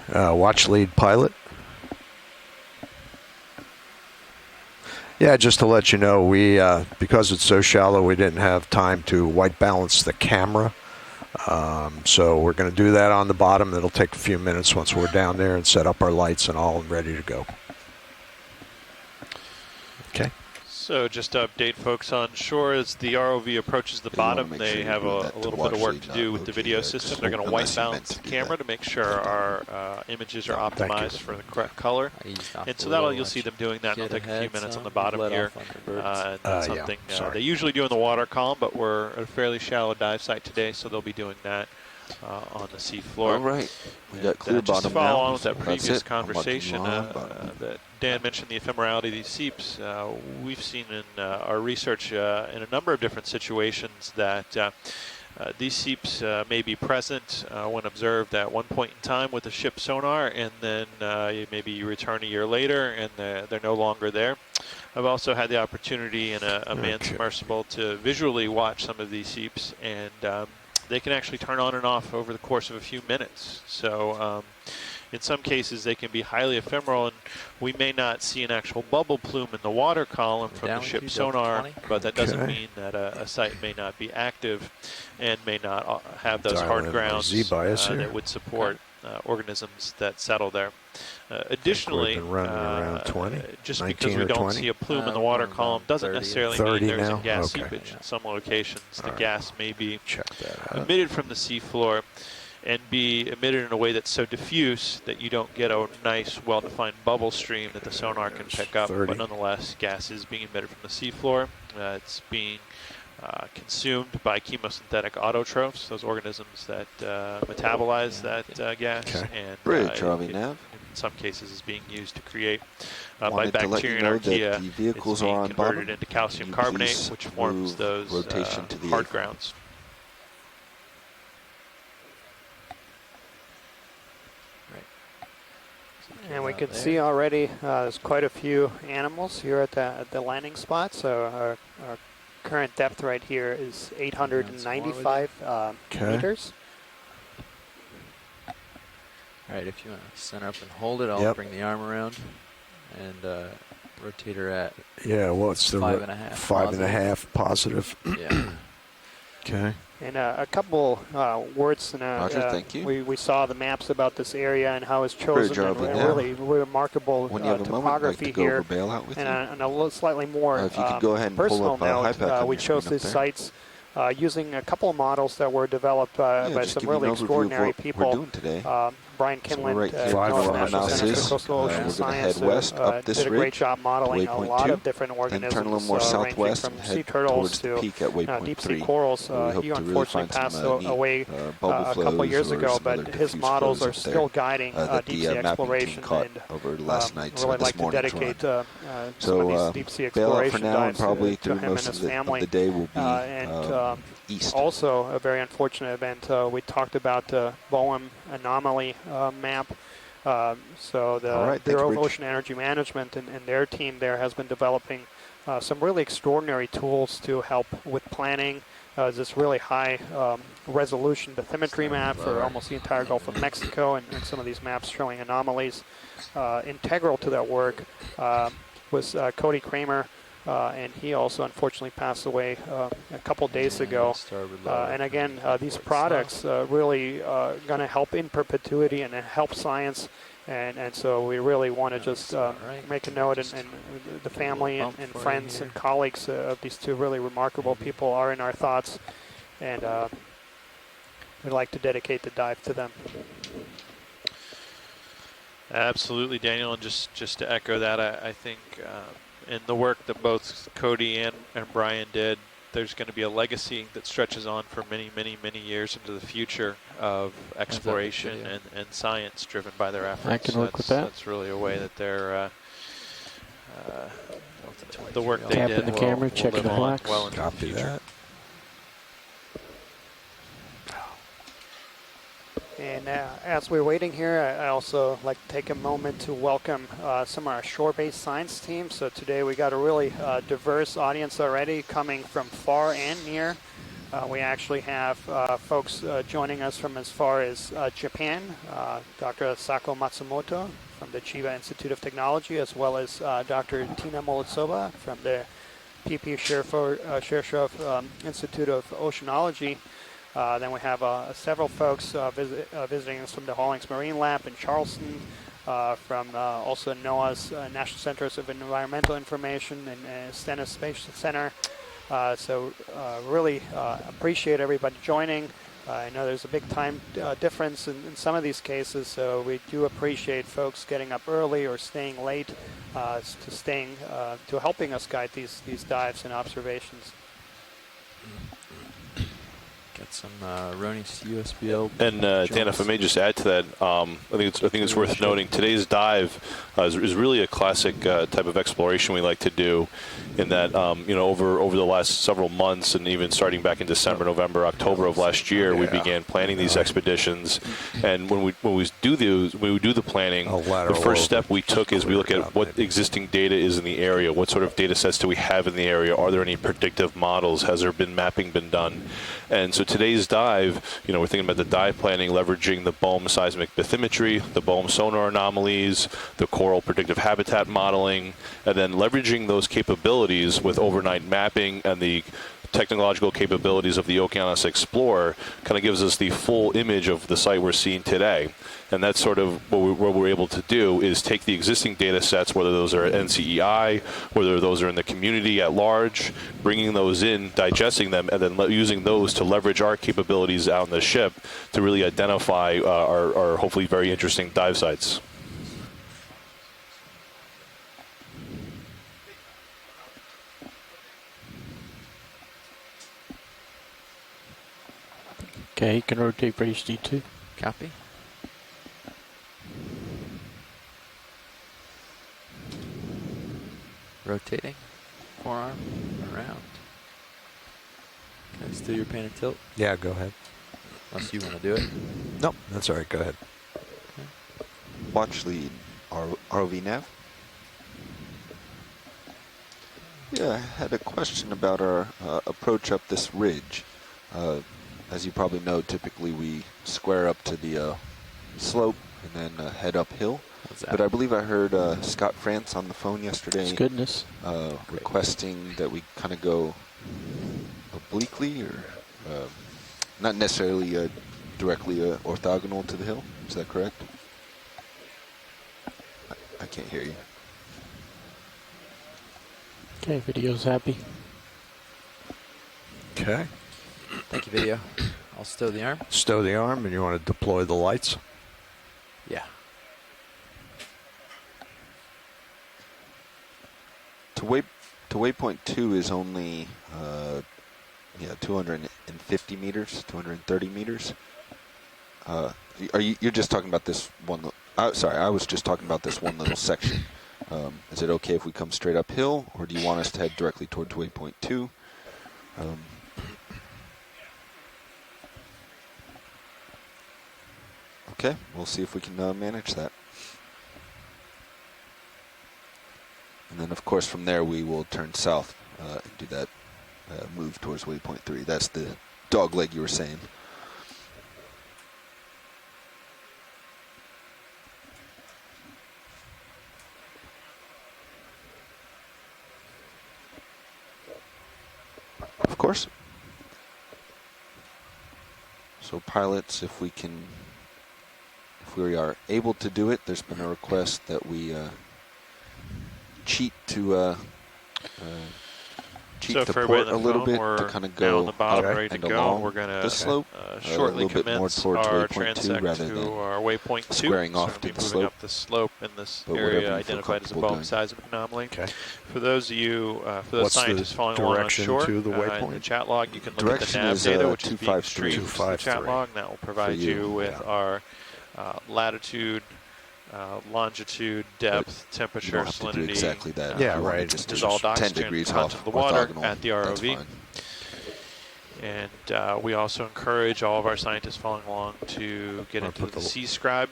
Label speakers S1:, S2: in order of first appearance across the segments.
S1: Watch lead pilot. Yeah, just to let you know, we because it's so shallow, we didn't have time to white balance the camera. So we're going to do that on the bottom. It'll take a few minutes once we're down there and set up our lights and all and ready to go. Okay.
S2: So just to update folks on shore, as the ROV approaches the bottom, they have a little bit of work to do with the video system. They're going to white balance the camera to make sure our images are optimized for the correct color. And so you'll see them doing that. It'll take a few minutes on the bottom here. That's something they usually do in the water column, but we're at a fairly shallow dive site today, so they'll be doing that on the sea floor.
S3: All right, we got clear bottom now.
S2: Just to follow on with that previous conversation that Dan mentioned, the ephemerality of these seeps. We've seen in our research in a number of different situations that these seeps may be present when observed at one point in time with the ship sonar, and then maybe you return a year later and they're no longer there. I've also had the opportunity in a manned submersible to visually watch some of these seeps, and they can actually turn on and off over the course of a few minutes. So in some cases they can be highly ephemeral, and we may not see an actual bubble plume in the water column from the ship sonar, but that doesn't mean that a site may not be active and may not have those hard grounds that would support organisms that settle there. Additionally, just because we don't see a plume in the water column doesn't necessarily mean there's a gas seepage. In some locations, the gas may be emitted from the seafloor and be emitted in a way that's so diffuse that you don't get a nice, well-defined bubble stream that the sonar can pick up. But nonetheless, gas is being emitted from the seafloor. It's being consumed by chemosynthetic autotrophs, those organisms that metabolize that gas, and in some cases is being used to create by bacteria and archaea. It's being converted into calcium carbonate, which forms those hard grounds.
S4: And we can see already there's quite a few animals here at the landing spot. So our current depth right here is 895 meters.
S5: All right, if you want to center up and hold it, I'll bring the arm around and rotate her at
S1: what's the 5.5 positive?
S5: Yeah.
S1: Okay.
S4: And a couple words.
S3: Roger, thank you.
S4: We saw the maps about this area and how it's chosen, and really remarkable topography here. And a slightly more personal note, we chose these sites using a couple of models that were developed by some really extraordinary people. Brian Kinland, National Center for Coastal Ocean Science, did a great job modeling a lot of different organisms, ranging from sea turtles to deep sea corals. He unfortunately passed away a couple of years ago, but his models are still guiding deep sea exploration, and really like to dedicate some of these deep sea exploration dives to him and his family. And also a very unfortunate event. We talked about the Boehm anomaly map. So the Bureau of Ocean Energy Management and their team there has been developing some really extraordinary tools to help with planning. This really high resolution bathymetry map for almost the entire Gulf of Mexico, and some of these maps showing anomalies. Integral to that work was Cody Kramer. And he also unfortunately passed away a couple days ago. And again, these products really going to help in perpetuity and help science. And so we really want to just make a note, and the family and friends and colleagues of these two really remarkable people are in our thoughts. And we'd like to dedicate the dive to them.
S2: Absolutely, Daniel. And just to echo that, I think in the work that both Cody and Brian did, there's going to be a legacy that stretches on for many, many, many years into the future of exploration and science driven by their efforts.
S4: I can work with that.
S2: That's really a way that they're the work they did
S4: the camera, check the blocks.
S2: Well into the future.
S1: That.
S4: And as we're waiting here, I also like to take a moment to welcome some of our shore-based science teams. So today we got a really diverse audience already, coming from far and near. We actually have folks joining us from as far as Japan, Dr. Sako Matsumoto from the Chiba Institute of Technology, as well as Dr. Tina Molotsoba from the PP Shershov Institute of Oceanology. Then we have several folks visiting us from the Hollings Marine Lab in Charleston, from also NOAA's National Centers of Environmental Information and Stennis Space Center. So really appreciate everybody joining. I know there's a big time difference in some of these cases, so we do appreciate folks getting up early or staying late to helping us guide these dives and observations.
S5: Got some Ronis USBL.
S6: And Dan, if I may just add to that, I think it's worth noting today's dive is really a classic type of exploration we like to do. In that, over the last several months, and even starting back in December, November, October of last year, we began planning these expeditions. And when we do the planning, the first step we took is we look at what existing data is in the area. What sort of data sets do we have in the area? Are there any predictive models? Has there been mapping been done? And so today's dive, we're thinking about the dive planning, leveraging the BOEM seismic bathymetry, the BOEM sonar anomalies, the coral predictive habitat modeling, and then leveraging those capabilities with overnight mapping and the technological capabilities of the Okeanos Explorer kind of gives us the full image of the site we're seeing today. And that's sort of what we're able to do is take the existing data sets, whether those are at NCEI, whether those are in the community at large, bringing those in, digesting them, and then using those to leverage our capabilities out on the ship to really identify our hopefully very interesting dive sites.
S7: Okay, you can rotate for HD2.
S5: Copy. Rotating. Forearm around. Can I steal your pan and tilt?
S1: Yeah, go ahead.
S5: Unless you want to do it.
S1: Nope, that's all right. Go ahead.
S5: Okay.
S3: Watch lead. ROV nav. Yeah, I had a question about our approach up this ridge. As you probably know, typically we square up to the slope and then head uphill. But I believe I heard Scott France on the phone yesterday requesting that we kind of go obliquely or not necessarily directly orthogonal to the hill. Is that correct? I can't hear you.
S7: Okay, video's happy.
S1: Okay.
S5: Thank you, video. I'll stow the arm.
S1: Stow the arm, and you want to deploy the lights?
S5: Yeah.
S3: To waypoint 2 is only 250 meters, 230 meters. You're just talking about this one? Sorry, I was just talking about this one little section. Is it okay if we come straight uphill, or do you want us to head directly towards waypoint 2? Okay, we'll see if we can manage that. And then, of course, from there we will turn south and do that move towards waypoint 3. That's the dog leg you were saying. Of course. So pilots, if we are able to do it, there's been a request that we cheat to cheat the port a little bit to kind of go up and along
S2: we're gonna
S3: the slope,
S2: shortly
S3: a little bit more
S2: commence
S3: towards
S2: our
S3: waypoint 2
S2: transect
S3: rather
S2: to
S3: than
S2: our waypoint 2.
S3: squaring off
S2: so
S3: to
S2: we'll
S3: the
S2: be moving
S3: slope.
S2: up the slope in this
S3: But whatever
S2: area
S3: you feel
S2: identified as a
S3: comfortable
S2: BOEM
S3: doing.
S2: seismic anomaly.
S1: Okay.
S2: For those of you, for those
S1: What's the
S2: scientists following along on
S1: direction
S2: shore,
S1: to the
S2: in the
S1: waypoint?
S2: chat log, you can look
S3: Direction
S2: at the nav
S3: is,
S2: data, which is being
S3: 253.
S2: streamed to the chat
S1: 253.
S2: log. That will provide
S3: you,
S2: you with
S1: yeah.
S2: our latitude, longitude, depth,
S3: You
S2: temperature,
S3: don't have to do
S2: salinity.
S3: exactly that.
S1: Yeah,
S3: If you want to
S1: right.
S3: Just
S2: Is
S3: do
S2: all
S3: 10
S2: dots
S3: degrees
S2: onto
S3: off
S2: the water
S3: orthogonal,
S2: at the
S3: that's
S2: ROV.
S3: fine.
S2: And we also encourage all of our scientists following along to get into the C-Scribe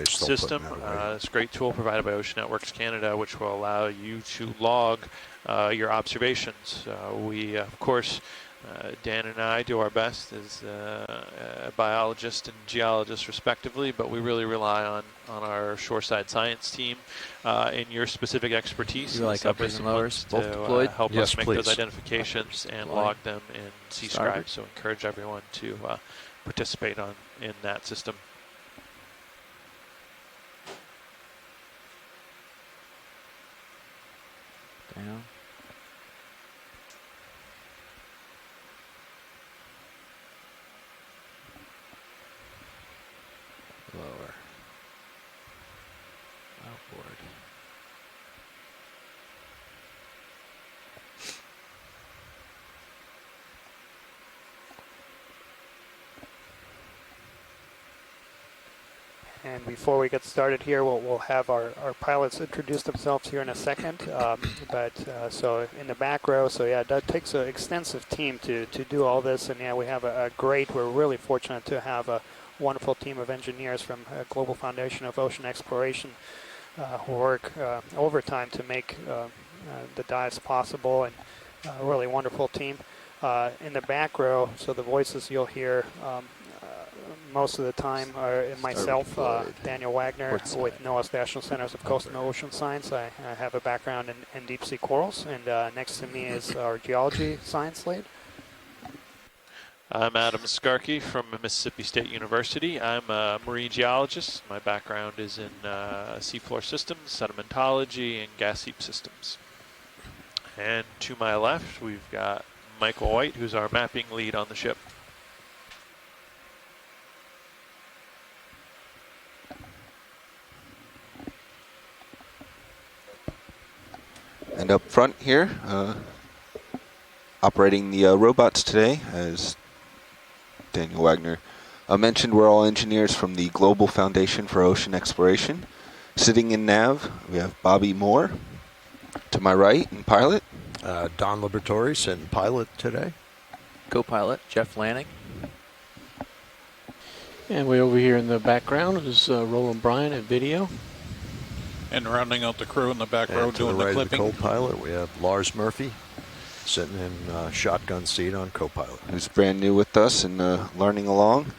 S2: system. It's a great tool provided by Ocean Networks Canada, which will allow you to log your observations. We, of course, Dan and I do our best as a biologist and geologist respectively, but we really rely on our shoreside science team and your specific expertise.
S5: You like uppers and lowers, both deployed?
S2: Help
S1: yes,
S2: us make
S1: please.
S2: those identifications and log them in C-Scribe. So encourage everyone to participate in that system.
S5: Down. Lower. Outboard.
S4: And before we get started here, we'll have our pilots introduce themselves here in a second. So in the back row, so yeah, that takes an extensive team to do all this. And yeah, we have we're really fortunate to have a wonderful team of engineers from Global Foundation of Ocean Exploration who work overtime to make the dives possible, and a really wonderful team. In the back row, so the voices you'll hear most of the time are myself, Daniel Wagner, with NOAA's National Centers of Coast and Ocean Science. I have a background in deep sea corals, and next to me is our geology science lead.
S2: I'm Adam Skarkey from Mississippi State University. I'm a marine geologist. My background is in seafloor systems, sedimentology, and gas heap systems. And to my left, we've got Michael White, who's our mapping lead on the ship.
S3: And up front here, operating the robots today, as Daniel Wagner mentioned, we're all engineers from the Global Foundation for Ocean Exploration. Sitting in nav, we have Bobby Moore to my right, and pilot.
S1: Don Liberatore, sitting pilot today.
S5: Co-pilot, Jeff Lanning.
S7: And way over here in the background is Roland Bryan at video.
S8: And rounding out the crew in the back row doing the clipping.
S1: To the right of the co-pilot, we have Lars Murphy sitting in shotgun seat on co-pilot.
S3: Who's brand new with us and learning along.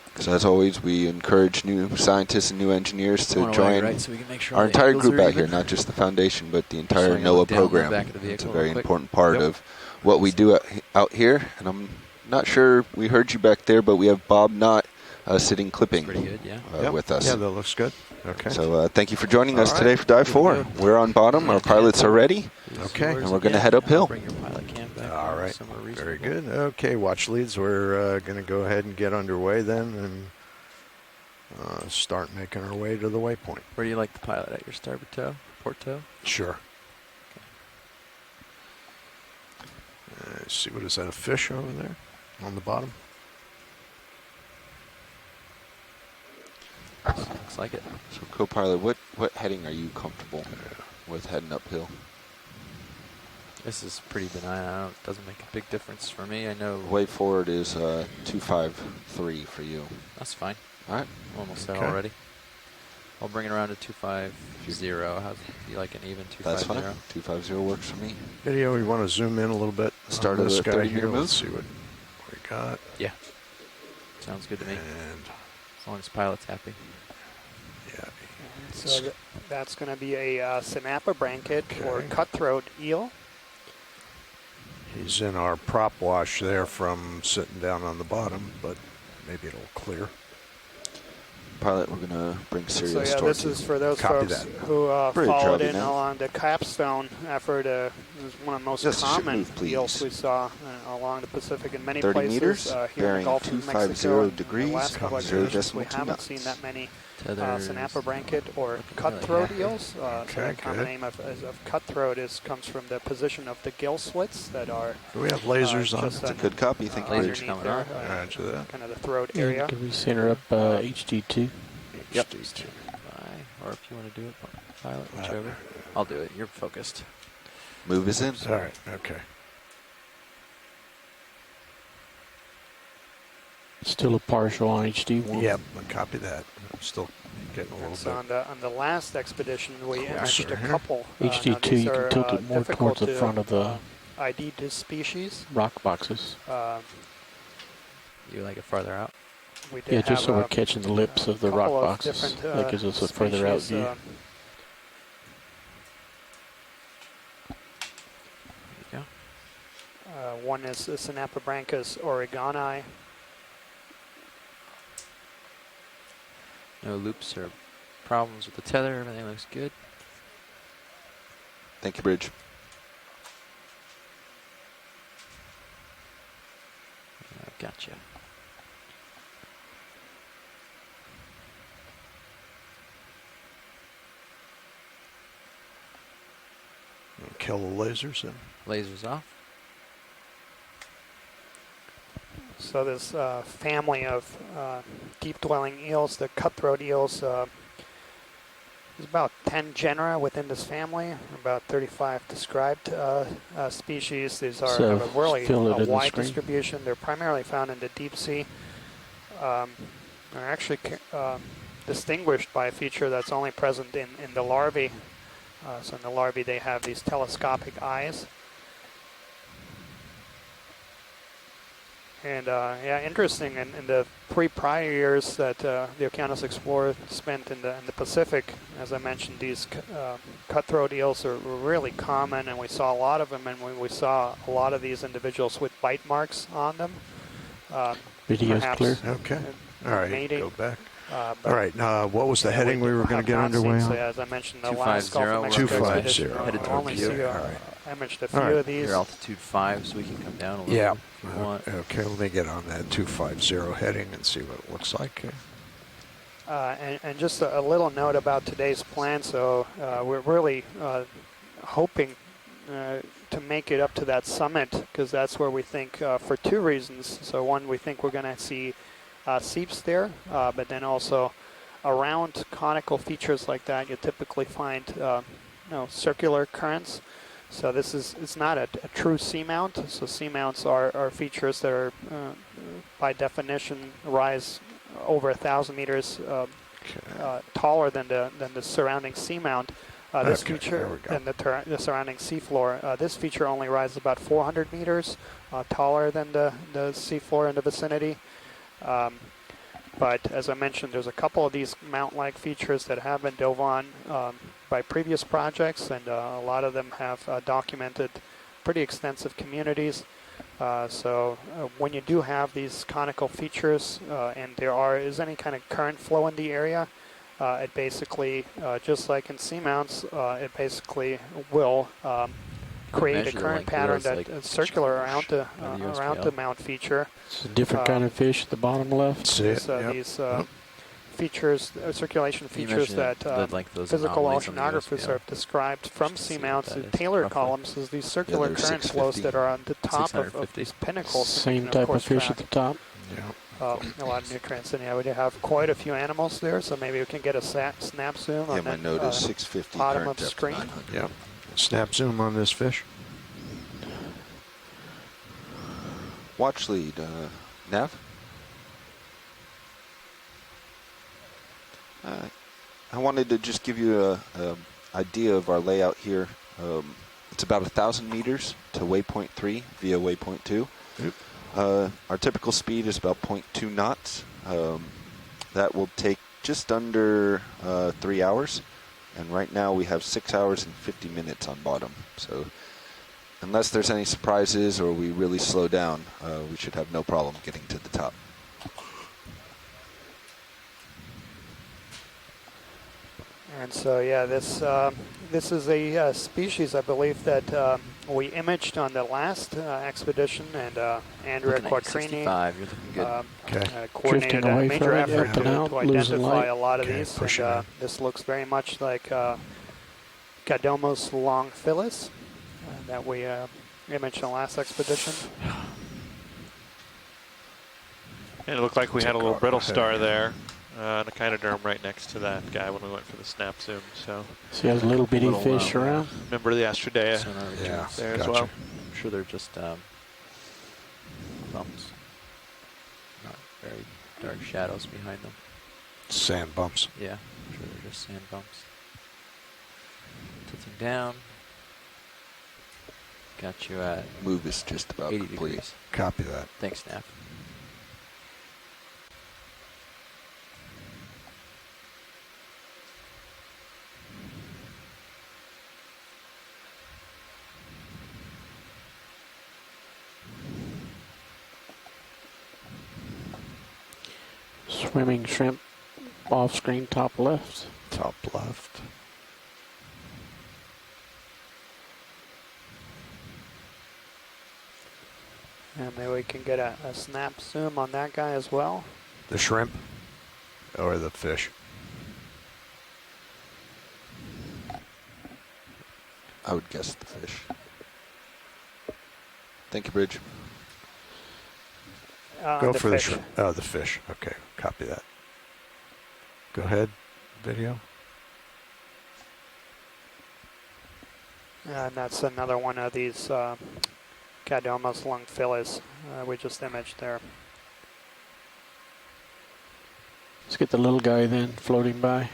S3: Because as always, we encourage new scientists and new engineers to join
S5: so we can make sure
S3: our entire group out here, not just the foundation, but the entire NOAA program. It's a very important part of what we do out here. And I'm not sure we heard you back there, but we have Bob Knott sitting clipping with us.
S1: Yeah, that looks good. Okay.
S3: So thank you for joining us today for Dive 4. We're on bottom. Our pilots are ready.
S1: Okay.
S3: And we're going to head uphill.
S5: Bring your pilot cam back.
S1: All right. Very good. Okay, watch leads. We're going to go ahead and get underway then and start making our way to the waypoint.
S5: Where do you like the pilot at? Your starboard toe? Port toe?
S1: Sure. See, what is that, a fish over there on the bottom?
S5: Looks like it.
S3: So, co-pilot, what heading are you comfortable with heading uphill?
S5: This is pretty benign. It doesn't make a big difference for me. I know.
S3: Way forward is 253 for you.
S5: That's fine.
S3: All right.
S5: I'm almost there already. I'll bring it around to 250. How's you like an even 250?
S3: That's fine. 250 works for me.
S1: Video, we want to zoom in a little bit.
S3: Start
S1: this
S3: of the
S1: guy
S3: 30
S1: here.
S3: meter move.
S1: Let's see what we got.
S5: Yeah. Sounds good to me.
S1: And
S5: as long as pilot's happy.
S1: yeah.
S4: So that's going to be a Sinapa branket or cutthroat eel.
S1: He's in our prop wash there from sitting down on the bottom, but maybe it'll clear.
S3: Pilot, we're going to bring serious
S4: So yeah, this is for those folks who followed in along the capstone effort. It was one of the most common eels we saw along the Pacific in many
S3: 30
S4: places.
S3: meters,
S4: Here in the Gulf of Mexico,
S3: degrees,
S4: in the last couple of years, we haven't seen that many Sinapa branket or cutthroat eels. The common name of cutthroat comes from the position of the gill slits that are.
S1: Do we have lasers on?
S3: That's a good copy. Thank you.
S5: Lasers coming on.
S1: Roger that.
S4: Kind of the throat area.
S7: Can we center up HD2?
S5: Yep. Or if you want to do it, pilot, whichever. I'll do it. You're focused.
S3: Move is in.
S1: All right. Okay.
S7: Still a partial on HD1.
S1: Yep. Copy that. I'm still getting a little
S4: So
S1: bit.
S4: on the last expedition, we imaged a couple.
S7: HD2, you can tilt it more towards the front of the
S4: ID this species.
S7: Rock boxes.
S5: You like it farther out?
S4: We did
S7: Yeah, just so
S4: have
S7: we're catching the lips of the rock boxes. That gives us a further out view.
S5: There you go.
S4: One is Synapobranchus oregoni.
S5: No loops or problems with the tether. Everything looks good.
S3: Thank you, Bridge.
S5: Gotcha.
S1: Kill the lasers then.
S5: Lasers off.
S4: So this family of deep-dwelling eels, the cutthroat eels, there's about 10 genera within this family, about 35 described species. These are
S7: So,
S4: have a really
S7: fill it in the
S4: wide
S7: screen.
S4: distribution. They're primarily found in the deep sea. They're actually distinguished by a feature that's only present in the larvae. So in the larvae, they have these telescopic eyes. And yeah, interesting. In the 3 prior years that the Okeanos explorer spent in the Pacific, as I mentioned, these cutthroat eels were really common, and we saw a lot of them. And we saw a lot of these individuals with bite marks on them.
S7: Video's clear.
S1: Okay. All right.
S4: Mating.
S1: Go back. All right. What was the heading we were going to get underway on?
S4: As I mentioned, the last Gulf of
S5: 250.
S4: Mexico expedition,
S1: 250.
S5: Headed
S4: I
S5: toward
S4: only
S5: you.
S4: see
S1: All right.
S4: imaged a few of these.
S5: Your altitude 5, so we can come down a little
S1: Yeah.
S5: bit if you want.
S1: Okay, let me get on that 250 heading and see what it looks like.
S4: And just a little note about today's plan. So we're really hoping to make it up to that summit, because that's where we think, for 2 reasons. So one, we think we're going to see seeps there, but then also around conical features like that, you typically find circular currents. So this is, it's not a true seamount. So seamounts are features that are by definition rise over 1,000 meters taller than the surrounding seamount. This feature and the surrounding seafloor. This feature only rises about 400 meters taller than the seafloor in the vicinity. But as I mentioned, there's a couple of these mount-like features that have been dove on by previous projects, and a lot of them have documented pretty extensive communities. So when you do have these conical features and there is any kind of current flow in the area, it basically, just like in seamounts, it basically will create a current pattern that's circular around the mount feature.
S7: It's a different kind of fish at the bottom left.
S4: These features, circulation features that physical oceanographers have described from seamounts in Taylor columns as these circular current flows that are on the top of these pinnacles.
S7: Same type of fish at the top.
S4: A lot of nutrients, and yeah, we have quite a few animals there, so maybe we can get a snap zoom on
S3: my note is 650
S4: bottom of the screen.
S1: Yeah. Snap zoom on this fish.
S3: Watch lead, Nav. I wanted to just give you a idea of our layout here. It's about 1,000 meters to waypoint 3 via waypoint 2.
S1: Yep.
S3: Our typical speed is about 0.2 knots. That will take just under 3 hours. And right now we have 6 hours and 50 minutes on bottom. So unless there's any surprises or we really slow down, we should have no problem getting to the top.
S4: And so yeah, this is a species I believe that we imaged on the last expedition, and Andrea Quattrini coordinated a major effort to identify a lot of these. And, this looks very much like Cadomos longphilus that we imaged on the last expedition.
S2: And it looked like we had a little brittle star there. And a echinoderm right next to that guy when we went for the snap zoom. So
S7: he has a little bitty fish around.
S2: Remember the Astrodea there as well.
S5: I'm sure they're just bumps. Not very dark shadows behind them.
S1: Sand bumps.
S5: Yeah, I'm sure they're just sand bumps. Tilting down. Got you at
S3: move is just about
S5: 80
S3: complete.
S5: degrees.
S1: Copy that.
S5: Thanks, Nav.
S7: Swimming shrimp off screen top left.
S1: Top left.
S4: And maybe we can get a snap zoom on that guy as well.
S1: The shrimp or the fish?
S3: I would guess the fish. Thank you, Bridge.
S1: Go for
S4: fish.
S1: the shrimp. Oh, the fish. Okay, copy that. Go ahead, video.
S4: And that's another one of these Cadomas lung fillets we just imaged there.
S7: Let's get the little guy then floating by.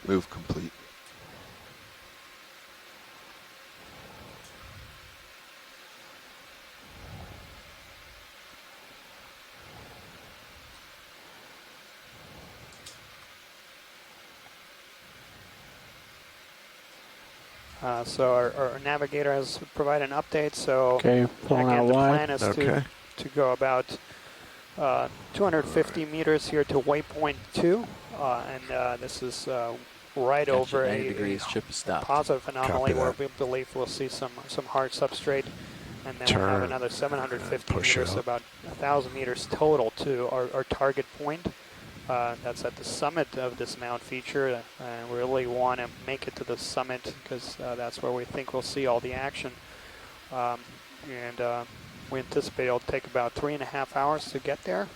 S3: Move complete.
S4: So our navigator has provided an update. So
S7: okay, pulling out
S4: the
S7: wide.
S4: plan is to go about 250 meters here to waypoint 2, and this is right over a positive anomaly where we believe we'll see some hard substrate, and then we'll have another 750 meters, so about 1,000 meters total to our target point. That's at the summit of this mound feature, and we really want to make it to the summit because that's where we think we'll see all the action. We anticipate it'll take about 3.5 hours to get there,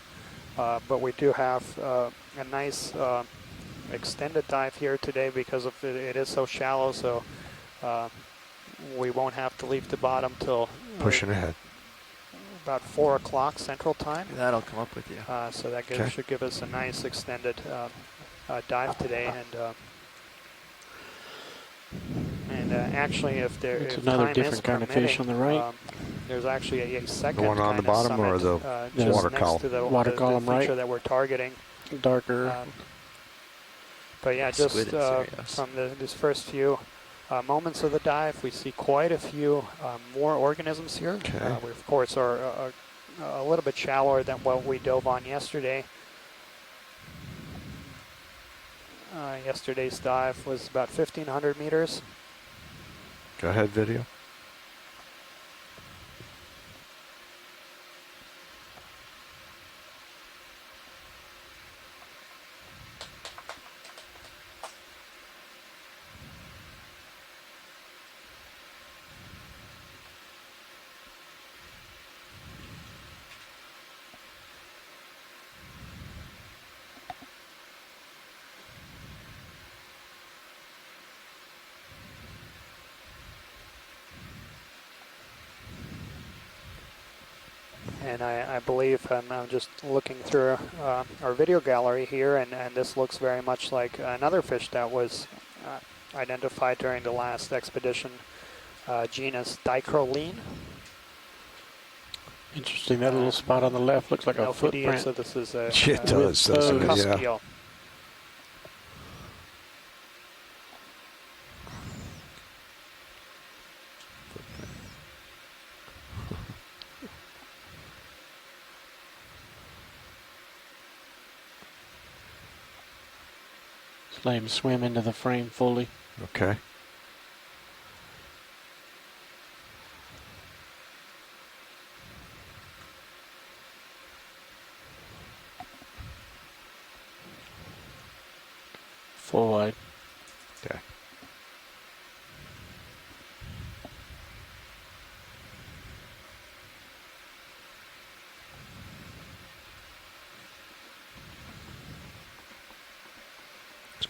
S4: but we do have a nice extended dive here today because of it is so shallow, so we won't have to leave the bottom till
S1: pushing ahead.
S4: About 4 o'clock Central Time.
S5: That'll come up with you.
S4: So that should give us a nice extended dive today, and actually, if
S7: another different kind of fish on the right.
S4: There's actually a second
S1: the one on the bottom
S4: summit,
S1: or the water column?
S4: To the
S7: water column
S4: feature
S7: right
S4: that we're targeting.
S7: Darker.
S4: But yeah, just from this first few moments of the dive, we see quite a few more organisms here. We of course are a little bit shallower than what we dove on yesterday. Yesterday's dive was about 1,500 meters.
S1: Go ahead, video.
S4: And I believe I'm just looking through our video gallery here, and this looks very much like another fish that was identified during the last expedition, genus Dicroline.
S7: Interesting, that little spot on the left looks like a footprint.
S4: So this is a
S1: it does, doesn't it?
S4: cusk
S1: Yeah.
S4: eel.
S7: Let him swim into the frame fully.
S1: Okay.
S7: Full wide.
S1: Okay.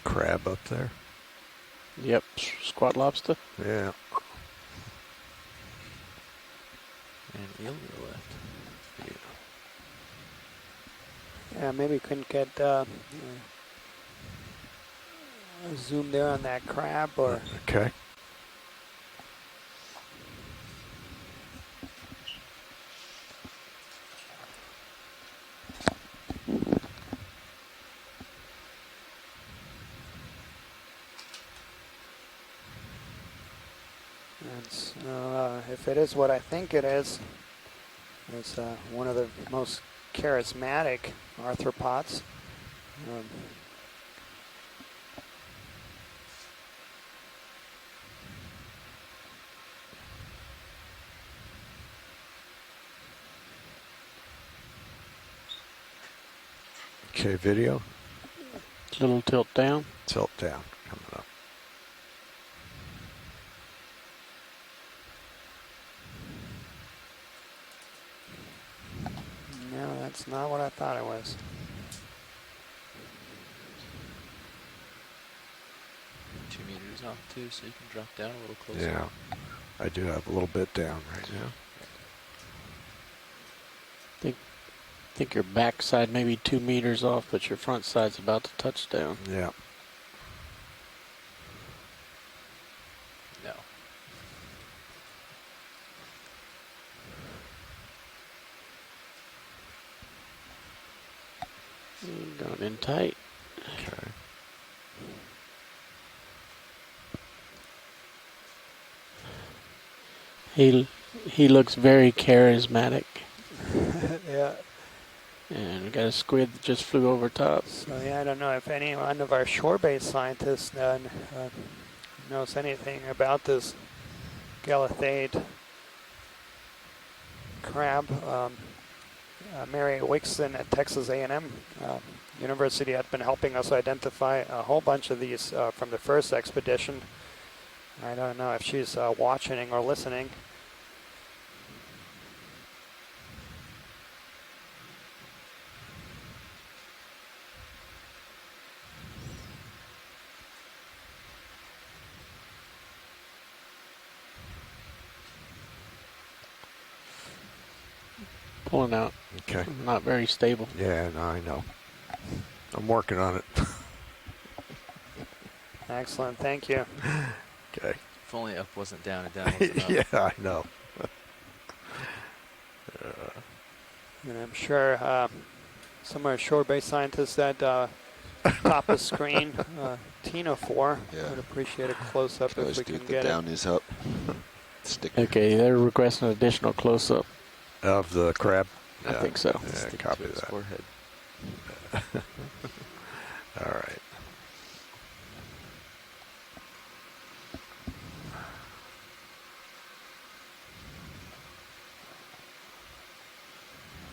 S1: Crab up there.
S7: Yep, squat lobster.
S1: Yeah.
S5: And eel to the left.
S4: Maybe couldn't get zoom there on that crab or.
S1: Okay.
S4: And so, if it is what I think it is, it's one of the most charismatic arthropods.
S1: Okay, video.
S7: Little tilt down.
S1: Tilt down, coming up.
S4: No, that's not what I thought it was.
S5: Off too, so you can drop down a little closer.
S1: Yeah, I do have a little bit down right now.
S7: Think your back side maybe 2 meters off, but your front side's about to touch down.
S1: Yeah.
S5: No.
S7: Going in tight.
S1: Okay.
S7: He looks very charismatic.
S4: Yeah.
S7: And we got a squid that just flew over top.
S4: So yeah, I don't know if any one of our shore-based scientists knows anything about this Galathade crab. Mary Wixson at Texas A&M University had been helping us identify a whole bunch of these from the first expedition. I don't know if she's watching or listening.
S7: Pulling out.
S1: Okay.
S7: Not very stable.
S1: Yeah, no, I know. I'm working on it.
S4: Excellent, thank you.
S1: Okay.
S5: If only up wasn't down and down wasn't up.
S1: Yeah, I know.
S4: And I'm sure some of our shore-based scientists at top of screen, Tina 4, would appreciate a close-up if we can get it.
S3: Down is up.
S7: Okay, they're requesting an additional close-up.
S1: Of the crab?
S7: I think so.
S1: Yeah, copy that.
S5: Forehead.
S1: All right.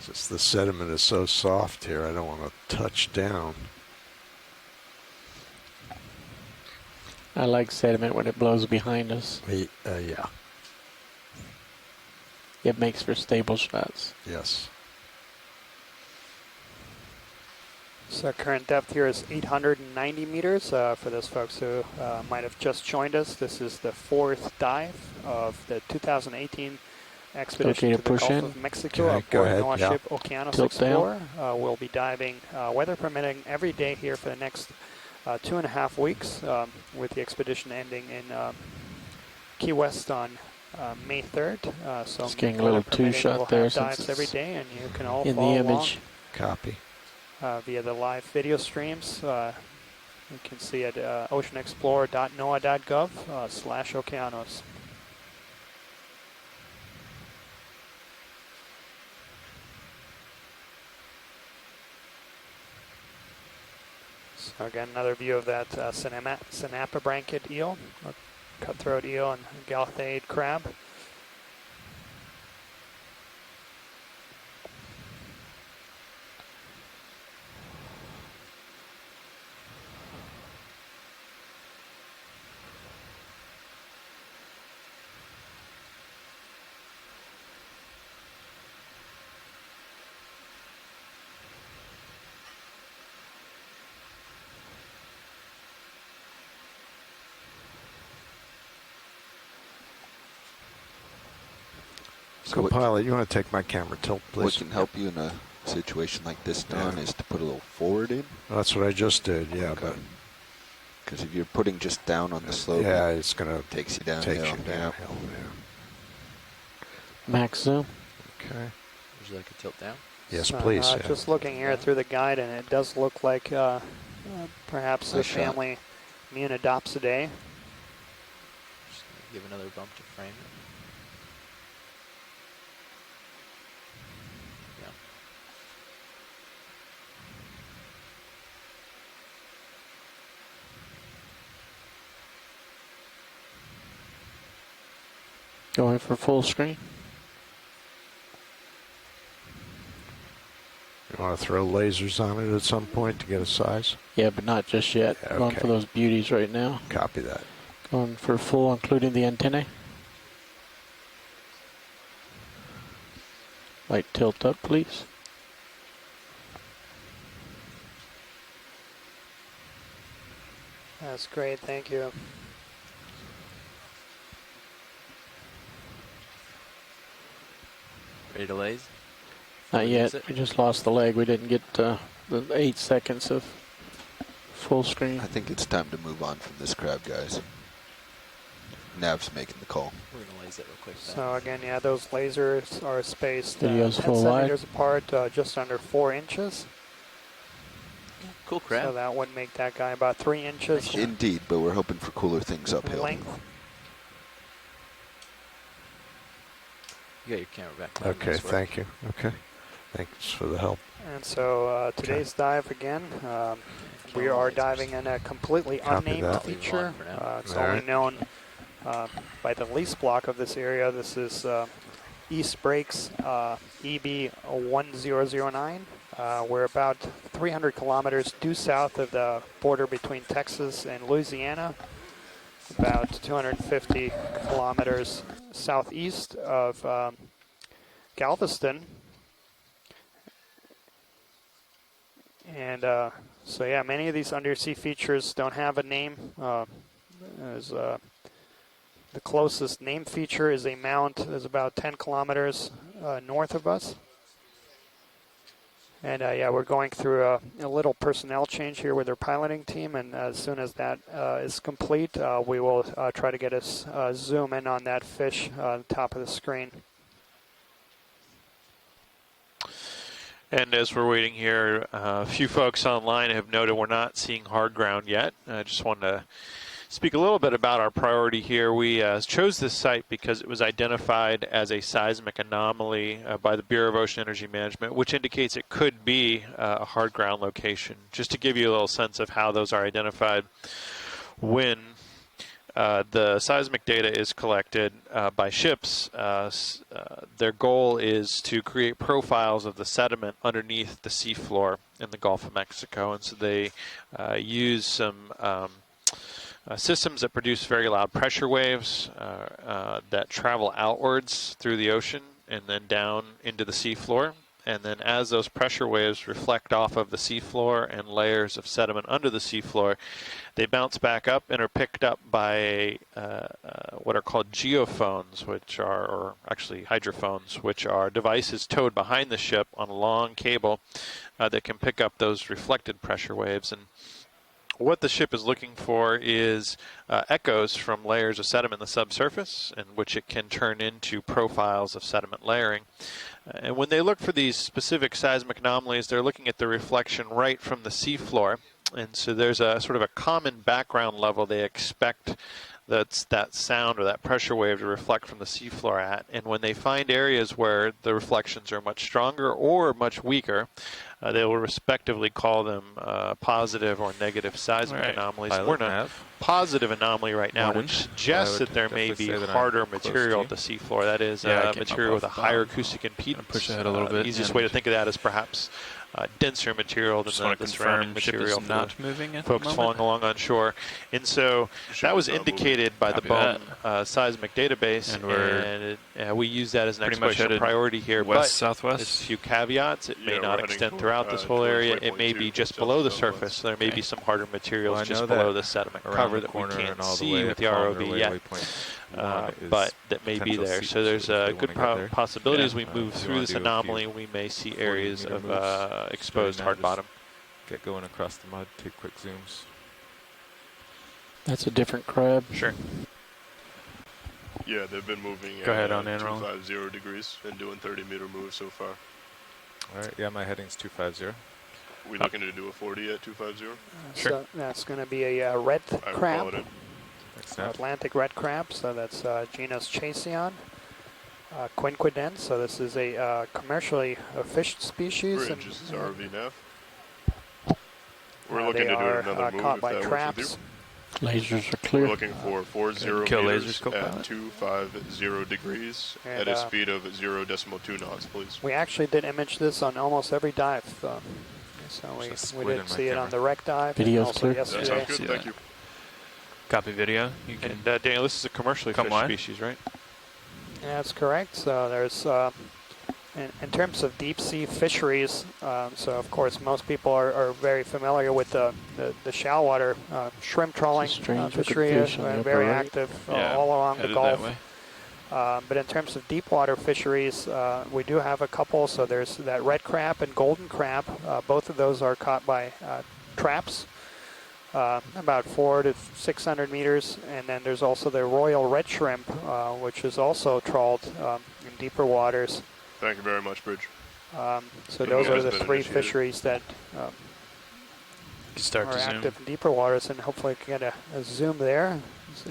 S1: Just the sediment is so soft here, I don't want to touch down.
S7: I like sediment when it blows behind us.
S1: Yeah.
S7: It makes for stable shots.
S1: Yes.
S4: So our current depth here is 890 meters. For those folks who might have just joined us, this is the fourth dive of the 2018 expedition to the Gulf of Mexico.
S1: Okay, go ahead.
S4: NOAA ship Okeanos Explorer. We'll be diving, weather permitting, every day here for the next 2.5 weeks, with the expedition ending in Key West on May 3rd. So
S7: it's getting a little two-shot there
S4: dives every day, and you can all
S7: in
S4: follow
S7: the image.
S1: Copy.
S4: Via the live video streams. You can see at oceanexplorer.noaa.gov/Okeanos. So again, another view of that Synapobranchid eel, or cutthroat eel, and Galathade crab.
S1: So, pilot, you want to take my camera tilt, please?
S3: What can help you in a situation like this done is to put a little forward in?
S1: That's what I just did, yeah.
S3: Okay. Because if you're putting just down on the slope,
S1: yeah, it's going to
S3: takes you downhill.
S1: Yeah.
S7: Max zoom.
S1: Okay.
S5: Would you like to tilt down?
S1: Yes, please. Yeah.
S4: Just looking here through the guide, and it does look like perhaps the family Munidopsidae.
S5: Just give another bump to frame it.
S7: Going for full screen.
S1: You want to throw lasers on it at some point to get a size?
S7: Yeah, but not just yet.
S1: Yeah,
S7: Going for those beauties right now.
S1: Copy that.
S7: Going for full, including the antennae. Light tilt up, please.
S4: That's great, thank you.
S5: Ready to laze?
S7: Not yet. We just lost the leg. We didn't get the 8 seconds of full screen.
S3: I think it's time to move on from this crab, guys. Nav's making the call.
S5: We're going to laze it real quick.
S4: So again, yeah, those lasers are spaced 10
S7: Video's full
S4: centimeters
S7: wide.
S4: apart, just under 4 inches.
S5: Cool crab.
S4: So that would make that guy about 3 inches.
S3: Indeed, but we're hoping for cooler things uphill.
S4: Length.
S5: You got your camera back.
S1: Okay, thank you. Okay. Thanks for the help.
S4: And so today's dive again, we are diving in a completely unnamed feature. It's only known by the lease block of this area. This is East Breaks EB1009. We're about 300 kilometers due south of the border between Texas and Louisiana, about 250 kilometers southeast of Galveston. And so yeah, many of these undersea features don't have a name. The closest named feature is a mound that's about 10 kilometers north of us. And yeah, we're going through a little personnel change here with our piloting team, and as soon as that is complete, we will try to get us zoom in on that fish on the top of the screen.
S2: And as we're waiting here, a few folks online have noted we're not seeing hard ground yet. I just wanted to speak a little bit about our priority here. We chose this site because it was identified as a seismic anomaly by the Bureau of Ocean Energy Management, which indicates it could be a hard ground location. Just to give you a little sense of how those are identified, when the seismic data is collected by ships, their goal is to create profiles of the sediment underneath the seafloor in the Gulf of Mexico. And so they use some systems that produce very loud pressure waves that travel outwards through the ocean and then down into the seafloor. And then as those pressure waves reflect off of the seafloor and layers of sediment under the seafloor, they bounce back up and are picked up by what are called geophones, which are, or actually hydrophones, which are devices towed behind the ship on a long cable that can pick up those reflected pressure waves. And what the ship is looking for is echoes from layers of sediment in the subsurface, in which it can turn into profiles of sediment layering. And when they look for these specific seismic anomalies, they're looking at the reflection right from the seafloor. And so there's a sort of a common background level they expect that sound or that pressure wave to reflect from the seafloor at. And when they find areas where the reflections are much stronger or much weaker, they will respectively call them positive or negative seismic anomalies. We're in a positive anomaly right now, which suggests that there may be harder material at the seafloor. That is material with a higher acoustic impedance.
S9: Push ahead a little bit.
S2: The easiest way to think of that is perhaps denser material than the surrounding material for
S9: not moving at
S2: folks following along on shore. And so that was indicated by the BOEM seismic database, and we use that as an exploration priority here.
S9: West-southwest.
S2: There's a few caveats. It may not extend throughout this whole area. It may be just below the surface. So there may be some harder materials just below the sediment cover that we can't see with the ROV yet. but that may be there. So there's a good possibility as we move through this anomaly, we may see areas of exposed hard bottom.
S9: Get going across the mud, take quick zooms.
S7: That's a different crab.
S2: Sure.
S10: Yeah, they've been moving
S2: Go ahead
S10: at
S2: on in,
S10: 250 degrees and doing 30-meter moves so far.
S9: All right, yeah, my heading's 250.
S10: We looking to do a 40 at 250?
S2: Sure.
S4: So that's going to be a red crab, Atlantic red crab. So that's genus Chasion, quinquidens. So this is a commercially fished species.
S10: Bridge, this is RV nav. We're looking to do another move
S4: caught
S10: if
S4: by
S10: that
S4: traps.
S10: works with you.
S7: Lasers are clear.
S10: We're looking for 40 meters at 250 degrees at a speed of 0.2 knots, please.
S4: We actually did image this on almost every dive. So we did see it on the wreck dive.
S7: Video's clear.
S10: That sounds good, thank you.
S2: Copy video. And Daniel, this is a commercially fished species, right?
S4: Yeah, that's correct. So there's, in terms of deep sea fisheries, so of course most people are very familiar with the shallow water shrimp trawling fishery, very active all along the Gulf. But in terms of deep water fisheries, we do have a couple. So there's that red crab and golden crab. Both of those are caught by traps, about 400 to 600 meters. And then there's also the royal red shrimp, which is also trawled in deeper waters.
S10: Thank you very much, Bridge.
S4: So those are the three fisheries that are active in deeper waters, and hopefully we can get a zoom there. It's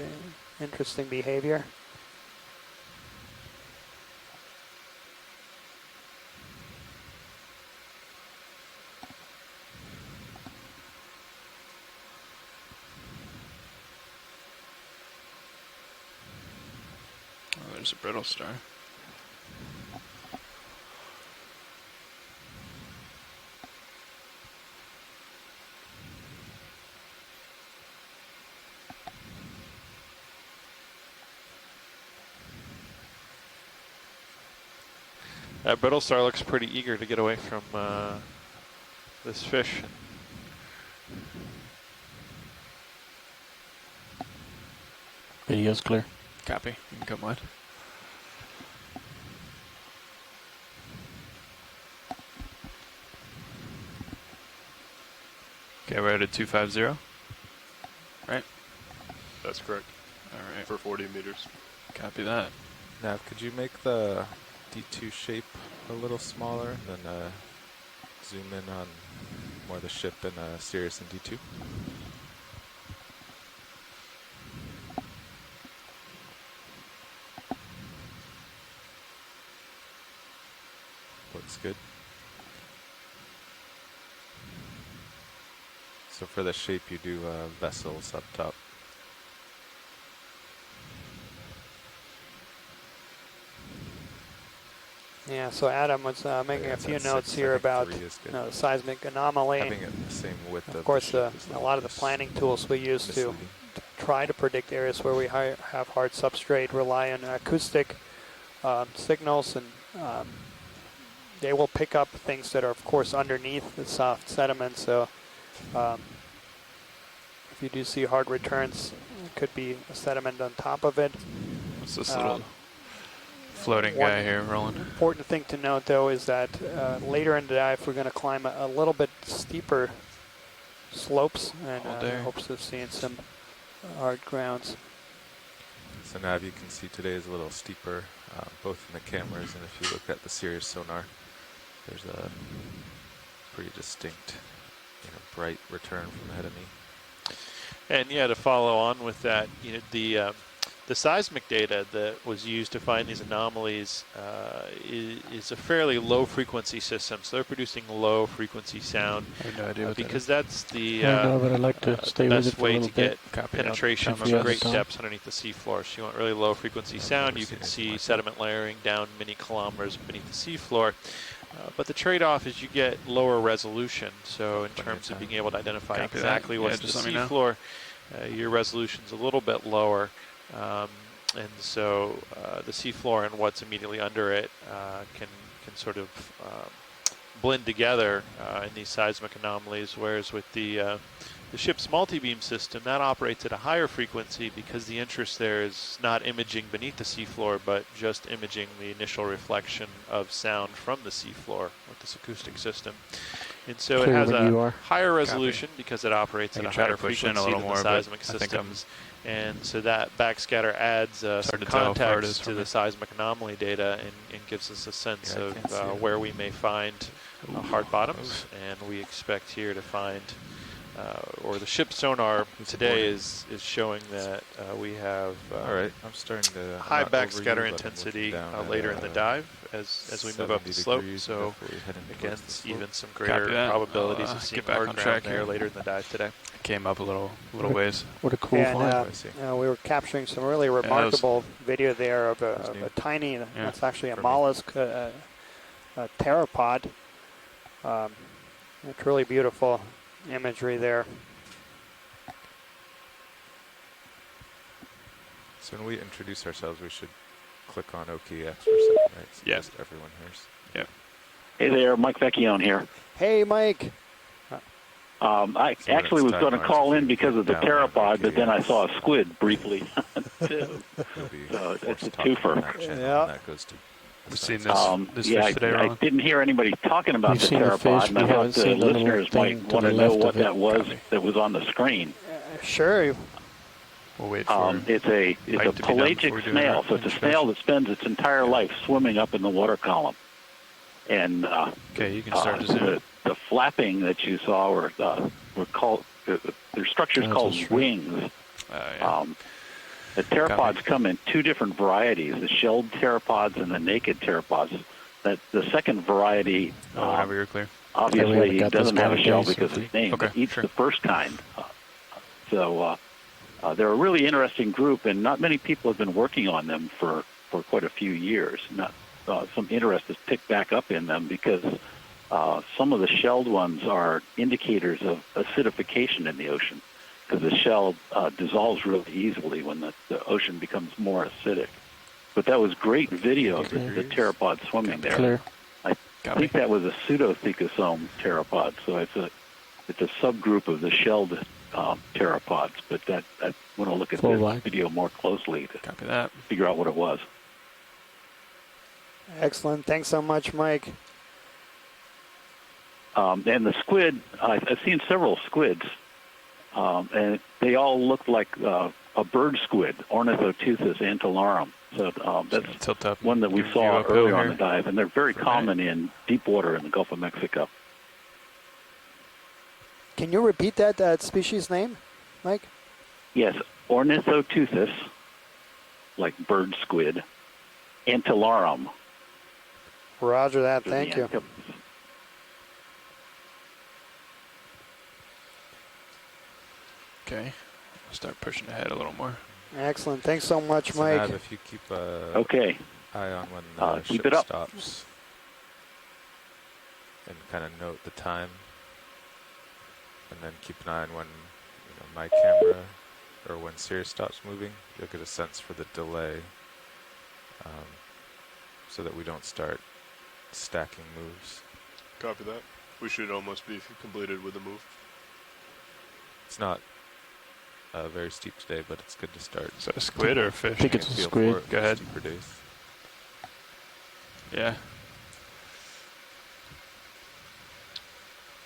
S4: interesting behavior.
S11: Oh, there's a brittle star.
S2: That brittle star looks pretty eager to get away from this fish.
S7: Video's clear.
S11: Copy. You can come on. Okay, we're at a 250. Right?
S10: That's correct.
S11: All right.
S10: For 40 meters.
S11: Copy that.
S9: Nav, could you make the D2 shape a little smaller, then zoom in on more of the ship and Sirius and D2? Looks good. So for the shape, you do vessels up top.
S4: Yeah, so Adam was making a few notes here about the seismic anomaly.
S9: Having it the same width
S4: of course, a lot of the planning tools we use to try to predict areas where we have hard substrate rely on acoustic signals, and they will pick up things that are, of course, underneath the soft sediment. So if you do see hard returns, it could be a sediment on top of it.
S11: What's this little floating guy here rolling?
S4: Important thing to note, though, is that later in the dive, we're going to climb a little bit steeper slopes, and hopes of seeing some hard grounds.
S9: So now you can see today is a little steeper, both in the cameras, and if you look at the Sirius sonar, there's a pretty distinct, bright return from ahead of me.
S2: And yeah, to follow on with that, the seismic data that was used to find these anomalies is a fairly low frequency system. So they're producing low frequency sound.
S11: I have no idea what
S2: because that's the
S7: but I'd like to stay with
S2: best
S7: it for
S2: way
S7: a
S2: to
S7: little bit.
S2: get penetration from great depths underneath the seafloor. So you want really low frequency sound. You can see sediment layering down many kilometers beneath the seafloor. But the trade-off is you get lower resolution. So in terms of being able to identify exactly what's the seafloor, your resolution's a little bit lower. And so the seafloor and what's immediately under it can sort of blend together in these seismic anomalies, whereas with the ship's multi-beam system, that operates at a higher frequency because the interest there is not imaging beneath the seafloor, but just imaging the initial reflection of sound from the seafloor with this acoustic system. And so it has a higher resolution because it operates at a higher frequency than the seismic systems. And so that backscatter adds some context to the seismic anomaly data and gives us a sense of where we may find hard bottoms. And we expect here to find, or the ship sonar today is showing that we have
S9: I'm starting to
S2: high backscatter intensity later in the dive as we move up the slope. So again, even some greater probabilities of seeing hard ground there later in the dive today.
S11: Came up a little ways.
S7: What a cool find. We were capturing some really remarkable video there of a tiny, that's actually a mollusk, a pteropod. It's really beautiful imagery there.
S9: So when we introduce ourselves, we should click on OKX for a second, right? So just everyone hears.
S11: Yeah.
S12: Hey there, Mike Vecchione here.
S7: Hey, Mike.
S12: I actually was going to call in because of the Pteropod, but then I saw a squid briefly. So it's a twofer.
S9: Yeah.
S11: We've seen this fish today,
S12: I didn't hear anybody talking about the Pteropod, and I thought the listeners might want to know what that was on the screen.
S7: Sure.
S11: We'll wait for
S12: it's a pelagic snail, so it's a snail that spends its entire life swimming up in the water column. And
S11: okay, you can start to zoom.
S12: The flapping that you saw were called, their structures called wings. The pteropods come in two different varieties, the shelled pteropods and the naked pteropods. That the second variety
S11: whenever you're clear.
S12: Obviously doesn't have a shell because of its name, but eats the first kind. So they're a really interesting group, and not many people have been working on them for quite a few years. Some interest has picked back up in them because some of the shelled ones are indicators of acidification in the ocean, because the shell dissolves really easily when the ocean becomes more acidic. But that was great video of the pteropod swimming there. I think that was a pseudothecosome pteropod, so it's a subgroup of the shelled pteropods. But I want to look at this video more closely to figure out what it was.
S7: Excellent. Thanks so much, Mike.
S12: And the squid, I've seen several squids, and they all look like a bird squid, Ornithoteuthis antillarum. So that's one that we saw earlier on the dive, and they're very common in deep water in the Gulf of Mexico.
S7: Can you repeat that species name, Mike?
S12: Yes, Ornithoteuthis, like bird squid, antillarum.
S7: Roger that. Thank you.
S11: Okay, I'll start pushing ahead a little more.
S7: Excellent. Thanks so much, Mike.
S9: If you keep eye on when the
S12: keep
S9: ship
S12: it up.
S9: stops and kind of note the time, and then keep an eye on when my camera or when Sirius stops moving, you'll get a sense for the delay, so that we don't start stacking moves.
S10: Copy that. We should almost be completed with the move.
S9: It's not very steep today, but it's good to start.
S11: Is that a squid or a fish?
S7: I think it's a squid.
S11: Go ahead.
S9: Steeper days.
S11: Yeah.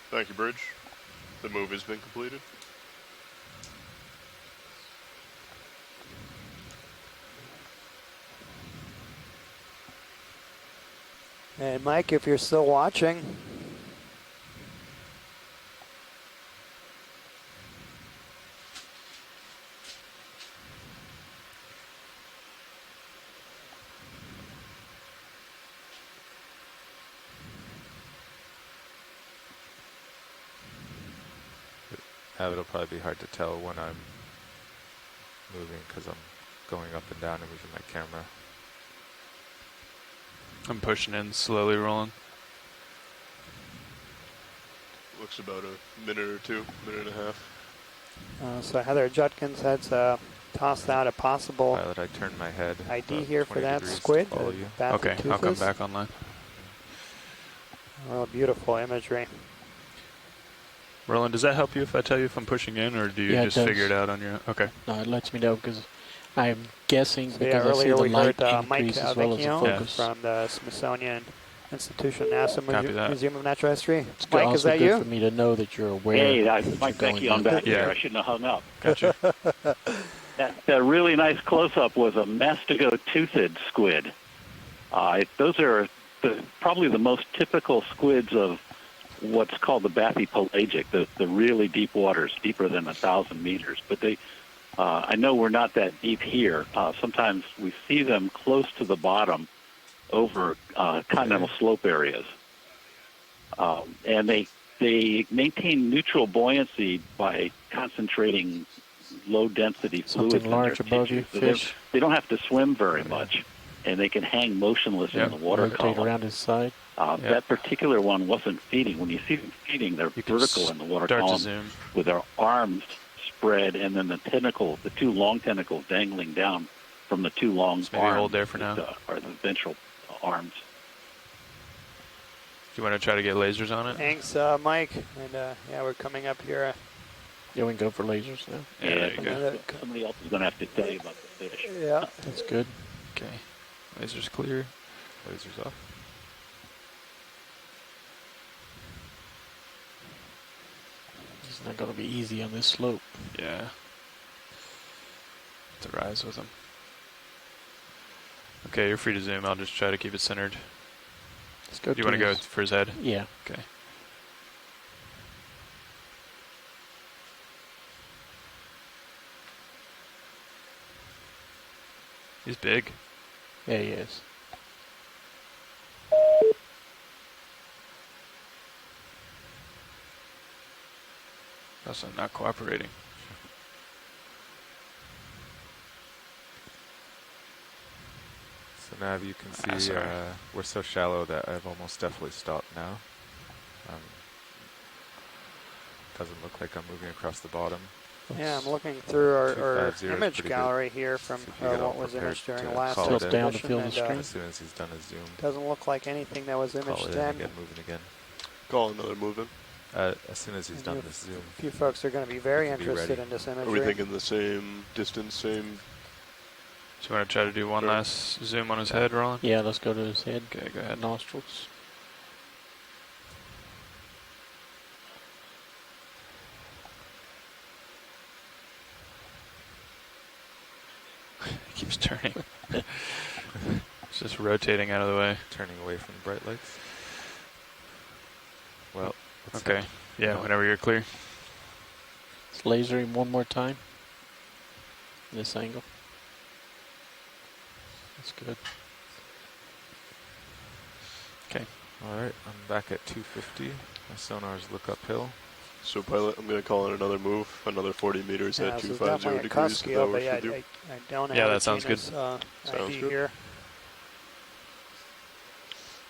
S10: Thank you, Bridge. The move has been completed.
S7: And Mike, if you're still watching,
S9: It'll probably be hard to tell when I'm moving because I'm going up and down and moving my camera.
S11: I'm pushing in, slowly rolling.
S10: Looks about a minute or two, minute and a half.
S7: So Heather Judkins has tossed out a possible
S9: Pilot, I turned my head
S7: ID here for that squid.
S11: Okay, I'll come back online.
S7: Well, beautiful imagery.
S11: Roland, does that help you if I tell you if I'm pushing in, or do you just figure it out on your own? Okay.
S13: No, it lets me know because I'm guessing
S7: So
S13: because I see
S7: earlier
S13: the
S7: we
S13: light
S7: heard Mike
S13: increase as well as the focus.
S7: from the Smithsonian Institution NASA Museum of Natural History.
S13: It's
S7: Mike,
S13: also
S7: is that
S13: good
S7: you?
S13: for me to know that you're aware.
S12: Hey, Mike Vecchione back here. I shouldn't have hung up.
S11: Gotcha.
S12: That really nice close-up was a mastigo-toothed squid. Those are probably the most typical squids of what's called the bathypelagic, the really deep waters, deeper than 1,000 meters. But I know we're not that deep here. Sometimes we see them close to the bottom over continental slope areas. And they maintain neutral buoyancy by concentrating low-density fluids
S13: Something large
S12: in their
S13: above you,
S12: tissues. So
S13: fish.
S12: they don't have to swim very much, and they can hang motionless in the water
S13: Rotate
S12: column.
S13: around his side.
S12: That particular one wasn't feeding. When you see them feeding, they're vertical in the water column with their arms spread, and then the two long tentacles dangling down from the two long arms.
S11: Maybe hold there for now.
S12: Are the ventral arms.
S11: Do you want to try to get lasers on it?
S7: Thanks, Mike. And yeah, we're coming up here.
S13: Yeah, we can go for lasers now.
S11: Yeah, there you go.
S12: Somebody else is going to have to tell you about the fish.
S7: Yeah.
S13: That's good.
S11: Okay. Lasers clear.
S9: Lasers off.
S13: It's not going to be easy on this slope.
S11: Yeah. To rise with him. Okay, you're free to zoom. I'll just try to keep it centered.
S13: Let's go.
S11: Do you want to go for his head?
S13: Yeah.
S11: Okay. He's big.
S13: Yeah, he is.
S11: Also not cooperating.
S9: So now you can see we're so shallow that I've almost definitely stopped now. Doesn't look like I'm moving across the bottom.
S7: Yeah, I'm looking through our image gallery here from what was imaged during the last
S13: exhibition. Down to fill the
S9: screen. As soon as he's done his zoom.
S7: Doesn't look like anything that was imaged then.
S9: Moving again.
S10: Call another movement.
S9: As soon as he's done this zoom.
S7: A few folks are going to be very interested in this imagery.
S10: Are we thinking the same distance, same?
S11: So you want to try to do one last zoom on his head, Roland?
S13: Yeah, let's go to his head.
S11: Okay, go ahead.
S13: Nostrils.
S11: He keeps turning. It's just rotating out of the way.
S9: Turning away from the bright lights. Well,
S11: okay. Yeah, whenever you're clear.
S13: Let's laser him one more time. This angle. That's good.
S11: Okay.
S9: All right, I'm back at 250. My sonars look uphill.
S10: So pilot, I'm going to call in another move, another 40 meters at 250 degrees.
S7: Scale, but I don't have
S11: that sounds good.
S10: Sounds
S7: ID
S10: good.
S7: Here.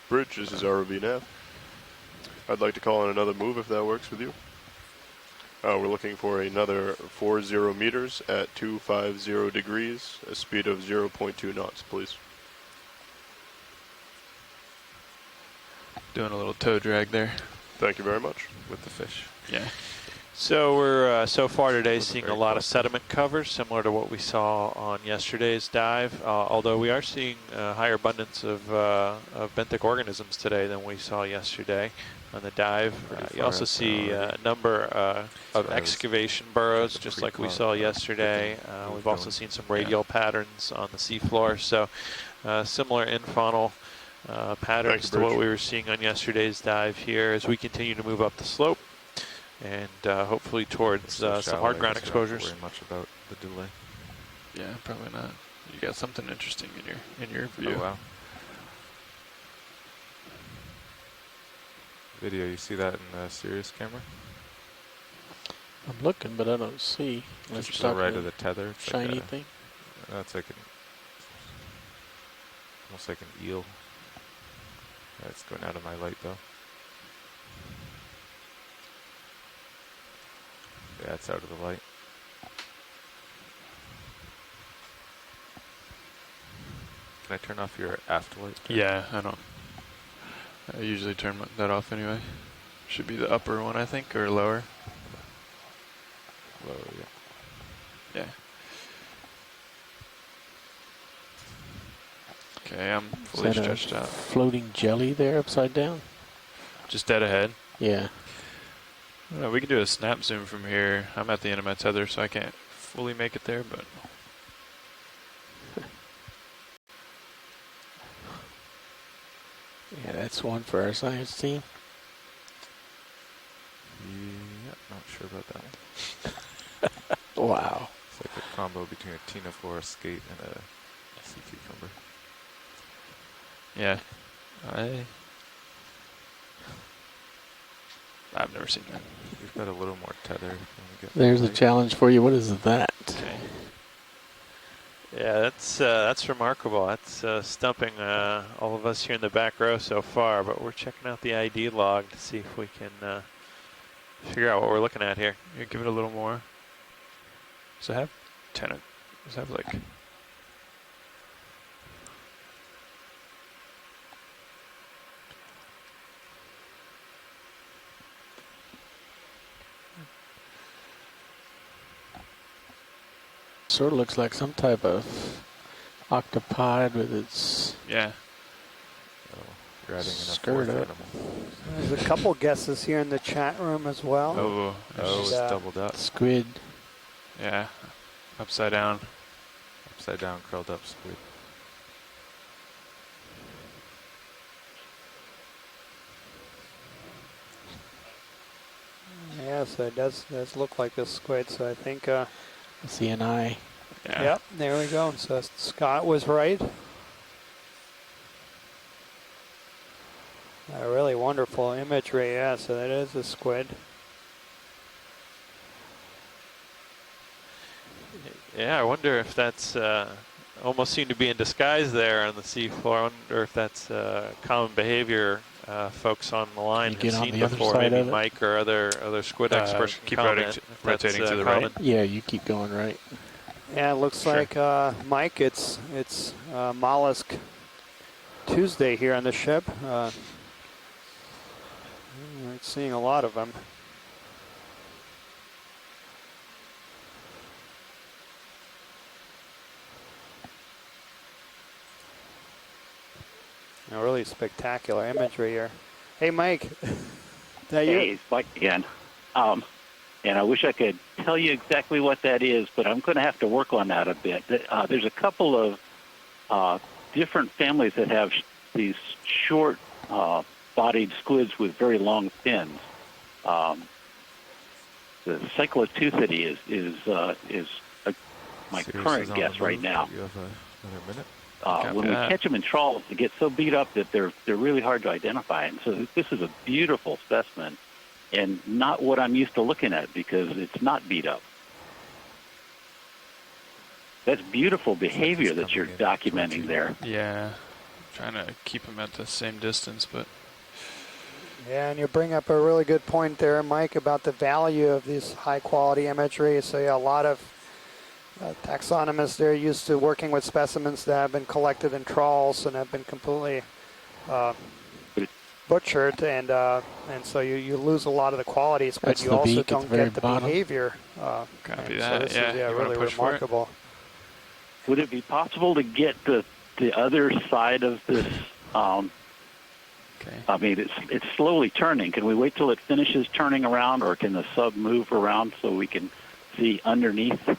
S10: Bridge, this is ROV nav. I'd like to call in another move if that works with you. We're looking for another 40 meters at 250 degrees, a speed of 0.2 knots, please.
S11: Doing a little toe drag there.
S10: Thank you very much.
S9: With the fish.
S11: Yeah.
S2: So we're so far today seeing a lot of sediment cover, similar to what we saw on yesterday's dive. Although we are seeing a higher abundance of benthic organisms today than we saw yesterday on the dive. You also see a number of excavation burrows, just like we saw yesterday. We've also seen some radial patterns on the seafloor. So similar in-funnel patterns to what we were seeing on yesterday's dive here as we continue to move up the slope. And hopefully towards some hard ground exposures.
S9: Don't worry much about the delay.
S11: Yeah, probably not. You got something interesting in your view.
S9: Oh, wow. Video, you see that in the Sirius camera?
S13: I'm looking, but I don't see.
S9: Just to the right of the tether. It's
S13: shiny
S9: like
S13: thing.
S9: That's like almost like an eel. Yeah, it's going out of my light though. Yeah, it's out of the light. Can I turn off your aft light?
S11: Yeah, I don't I usually turn that off anyway. Should be the upper one, I think, or lower.
S9: Lower, yeah.
S11: Yeah. Okay, I'm fully stretched out.
S13: Floating jelly there upside down?
S11: Just dead ahead?
S13: Yeah.
S11: We can do a snap zoom from here. I'm at the end of my tether, so I can't fully make it there, but...
S13: Yeah, that's one for our science team.
S9: Yeah, not sure about that one.
S13: Wow.
S9: It's like a combo between a ctenophore, skate, and a sea cucumber.
S11: Yeah. I've never seen that.
S9: We've got a little more tether.
S13: There's a challenge for you. What is that?
S11: Okay.
S2: Yeah, that's remarkable. That's stumping all of us here in the back row so far, but we're checking out the ID log to see if we can figure out what we're looking at here.
S11: Yeah, give it a little more. Does it have 10? Does it have like...
S13: Sort of looks like some type of octopod with its skirt up.
S7: There's a couple guesses here in the chat room as well.
S11: Oh,
S9: it's doubled up.
S13: Squid.
S11: Yeah, upside down.
S9: Upside down, curled up squid.
S7: Yeah, so it does look like a squid, so I think...
S13: I see an eye.
S11: Yeah.
S7: Yep, there we go. So Scott was right. A really wonderful imagery, yeah, so that is a squid.
S2: Yeah, I wonder if that's almost seemed to be in disguise there on the seafloor. I wonder if that's common behavior folks on the line have seen before. Maybe Mike or other squid experts can
S11: keep
S2: comment.
S11: rotating to the right.
S13: Yeah, you keep going right.
S7: Yeah, it looks like, Mike, it's Mollusk Tuesday here on the ship. We're seeing a lot of them. A really spectacular imagery here. Hey, Mike.
S12: Hey, it's Mike again. And I wish I could tell you exactly what that is, but I'm going to have to work on that a bit. There's a couple of different families that have these short bodied squids with very long fins. The Cycloteuthid is my current guess right now.
S9: You have another minute?
S12: When we catch them in trawls, they get so beat up that they're really hard to identify. And so this is a beautiful specimen, and not what I'm used to looking at because it's not beat up. That's beautiful behavior that you're documenting there.
S11: Yeah, trying to keep them at the same distance, but...
S7: Yeah, and you bring up a really good point there, Mike, about the value of these high-quality imagery. So, yeah, a lot of taxonomists, they're used to working with specimens that have been collected in trawls and have been completely butchered, and so you lose a lot of the qualities, but you also don't get the behavior.
S11: Copy
S7: that. So this is really remarkable.
S12: Would it be possible to get the other side of this?
S11: Okay.
S12: I mean, it's slowly turning. Can we wait till it finishes turning around, or can the sub move around so we can see underneath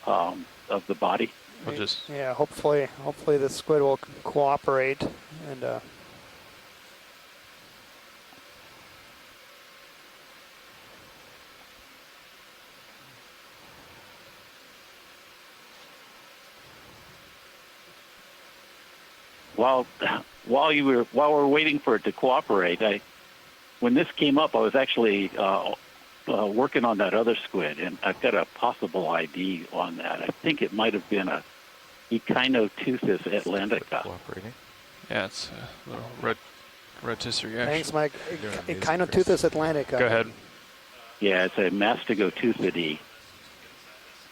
S12: of the body?
S11: We'll just
S7: hopefully the squid will cooperate and.
S12: While we're waiting for it to cooperate, when this came up, I was actually working on that other squid, and I've got a possible ID on that. I think it might have been a Okeanos atlantica.
S11: Yeah, it's a little rotisserie action.
S7: Thanks, Mike. Okeanos atlantica.
S11: Go ahead.
S12: Yeah, it's a Mastagoteuthid.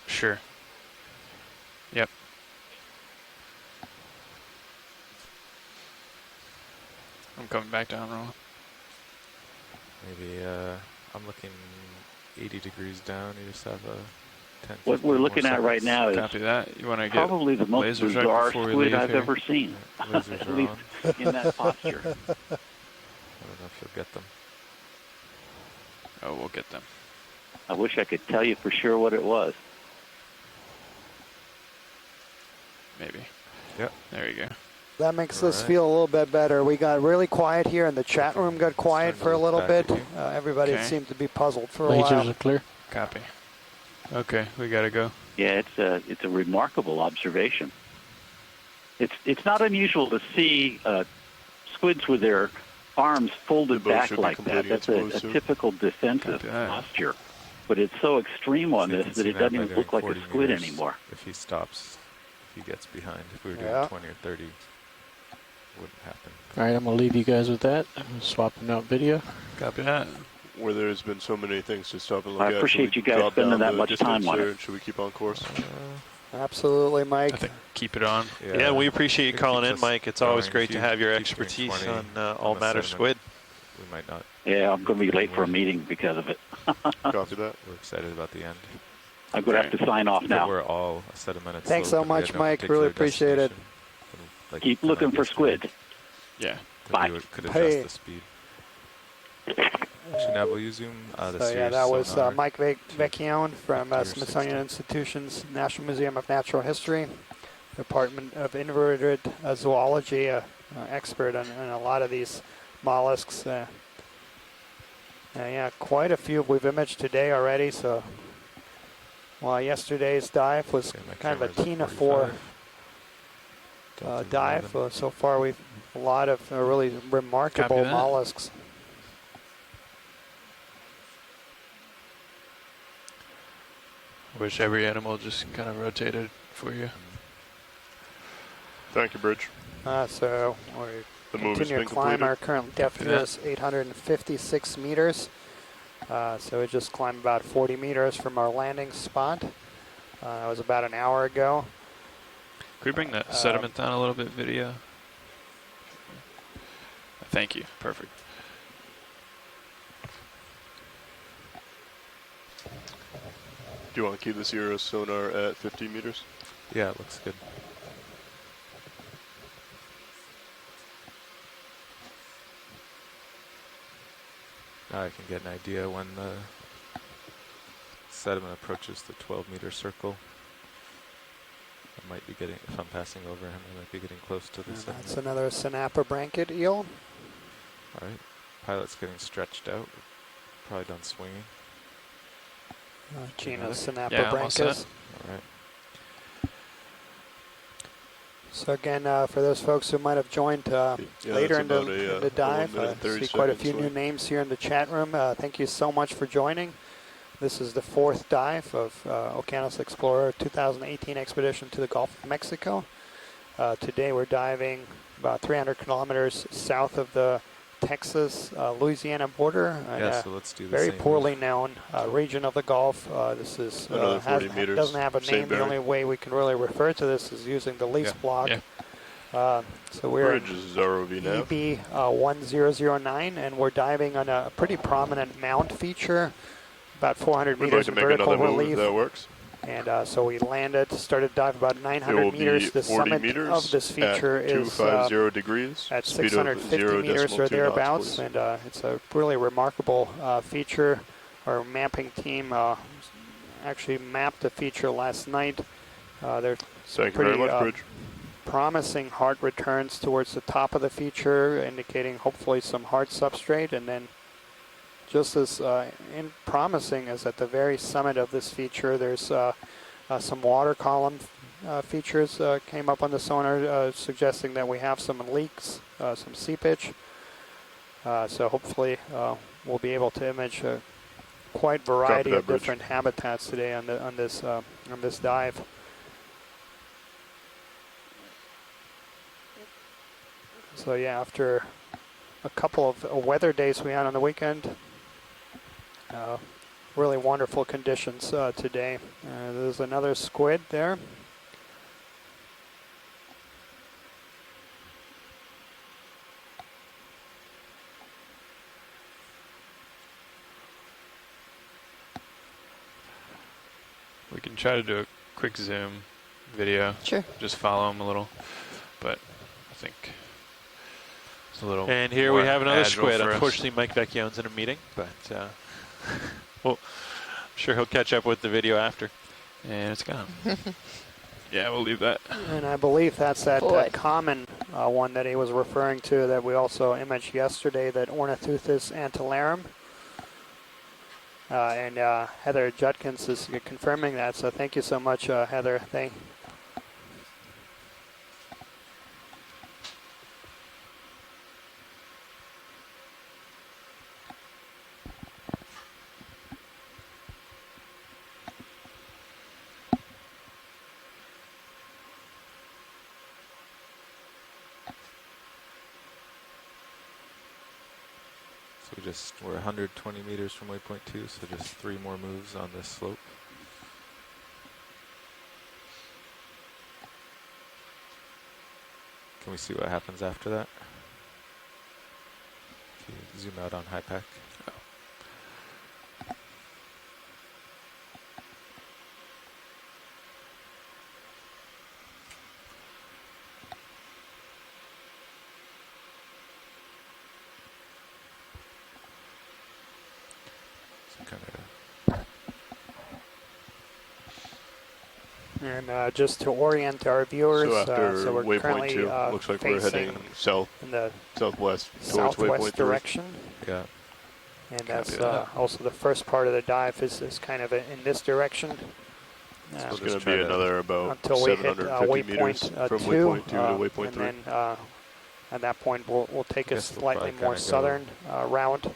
S11: Sure. Yep. I'm coming back down, Roland.
S9: Maybe I'm looking 80 degrees down. You just have a 10.
S12: What we're looking at right now is
S11: copy that. You want to get
S12: probably the most bizarre squid I've ever seen.
S9: Lasers
S12: at
S9: are
S12: least
S9: on.
S12: in that posture.
S9: I don't know if you'll get them.
S11: Oh, we'll get them.
S12: I wish I could tell you for sure what it was.
S11: Maybe.
S9: Yep.
S11: There you go.
S7: That makes us feel a little bit better. We got really quiet here, and the chat room got quiet for a little bit. Everybody seemed to be puzzled for a while.
S13: Lasers are clear.
S11: Copy. Okay, we got to go.
S12: Yeah, it's a remarkable observation. It's not unusual to see squids with their arms folded back like that. That's a typical defensive posture. But it's so extreme on this that it doesn't even look like a squid anymore.
S9: If he stops, if he gets behind, if we were doing 20 or 30, it wouldn't happen.
S13: All right, I'm going to leave you guys with that. I'm swapping out video.
S11: Copy that.
S10: Where there's been so many things to stop and look
S12: I
S10: at.
S12: appreciate you guys spending that much time on it.
S10: Should we keep on course?
S7: Absolutely, Mike.
S11: I think keep it on.
S2: Yeah, we appreciate you calling in, Mike. It's always great to have your expertise on all matters squid.
S9: We might not.
S12: Yeah, I'm going to be late for a meeting because of it.
S10: Copy that.
S9: We're excited about the end.
S12: I'm going to have to sign off now.
S9: We're all a set of minutes.
S7: Thanks so much, Mike. Really appreciate it.
S9: Like
S12: keep looking for squid.
S11: Yeah.
S12: Bye.
S9: Could adjust the speed. Actually, now will you zoom the
S7: So yeah, that was Mike Vecchione from Smithsonian
S9: Sensors.
S7: Institution's National Museum of Natural History, Department of Invertebrate Zoology, expert on a lot of these mollusks. Yeah, quite a few we've imaged today already. So, while yesterday's dive was kind of a TINA 4 dive, so far we've a lot of really remarkable mollusks.
S11: Wish every animal just kind of rotated for you.
S10: Thank you, Bridge.
S7: So we continue to climb. Our current depth here is 856 meters. So we just climbed about 40 meters from our landing spot. That was about an hour ago.
S11: Could we bring the sediment down a little bit, video? Thank you. Perfect.
S10: Do you want to keep the Sierra sonar at 50 meters?
S9: Yeah, it looks good. Now I can get an idea when the sediment approaches the 12-meter circle. I might be getting, if I'm passing over him, I might be getting close to the sediment.
S7: That's another Sinapa branchid eel.
S9: All right, pilot's getting stretched out. Probably done swinging.
S7: Gina Sinapa branchis.
S9: All right.
S7: So again, for those folks who might have joined later in the dive, see quite a few new names here in the chat room. Thank you so much for joining. This is the 4th dive of Okeanos Explorer 2018 expedition to the Gulf of Mexico. Today we're diving about 300 kilometers south of the Texas-Louisiana border.
S9: Yeah, so let's do the
S7: very poorly known region of the Gulf. This is doesn't have a name. The only way we can really refer to this is using the lease block. So we're EB1009, and we're diving on a pretty prominent mound feature, about 400 meters in vertical relief.
S10: That works.
S7: And so we landed, started to dive about 900 meters. The summit of this feature is
S10: 250 degrees,
S7: at 650 meters or thereabouts. And it's a really remarkable feature. Our mapping team actually mapped the feature last night. They're pretty promising heart returns towards the top of the feature, indicating hopefully some hard substrate. And then just as promising as at the very summit of this feature, there's some water column features came up on the sonar, suggesting that we have some leaks, some seepage. So hopefully we'll be able to image a quite variety of different habitats today on this dive. So yeah, after a couple of weather days we had on the weekend, really wonderful conditions today. There's another squid there.
S11: can try to do a quick zoom video.
S14: Sure.
S11: Just follow him a little, but I think it's a little.
S2: And here we have another squid.
S11: Us.
S2: Unfortunately, Mike Vecchione's in a meeting, but well, I'm sure he'll catch up with the video after.
S11: And it's gone. Yeah, we'll leave that.
S4: And I believe that's that common one that he was referring to that we also imaged yesterday, that Ornithuthis antillarum. And Heather Judkins is confirming that, so thank you so much, Heather.
S9: We're 120 meters from waypoint 2, so just 3 more moves on this slope. Can we see what happens after that? Can you zoom out on high pack?
S4: And just to orient our viewers,
S10: so after
S4: so we're
S10: waypoint
S4: currently
S10: 2, looks like we're heading south,
S4: in the
S10: southwest towards
S4: southwest
S10: waypoint
S4: direction.
S10: 3.
S9: Yeah.
S4: And that's also the first part of the dive is kind of in this direction.
S10: So it's going to be another about
S4: until we hit
S10: 750 meters from waypoint 2 to waypoint 3.
S4: And then at that point we'll take a slightly more southern route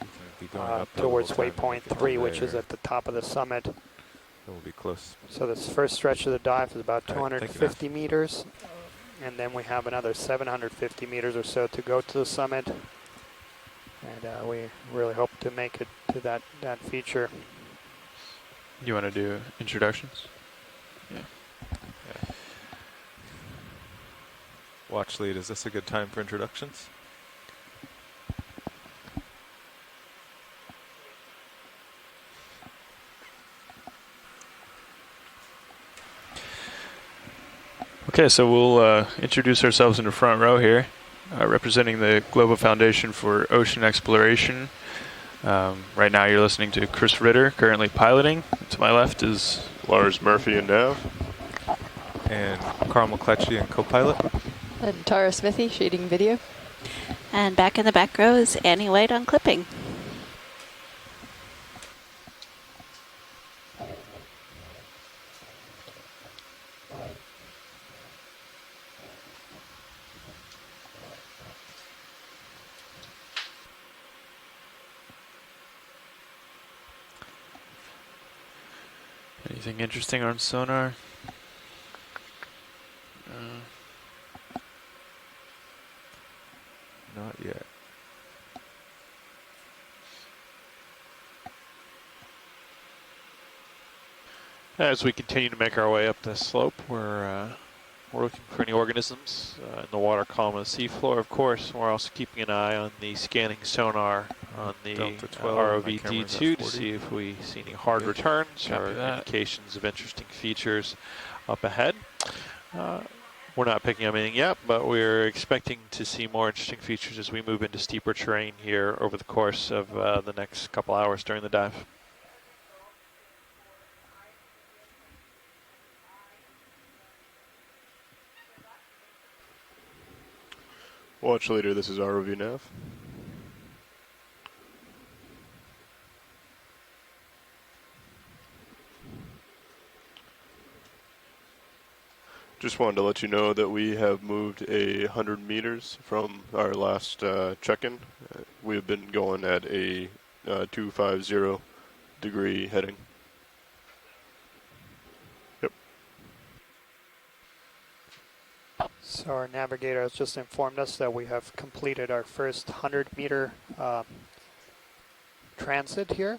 S4: towards waypoint 3, which is at the top of the summit.
S9: We'll be close.
S4: So this first stretch of the dive is about 250 meters, and then we have another 750 meters or so to go to the summit. And we really hope to make it to that feature.
S11: You want to do introductions?
S9: Yeah. Watch lead, is this a good time for introductions?
S11: Okay, so we'll introduce ourselves in the front row here, representing the Global Foundation for Ocean Exploration. Right now you're listening to Chris Ritter, currently piloting. To my left is
S10: Lars Murphy and Nav.
S9: And Carl McCletchy and co-pilot.
S14: And Tara Smithy, shading video.
S15: And back in the back row is Annie White on clipping.
S11: Anything interesting on sonar?
S9: Not yet.
S2: As we continue to make our way up the slope, we're looking for any organisms in the water column of the seafloor, of course. We're also keeping an eye on the scanning sonar on the ROV D2 to see if we see any hard returns or indications of interesting features up ahead. We're not picking up anything yet, but we're expecting to see more interesting features as we move into steeper terrain here over the course of the next couple hours during the dive.
S10: Watch leader, this is ROV Nav. Just wanted to let you know that we have moved 100 meters from our last check-in. We have been going at a 250 degree heading. Yep.
S4: So our navigator has just informed us that we have completed our first 100-meter transit here.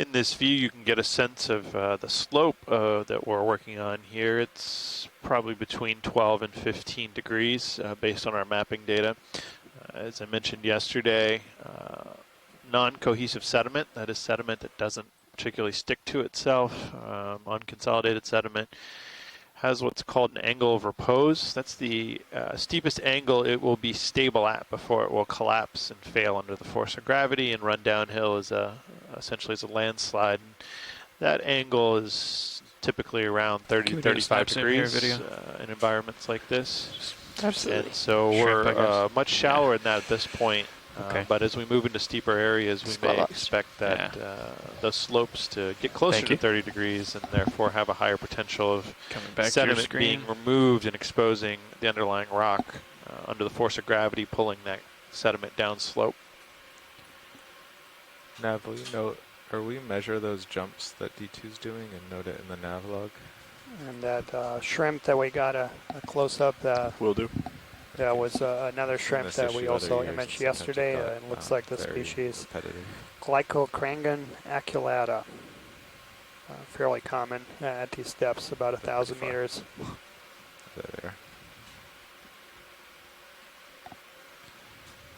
S2: In this view, you can get a sense of the slope that we're working on here. It's probably between 12 and 15 degrees based on our mapping data. As I mentioned yesterday, non-cohesive sediment, that is sediment that doesn't particularly stick to itself, unconsolidated sediment, has what's called an angle of repose. That's the steepest angle it will be stable at before it will collapse and fail under the force of gravity and run downhill as essentially as a landslide. And that angle is typically around 30 35 degrees in environments like this.
S14: Absolutely.
S2: And so we're much shallower than that at this point. But as we move into steeper areas, we may expect that the slopes to get closer to 30 degrees and therefore have a higher potential of sediment being removed and exposing the underlying rock under the force of gravity, pulling that sediment down slope.
S9: Nav, will you note, or will you measure those jumps that D2's doing and note it in the nav log?
S4: And that shrimp that we got a close-up.
S10: Will do.
S4: That was another shrimp that we also imaged yesterday. It looks like the species Glycocrangon aculata. Fairly common at these depths, about 1,000 meters.
S9: There.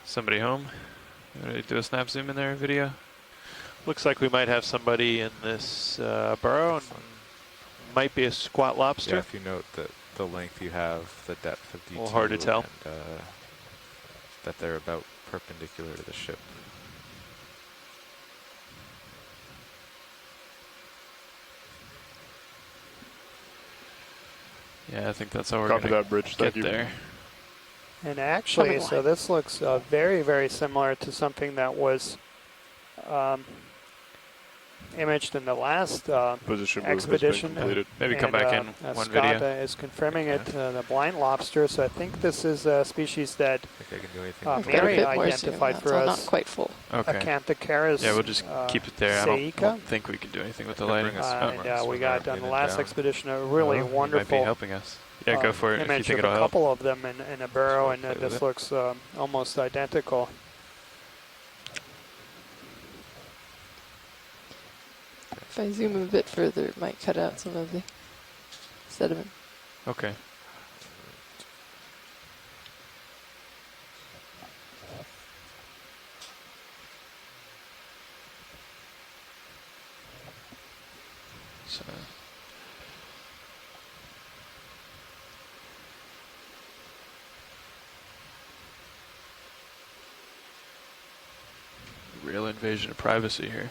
S11: Somebody home? Ready to do a snap zoom in their video?
S2: Looks like we might have somebody in this burrow, and might be a squat lobster.
S9: Yeah, if you note that the length you have, the depth of D2,
S2: a little hard to tell.
S9: And, that they're about perpendicular to the ship.
S11: Yeah, I think that's how we're
S10: Copy
S11: going
S10: that, Bridge.
S11: to
S10: Thank
S11: get
S10: you.
S11: there.
S4: And actually, so this looks very, very similar to something that was imaged in the last expedition.
S11: Maybe come back in one
S4: Scott
S11: video.
S4: Is confirming it, the blind lobster. So I think this is a species that Mary identified for us.
S14: Not quite full.
S11: Okay.
S4: Acanthocaris.
S11: Yeah, we'll just keep it there. I don't think we can do anything with the lighting.
S4: And we got on the last expedition a really wonderful.
S11: Might be helping us. Yeah, go for it if you think it'll
S4: help.
S11: A
S4: couple of them in a burrow, and this looks almost identical.
S14: If I zoom a bit further, it might cut out some of the sediment.
S11: Okay. So. Real invasion of privacy here.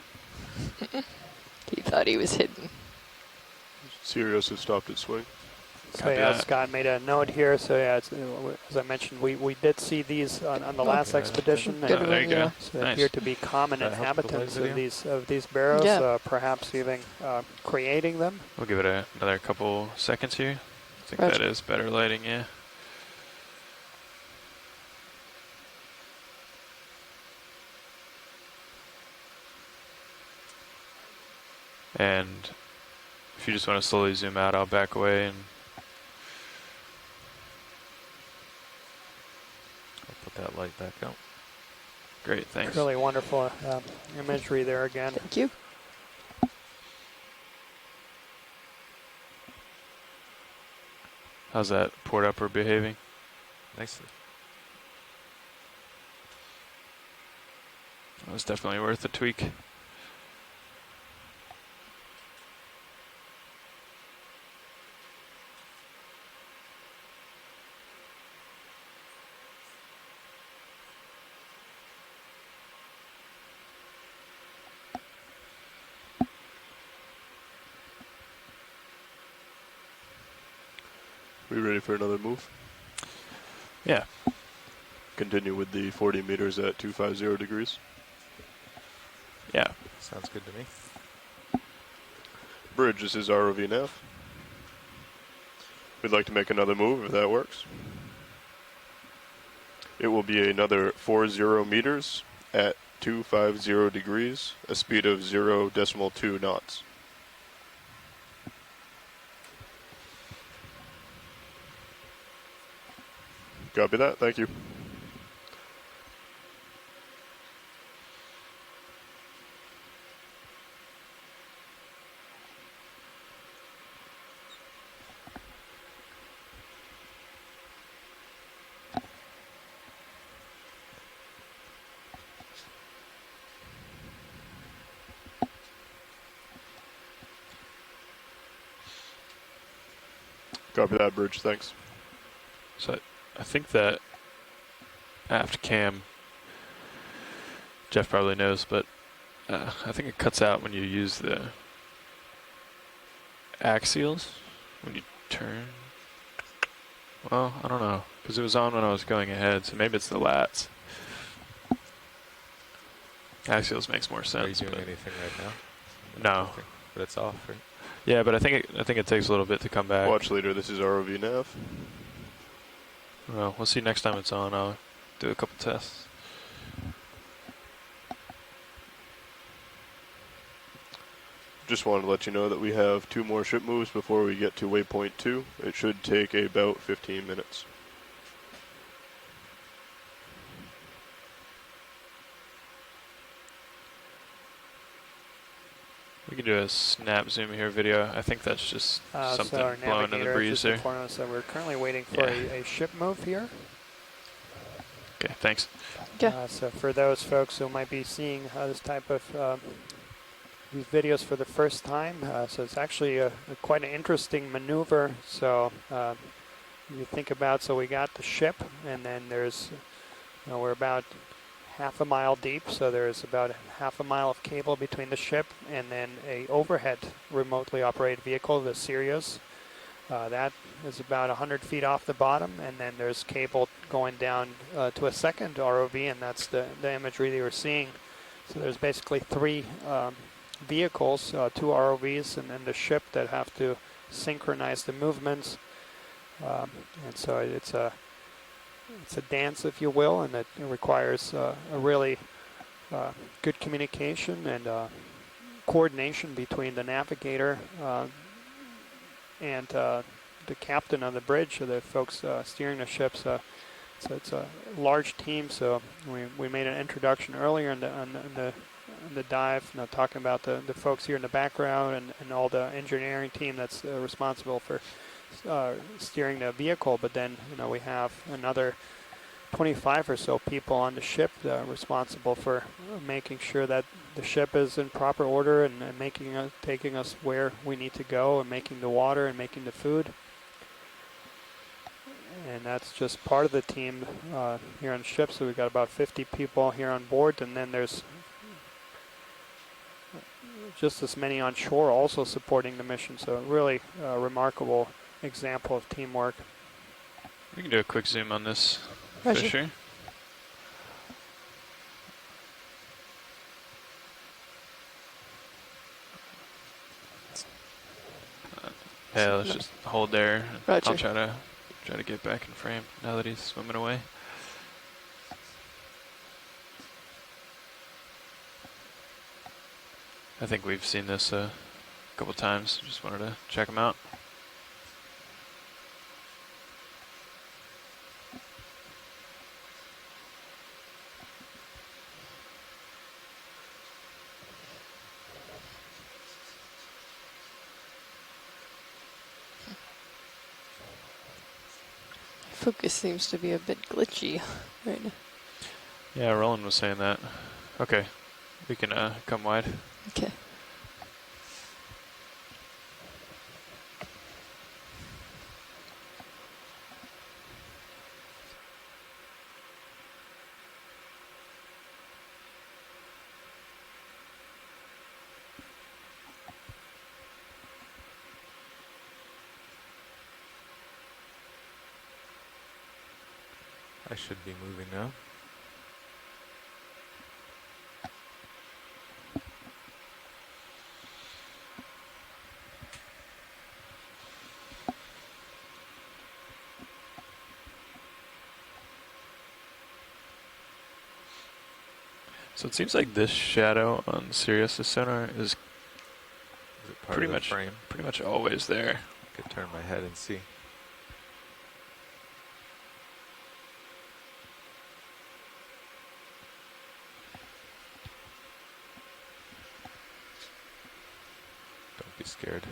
S14: He thought he was hidden.
S10: Sirius has stopped its swing.
S4: So yeah, Scott made a note here. So yeah, it's, as I mentioned, we did see these on the last expedition.
S14: There you go.
S4: So they appear to be common inhabitants of these burrows, perhaps even creating them.
S11: We'll give it another couple seconds here. I think that is better lighting, yeah. And if you just want to slowly zoom out, I'll back away and
S9: I'll put that light back out.
S11: Great, thanks.
S4: Really wonderful imagery there again.
S14: Thank you.
S11: How's that port upper behaving?
S9: Nicely.
S11: That was definitely worth a tweak.
S10: We ready for another move?
S11: Yeah.
S10: Continue with the 40 meters at 250 degrees.
S11: Yeah.
S9: Sounds good to me.
S10: Bridge, this is ROV nav. We'd like to make another move if that works. It will be another 40 meters at 250 degrees, a speed of 0.2 knots. Copy that, thank you. Copy that, Bridge. Thanks.
S11: So I think that aft cam, Jeff probably knows, but I think it cuts out when you use the axials, when you turn. Well, I don't know, because it was on when I was going ahead, so maybe it's the lats. Axials makes more sense.
S9: Are you doing anything right now?
S11: No.
S9: But it's off, right?
S11: Yeah, but I think it takes a little bit to come back.
S10: Watch leader, this is ROV nav.
S11: Well, we'll see next time it's on. I'll do a couple tests.
S10: Just wanted to let you know that we have 2 more ship moves before we get to waypoint 2. It should take about 15 minutes.
S11: We can do a snap zoom here video. I think that's just something blowing in the breeze there.
S4: So we're currently waiting for a ship move here.
S11: Okay, thanks.
S4: So for those folks who might be seeing this type of these videos for the first time, so it's actually quite an interesting maneuver. So you think about, so we got the ship, and then there's, we're about half a mile deep, so there's about half a mile of cable between the ship and then a overhead remotely operated vehicle, the Sirius. That is about 100 feet off the bottom, and then there's cable going down to a second ROV, and that's the imagery that you're seeing. So there's basically 3 vehicles, 2 ROVs, and then the ship that have to synchronize the movements. And so it's a dance, if you will, and it requires a really good communication and coordination between the navigator and the captain on the bridge, or the folks steering the ship. So it's a large team. So we made an introduction earlier in the dive, talking about the folks here in the background and all the engineering team that's responsible for steering the vehicle. But then we have another 25 or so people on the ship responsible for making sure that the ship is in proper order and taking us where we need to go, and making the water and making the food. And that's just part of the team here on the ship. So we've got about 50 people here on board, and then there's just as many on shore also supporting the mission. So really remarkable example of teamwork.
S11: We can do a quick zoom on this
S14: Roger.
S11: fisher. Yeah, let's just hold there.
S14: Roger.
S11: I'll try to get back in frame now that he's swimming away. I think we've seen this a couple times. Just wanted to check them out.
S14: Focus seems to be a bit glitchy right now.
S11: Yeah, Roland was saying that. Okay, we can come wide.
S14: Okay.
S9: I should be moving now.
S11: So it seems like this shadow on Sirius's sonar is
S9: it part
S11: pretty
S9: of the
S11: much
S9: frame?
S11: Pretty much always there.
S9: I could turn my head and see. Don't be scared.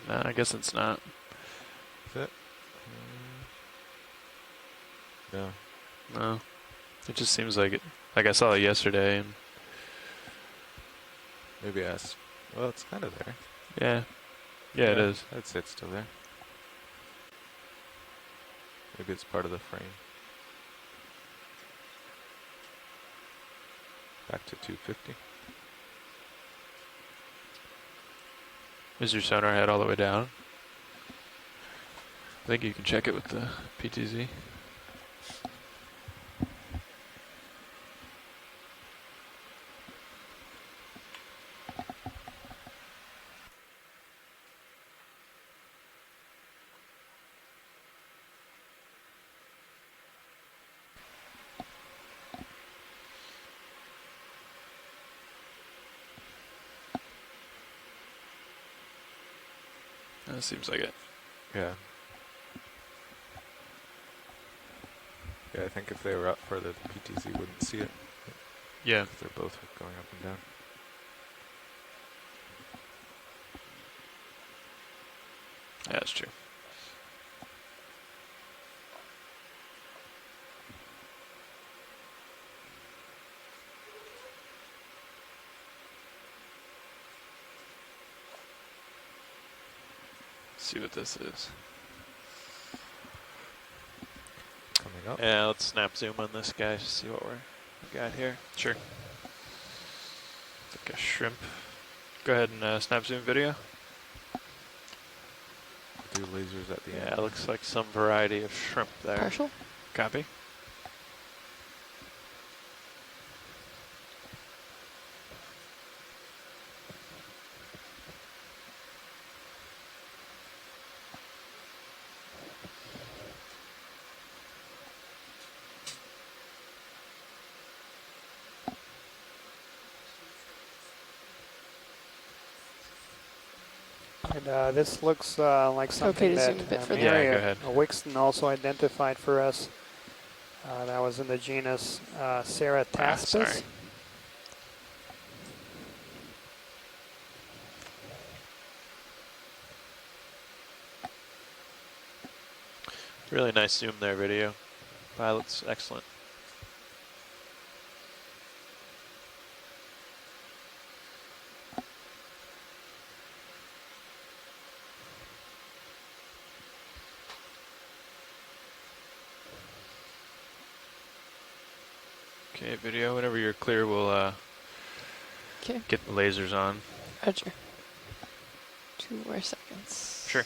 S11: No, I guess it's not.
S9: Is it? No.
S11: No. It just seems like it. Like I saw it yesterday. And
S9: maybe well, it's kind of there.
S11: Yeah. Yeah, it is.
S9: I'd say it's still there. Maybe it's part of the frame. Back to 250.
S11: Is your sonar head all the way down? I think you can check it with the PTZ. That seems like it.
S9: Yeah. Yeah, I think if they were up further, the PTZ wouldn't see it.
S11: Yeah.
S9: Because they're both going up and down.
S11: Yeah, that's true. See what this is.
S9: Coming up.
S2: Yeah, let's snap zoom on this guy to see what we got here.
S11: Sure. Like a shrimp. Go ahead and snap zoom video.
S9: Do lasers at the end.
S2: Yeah, it looks like some variety of shrimp there.
S14: Partial.
S11: Copy.
S7: And this looks like something that Wixton also identified for us. That was in the genus Cerataspis.
S2: Really nice zoom there, video. Pilot's excellent.
S11: Okay, video, whenever you're clear, we'll get the lasers on.
S14: Roger. 2 more seconds.
S11: Sure.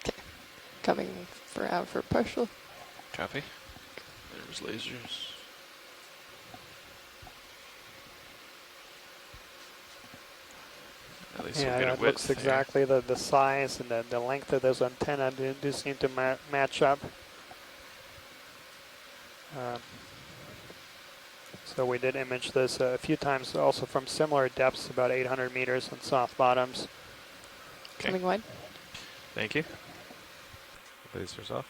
S14: Okay. Coming out for partial.
S11: Copy. There's lasers. At least we'll get a
S7: it
S11: width
S7: looks exactly the size and the length of those antennae do seem to match up. So we did image this a few times also from similar depths, about 800 meters on soft bottoms.
S11: Okay.
S14: Coming wide.
S11: Thank you.
S9: Lasers off.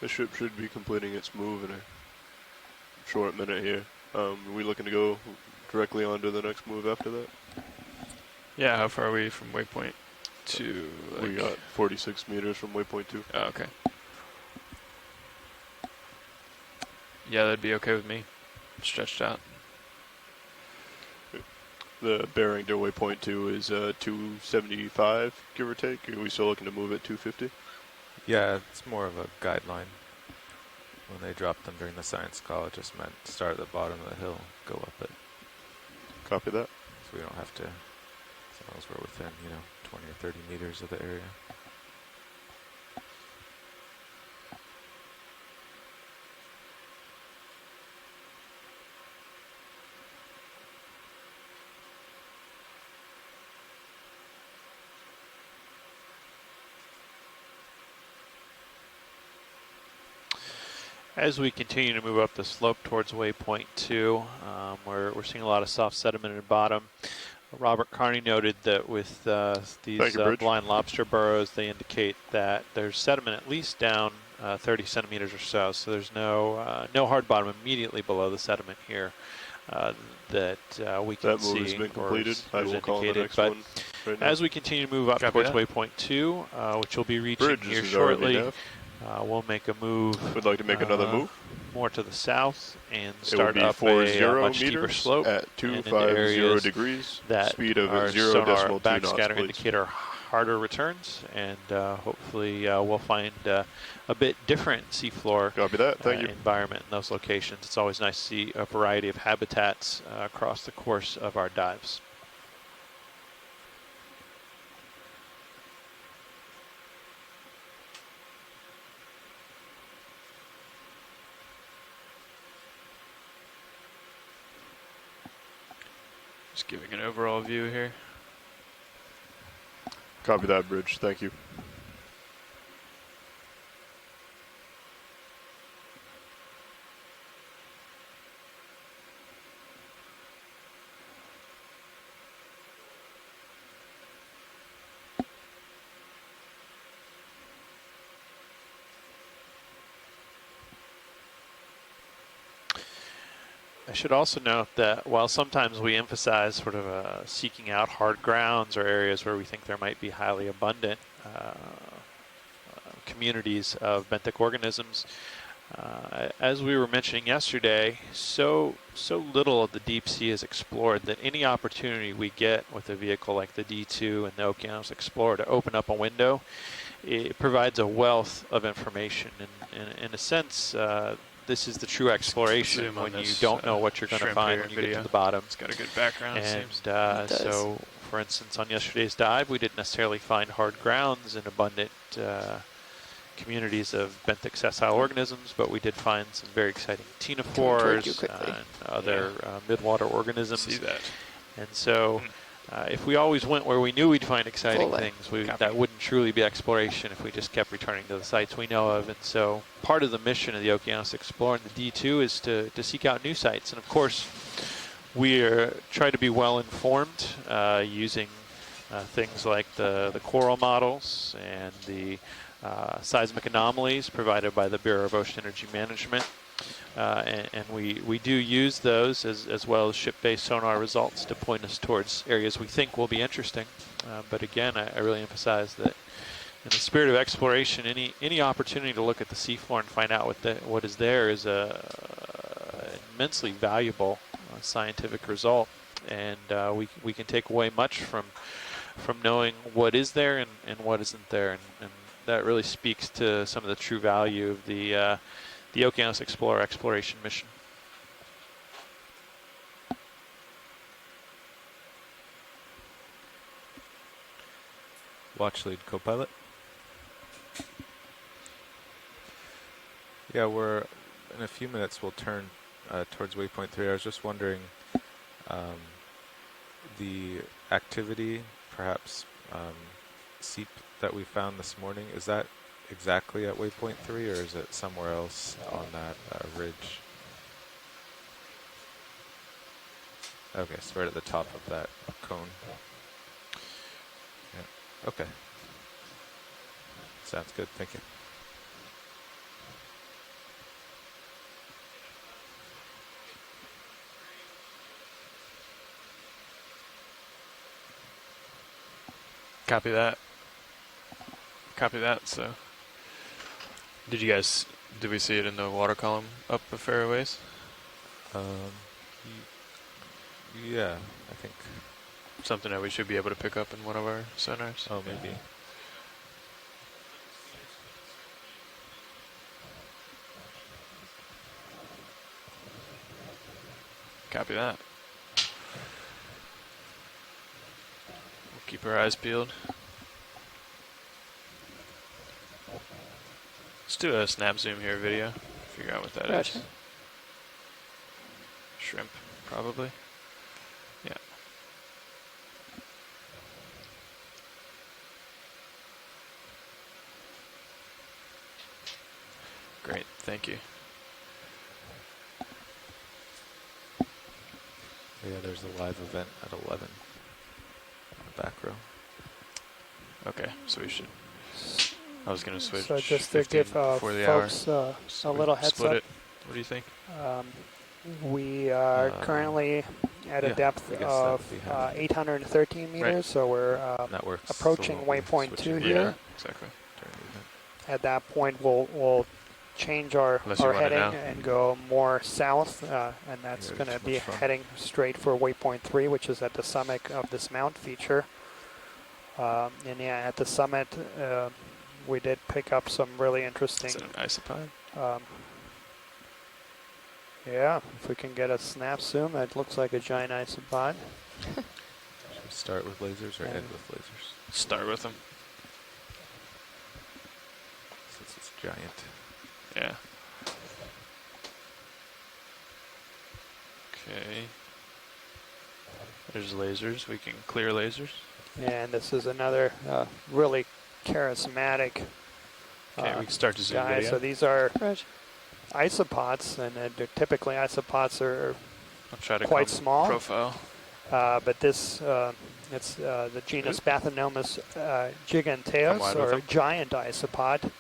S10: The ship should be completing its move in a short minute here. Are we looking to go directly on to the next move after that?
S11: Yeah, how far are we from waypoint 2?
S10: We got 46 meters from waypoint 2.
S11: Oh, okay. Yeah, that'd be okay with me. Stretched out.
S10: The bearing to waypoint 2 is 275, give or take. Are we still looking to move at 250?
S9: Yeah, it's more of a guideline. When they dropped them during the science call, it just meant start at the bottom of the hill, go up it.
S10: Copy that.
S9: So we don't have to, as long as we're within, 20 or 30 meters of the area.
S2: As we continue to move up the slope towards waypoint 2, we're seeing a lot of soft sediment at the bottom. Robert Carney noted that with these blind lobster burrows, they indicate that there's sediment at least down 30 centimeters or so. So there's no hard bottom immediately below the sediment here that we can see.
S10: That move has been completed. I will call the next
S2: but
S10: one. right now.
S2: As we continue to move up towards waypoint 2, which we'll be reaching here shortly, we'll make a move.
S10: Would like to make another move?
S2: More to the south and
S10: It
S2: start
S10: would be
S2: up
S10: 40
S2: a much steeper
S10: meters
S2: slope
S10: at 250 degrees,
S2: that
S10: speed of
S2: our
S10: 0.2
S2: sonar
S10: knots,
S2: backscatter
S10: please.
S2: indicator harder returns, and hopefully we'll find a bit different seafloor environment in those locations. It's always nice to see a variety of habitats across the course of our dives.
S11: Just giving an overall view here.
S10: Copy that, Bridge. Thank you.
S2: I should also note that while sometimes we emphasize sort of seeking out hard grounds or areas where we think there might be highly abundant communities of benthic organisms, as we were mentioning yesterday, so little of the deep sea is explored that any opportunity we get with a vehicle like the D2 and the Okeanos Explorer to open up a window, it provides a wealth of information. And in a sense, this is the true exploration when you don't know what you're going to find when you get to the bottom.
S11: It's got a good background,
S2: and
S11: it seems.
S2: So, for instance, on yesterday's dive, we didn't necessarily find hard grounds and abundant communities of benthic sessile organisms, but we did find some very exciting ctenophores and other midwater organisms.
S11: See that.
S2: And so if we always went where we knew we'd find exciting things, that wouldn't truly be exploration if we just kept returning to the sites we know of. And so part of the mission of the Okeanos Explorer and the D2 is to seek out new sites. And of course, we try to be well informed using things like the coral models and the seismic anomalies provided by the Bureau of Ocean Energy Management. And we do use those as well as ship-based sonar results to point us towards areas we think will be interesting. But again, I really emphasize that in the spirit of exploration, any opportunity to look at the seafloor and find out what is there is an immensely valuable scientific result. And we can take away much from knowing what is there and what isn't there. And that really speaks to some of the true value of the Okeanos Explorer exploration mission.
S9: Watch lead co-pilot. Yeah, we're in a few minutes we'll turn towards waypoint 3. I was just wondering the activity, perhaps seep that we found this morning, is that exactly at waypoint 3 or is it somewhere else on that ridge? Okay, so right at the top of that cone. Yeah. Okay. Sounds good, thank you.
S11: Copy that. Copy that, so. Did we see it in the water column up a fair ways?
S9: Yeah, I think.
S11: Something that we should be able to pick up in one of our sonars?
S9: Oh, maybe.
S11: Copy that. We'll keep our eyes peeled. Let's do a snap zoom here video. Figure out what that is. Shrimp, probably. Yeah. Great, thank you.
S9: Yeah, there's a live event at 11 in the back row.
S11: Okay, so we should. I was going to switch.
S7: So just to give folks a little heads up.
S11: It. What do you think?
S7: We are currently at a depth of 813 meters, right. So we're approaching waypoint 2 here.
S11: Yeah, exactly.
S7: At that point, we'll change our heading and go more south, and that's going to be heading straight for waypoint 3, which is at the summit of this mount feature. And yeah, at the summit, we did pick up some really interesting.
S11: Is it an isopod?
S7: Yeah, if we can get a snap zoom, it looks like a giant isopod.
S9: Should we start with lasers or end with lasers?
S11: Start with them.
S9: Since it's giant.
S11: Yeah. Okay. There's lasers. We can clear lasers.
S7: And this is another really charismatic
S11: okay, we can start to zoom
S7: guy.
S11: video.
S7: So these are isopods, and typically isopods are quite small.
S11: Profile.
S7: But this, it's the genus Bathynomus giganteus, or giant isopod.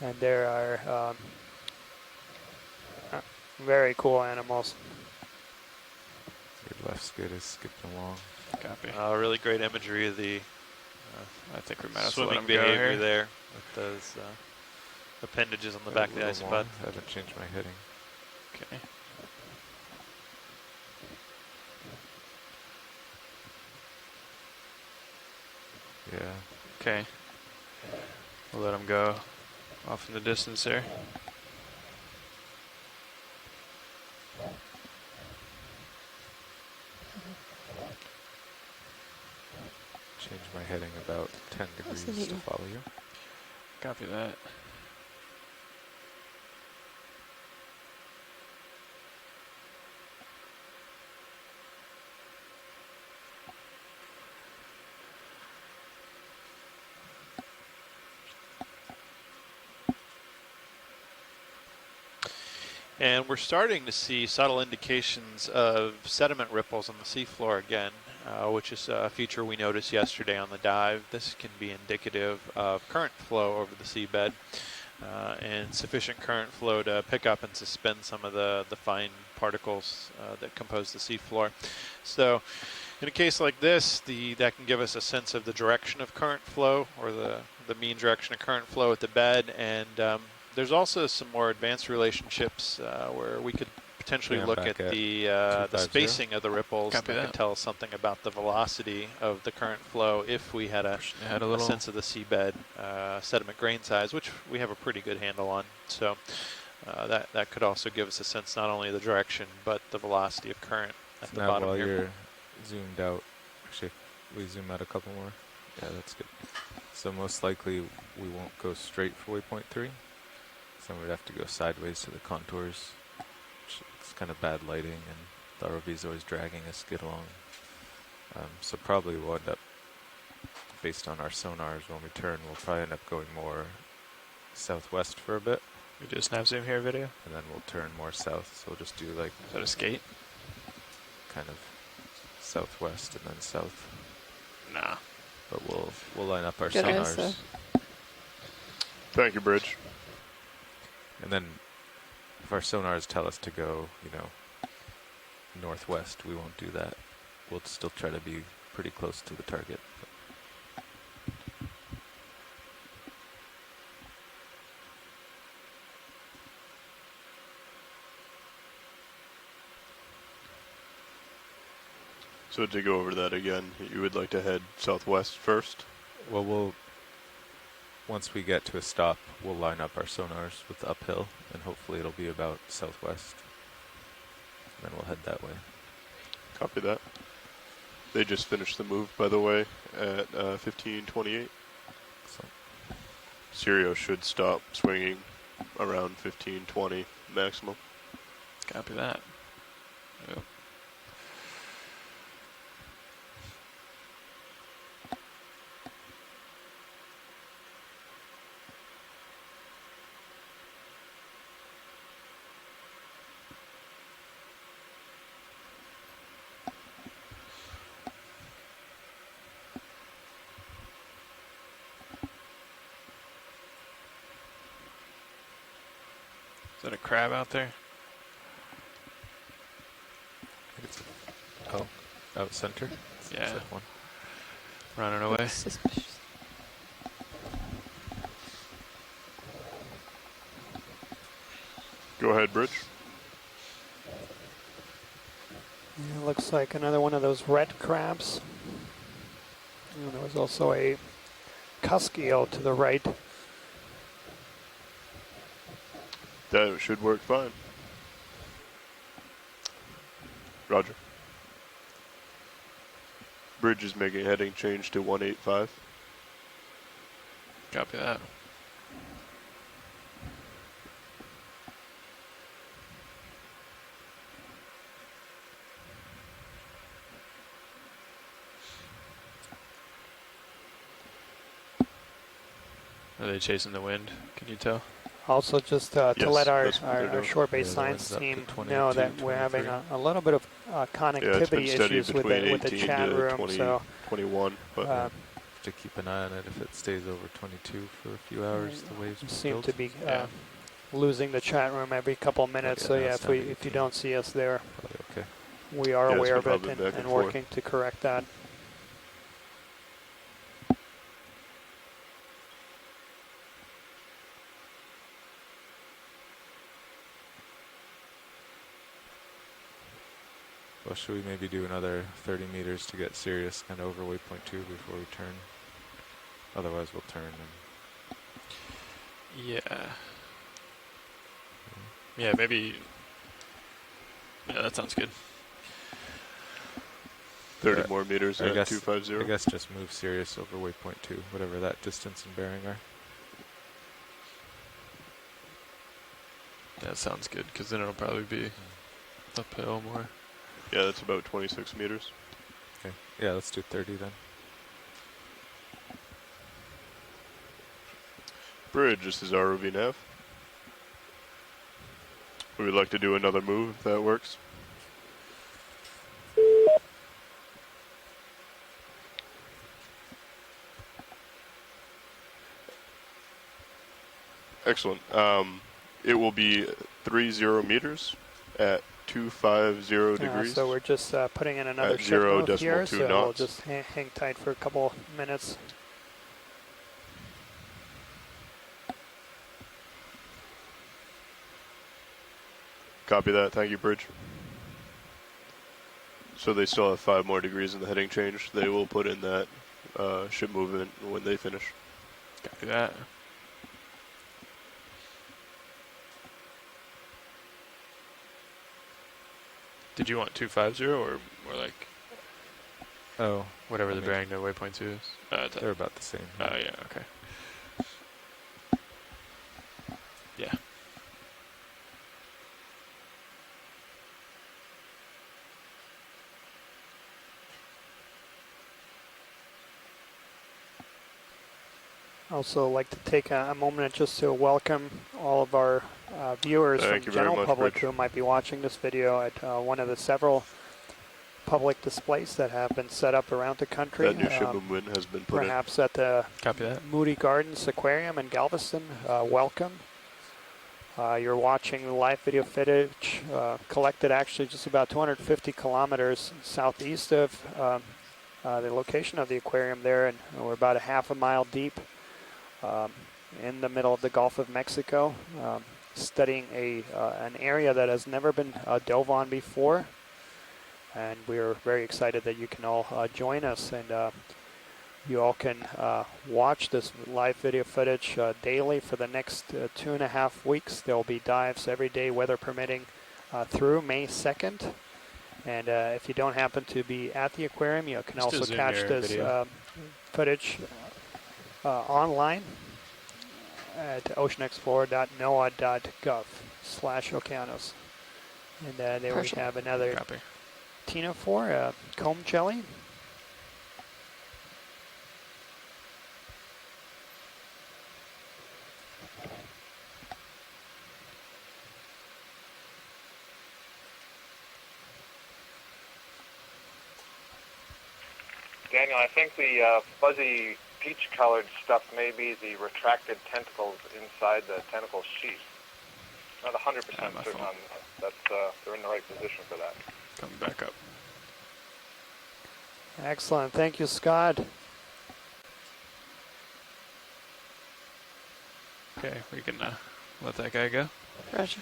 S7: And there are very cool animals.
S9: Your left's good is skipping along.
S11: Copy.
S2: Really great imagery of the
S11: I think we might have
S2: swimming
S11: to let him
S2: behavior
S11: go
S2: there with those appendages on the back of the isopod.
S9: I haven't changed my heading.
S11: Okay.
S9: Yeah.
S11: Okay. We'll let him go off in the distance there.
S9: Change my heading about 10 degrees to follow you.
S11: Copy that.
S2: And we're starting to see subtle indications of sediment ripples on the seafloor again, which is a feature we noticed yesterday on the dive. This can be indicative of current flow over the seabed and sufficient current flow to pick up and suspend some of the fine particles that compose the seafloor. So in a case like this, that can give us a sense of the direction of current flow, or the mean direction of current flow at the bed. And there's also some more advanced relationships where we could potentially look at the spacing of the ripples that could tell us something about the velocity of the current flow if we had a sense of the seabed sediment grain size, which we have a pretty good handle on. So that could also give us a sense not only of the direction but the velocity of current at the bottom
S9: while
S2: here.
S9: You're zoomed out, actually, we zoom out a couple more. Yeah, that's good. So most likely we won't go straight for waypoint 3. So we'd have to go sideways to the contours. It's kind of bad lighting, and the ROV is always dragging a skid along. So probably we'll end up, based on our sonars, when we turn, we'll probably end up going more southwest for a bit.
S11: We do a snap zoom here video?
S9: And then we'll turn more south, so we'll just do like...
S11: Is that a skate?
S9: Kind of southwest and then south.
S11: Nah.
S9: But we'll line up our sonars.
S10: Thank you, Bridge.
S9: And then if our sonars tell us to go, northwest, we won't do that. We'll still try to be pretty close to the target.
S10: So to go over that again, you would like to head southwest first?
S9: Well, once we get to a stop, we'll line up our sonars with the uphill, and hopefully it'll be about southwest. And then we'll head that way.
S10: Copy that. They just finished the move, by the way, at 1528.
S9: Excellent.
S10: Sirio should stop swinging around 1520 maximum.
S11: Copy that. Yep. Is that a crab out there?
S9: out center.
S11: Yeah.
S9: That one.
S11: Running away.
S14: Suspicious.
S10: Go ahead, Bridge.
S7: Yeah, looks like another one of those red crabs. And there was also a cusk eel to the right.
S10: That should work fine. Roger. Bridge is making a heading change to 185.
S11: Copy that. Are they chasing the wind? Can you tell?
S7: Also, just to let our short base science team know that we're having a little bit of connectivity issues with the chat room.
S10: 20,
S7: so
S10: 21, but
S9: have to keep an eye on it. If it stays over 22 for a few hours, the waves
S7: seem to be losing the chat room every couple of minutes. So yeah, if you don't see us there,
S9: okay.
S7: We are aware of it and working to correct that.
S9: Well, should we maybe do another 30 meters to get serious, kind of over waypoint 2 before we turn? Otherwise, we'll turn.
S11: Yeah. Yeah, maybe. Yeah, that sounds good.
S10: 30 more meters at 250.
S9: I guess just move serious over waypoint 2, whatever that distance and bearing are.
S11: That sounds good, because then it'll probably be uphill more.
S10: Yeah, that's about 26 meters.
S9: Okay. Yeah, let's do 30 then.
S10: Bridge, this is ROV nav. We would like to do another move if that works. Excellent. It will be 30 meters at 250 degrees.
S7: So we're just putting in another ship move here, so we'll just hang tight for a couple minutes.
S10: Copy that. Thank you, Bridge. So they still have 5 more degrees in the heading change. They will put in that ship movement when they finish.
S11: Copy that. Did you want 250 or more like?
S9: Oh,
S11: whatever the bearing to waypoint 2 is.
S9: They're about the same.
S11: Oh yeah, okay. Yeah.
S7: Also like to take a moment just to welcome all of our viewers from the general public who might be watching this video at one of the several public displays that have been set up around the country.
S10: That new ship movement has been put
S7: perhaps at the Moody Gardens Aquarium in Galveston. Welcome. You're watching the live video footage collected actually just about 250 kilometers southeast of the location of the aquarium there, and we're about a half a mile deep in the middle of the Gulf of Mexico, studying an area that has never been dove on before. And we're very excited that you can all join us, and you all can watch this live video footage daily for the next 2.5 weeks. There will be dives every day, weather permitting, through May 2nd. And if you don't happen to be at the aquarium, you can also catch this footage online at oceanexplorer.noaa.gov/Okeanos. And there we have another Tina 4 comb jelly.
S16: Daniel, I think the fuzzy peach-colored stuff may be the retracted tentacles inside the tentacle sheath. Not 100% certain on that. They're in the right position for that.
S11: Coming back up.
S7: Excellent. Thank you, Scott.
S11: Okay, we can let that guy go.
S14: Roger.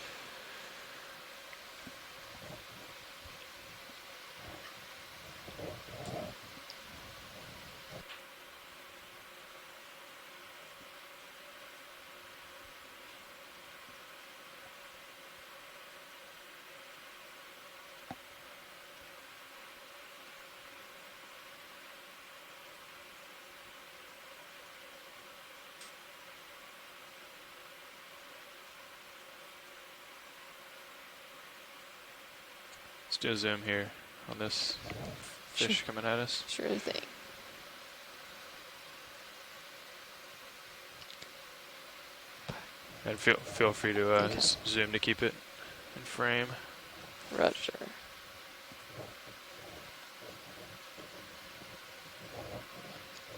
S11: Let's do a zoom here on this fish coming at us.
S14: Sure thing.
S11: And feel free to zoom to keep it in frame.
S14: Roger.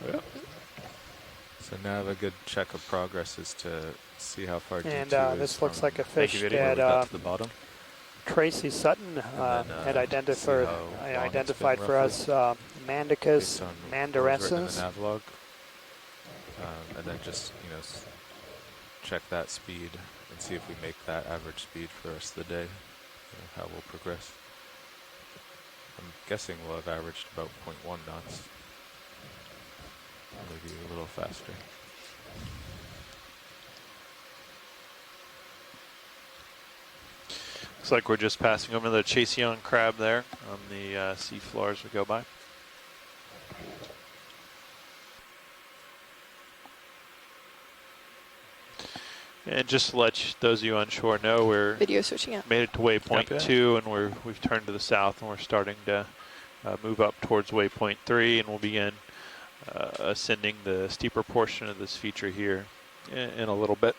S9: Yeah. So now a good check of progress is to see how far
S7: and
S9: G2 is
S7: this looks like a
S9: Thank
S7: fish
S9: you, Vinny, where we
S7: that
S9: got to the bottom.
S7: Tracy Sutton had identified for us Mandicus mandarensis.
S9: And then just, check that speed and see if we make that average speed for the rest of the day, how we'll progress. I'm guessing we'll have averaged about 0.1 knots, maybe a little faster.
S2: Looks like we're just passing over the Chasseon crab there on the sea floor as we go by. And just to let those of you on shore know, we're
S14: video switching out.
S2: Made it to waypoint 2, and we've turned to the south, and we're starting to move up towards waypoint 3, and we'll begin ascending the steeper portion of this feature here in a little bit.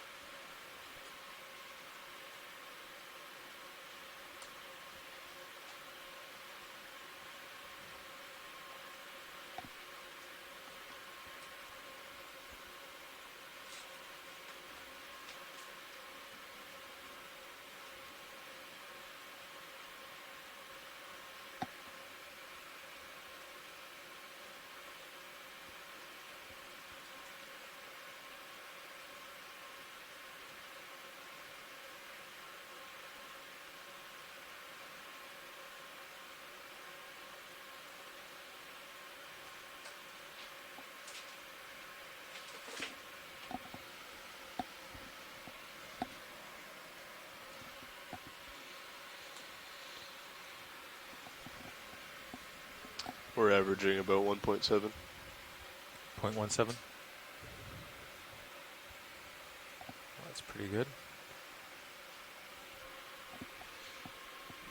S10: We're averaging about 1.7.
S9: 0.17? That's pretty good.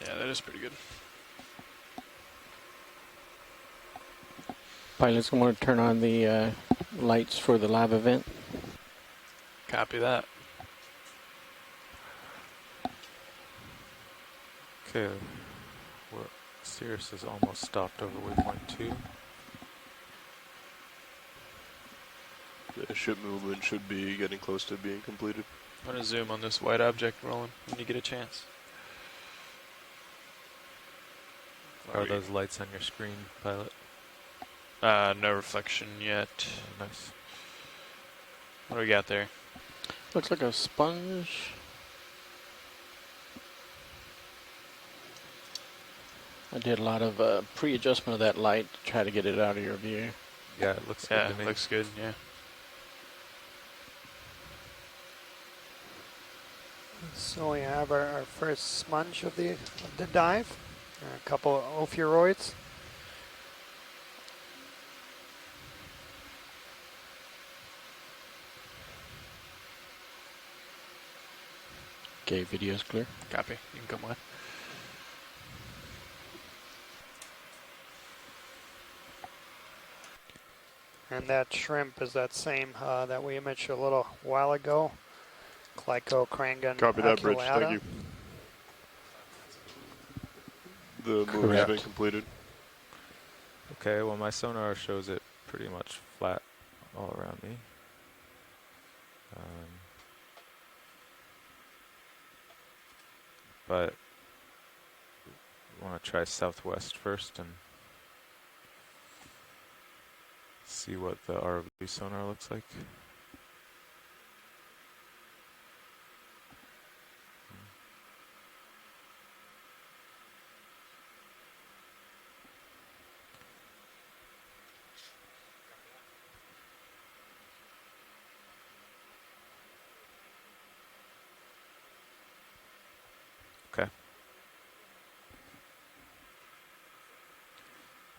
S11: Yeah, that is pretty good.
S13: Pilots want to turn on the lights for the live event.
S11: Copy that.
S9: Okay, Sirius is almost stopped over waypoint 2.
S10: The ship movement should be getting close to being completed.
S11: I'm going to zoom on this white object, Roland, when you get a chance.
S9: Are those lights on your screen, pilot?
S11: No reflection yet.
S9: Nice.
S11: What do we got there?
S13: Looks like a sponge. I did a lot of pre-adjustment of that light to try to get it out of your view.
S9: Yeah, it looks good to me.
S11: Yeah, it looks good, yeah.
S7: So we have our first sponge of the dive, a couple of ophiuroids.
S13: Okay, video's clear.
S11: Copy. You can come on.
S7: And that shrimp is that same that we imaged a little while ago. Clycocrangan
S10: Copy that, Bridge.
S7: aculeata.
S10: Thank you. The move has been completed.
S9: Okay, well my sonar shows it pretty much flat all around me. But I want to try southwest first and see what the ROV sonar looks like. Okay.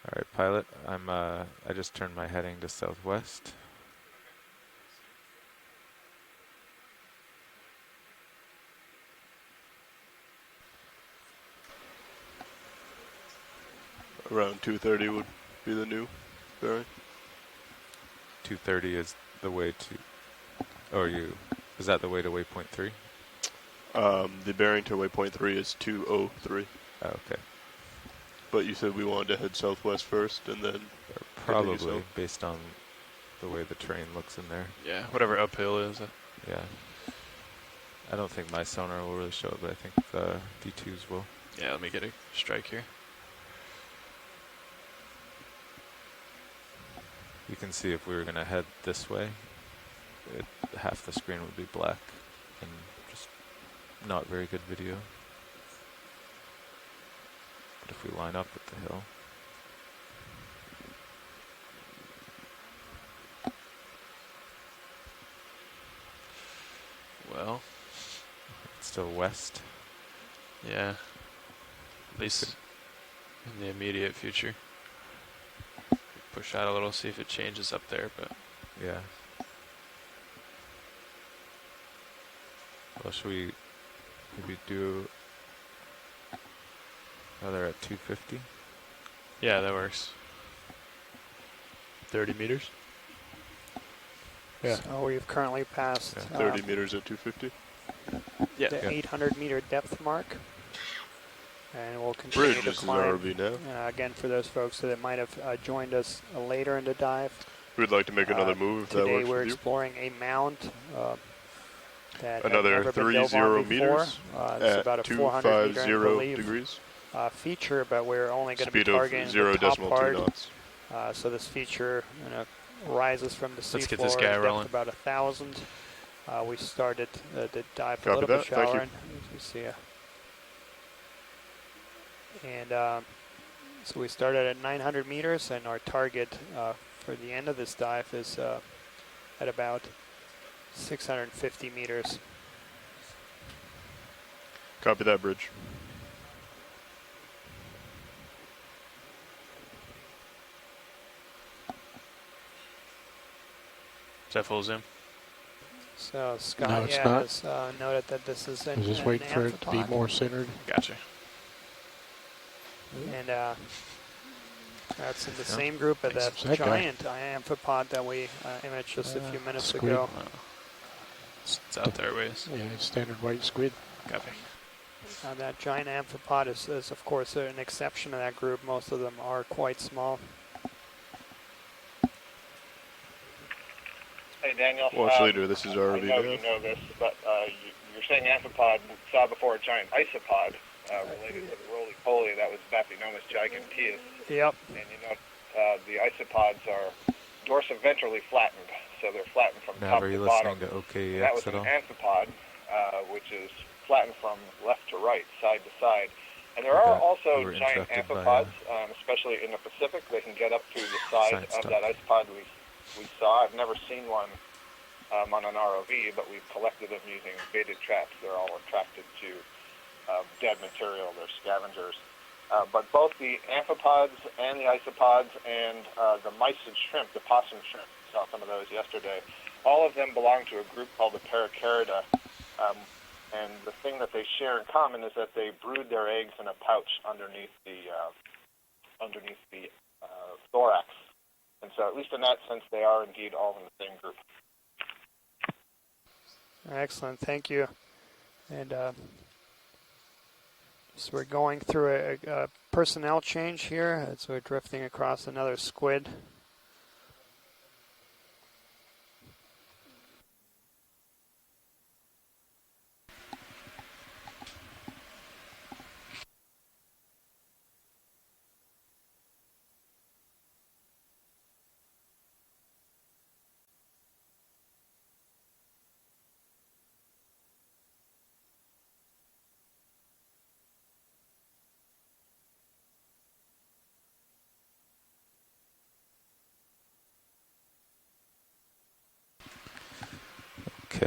S9: All right, pilot. I just turned my heading to southwest.
S10: Around 230 would be the new bearing.
S9: 230 is the way to, is that the way to waypoint 3?
S10: The bearing to waypoint 3 is 203.
S9: Oh, okay.
S10: But you said we wanted to head southwest first and then
S9: probably based on the way the terrain looks in there.
S11: Yeah, whatever uphill is.
S9: Yeah. I don't think my sonar will really show it, but I think the D2s will.
S11: Yeah, let me get a strike here.
S9: You can see if we were going to head this way, half the screen would be black and just not very good video. But if we line up with the hill,
S11: well,
S9: it's still west.
S11: Yeah, at least in the immediate future. Push out a little, see if it changes up there, but
S9: yeah. Well, should we maybe do? Oh, they're at 250.
S11: Yeah, that works. 30 meters.
S4: Yeah. So we've currently passed
S10: 30 meters at 250.
S11: Yeah.
S4: The 800 meter depth mark. And we'll continue
S10: Bridge,
S4: to
S10: this
S4: climb.
S10: is ROV now.
S4: Again, for those folks that might have joined us later in the dive.
S10: We'd like to make another move if that works.
S4: Today we're
S10: with you.
S4: exploring a mound that
S10: another
S4: had never been
S10: 30
S4: before.
S10: meters
S4: It's about a 400 meter, I believe,
S10: degrees.
S4: Feature, but we're only going to be
S10: Speed
S4: targeting
S10: of
S4: the top
S10: 0.2
S4: part.
S10: knots.
S4: So this feature rises from the sea
S11: Let's get
S4: floor
S11: this guy
S4: at
S11: rolling.
S4: about 1,000. We started the dive
S10: Copy
S4: a little
S10: that.
S4: bit
S10: Thank
S4: shallower.
S10: you.
S4: You see and so we started at 900 meters, and our target for the end of this dive is at about 650 meters.
S10: Copy that, Bridge.
S11: Is that full zoom?
S4: So Scott
S13: No, it's not.
S4: has noted that this is an
S13: Just wait for it to be
S4: amphipod.
S13: more centered.
S11: Gotcha.
S4: And that's in the same group as that
S13: That guy.
S4: giant amphipod that we imaged just a few minutes
S13: squid.
S4: ago.
S11: It's out there ways.
S13: Yeah, standard white squid.
S11: Copy.
S4: That giant amphipod is of course an exception to that group. Most of them are quite small.
S16: Hey, Daniel.
S10: Watch leader, this is ROV
S16: I know
S10: now.
S16: you know this, but you're saying amphipod. We saw before a giant isopod related to the roly-poly that was Vecchione's giganteus.
S4: Yep.
S16: And you know, the isopods are dorsiventrally flattened, so they're flattened from
S9: Now,
S16: top
S9: are
S16: to
S9: you
S16: bottom.
S9: listening to
S16: And that was
S9: OKEX at
S16: an
S9: all?
S16: amphipod, which is flattened from left to right, side to side. And there are also
S9: we were
S16: giant
S9: interrupted by,
S16: amphipods, especially in the Pacific. They can get up to the size
S9: Science
S16: of
S9: stuff.
S16: that isopod we saw. I've never seen one on an ROV, but we've collected them using baited traps. They're all attracted to dead material. They're scavengers. But both the amphipods and the isopods and the mysid shrimp, the possum shrimp, we saw some of those yesterday, all of them belong to a group called the Paracarida. And the thing that they share in common is that they brood their eggs in a pouch underneath the thorax. And so, at least in that sense, they are indeed all in the same group.
S4: Excellent, thank you. And so we're going through a personnel change here as we're drifting across another squid.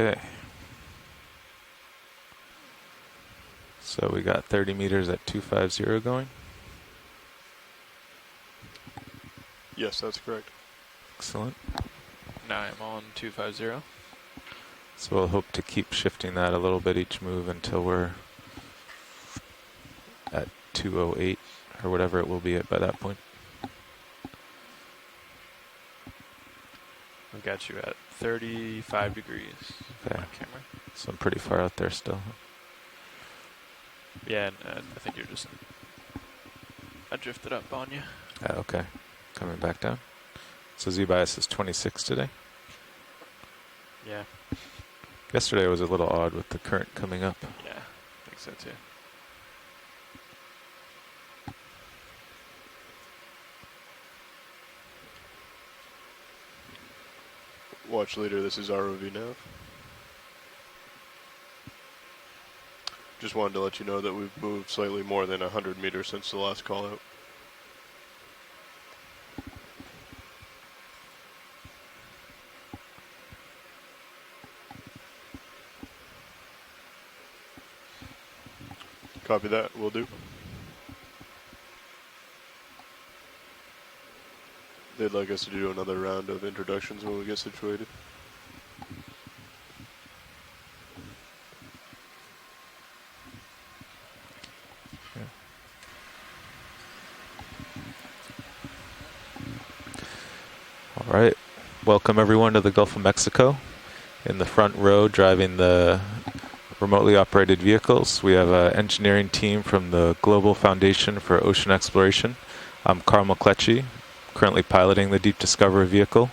S9: Okay. So we got 30 meters at 250 going?
S10: Yes, that's correct.
S9: Excellent.
S11: Now I'm on 250.
S9: So we'll hope to keep shifting that a little bit each move until we're at 208 or whatever it will be at by that point.
S11: I've got you at 35 degrees.
S9: Okay.
S11: On camera.
S9: So I'm pretty far out there still.
S11: Yeah, and I think you're just... I drifted up on you.
S9: Okay. Coming back down. So Z-bias is 26 today.
S11: Yeah.
S9: Yesterday was a little odd with the current coming up.
S11: Yeah, I think so too.
S10: Watch leader, this is ROV nav. Just wanted to let you know that we've moved slightly more than 100 meters since the last call out. Copy that, will do. They'd like us to do another round of introductions when we get situated.
S9: All right. Welcome everyone to the Gulf of Mexico. In the front row driving the remotely operated vehicles, we have an engineering team from the Global Foundation for Ocean Exploration. I'm Carl McCletchy, currently piloting the Deep Discovery vehicle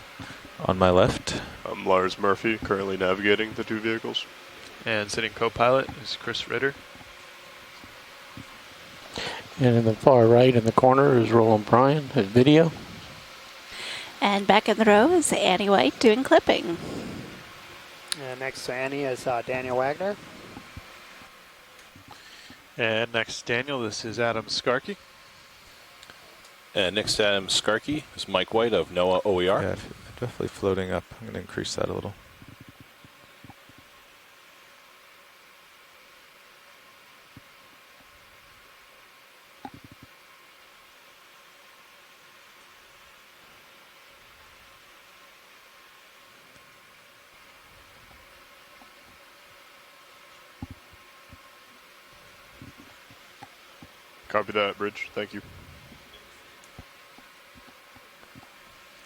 S9: on my left.
S10: I'm Lars Murphy, currently navigating the two vehicles.
S11: And sitting co-pilot is Chris Ritter.
S13: And in the far right in the corner is Roland Bryan at video.
S15: And back in the row is Annie White doing clipping.
S4: And next to Annie is Daniel Wagner.
S2: And next to Daniel, this is Adam Skarke.
S6: And next to Adam Skarke is Mike White of NOAA OER.
S9: Yeah, definitely floating up. I'm going to increase that a little.
S10: Copy that, Bridge. Thank you.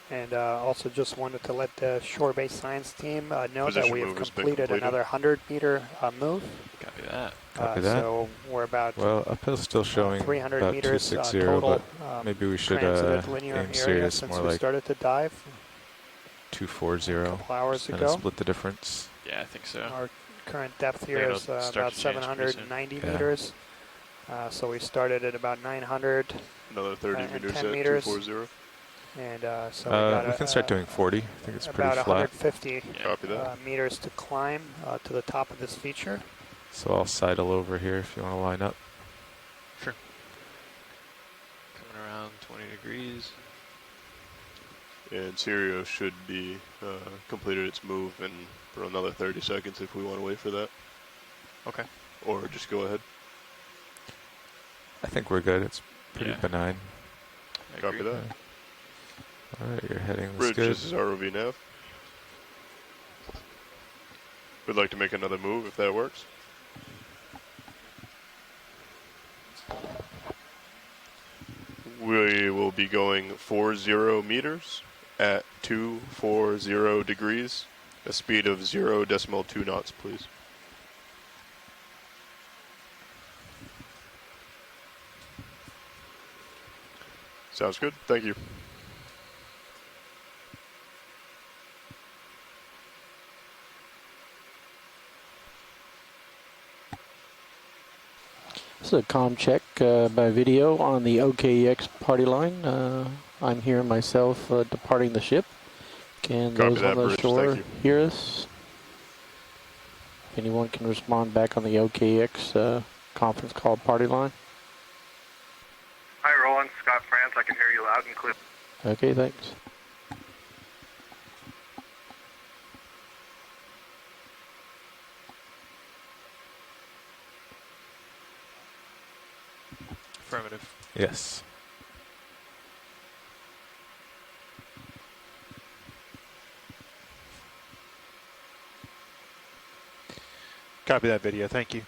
S4: And also just wanted to let the shore-based science team know
S10: Position
S4: that we have
S10: move has been
S4: completed another 100-meter move.
S11: Copy that.
S9: Copy that.
S4: So we're about
S9: well, uphill still showing
S4: 300
S9: about
S4: meters
S9: 260,
S4: total.
S9: but maybe we should
S4: linear
S9: aim
S4: area
S9: serious,
S4: since
S9: more
S4: we
S9: like
S4: started to dive
S9: 240.
S4: a couple hours
S9: and
S4: ago.
S9: Split the difference.
S11: Yeah, I think so.
S4: Our current depth here is about 790 meters. So we started at about 900.
S10: Another 30 meters at
S4: meters.
S10: 240.
S4: And so
S9: we can start doing 40. I think it's pretty
S4: about
S9: flat.
S4: 150
S10: Copy that.
S4: meters to climb to the top of this feature.
S9: So I'll sidle over here if you want to line up.
S11: Sure. Coming around 20 degrees.
S10: And Sirio should be completed its move in for another 30 seconds if we want to wait for that.
S11: Okay.
S10: Or just go ahead.
S9: I think we're good. It's pretty benign.
S10: Copy that.
S9: All right, you're heading
S10: Bridge,
S9: good.
S10: this is ROV nav. We'd like to make another move if that works. We will be going 40 meters at 240 degrees, a speed of 0.2 knots, please. Sounds good. Thank you.
S13: This is a comm check by video on the OKEX party line. I'm here myself departing the ship. Can
S10: Copy
S13: those
S10: that,
S13: on the
S10: Bridge.
S13: shore
S10: Thank you.
S13: hear us? If anyone can respond back on the OKEX conference call party line.
S16: Hi, Roland. Scott France. I can hear you loud and clear.
S13: Okay, thanks.
S11: Affirmative.
S9: Yes.
S2: Copy that video. Thank you.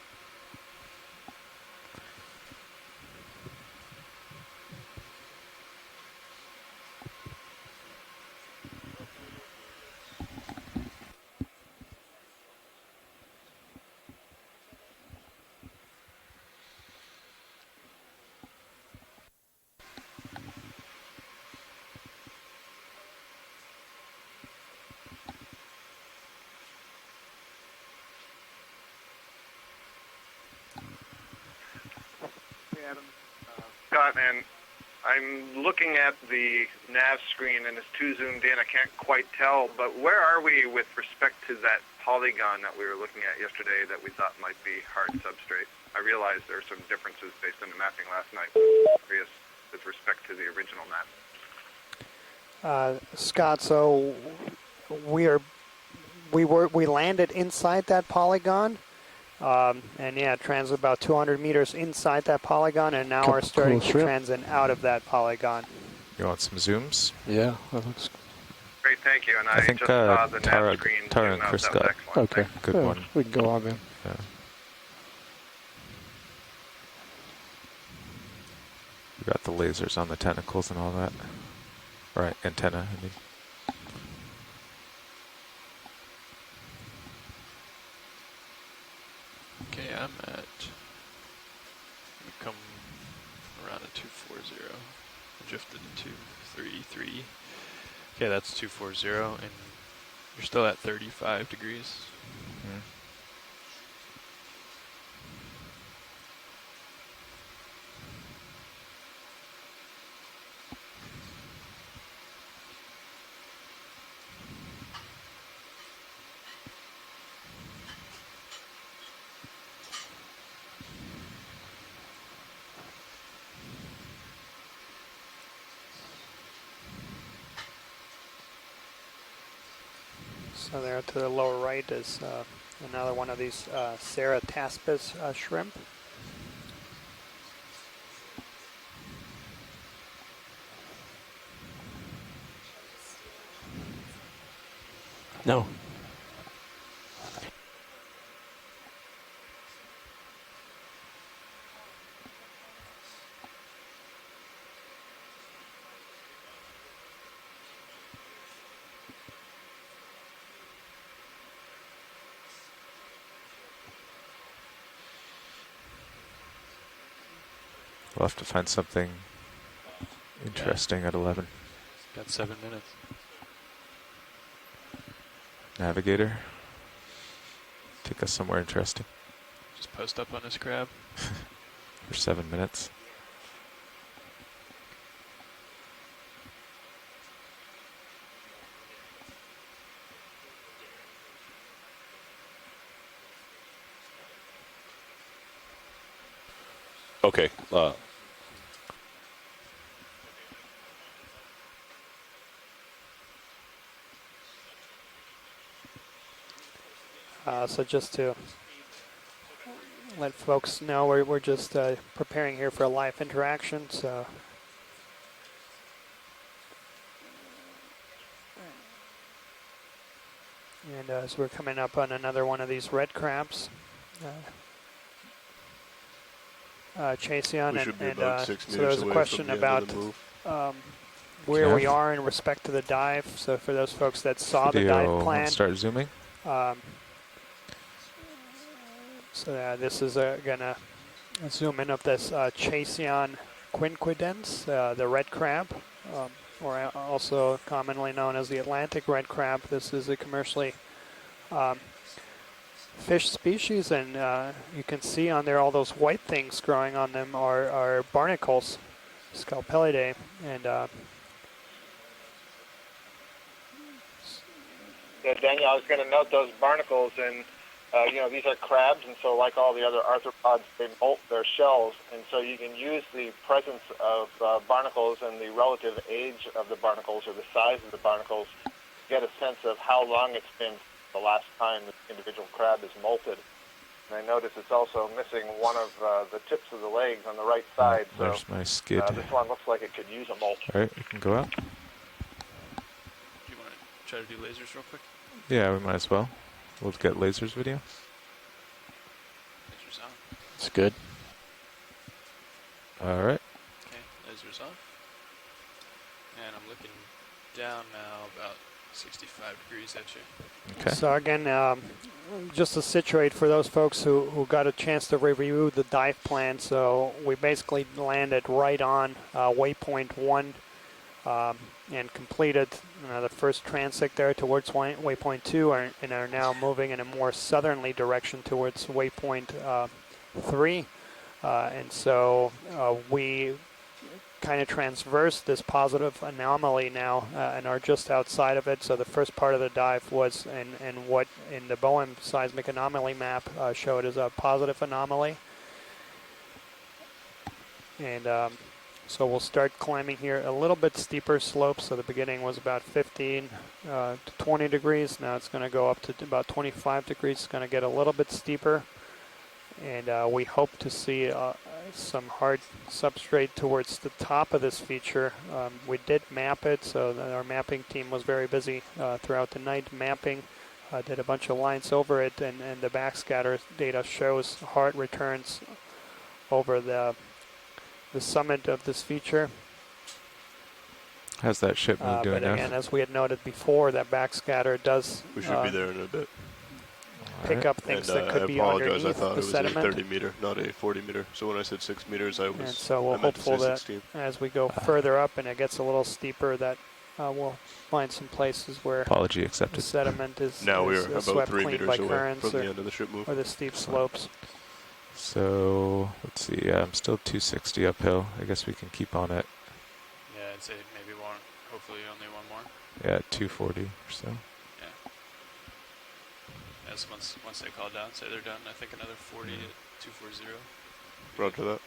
S16: Scott, and I'm looking at the nav screen and it's too zoomed in. I can't quite tell, but where are we with respect to that polygon that we were looking at yesterday that we thought might be hard substrate? I realize there are some differences based on the mapping last night, but I'm curious with respect to the original map.
S7: Scott, so we landed inside that polygon. And yeah, transit about 200 meters inside that polygon, and now we're starting to transit out of that polygon.
S9: You want some zooms?
S13: Yeah, that looks
S16: great. Thank you. And I
S9: think
S16: just saw the nav screen.
S9: Tara and Chris got
S7: okay.
S9: Good one.
S13: We can go on then.
S9: Yeah. We got the lasers on the tentacles and all that. Right, antenna, I mean.
S11: Okay, I'm at, come around at 240, drifted to 233. Okay, that's 240, and you're still at 35 degrees.
S9: Mm-hmm.
S7: So there to the lower right is another one of these Cerataspis shrimp.
S13: No.
S9: We'll have to find something interesting at 11.
S11: Got 7 minutes.
S9: Navigator. Take us somewhere interesting.
S11: Just post up on this crab.
S9: For 7 minutes.
S6: Okay.
S7: So just to let folks know, we're just preparing here for a live interaction. So. And as we're coming up on another one of these red crabs, Chaseon, so there's a question about where we are in respect to the dive. So for those folks that saw the dive plan,
S9: start zooming.
S7: So this is gonna zoom in of this Chaseon quinquidens, the red crab, or also commonly known as the Atlantic red crab. This is a commercially fish species, and you can see on there all those white things growing on them are barnacles, Scalpelidae, and
S16: yeah, Daniel, I was going to note those barnacles, and you know, these are crabs, and so like all the other arthropods, they molt their shells, and so you can use the presence of barnacles and the relative age of the barnacles or the size of the barnacles to get a sense of how long it's been the last time the individual crab is molted. And I notice it's also missing one of the tips of the legs on the right side.
S9: There's
S16: so
S9: my skid.
S16: This one looks like it could use a mulch.
S9: All right, we can go out.
S11: Do you want to try to do lasers real quick?
S9: Yeah, we might as well. We'll get lasers video.
S11: Lasers on.
S13: It's good.
S9: All right.
S11: Okay, lasers off. And I'm looking down now about 65 degrees at you.
S9: Okay.
S7: So again, just to situate for those folks who got a chance to review the dive plan, so we basically landed right on waypoint 1 and completed the first transect there towards waypoint 2 and are now moving in a more southerly direction towards waypoint 3. And so we kind of transverse this positive anomaly now and are just outside of it. So the first part of the dive was and what in the Boehm seismic anomaly map showed as a positive anomaly. And so we'll start climbing here a little bit steeper slope. So the beginning was about 15 to 20 degrees. Now it's going to go up to about 25 degrees. It's going to get a little bit steeper. And we hope to see some hard substrate towards the top of this feature. We did map it, so our mapping team was very busy throughout the night mapping. Did a bunch of lines over it, and the backscatter data shows hard returns over the summit of this feature.
S9: How's that ship move doing
S7: now? But again, as we had noted before, that backscatter does...
S10: We should be there in a bit.
S7: Pick up things that could be underneath
S10: I thought
S7: the
S10: it was
S7: sediment.
S10: a 30 meter, not a 40 meter. So when I said 6 meters, I was.
S7: And so we're hopeful that as we go further up and it gets a little steeper, that we'll find some places where
S9: apology accepted.
S7: The sediment is
S10: now we're
S7: about
S10: about 3
S7: clean
S10: meters
S7: by
S10: away
S7: currents
S10: from the end of the ship move.
S7: or the steep slopes.
S9: So let's see. Yeah, I'm still 260 uphill. I guess we can keep on it.
S11: Yeah, I'd say maybe one. Hopefully, only one more.
S9: Yeah, 240 or so.
S11: As once they call down, say they're done. I think another 40 at 240.
S10: Roger that.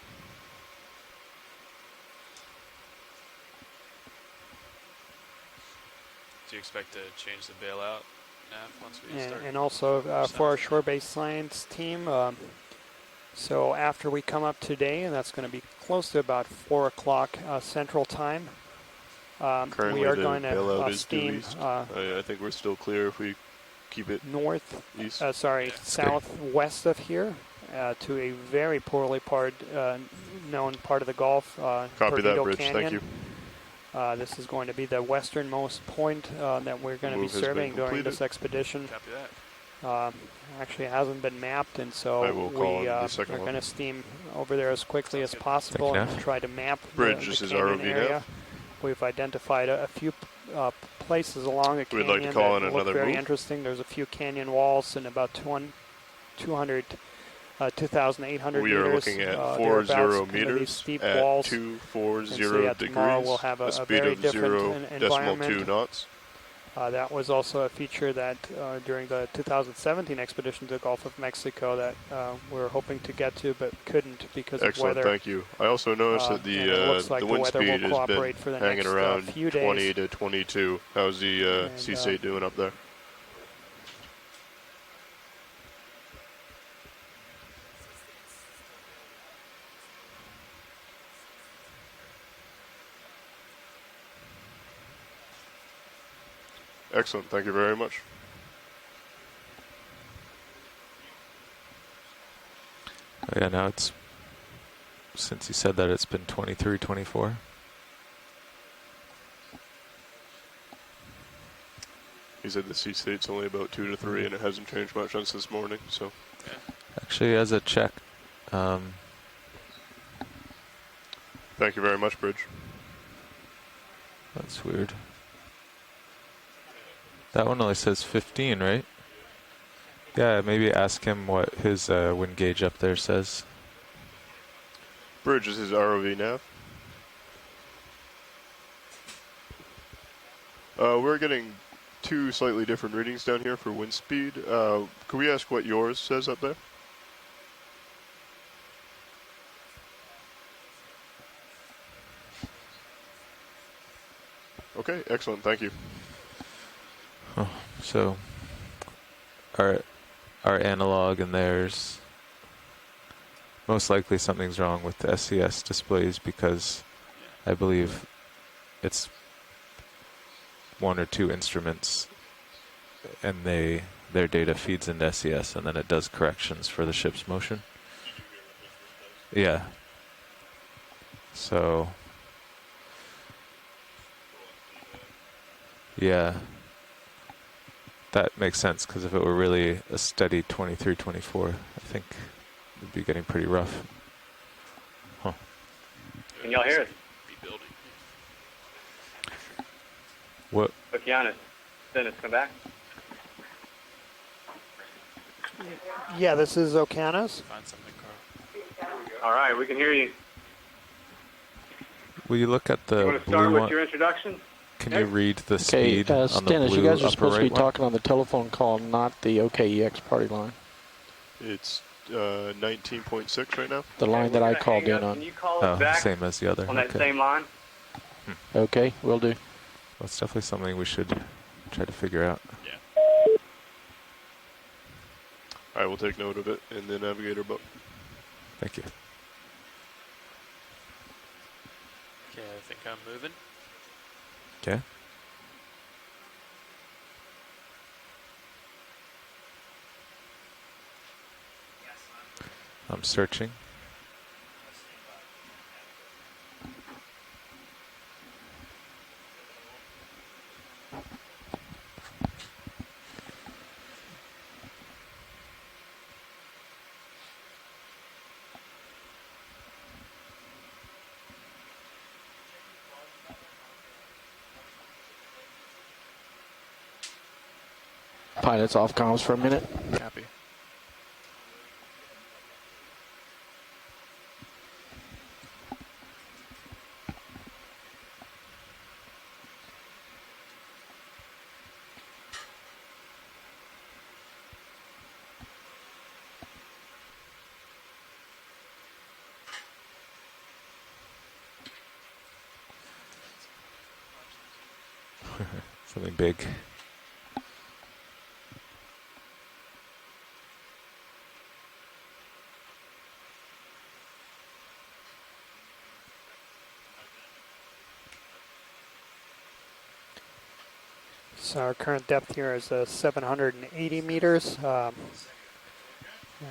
S11: Do you expect to change the bailout, Nav, once we start?
S7: And also for our shore-based science team, so after we come up today, and that's going to be close to about 4 o'clock Central Time,
S10: Currently
S7: we are
S10: the
S7: going to
S10: bailout is due
S7: steam.
S10: east. I think we're still clear if we keep it
S7: east. Southwest of here to a very poorly known part of the Gulf.
S10: Copy that,
S7: Perdido
S10: Bridge.
S7: Canyon.
S10: Thank you.
S7: This is going to be the westernmost point that we're going to be surveying during this expedition.
S11: Copy that.
S7: Actually, it hasn't been mapped, and so we are going to steam over there as quickly as possible and try to map
S10: Bridge,
S7: the
S10: this is
S7: canyon
S10: ROV
S7: area.
S10: Nav.
S7: We've identified a few places along the canyon
S10: like to call
S7: that
S10: in
S7: look
S10: another
S7: very
S10: move.
S7: interesting. There's a few canyon walls and about 2,800
S10: we
S7: meters.
S10: are looking at 40 meters
S7: steep
S10: at
S7: walls.
S10: 240 degrees.
S7: Tomorrow we'll have a
S10: speed
S7: very
S10: of
S7: different environment.
S10: 0.2 knots.
S7: That was also a feature that during the 2017 expedition to the Gulf of Mexico that we were hoping to get to but couldn't because of weather.
S10: Excellent, thank you. I also noticed that the wind speed has been hanging around 20 to 22. How's the sea state doing up there? Excellent, thank you very much.
S9: Oh, yeah, now it's, since you said that, it's been 23, 24.
S10: He said the sea state's only about 2 to 3 and it hasn't changed much since this morning, so.
S9: Actually, as a check.
S10: Thank you very much, Bridge.
S9: That's weird. That one only says 15, right? Yeah, maybe ask him what his wind gauge up there says.
S10: Bridge, this is ROV Nav. We're getting 2 slightly different readings down here for wind speed. Could we ask what yours says up there? Okay, excellent, thank you.
S9: Oh, so our analog and theirs most likely something's wrong with the SCS displays because I believe it's one or two instruments and their data feeds into SCS and then it does corrections for the ship's motion. Yeah. So, yeah, that makes sense because if it were really a steady 23, 24, I think it'd be getting pretty rough. Huh.
S17: Can y'all hear us?
S9: What?
S17: Okeanos, Dennis, come back.
S7: Yeah, this is Okeanos.
S17: All right, we can hear you.
S9: Will you look at the
S17: You want to start
S9: blue
S17: with
S9: one?
S17: your introduction?
S9: Can you read the speed on the
S13: Dennis,
S9: blue
S13: you guys are
S9: upper
S13: supposed to
S9: right
S13: be
S9: one?
S13: talking on the telephone call, not the OKEX party line.
S10: It's 19.6 right now.
S13: The line that I called in on.
S17: Can you call us back
S9: same as the other.
S17: on that same line?
S13: Okay, will do.
S9: Well, it's definitely something we should try to figure out.
S10: Yeah. I will take note of it in the navigator book.
S9: Thank you.
S11: Okay, I think I'm moving.
S9: Okay. I'm searching.
S13: Pilot's off comms for a minute.
S11: Happy.
S9: Something big.
S7: So our current depth here is 780 meters. And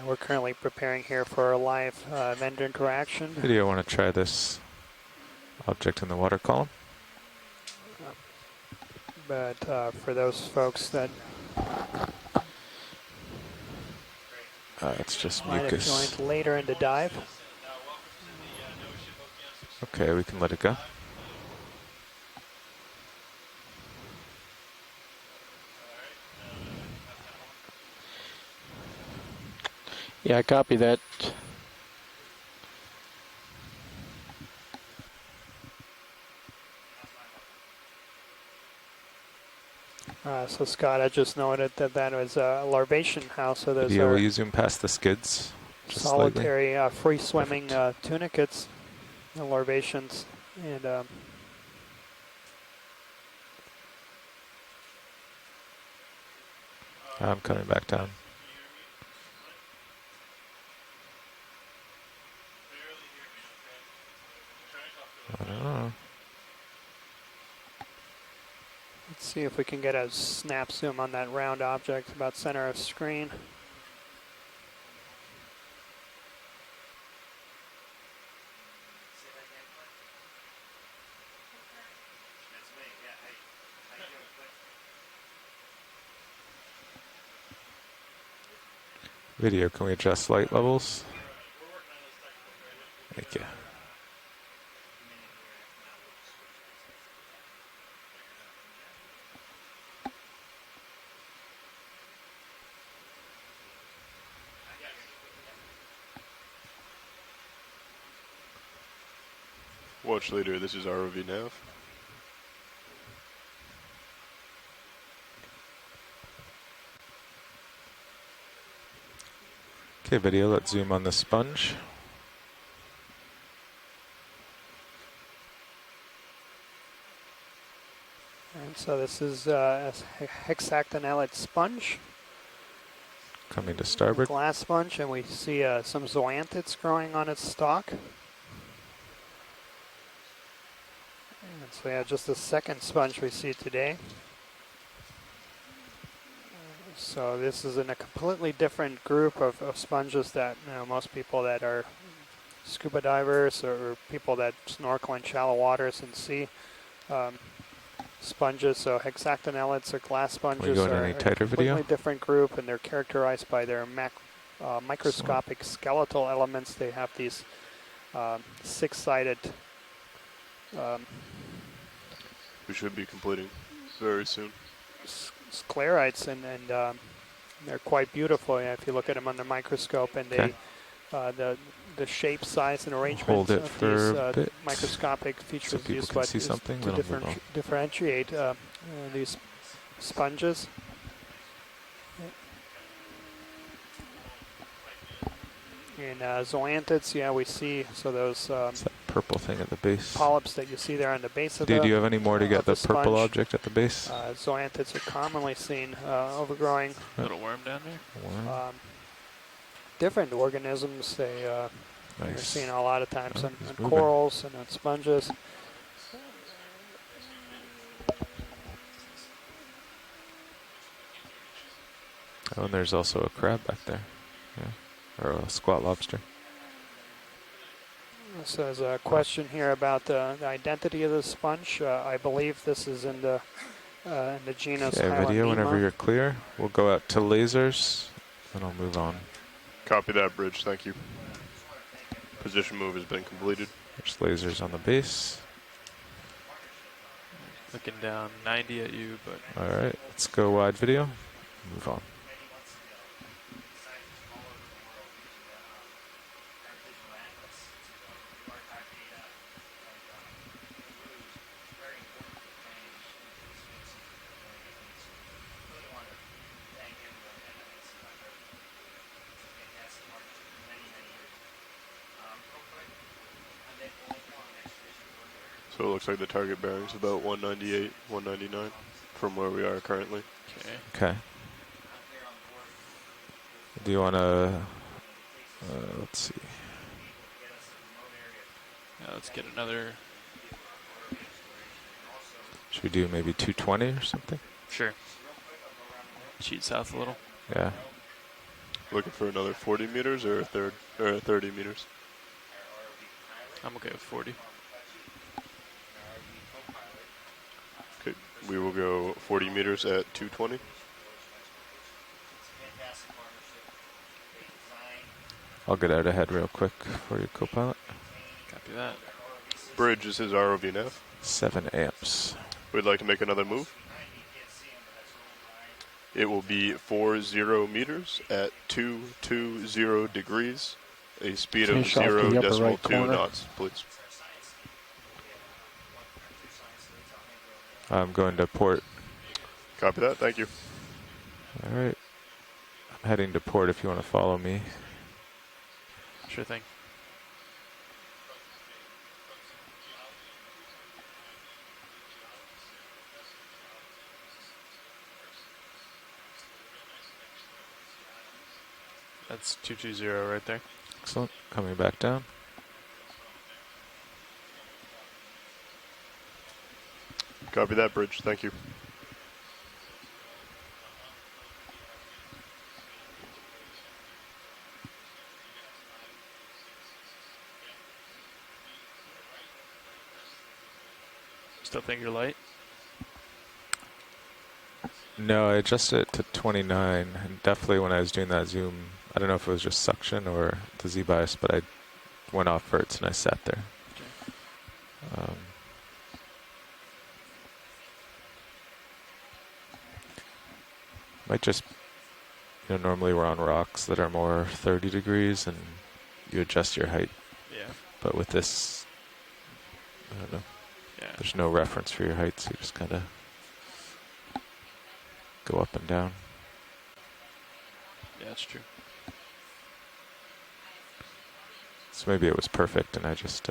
S7: we're currently preparing here for a live event interaction.
S9: Do you want to try this object in the water column?
S7: But for those folks that
S9: it's just
S7: might have
S9: mucus.
S7: joined later in the dive.
S9: Okay, we can let it go.
S13: Yeah, I copy that.
S7: So Scott, I just noted that that was a larvation house. So there's
S9: Will you zoom past the skids? Just
S7: solitary free swimming tunicates, the larvations, and
S9: I'm coming back down. I don't know.
S7: Let's see if we can get a snap zoom on that round object about center of screen.
S9: Video, can we adjust light levels? Thank you.
S10: Watch later, this is ROV nav.
S9: Okay, video, let's zoom on the sponge.
S7: And so this is a hexactinellate sponge.
S9: Coming to starboard.
S7: Glass sponge, and we see some zoanthids growing on its stalk. And so yeah, just the second sponge we see today. So this is in a completely different group of sponges that most people that are scuba divers or people that snorkel in shallow waters and see sponges. So hexactinellids or glass sponges are a completely different group, and they're characterized by their microscopic skeletal elements. They have these six-sided.
S10: We should be completing very soon.
S7: Sclerites, and they're quite beautiful. Yeah, if you look at them under the microscope, and they the shape, size, and arrangement of these microscopic features
S9: so
S7: used
S9: to
S7: differentiate these sponges. In zoanthids, yeah, we see those
S9: purple thing at the base.
S7: Polyps that you see there on the base of
S9: do you have any more to get the purple object at the base?
S7: Zoanthids are commonly seen overgrowing.
S11: Little worm down there.
S7: Different organisms. They're seen a lot of times on corals and on sponges.
S9: Oh, and there's also a crab back there. Yeah. Or a squat lobster.
S7: So there's a question here about the identity of the sponge. I believe this is in the genus Hylanema.
S9: Video, whenever you're clear. We'll go out to lasers, and I'll move on.
S10: Copy that, Bridge. Thank you. Position move has been completed.
S9: There's lasers on the base.
S11: Looking down 90 at you, but...
S9: All right, let's go wide video. Move on.
S10: So it looks like the target bearing is about 198, 199 from where we are currently.
S9: Okay. Do you want to, let's see.
S11: Yeah, let's get another.
S9: Should we do maybe 220 or something?
S11: Sure. Cheat south a little.
S9: Yeah.
S10: Looking for another 40 meters or a 30 meters?
S11: I'm okay with 40.
S10: Okay, we will go 40 meters at 220.
S9: I'll get out ahead real quick for your co-pilot.
S11: Copy that.
S10: Bridge is his ROV nav.
S9: 7 amps.
S10: We'd like to make another move. It will be 40 meters at 220 degrees, a speed of 0.2 knots, please.
S9: I'm going to port.
S10: Copy that, thank you.
S9: All right. I'm heading to port if you want to follow me.
S11: Sure thing. That's 220 right there.
S9: Excellent. Coming back down.
S10: Copy that, Bridge. Thank you.
S11: Still think you're light?
S9: No, I adjusted it to 29, and definitely when I was doing that zoom, I don't know if it was just suction or the Z-bias, but I went off verts and I sat there. Okay. Might just, normally we're on rocks that are more 30 degrees and you adjust your height.
S11: Yeah.
S9: But with this, I don't know.
S11: Yeah.
S9: There's no reference for your height, so you just kind of go up and down.
S11: Yeah, that's true.
S9: So maybe it was perfect and I just...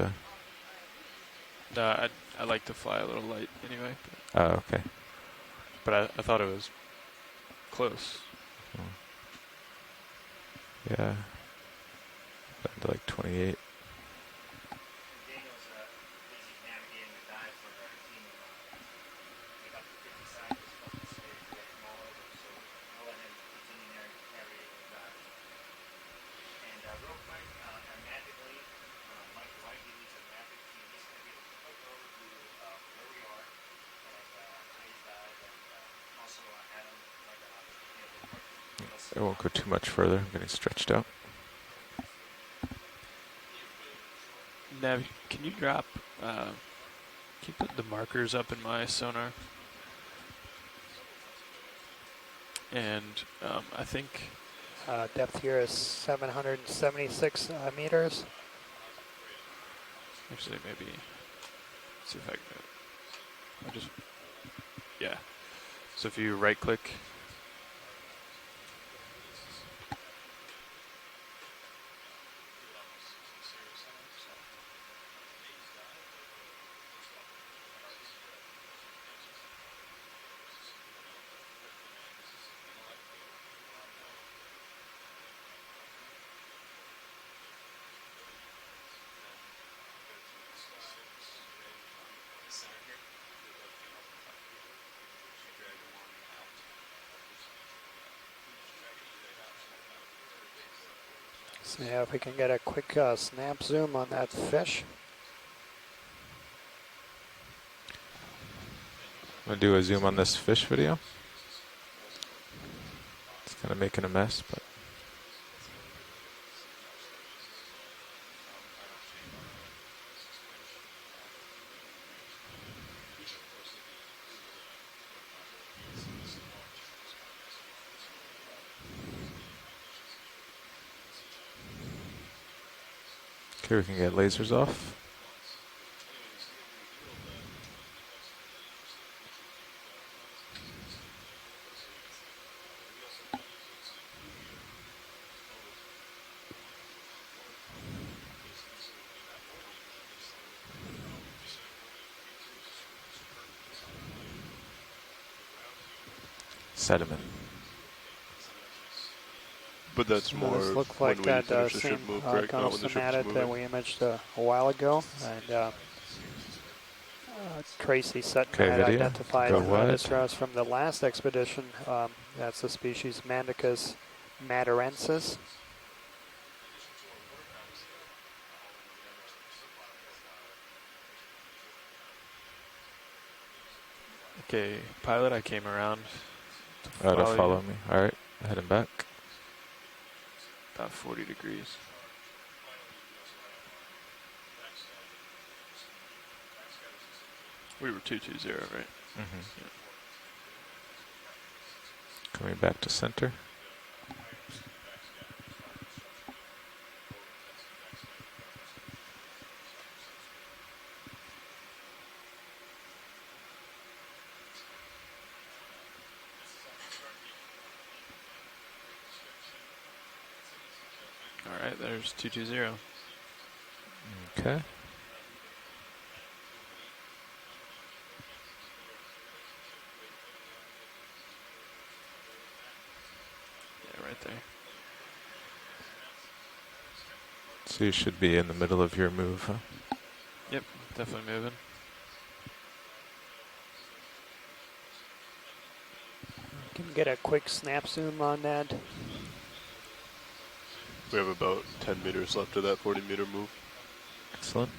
S11: No, I like to fly a little light anyway.
S9: Oh, okay.
S11: But I thought it was close.
S9: Yeah. Down to like 28. I won't go too much further. I'm getting stretched out.
S11: Nav, can you drop, can you put the markers up in my sonar? And I think...
S7: depth here is 776 meters.
S11: Actually, maybe... see if I can... I'll just... Yeah. So if you right-click...
S7: So yeah, if we can get a quick snap zoom on that fish.
S9: I'm going to do a zoom on this fish video. It's kind of making a mess, but... Okay, we can get lasers off. Sediment.
S10: But that's more
S7: looks
S10: when
S7: like
S10: we
S7: that
S10: finish the
S7: same
S10: ship move, correct? Not when the ship is
S7: that
S10: moving.
S7: we imaged a while ago, and Tracy Sutton had identified this rouse from the last expedition. That's the species Mandicus madarensis.
S11: Okay, pilot, I came around.
S9: To follow me. All right, heading back.
S11: About 40 degrees. We were 220, right?
S9: Mm-hmm. Yeah. Coming back to center.
S11: All right, there's 220.
S9: Okay.
S11: Yeah, right there.
S9: So you should be in the middle of your move, huh?
S11: Yep, definitely moving.
S7: Can get a quick snap zoom on that.
S10: We have about 10 meters left of that 40-meter move.
S9: Excellent.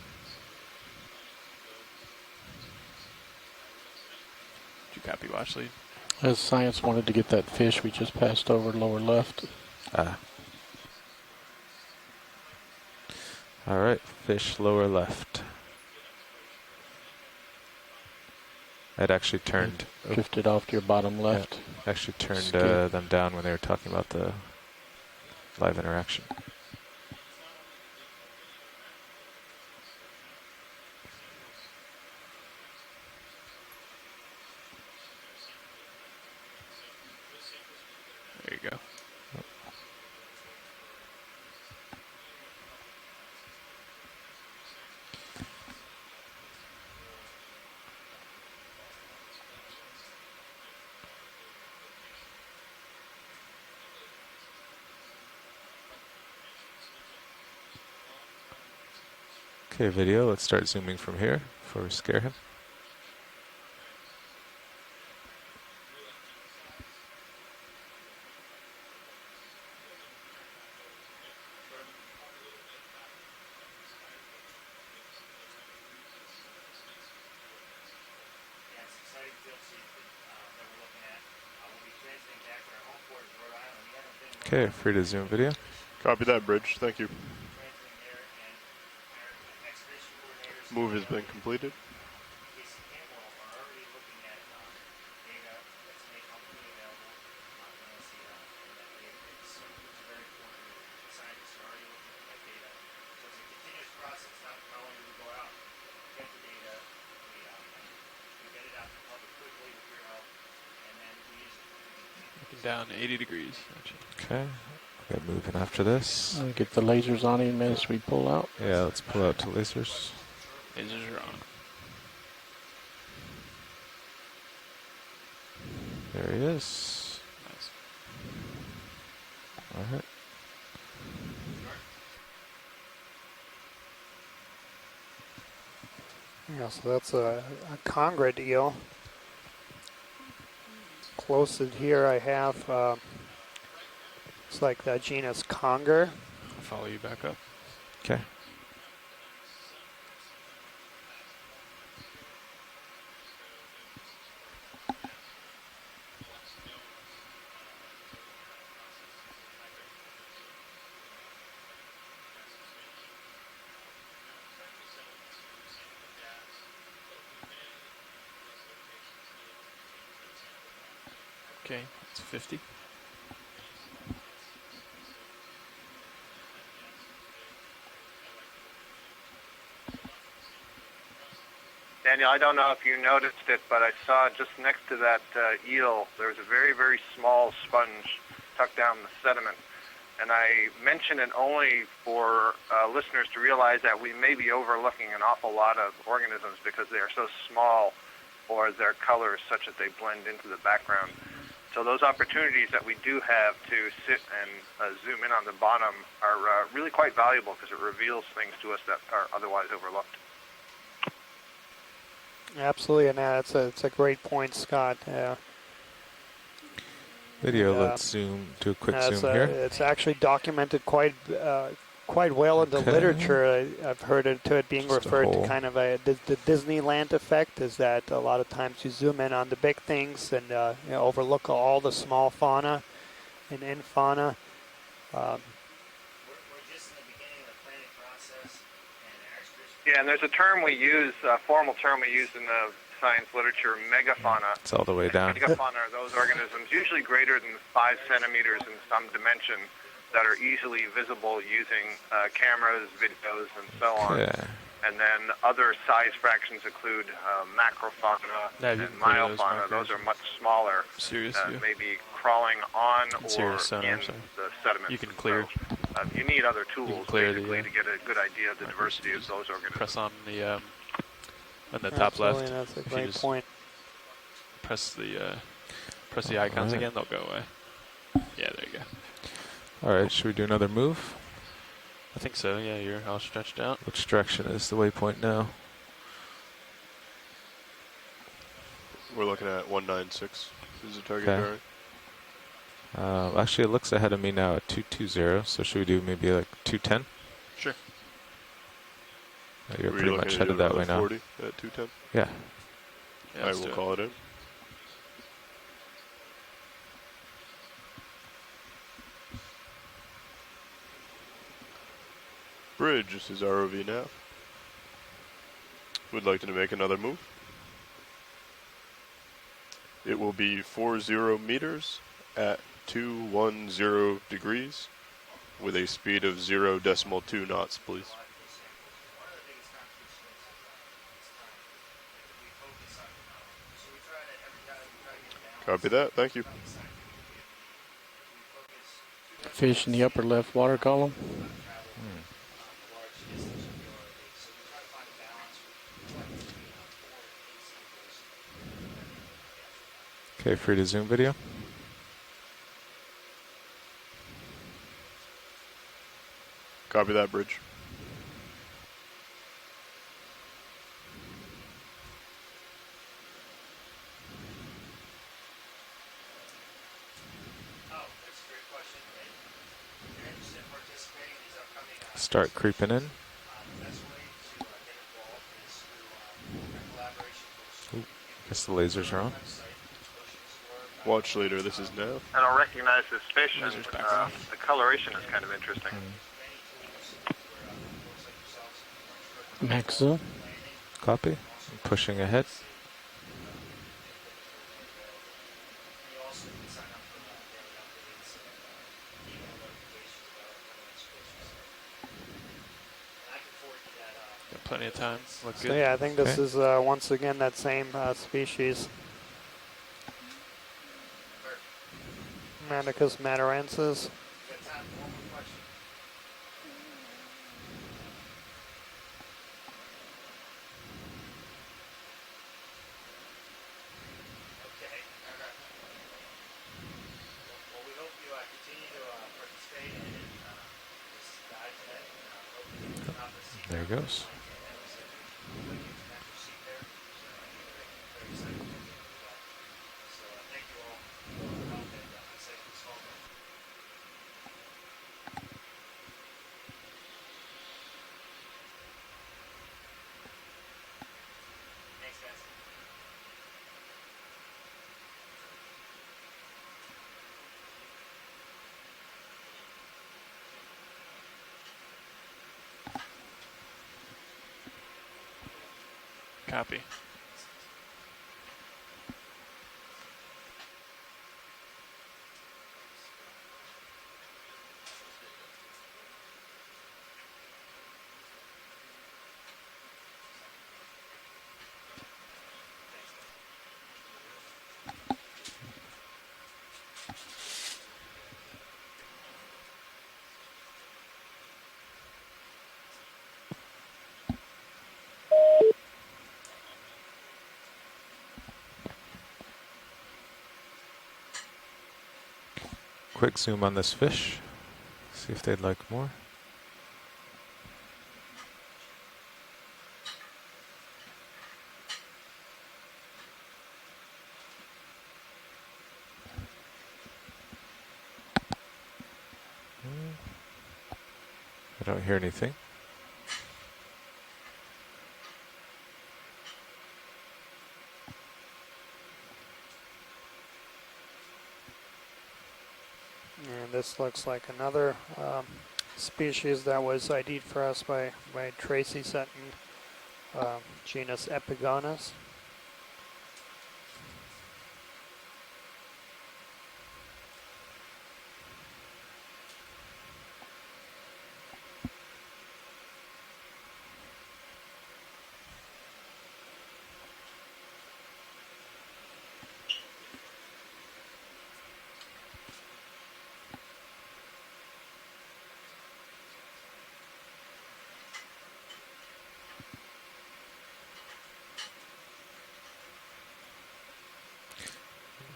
S11: Did you copy watch lead?
S13: As science wanted to get that fish we just passed over lower left.
S9: Ah. All right, fish lower left. I'd actually turned...
S13: Drifted off to your bottom left.
S9: Yeah, actually turned them down when they were talking about the live interaction.
S11: There you go.
S9: Okay, video, let's start zooming from here before we scare him. Okay, free to zoom video.
S10: Copy that, Bridge. Thank you. Move has been completed.
S11: Looking down 80 degrees.
S9: Okay. Okay, moving after this.
S13: Get the lasers on him as we pull out.
S9: Yeah, let's pull out to lasers.
S11: Lasers are on.
S9: There he is.
S11: Nice.
S9: All right.
S7: Yeah, so that's a congrid eel. Closest here I have, it's like the genus conger.
S11: I'll follow you back up.
S9: Okay.
S11: Okay, it's 50.
S16: Daniel, I don't know if you noticed it, but I saw just next to that eel, there's a very, very small sponge tucked down in the sediment. And I mention it only for listeners to realize that we may be overlooking an awful lot of organisms because they are so small or their color is such that they blend into the background. So those opportunities that we do have to sit and zoom in on the bottom are really quite valuable because it reveals things to us that are otherwise overlooked.
S7: Absolutely, and it's a great point, Scott.
S9: Video, let's do a quick zoom here.
S7: It's actually documented quite well in the literature. I've heard it being referred to kind of the Disneyland effect, is that a lot of times you zoom in on the big things and overlook all the small fauna and infauna.
S16: Yeah, and there's a term we use, a formal term we use in the science literature, megafauna.
S9: It's all the way down.
S16: Megafauna are those organisms, usually greater than 5 centimeters in some dimension, that are easily visible using cameras, videos, and so on.
S9: Yeah.
S16: And then other size fractions include macrofauna and myofauna. Those are much smaller, maybe crawling on or in the sediment.
S11: You can clear.
S16: So, you need other tools basically to get a good idea of the diversity of those organisms.
S11: Press on the top left.
S7: That's a great point.
S11: Press the icons again, they'll go away. Yeah, there you go.
S9: All right, should we do another move?
S11: I think so, yeah, you're all stretched out.
S9: Which direction is the waypoint now?
S10: We're looking at 196 is the target bearing.
S9: Actually, it looks ahead of me now at 220, so should we do maybe like 210?
S11: Sure.
S9: You're pretty much headed that way now.
S10: 40 at 210?
S9: Yeah.
S10: All right, we'll call it in. Bridge, this is ROV nav. Would like to make another move. It will be 40 meters at 210 degrees with a speed of 0.2 knots, please. Copy that, thank you.
S13: Fish in the upper left water column.
S9: Okay, free to zoom video.
S10: Copy that, Bridge.
S9: Start creeping in. Ooh, guess the lasers are on.
S10: Watch later, this is Nav.
S17: I don't recognize this fish, and the coloration is kind of interesting.
S13: Max zoom.
S9: Copy. I'm pushing ahead.
S11: Got plenty of time. Look good.
S4: So yeah, I think this is once again that same species. Mandicus matarensis.
S9: There it goes.
S11: Copy.
S9: Quick zoom on this fish. See if they'd like more. I don't hear anything.
S4: And this looks like another species that was ID'd for us by Tracy Sutton, genus Epigonus.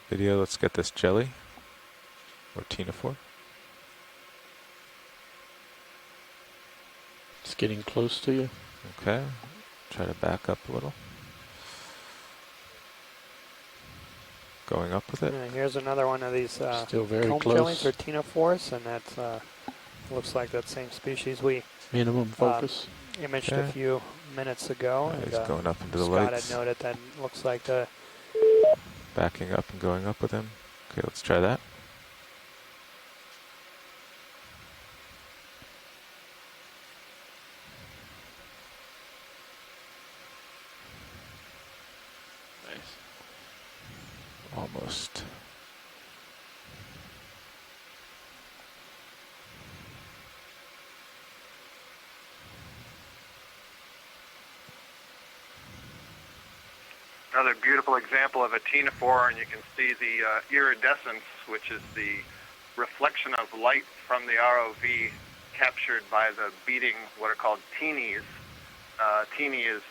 S9: Video, let's get this jelly, or ctenophore.
S13: It's getting close to you.
S9: Okay, try to back up a little. Going up with it.
S4: And here's another one of these
S13: Still very
S4: comb
S13: close.
S4: jellies or ctenophores, and that looks like that same species we
S13: minimum focus
S4: imaged a few minutes ago.
S9: He's going up into the
S4: Scott
S9: lights.
S4: had noted that looks like the
S9: Backing up and going up with him. Okay, let's try that.
S11: Nice.
S9: Almost.
S16: Another beautiful example of a ctenophore, and you can see the iridescence, which is the reflection of light from the ROV captured by the beating, what are called teenies. Teenie is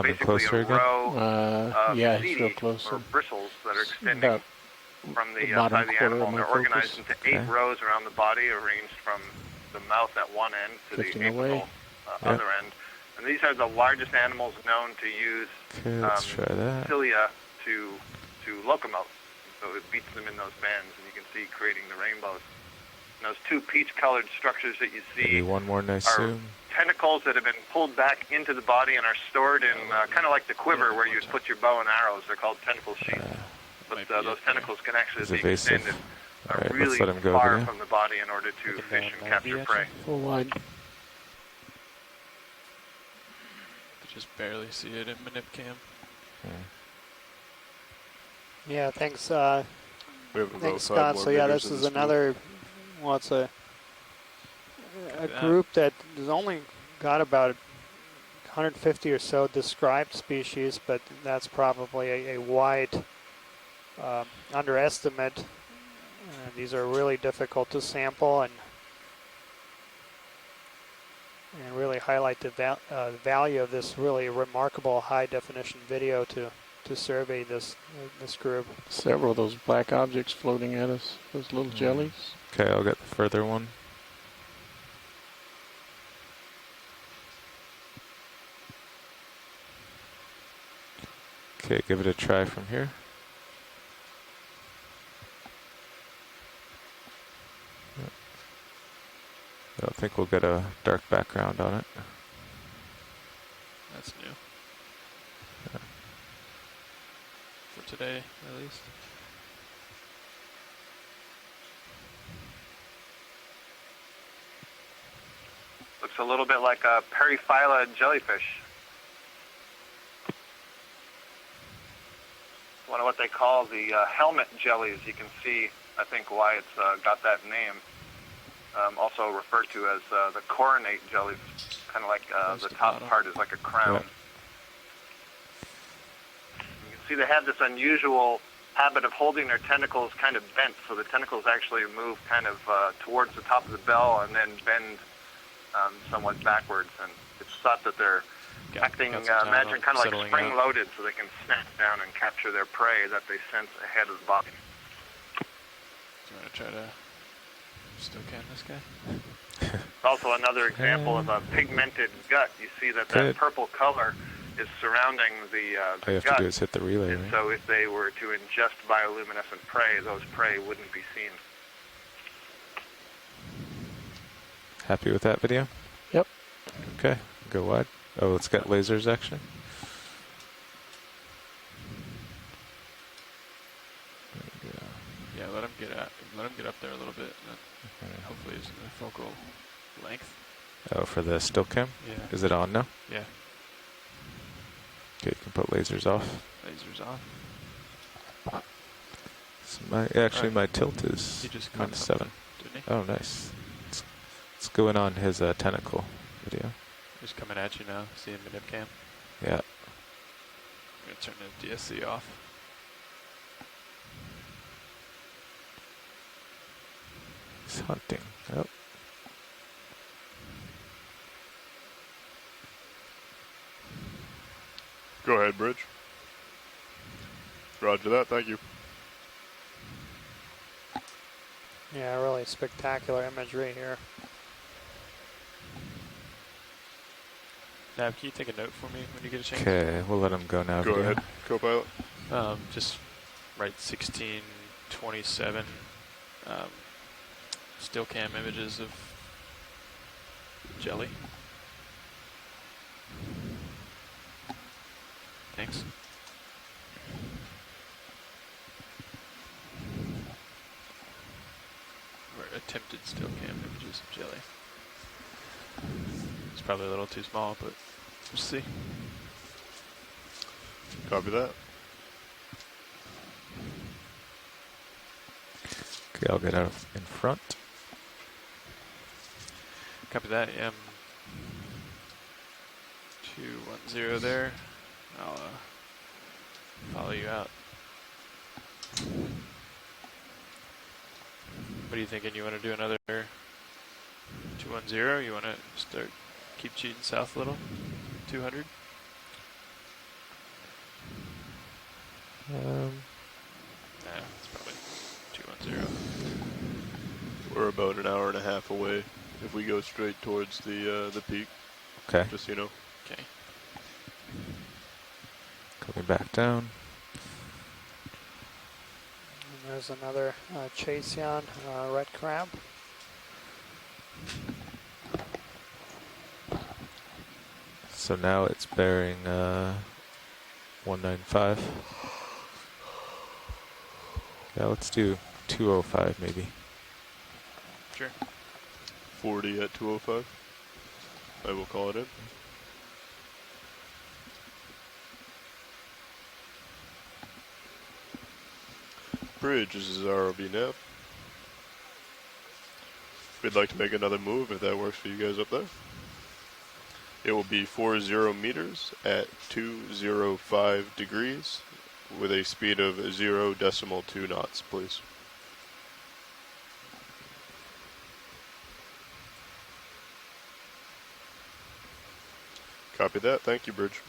S16: basically a row of setae, or bristles that are extending from the side of the animal, and they're organized into 8 rows around the body, arranged from the mouth at one end to the apical other end. And these are the largest animals known to use cilia to locomote. So it beats them in those bands, and you can see creating the rainbows.
S17: And those two peach-colored structures that you see
S9: maybe one more nice
S17: are
S9: zoom.
S17: tentacles that have been pulled back into the body and are stored in kind of like the quiver where you put your bow and arrows. They're called tentacle sheaths. But those tentacles can actually be extended really far from the body in order to fish and capture prey.
S13: Full wide.
S11: Just barely see it in Manip Cam.
S7: Yeah, thanks, thanks Scott. So yeah, this is another, well, it's a group that has only got about 150 or so described species, but that's probably a wide underestimate. These are really difficult to sample and really highlight the value of this really remarkable high-definition video to survey this group.
S13: Several of those black objects floating at us, those little jellies.
S9: Okay, I'll get the further one. Okay, give it a try from here. I don't think we'll get a dark background on it.
S11: That's new. Yeah. For today, at least.
S17: Looks a little bit like a periphylla jellyfish. One of what they call the helmet jellies. You can see, I think, why it's got that name. Also referred to as the coronate jelly, kind of like the top part is like a crown.
S9: Yep.
S17: You can see they have this unusual habit of holding their tentacles kind of bent, so the tentacles actually move kind of towards the top of the bell and then bend somewhat backwards. And it's thought that they're acting, imagine, kind of like spring-loaded, so they can snap down and capture their prey that they sense ahead of the body.
S11: Do you want to try to still can this guy?
S17: It's also another example of a pigmented gut. You see that purple color is surrounding the
S9: all you have
S17: gut.
S9: To do is hit the relay, right?
S17: So if they were to ingest bioluminescent prey, those prey wouldn't be seen.
S9: Happy with that video?
S13: Yep.
S9: Okay, go wide. Oh, it's got lasers actually.
S11: Yeah, let him get up there a little bit. Hopefully it's in the focal length.
S9: Oh, for the still cam?
S11: Yeah.
S9: Is it on now?
S11: Yeah.
S9: Okay, you can put lasers off.
S11: Lasers off.
S9: So my tilt is -7.
S11: Didn't he?
S9: Oh, nice. Let's go in on his tentacle video.
S11: Just coming at you now, seeing the nip cam.
S9: Yeah.
S11: I'm going to turn the DSC off.
S9: He's hunting. Yep.
S10: Go ahead, Bridge. Roger that, thank you.
S7: Yeah, really spectacular imagery here.
S11: Nav, can you take a note for me when you get a chance?
S9: Okay, we'll let him go now.
S10: Go ahead, co-pilot.
S11: Just write 1627 still cam images of jelly. Thanks. Or attempted still cam images of jelly. It's probably a little too small, but we'll see.
S10: Copy that.
S9: Okay, I'll get out in front.
S11: Copy that, 210 there. I'll follow you out. What are you thinking? You want to do another 210? You want to keep cheating south a little? 200? Nah, it's probably 210.
S10: We're about an hour and a half away if we go straight towards the peak.
S9: Okay.
S10: Just so you know.
S11: Okay.
S9: Coming back down.
S7: And there's another Chaseon red crab.
S9: So now it's bearing 195. Yeah, let's do 205 maybe.
S11: Sure.
S10: 40 at 205. I will call it in. Bridge, this is ROB nav. We'd like to make another move if that works for you guys up there. It will be 40 meters at 205 degrees with a speed of 0.2 knots, please. Copy that. Thank you, Bridge.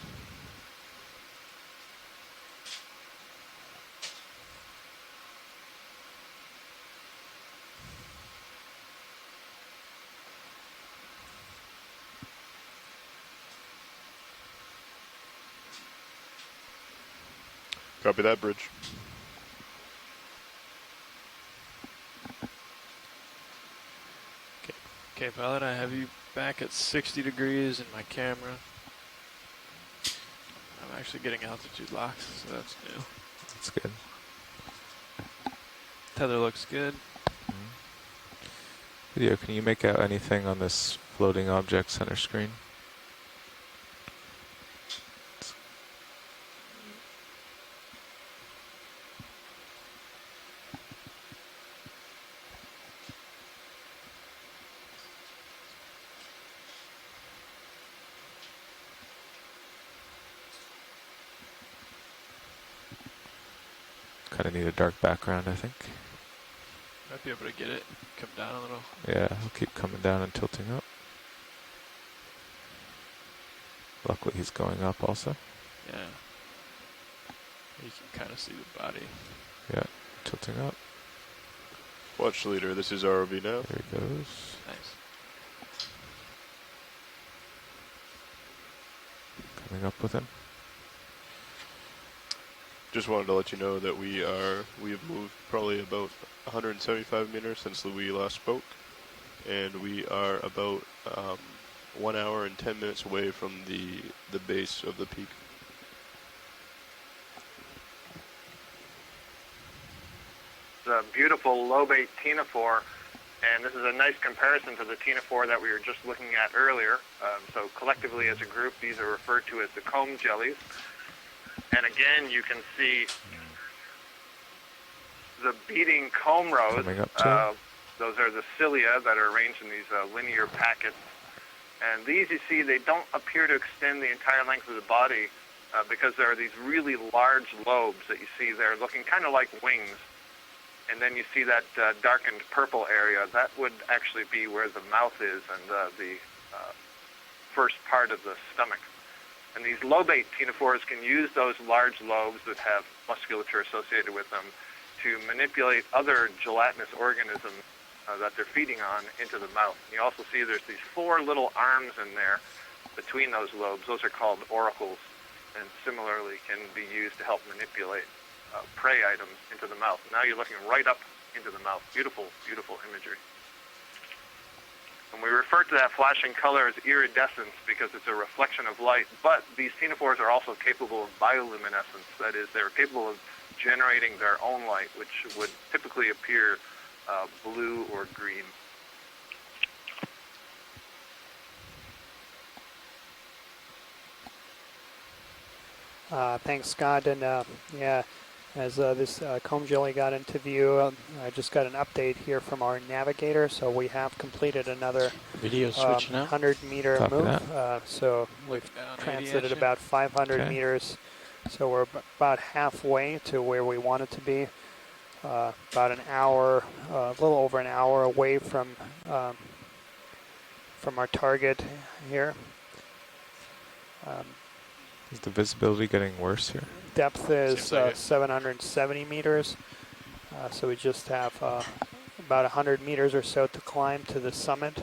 S10: Copy that, Bridge.
S11: Okay, pilot, I have you back at 60 degrees in my camera. I'm actually getting altitude locks, so that's new.
S9: That's good.
S11: Tether looks good.
S9: Video, can you make out anything on this floating object center screen? Kind of need a dark background, I think.
S11: Might be able to get it. Come down a little.
S9: Yeah, I'll keep coming down and tilting up. Luckily he's going up also.
S11: Yeah. You can kind of see the body.
S9: Yeah, tilting up.
S10: Watch leader, this is ROV now.
S9: There he goes.
S11: Nice.
S9: Coming up with him.
S10: Just wanted to let you know that we have moved probably about 175 meters since we last spoke, and we are about 1 hour and 10 minutes away from the base of the peak.
S17: The beautiful lobate ctenophore, and this is a nice comparison to the ctenophore that we were just looking at earlier. So collectively as a group, these are referred to as the comb jellies. And again, you can see the beating comb rows. Those are the cilia that are arranged in these linear packets. And these, you see, they don't appear to extend the entire length of the body because there are these really large lobes that you see there looking kind of like wings. And then you see that darkened purple area. That would actually be where the mouth is and the first part of the stomach. And these lobate ctenophores can use those large lobes that have musculature associated with them to manipulate other gelatinous organisms that they're feeding on into the mouth. And you also see there's these 4 little arms in there between those lobes. Those are called auricles, and similarly can be used to help manipulate prey items into the mouth. Now you're looking right up into the mouth. Beautiful, beautiful imagery. And we refer to that flashing color as iridescence because it's a reflection of light, but these ctenophores are also capable of bioluminescence. That is, they're capable of generating their own light, which would typically appear blue or green.
S7: Thanks, Scott. And yeah, as this comb jelly got into view, I just got an update here from our navigator. So we have completed another
S13: video switch now.
S7: 100-meter move. So we've transited about 500 meters. So we're about halfway to where we want it to be. About an hour, a little over an hour away from our target here.
S9: Is the visibility getting worse here?
S7: Depth is 770 meters. So we just have about 100 meters or so to climb to the summit.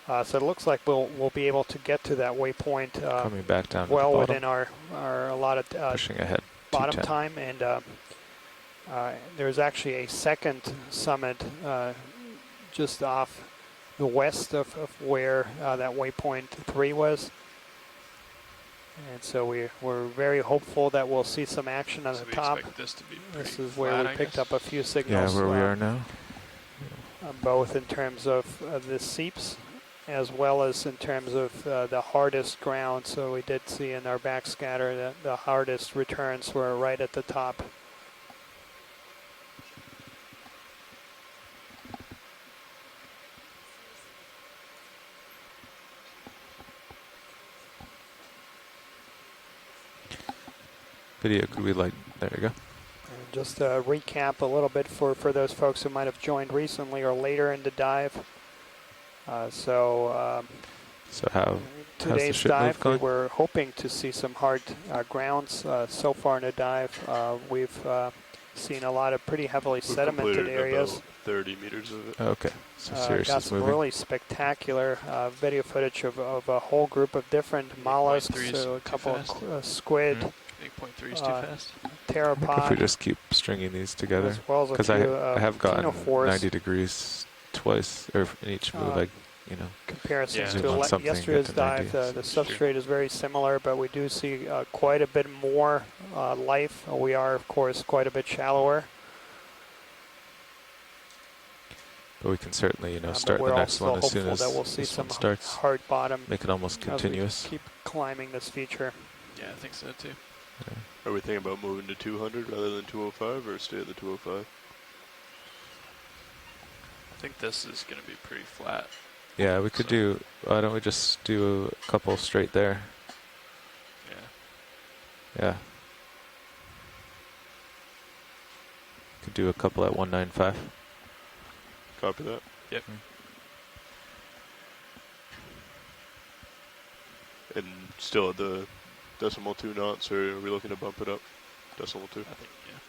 S7: So it looks like we'll be able to get to that waypoint
S9: coming back down
S7: well
S9: to the
S7: within our allotted
S9: pushing ahead
S7: bottom time. And there's actually a second summit just off the west of where that waypoint 3 was. And so we're very hopeful that we'll see some action on the top. This is where we picked up a few signals.
S9: Yeah, where we are now.
S7: Both in terms of the seeps as well as in terms of the hardest ground. So we did see in our backscatter that the hardest returns were right at the top.
S9: Video, could we there you go.
S7: And just to recap a little bit for those folks who might have joined recently or later in the dive.
S9: So how
S7: today's dive, we were hoping to see some hard grounds. So far in the dive, we've seen a lot of pretty heavily sedimented areas.
S10: About 30 meters of it.
S9: Okay, so Sirius
S7: got
S9: is
S7: some
S9: moving.
S7: really spectacular video footage of a whole group of different mollusks, so a couple of squid.
S11: 8.3 is too fast.
S7: Pteropod.
S9: If we just keep stringing these together,
S7: well
S9: because I have gotten 90 degrees twice, or in each move,
S7: comparisons to yesterday's dive, the substrate is very similar, but we do see quite a bit more life. We are, of course, quite a bit shallower.
S9: But we can certainly, start the next one as soon as
S7: that we'll see
S9: this
S7: some
S9: one starts.
S7: hard bottom.
S9: Make it almost continuous.
S7: Keep climbing this feature.
S11: Yeah, I think so too.
S10: Yeah. Are we thinking about moving to 200 rather than 205, or stay at the 205?
S11: I think this is going to be pretty flat.
S9: Yeah, we could do. Why don't we just do a couple straight there?
S11: Yeah.
S9: Yeah. Could do a couple at 195.
S10: Copy that.
S11: Yep.
S10: And still at the decimal 2 knots, or are we looking to bump it up? Decimal 2?
S11: I think, yeah.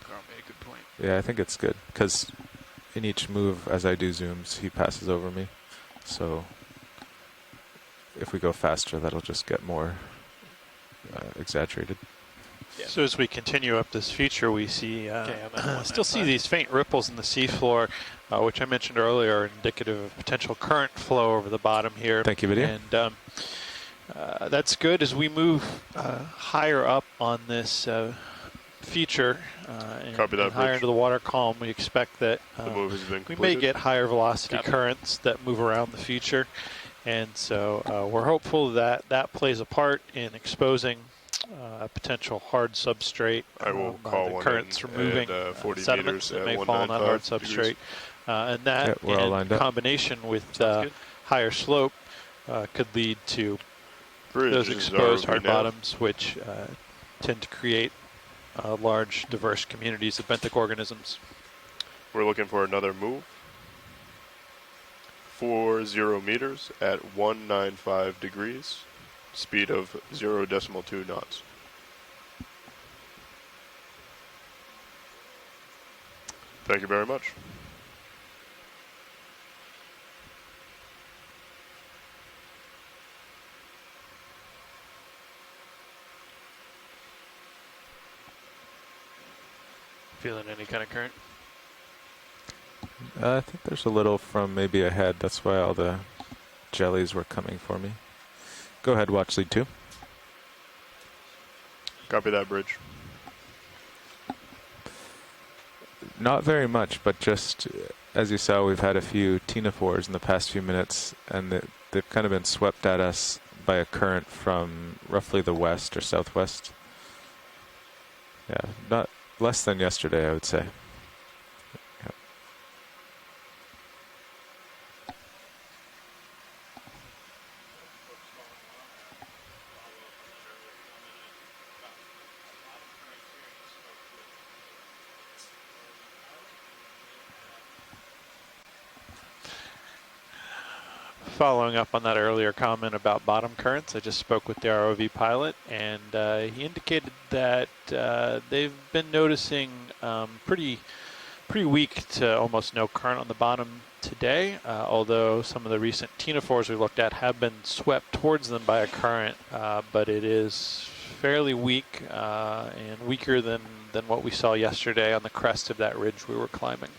S11: Carl made a good point.
S9: Yeah, I think it's good, because in each move, as I do zooms, he passes over me. So if we go faster, that'll just get more exaggerated.
S2: Yeah. So as we continue up this feature, we see still see these faint ripples in the seafloor, which I mentioned earlier, are indicative of potential current flow over the bottom here.
S9: Thank you, video.
S2: And that's good. As we move higher up on this feature and higher into the water column, we expect that we may get higher velocity currents that move around the feature. And so we're hopeful that that plays a part in exposing a potential hard substrate.
S10: I will call
S2: the currents removing
S10: 40
S2: sediments that may fall on that hard substrate. And that, in combination with higher slope, could lead to those exposed hard bottoms, which tend to create large, diverse communities of benthic organisms.
S10: We're looking for another move. 40 meters at 195 degrees, speed of 0.2 knots. Thank you very much.
S11: Feeling any kind of current?
S9: I think there's a little from maybe ahead. That's why all the jellies were coming for me. Go ahead, watch lead 2.
S10: Copy that, bridge.
S9: Not very much, but just as you saw, we've had a few ctenophores in the past few minutes, and they've kind of been swept at us by a current from roughly the west or southwest. Yeah, not less than yesterday, I would say. Yep.
S2: Following up on that earlier comment about bottom currents, I just spoke with the ROV pilot, and he indicated that they've been noticing pretty weak to almost no current on the bottom today, although some of the recent ctenophores we looked at have been swept towards them by a current, but it is fairly weak and weaker than what we saw yesterday on the crest of that ridge we were climbing.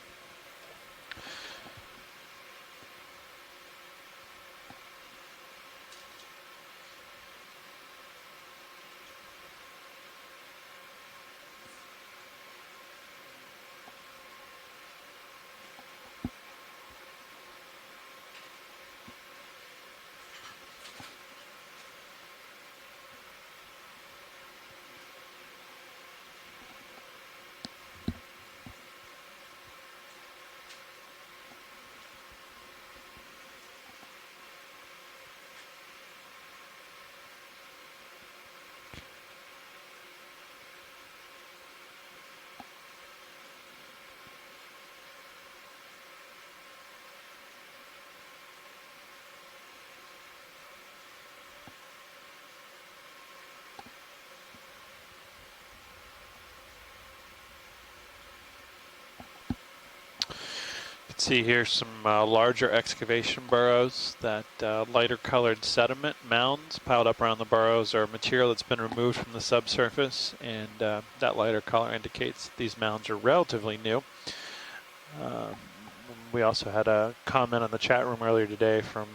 S2: can see here some larger excavation burrows. That lighter colored sediment mounds piled up around the burrows are material that's been removed from the subsurface, and that lighter color indicates these mounds are relatively new. We also had a comment on the chat room earlier today from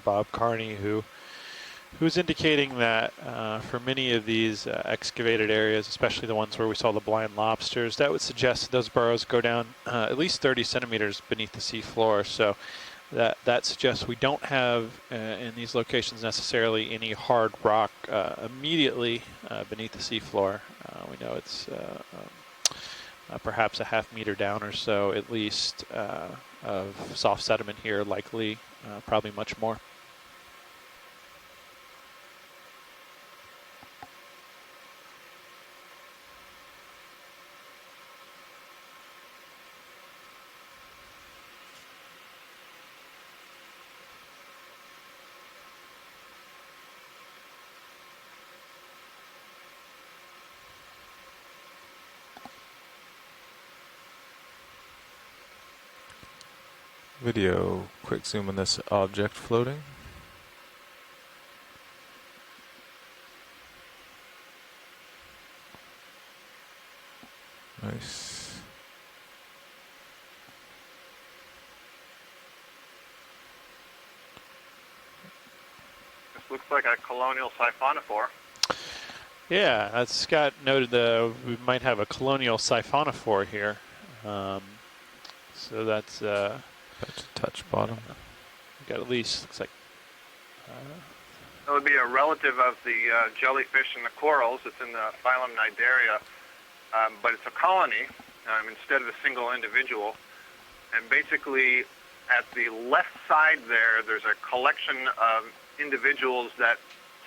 S2: Bob Carney, who's indicating that for many of these excavated areas, especially the ones where we saw the blind lobsters, that would suggest that those burrows go down at least 30 centimeters beneath the seafloor. So that suggests we don't have in these locations necessarily any hard rock immediately beneath the seafloor. We know it's perhaps a half meter down or so at least of soft sediment here, likely probably much more.
S9: Video, quick zoom on this object floating. Nice.
S17: This looks like a colonial siphonophore.
S2: Yeah, as Scott noted, we might have a colonial siphonophore here. So that's
S9: touch bottom.
S2: Got at least, looks like.
S17: That would be a relative of the jellyfish and the corals. It's in the phylum Cnidaria, but it's a colony instead of a single individual. And basically, at the left side there's a collection of individuals that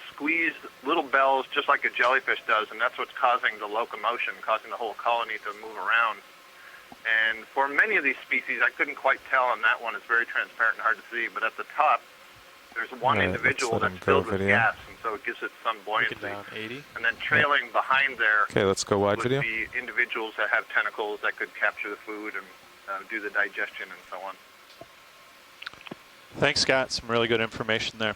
S17: squeeze little bells just like a jellyfish does, and that's what's causing the locomotion, causing the whole colony to move around. And for many of these species, I couldn't quite tell on that one. It's very transparent and hard to see. But at the top, there's one individual that's filled with gas, and so it gives it some buoyancy.
S2: Down 80.
S17: And then trailing behind there
S9: okay, let's go wide
S17: would
S9: video.
S17: be individuals that have tentacles that could capture the food and do the digestion and so on.
S2: Thanks, Scott. Some really good information there.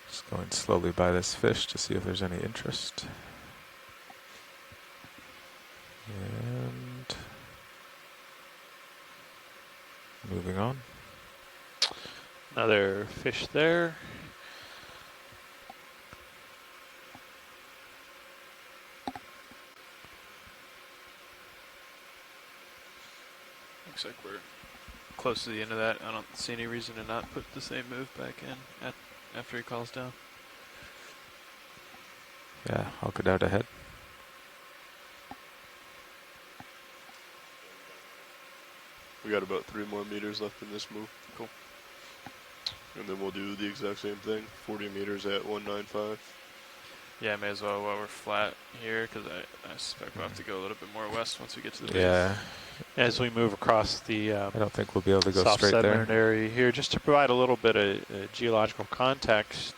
S9: Just going slowly by this fish to see if there's any interest. And moving on.
S2: Another fish there.
S11: Looks like we're close to the end of that. I don't see any reason to not put the same move back in after he calls down.
S9: Yeah, I'll get out ahead.
S10: We got about 3 more meters left in this move.
S2: Cool.
S10: And then we'll do the exact same thing, 40 meters at 195.
S11: Yeah, may as well while we're flat here, because I suspect we'll have to go a little bit more west once we get to the base.
S9: Yeah.
S2: As we move across the
S9: I don't think we'll be able to go
S2: soft
S9: straight there.
S2: sediment area here, just to provide a little bit of geological context.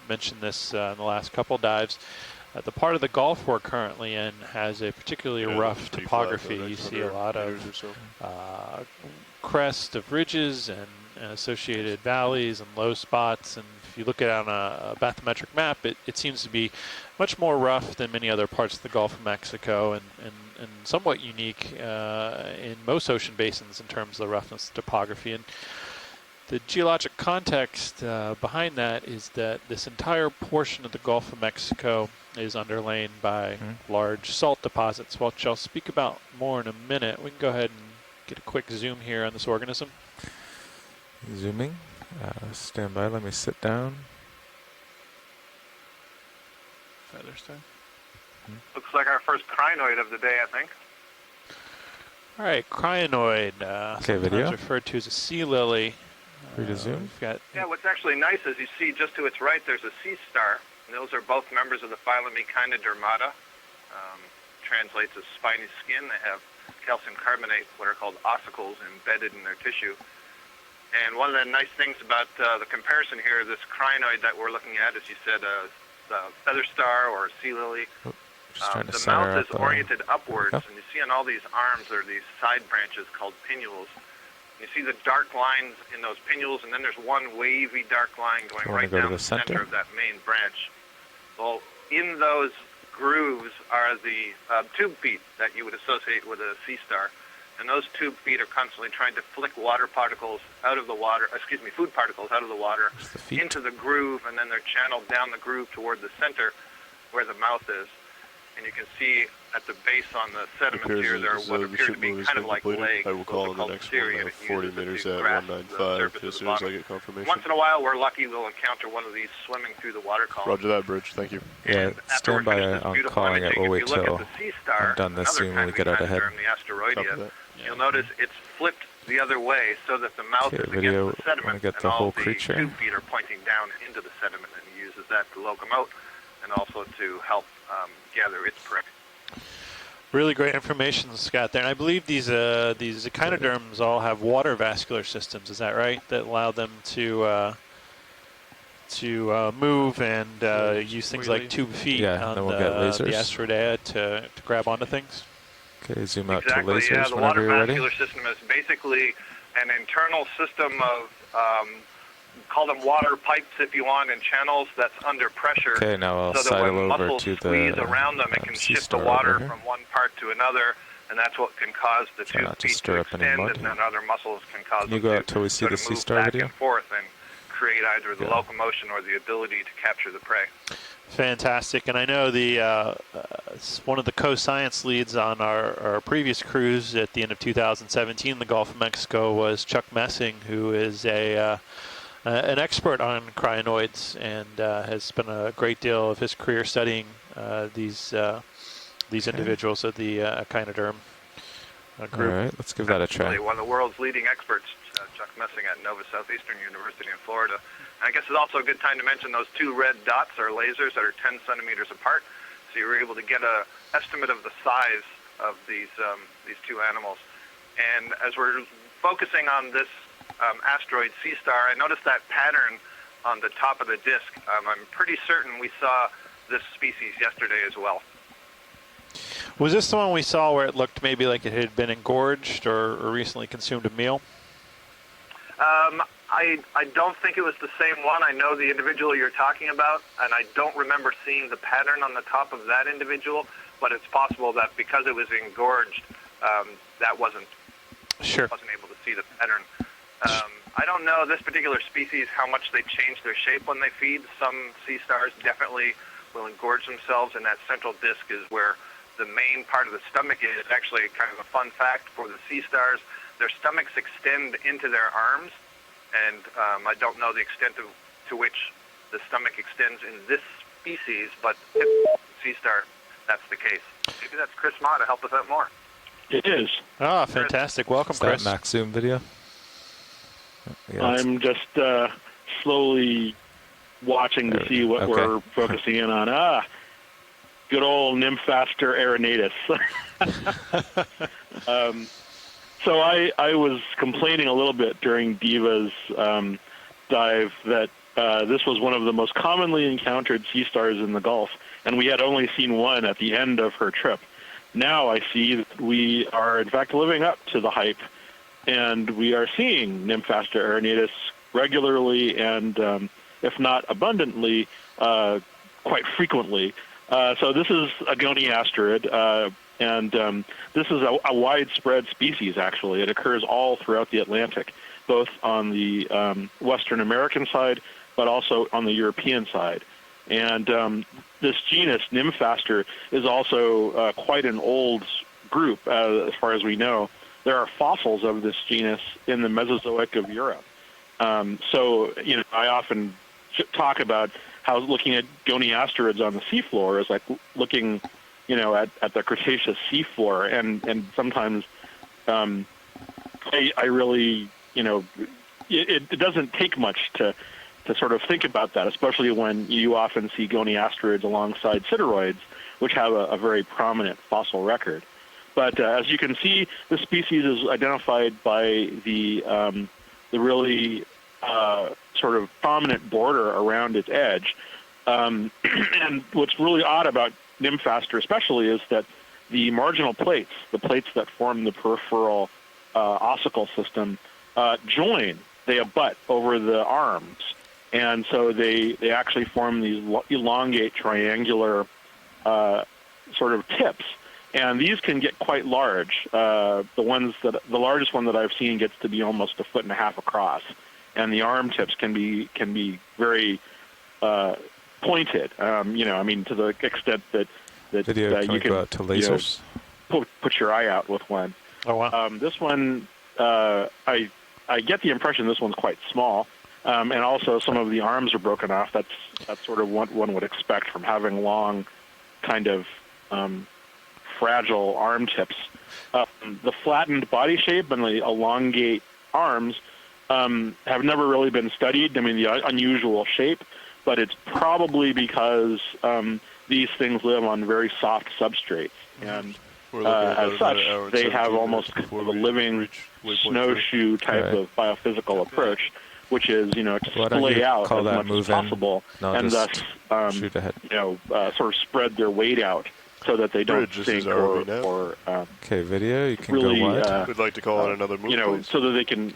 S2: Mentioned this in the last couple dives. The part of the Gulf we're currently in has a particularly rough topography. You see a lot of crest of ridges and associated valleys and low spots, and if you look at it on a bathymetric map, it seems to be much more rough than many other parts of the Gulf of Mexico, and somewhat unique in most ocean basins in terms of the roughness of topography. And the geologic context behind that is that this entire portion of the Gulf of Mexico is underlain by large salt deposits, which I'll speak about more in a minute. We can go ahead and get a quick zoom here on this organism.
S9: Zooming. Stand by, let me sit down.
S11: Feather star.
S16: Looks like our first crinoid of the day, I think.
S2: All right, crinoid, sometimes referred to as a sea lily.
S9: Free to zoom.
S16: Yeah, what's actually nice is you see just to its right there's a sea star. And those are both members of the phylum Echinodermata. Translates as spiny skin. They have calcium carbonate, what are called ossicles, embedded in their tissue. And one of the nice things about the comparison here, this crinoid that we're looking at, as you said, a feather star or a sea lily. The mouth is oriented upwards, and you see on all these arms there are these side branches called pinnules. You see the dark lines in those pinnules, and then there's one wavy dark line going right down the center of that main branch. Well, in those grooves are the tube feet that you would associate with a sea star. And those tube feet are constantly trying to flick water particles out of the water, food particles out of the water into the groove, and then they're channeled down the groove toward the center where the mouth is. And you can see at the base on the sediment here, there are what appear to be kind of like legs.
S10: I will call on the next one. I have 40 meters at 195 as soon as I get confirmation.
S16: Once in a while, we're lucky we'll encounter one of these swimming through the water column.
S10: Roger that, Bridge. Thank you.
S9: Yeah, stand by on calling it. We'll wait till I'm done this soon when we get out ahead.
S16: You'll notice it's flipped the other way so that the mouth is against the sediment, and all the tube feet are pointing down into the sediment, and he uses that to locomote and also to help gather its prey.
S2: Really great information, Scott, there. And I believe these echinoderms all have water vascular systems, is that right? That allow them to move and use things like tube feet on the Astrodea to grab onto things?
S9: Okay, zoom out
S16: to
S9: lasers
S16: yeah, the
S9: whenever
S16: water
S9: you're ready.
S16: vascular system is basically an internal system of, call them water pipes if you want, and channels that's under pressure.
S9: Okay, now I'll
S16: so that
S9: sidle
S16: when
S9: over
S16: muscles
S9: to
S16: squeeze
S9: the
S16: around them, it can shift the water from one part to another, and that's what can cause the tube feet to extend, and then other muscles can cause
S9: them to
S16: sort of move back and forth and create either the locomotion or the ability to capture the prey.
S2: Fantastic, and I know the one of the co-science leads on our previous cruise at the end of 2017 in the Gulf of Mexico was Chuck Messing, who is an expert on crinoids and has spent a great deal of his career studying these individuals of the echinoderm group.
S9: All right, let's give that a try.
S16: One of the world's leading experts, Chuck Messing at Nova Southeastern University in Florida. And I guess it's also a good time to mention those two red dots are lasers that are 10 centimeters apart, so you were able to get an estimate of the size of these two animals. And as we're focusing on this asteroid sea star, I noticed that pattern on the top of the disk. I'm pretty certain we saw this species yesterday as well.
S2: Was this the one we saw where it looked maybe like it had been engorged or recently consumed a meal?
S16: I don't think it was the same one. I know the individual you're talking about, and I don't remember seeing the pattern on the top of that individual, but it's possible that because it was engorged, that wasn't able to see the pattern. I don't know this particular species how much they change their shape when they feed. Some sea stars definitely will engorge themselves, and that central disc is where the main part of the stomach is. Actually, kind of a fun fact for the sea stars, their stomachs extend into their arms, and I don't know the extent to which the stomach extends in this species, but sea star, that's the case. Maybe that's Chris Ma to help us out more.
S18: It is.
S2: Ah, fantastic. Welcome, Chris.
S9: That max zoom video?
S18: Yeah, I'm just slowly watching to see what we're focusing in on. Good old Nymphaster arenatus. So I was complaining a little bit during Diva's dive that this was one of the most commonly encountered sea stars in the Gulf, and we had only seen one at the end of her trip. Now I see that we are, in fact, living up to the hype, and we are seeing Nymphaster arenatus regularly and, if not abundantly, quite frequently. So this is a goniasterid, and this is a widespread species, actually. It occurs all throughout the Atlantic, both on the Western American side, but also on the European side. And this genus, Nymphaster, is also quite an old group, as far as we know. There are fossils of this genus in the Mesozoic of Europe. So, I often talk about how looking at goniasterids on the seafloor is like looking at the Cretaceous seafloor, and sometimes I really, it doesn't take much to sort of think about that, especially when you often see goniastrids alongside pteropods, which have a very prominent fossil record. But as you can see, the species is identified by the really sort of prominent border around its edge. And what's really odd about Nymphastor especially is that the marginal plates, the plates that form the peripheral ossicle system, join, they abut over the arms. And so they actually form these elongate triangular sort of tips. And these can get quite large. The largest one that I've seen gets to be almost 1.5 feet across. And the arm tips can be very pointed. To the extent that
S9: Video,
S18: you can
S9: go out to lasers?
S18: Put your eye out with one.
S2: Oh wow!
S18: This one, I get the impression this one's quite small, and also some of the arms are broken off. That's sort of what one would expect from having long, kind of fragile arm tips. The flattened body shape and the elongate arms have never really been studied. I mean, the unusual shape, but it's probably because these things live on very soft substrates, and as such, they have almost a living snowshoe type of biophysical approach, which is, to splay out as much as possible, and thus, sort of spread their weight out so that they don't sink or
S9: okay, video, you can
S18: really,
S9: go wide.
S10: We'd like to call it another move,
S18: so that they can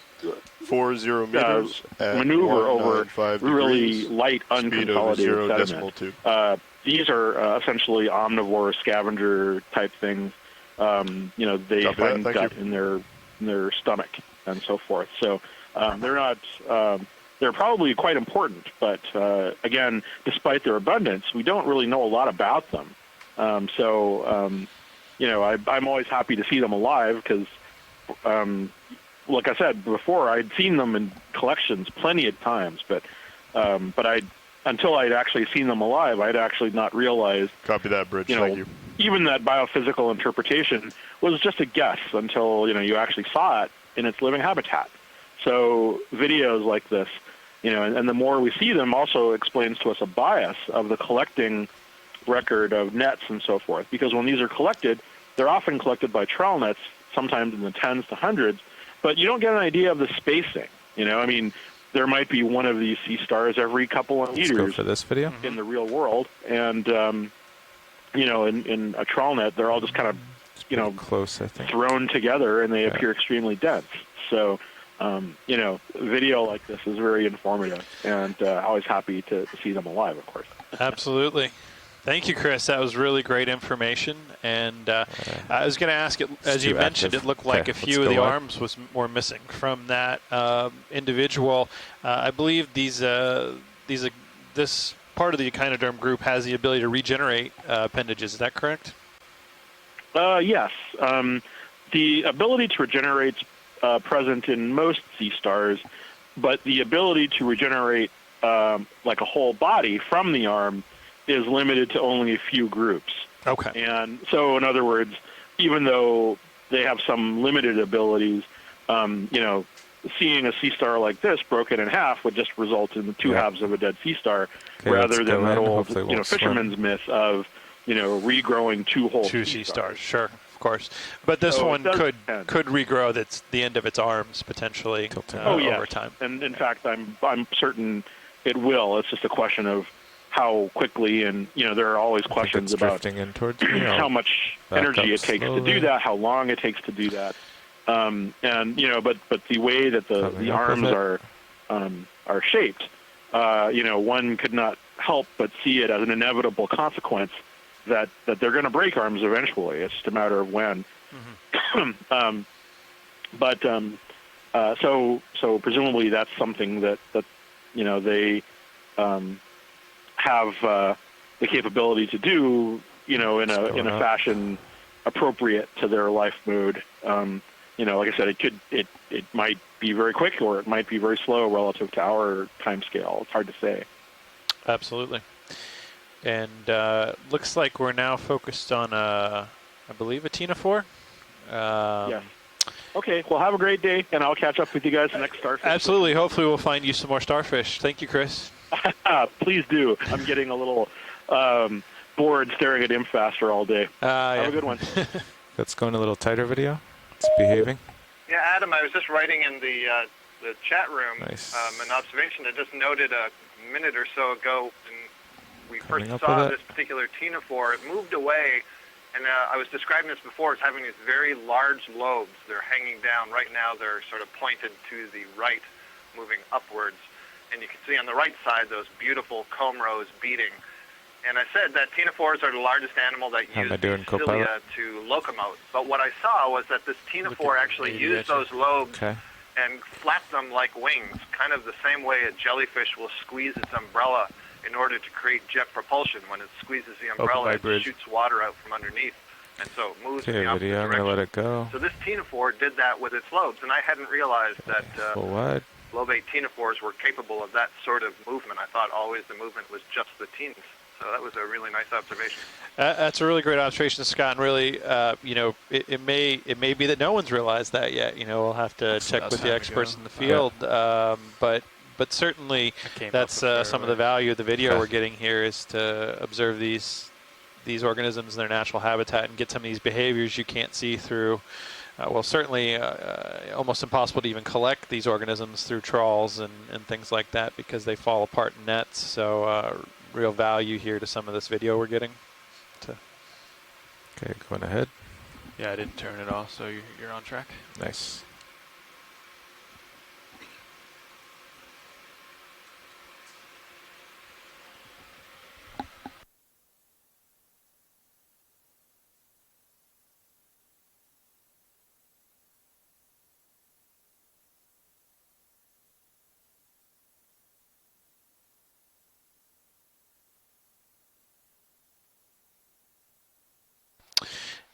S10: 40 meters at
S18: maneuver over really light,
S10: speed of
S18: unconsolidated sediment. These are essentially omnivore scavenger type things. They find gut in their stomach and so forth. So they're not. They're probably quite important, but again, despite their abundance, we don't really know a lot about them. I'm always happy to see them alive because, like I said before, I'd seen them in collections plenty of times, but until I'd actually seen them alive, I'd actually not realized.
S10: Copy that, Bridge. Thank you.
S18: Even that biophysical interpretation was just a guess until you actually saw it in its living habitat. So videos like this, and the more we see them, also explains to us a bias of the collecting record of nets and so forth. Because when these are collected, they're often collected by trawl nets, sometimes in the tens to hundreds, but you don't get an idea of the spacing. There might be one of these sea stars every couple of meters.
S9: Let's go for this video.
S18: In the real world, and in a trawl net, they're all just kind of
S9: close, I think,
S18: thrown together, and they appear extremely dense. So, video like this is very informative, and always happy to see them alive, of course.
S2: Absolutely. Thank you, Chris. That was really great information. And I was going to ask, as you mentioned, it looked like a few of the arms were missing from that individual. I believe this part of the echinoderm group has the ability to regenerate appendages. Is that correct?
S18: Yes. The ability to regenerate is present in most sea stars, but the ability to regenerate like a whole body from the arm is limited to only a few groups.
S2: Okay.
S18: And so, in other words, even though they have some limited abilities, seeing a sea star like this broken in half would just result in the two halves of a dead sea star, rather than that old fisherman's myth of regrowing two whole
S2: sea stars. Sure, of course. But this one could regrow the end of its arms potentially over time.
S18: And in fact, I'm certain it will. It's just a question of how quickly, and there are always questions about how much energy it takes to do that, how long it takes to do that, but the way that the arms are shaped, one could not help but see it as an inevitable consequence that they're going to break arms eventually. It's just a matter of when. Mm-hmm. So presumably that's something that they have the capability to do, in a fashion appropriate to their life mood. Like I said, it might be very quick, or it might be very slow relative to our time scale. It's hard to say.
S2: Absolutely. And looks like we're now focused on, I believe, a ctenophore.
S18: Yes. Okay, well, have a great day, and I'll catch up with you guys next starfish.
S2: Absolutely. Hopefully we'll find you some more starfish. Thank you, Chris.
S18: Please do. I'm getting a little bored staring at ImFaster all day. Have a good one.
S9: Let's go in a little tighter video. It's behaving.
S16: Yeah, Adam, I was just writing in the chat room an observation. I just noted a minute or so ago when we first saw this particular ctenophore. It moved away, and I was describing this before as having these very large lobes. They're hanging down. Right now they're sort of pointed to the right, moving upwards. And you can see on the right side those beautiful comb rows beating. And I said that ctenophores are the largest animal that use the cilia to locomote. But what I saw was that this ctenophore actually used those lobes and flapped them like wings, kind of the same way a jellyfish will squeeze its umbrella in order to create jet propulsion. When it squeezes the umbrella, it shoots water out from underneath, and so it moves in the opposite direction.
S9: I'm going to let it go.
S16: So this ctenophore did that with its lobes, and I hadn't realized that lobate ctenophores were capable of that sort of movement. I thought always the movement was just the teens. So that was a really nice observation.
S2: That's a really great observation, Scott. And really, it may be that no one's realized that yet. We'll have to check with the experts in the field. But certainly, that's some of the value of the video we're getting here is to observe these organisms in their natural habitat and get some of these behaviors you can't see through. Certainly almost impossible to even collect these organisms through trawls and things like that because they fall apart in nets. So real value here to some of this video we're getting.
S9: Okay, going ahead.
S11: Yeah, I didn't turn it off, so you're on track.
S9: Nice.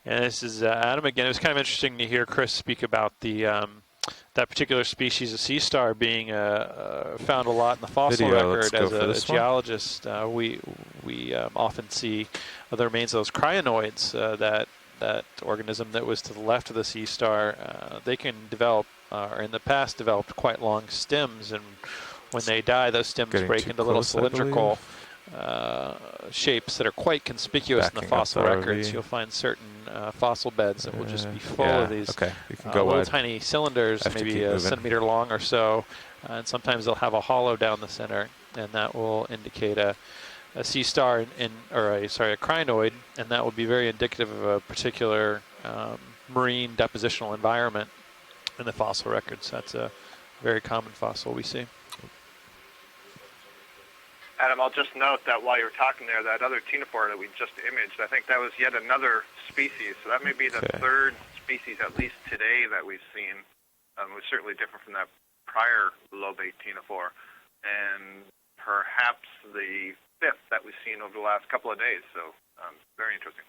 S2: And this is Adam again. It was kind of interesting to hear Chris speak about the that particular species of sea star being found a lot in the fossil record. As a geologist, we often see the remains of those crinoids. That organism that was to the left of the sea star. They can develop, or in the past developed, quite long stems, and when they die, those stems break into little cylindrical shapes that are quite conspicuous in the fossil records. You'll find certain fossil beds that will just be full of these little tiny cylinders, maybe a centimeter long or so, and sometimes they'll have a hollow down the center, and that will indicate a sea star a crinoid, and that will be very indicative of a particular marine depositional environment in the fossil records. That's a very common fossil we see.
S16: Adam, I'll just note that while you were talking there, that other ctenophore that we just imaged, I think that was yet another species. So that may be the third species, at least today, that we've seen. It was certainly different from that prior lobate ctenophore, and perhaps the fifth that we've seen over the last couple of days. So very interesting.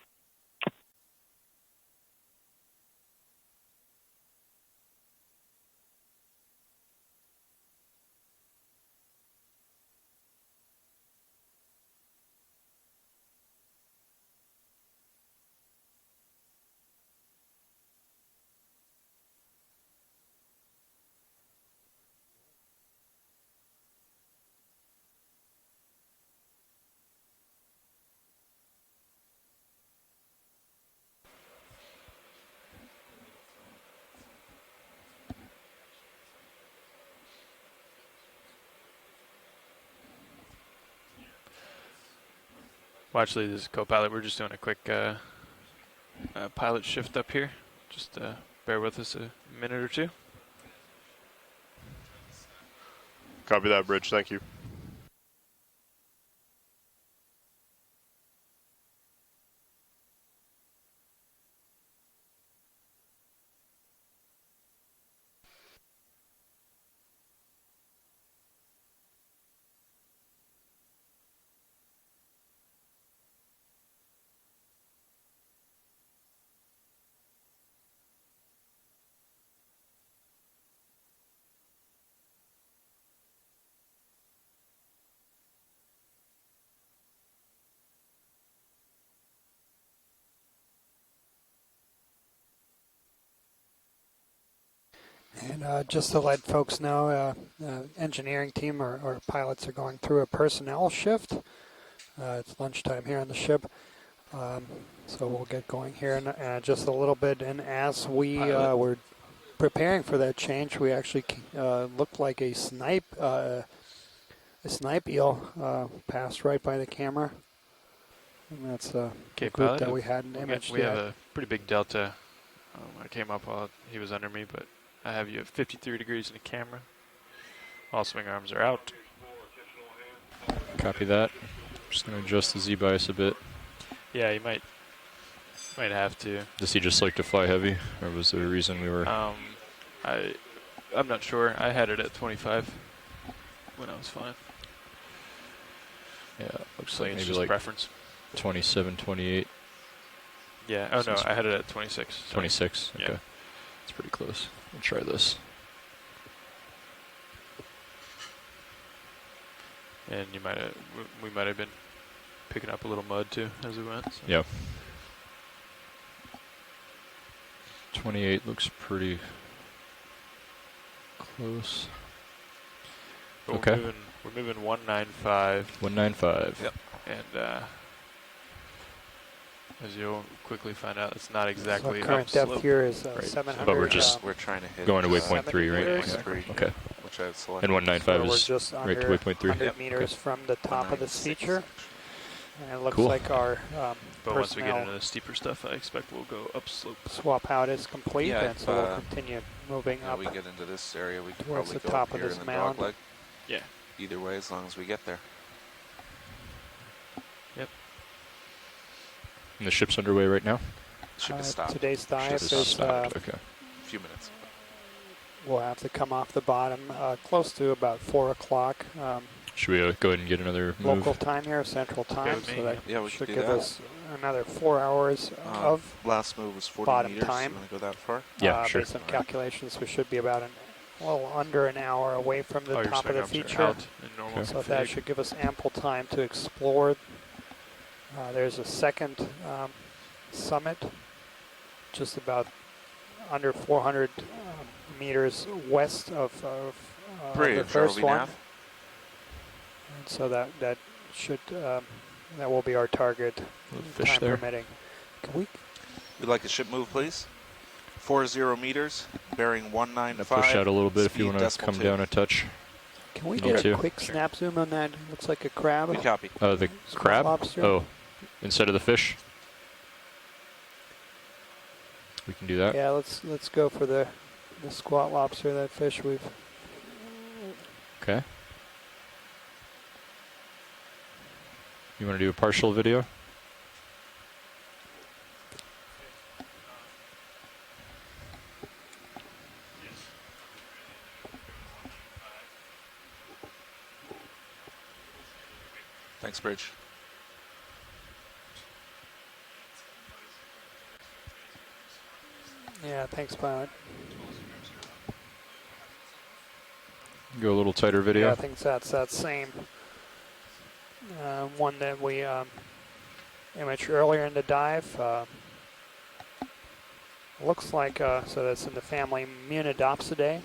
S11: Well, actually, this is co-pilot. We're just doing a quick pilot shift up here. Just bear with us a minute or two.
S10: Copy that, Bridge. Thank you.
S7: And just to let folks know, engineering team or pilots are going through a personnel shift. It's lunchtime here on the ship. So we'll get going here in just a little bit. And as we were preparing for that change, we actually looked like a snipe eel passed right by the camera. And that's a group that we hadn't imaged yet.
S11: We have a pretty big delta. I came up while he was under me, but I have you at 53 degrees in the camera. All swing arms are out.
S19: Copy that. Just going to adjust the Z-bias a bit.
S11: Yeah, you might have to.
S19: Does he just like to fly heavy, or was there a reason we were?
S11: I'm not sure. I had it at 25 when I was flying.
S19: Yeah, looks
S11: like
S19: like
S11: it's
S19: maybe
S11: just
S19: like
S11: preference.
S19: 27, 28.
S11: Yeah. Oh no, I had it at 26. So
S19: 26. Okay,
S11: yeah.
S19: It's pretty close. We'll try this.
S11: And we might have been picking up a little mud too as we went. So.
S19: Yeah. 28 looks pretty close.
S11: But
S19: okay.
S11: We're moving 195.
S19: 195.
S11: Yep. And as you'll quickly find out, it's not exactly
S7: so current depth
S11: upslope.
S7: here is
S19: right.
S7: 700.
S19: But we're just
S3: we're trying to hit
S19: going to waypoint 3, right? Okay.
S3: Which I've selected.
S19: And 195
S7: so
S19: is
S7: we're just
S19: right to waypoint 3.
S7: 100 meters from the top of this feature. And it looks
S19: cool.
S7: like our
S11: but once we get into the steeper stuff, I expect we'll go upslope.
S7: Swap out is complete,
S3: yeah,
S7: and so we'll continue moving up.
S3: We get into this area, we could
S7: towards
S3: probably
S7: the
S3: go
S7: top
S3: up
S7: of
S3: here
S7: this
S3: in the
S7: mound.
S3: dog leg.
S11: Yeah.
S3: Either way, as long as we get there.
S11: Yep.
S19: And the ship's underway right now?
S3: Ship is stopped.
S7: Today's dive is
S19: stopped. Okay.
S3: A few minutes.
S7: We'll have to come off the bottom close to about 4 o'clock.
S19: Should we go ahead and get another move?
S7: Local time here, Central Time, so that
S3: we
S7: should
S3: do
S7: give
S3: that.
S7: us another 4 hours of
S3: last move was 40
S7: bottom
S3: meters.
S7: time.
S3: You want to go that far?
S19: Yeah, sure.
S7: Based on calculations, we should be about a little under an hour away from the top of the feature. So that should give us ample time to explore. There's a second summit, just about under 400 meters west of the first one. And so that should that will be our target,
S19: fish
S7: time
S19: there.
S7: permitting. Can we?
S3: We'd like a ship move, please. 40 meters, bearing 195.
S19: Push out a little bit if you want to come down a touch.
S7: Can we get a quick snap zoom on that? Looks like a crab.
S3: We copy.
S19: The crab?
S7: Lobster.
S19: Oh, instead of the fish? We can do that.
S7: Yeah, let's go for the squat lobster, that fish we've.
S19: Okay. You want to do a partial video?
S3: Thanks, Bridge.
S7: Yeah, thanks, pilot.
S19: Go a little tighter video.
S7: Yeah, I think that's that same one that we imaged earlier in the dive. Looks like, so that's in the family Munidopsidae.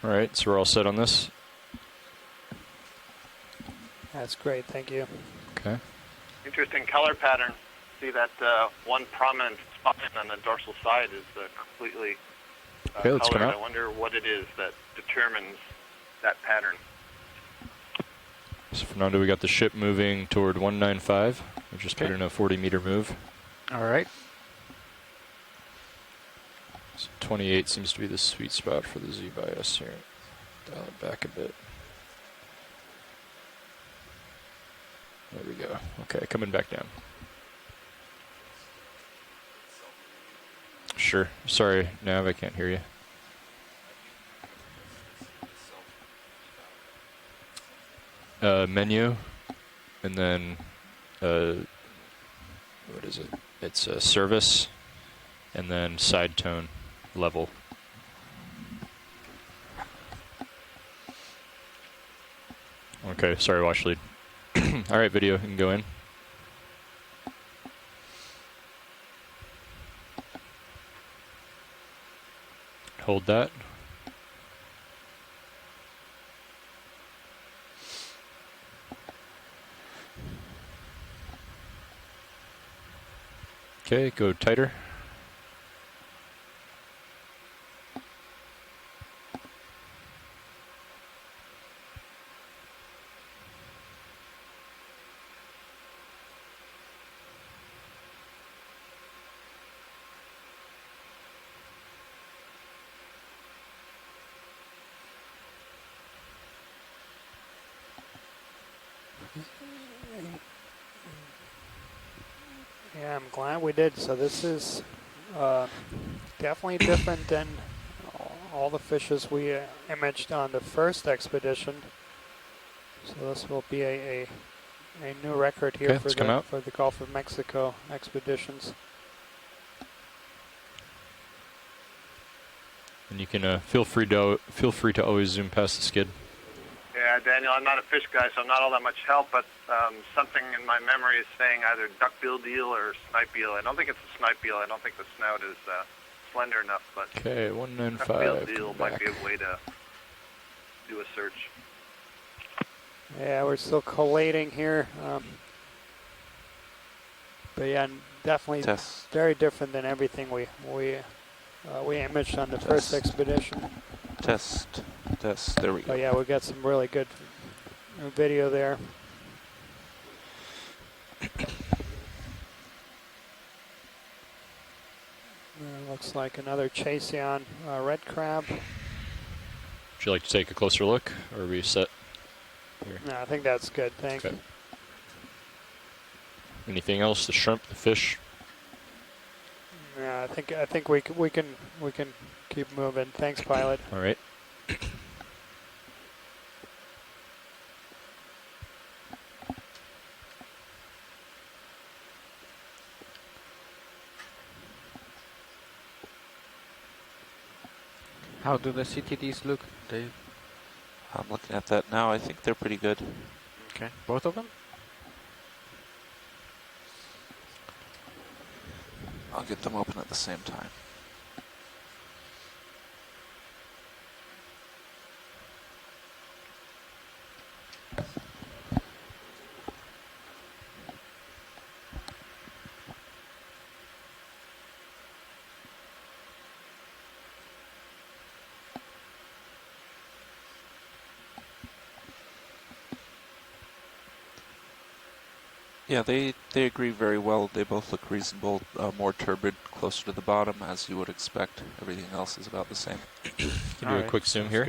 S19: All right, so we're all set on this.
S7: That's great, thank you.
S19: Okay.
S17: Interesting color pattern. See that one prominent spot on the dorsal side is completely
S19: okay, let's
S17: colored.
S19: come out.
S17: I wonder what it is that determines that pattern.
S19: So Fernando, we got the ship moving toward 195. We just put in a 40-meter move.
S11: All right.
S19: So 28 seems to be the sweet spot for the Z-bias here. Dial it back a bit. There we go. Okay, coming back down. Sure. Sorry, Nav, I can't hear you. Menu, and then what is it? It's a service, and then side tone level. Okay, sorry, watch lead. All right, video, you can go in. Hold that. Okay, go tighter.
S7: Yeah, I'm glad we did. So this is definitely different than all the fishes we imaged on the first expedition. So this will be a new record here for the Gulf of Mexico expeditions.
S19: And you can feel free to always zoom past the skid.
S17: Yeah, Daniel, I'm not a fish guy, so I'm not all that much help, but something in my memory is saying either duckbill eel or snipe eel. I don't think it's a snipe eel. I don't think the snout is slender enough, but
S19: okay, 195.
S17: Duckbill eel might be a way to do a search.
S7: Yeah, we're still collating here. But yeah, definitely very different than everything we imaged on the first expedition.
S3: Test. There we go.
S7: Oh yeah, we got some really good video there. Looks like another Chaseon red crab.
S19: Would you like to take a closer look, or are we set here?
S7: No, I think that's good. Thanks.
S19: Okay. Anything else? The shrimp, the fish.
S7: Yeah, I think we can keep moving. Thanks, pilot.
S19: All right.
S13: How do the CTDs look, Dave?
S3: I'm looking at that now. I think they're pretty good.
S13: Okay, both of them?
S3: I'll get them open at the same time. Yeah, they agree very well. They both look reasonable, more turbid, closer to the bottom, as you would expect. Everything else is about the same.
S19: Can you do a quick zoom here?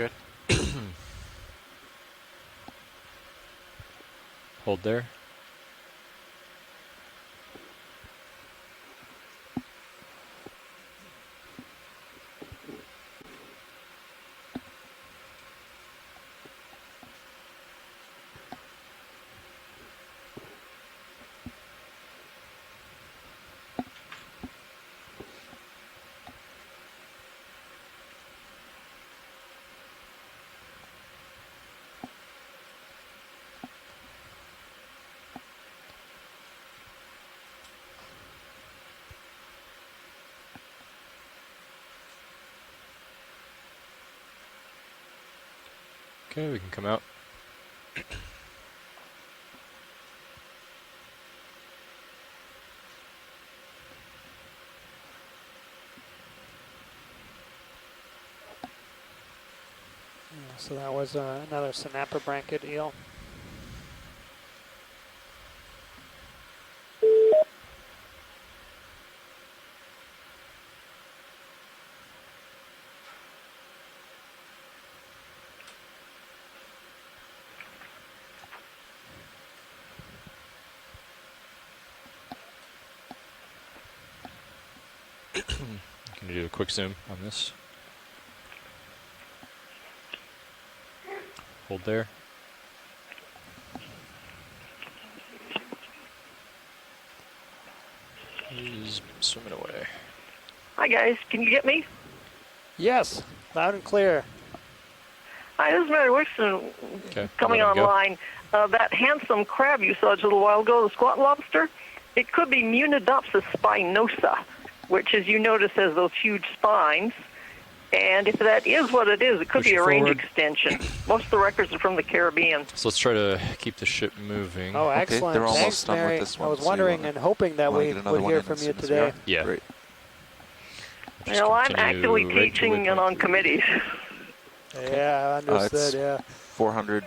S13: Good.
S19: Hold there. Okay, we can come out.
S7: So that was another snapper blanket eel.
S19: Can you do a quick zoom on this? Hold there. He's swimming away.
S20: Hi guys, can you get me?
S7: Yes, loud and clear.
S20: Hi, this is Mary Wixon coming online. That handsome crab you saw just a little while ago, the squat lobster, it could be Munidopsis spinosa, which, as you notice, has those huge spines. And if that is what it is, it could be a range extension. Most of the records are from the Caribbean.
S19: So let's try to keep the ship moving.
S7: Oh, excellent.
S3: They're almost
S7: Thanks,
S3: done
S7: Mary.
S3: with this one.
S7: I was wondering and hoping that we would hear from you today.
S19: Yeah.
S3: Great.
S20: Well, I'm actively teaching and on committees.
S7: Yeah, I understood, yeah.
S3: 400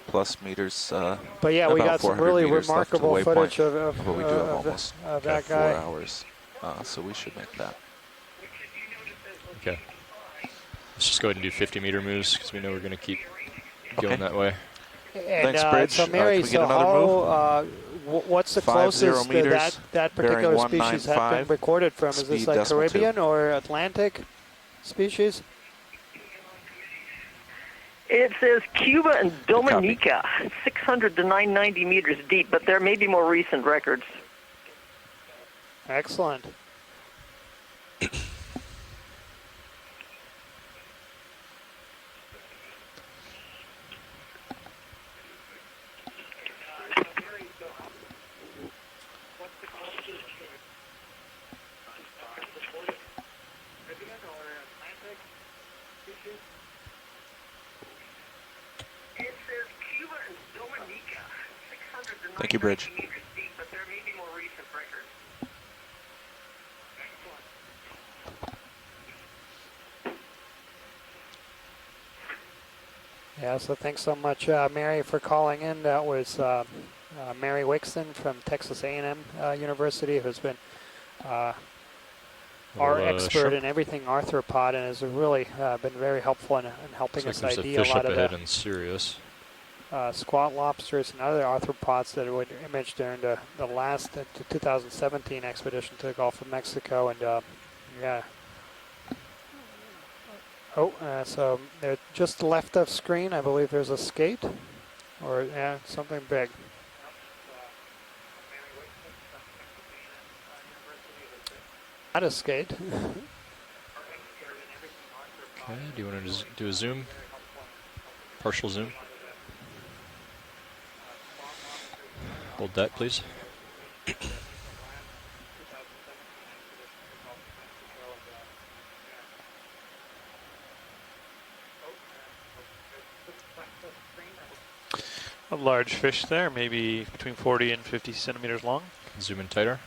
S3: plus meters.
S7: But yeah, we got some really remarkable footage
S3: but we do have almost
S7: of that guy.
S3: 4 hours, so we should make that.
S19: Okay. Let's just go ahead and do 50-meter moves because we know we're going to keep going that way.
S7: And,
S3: Thanks, Bridge.
S7: So Mary,
S3: so how,
S7: what's the closest that particular species has been recorded from? Is this like Caribbean or Atlantic species?
S20: It says Cuba and Dominica, 600 to 990 meters deep, but there may be more recent records.
S7: Excellent.
S3: Thank you, Bridge.
S7: Yeah, so thanks so much, Mary, for calling in. That was Mary Wixon from Texas A&M University, who's been our expert in everything arthropod and has really been very helpful in helping us ID a lot of
S19: the serious.
S7: Squat lobsters and other arthropods that were imaged during the last 2017 expedition to the Gulf of Mexico. And yeah. Oh, so they're just left of screen. I believe there's a skate or something big. Not a skate.
S19: Okay, do you want to do a zoom? Partial zoom? Hold that, please.
S2: A large fish there, maybe between 40 and 50 centimeters long.
S19: Zoom in tighter.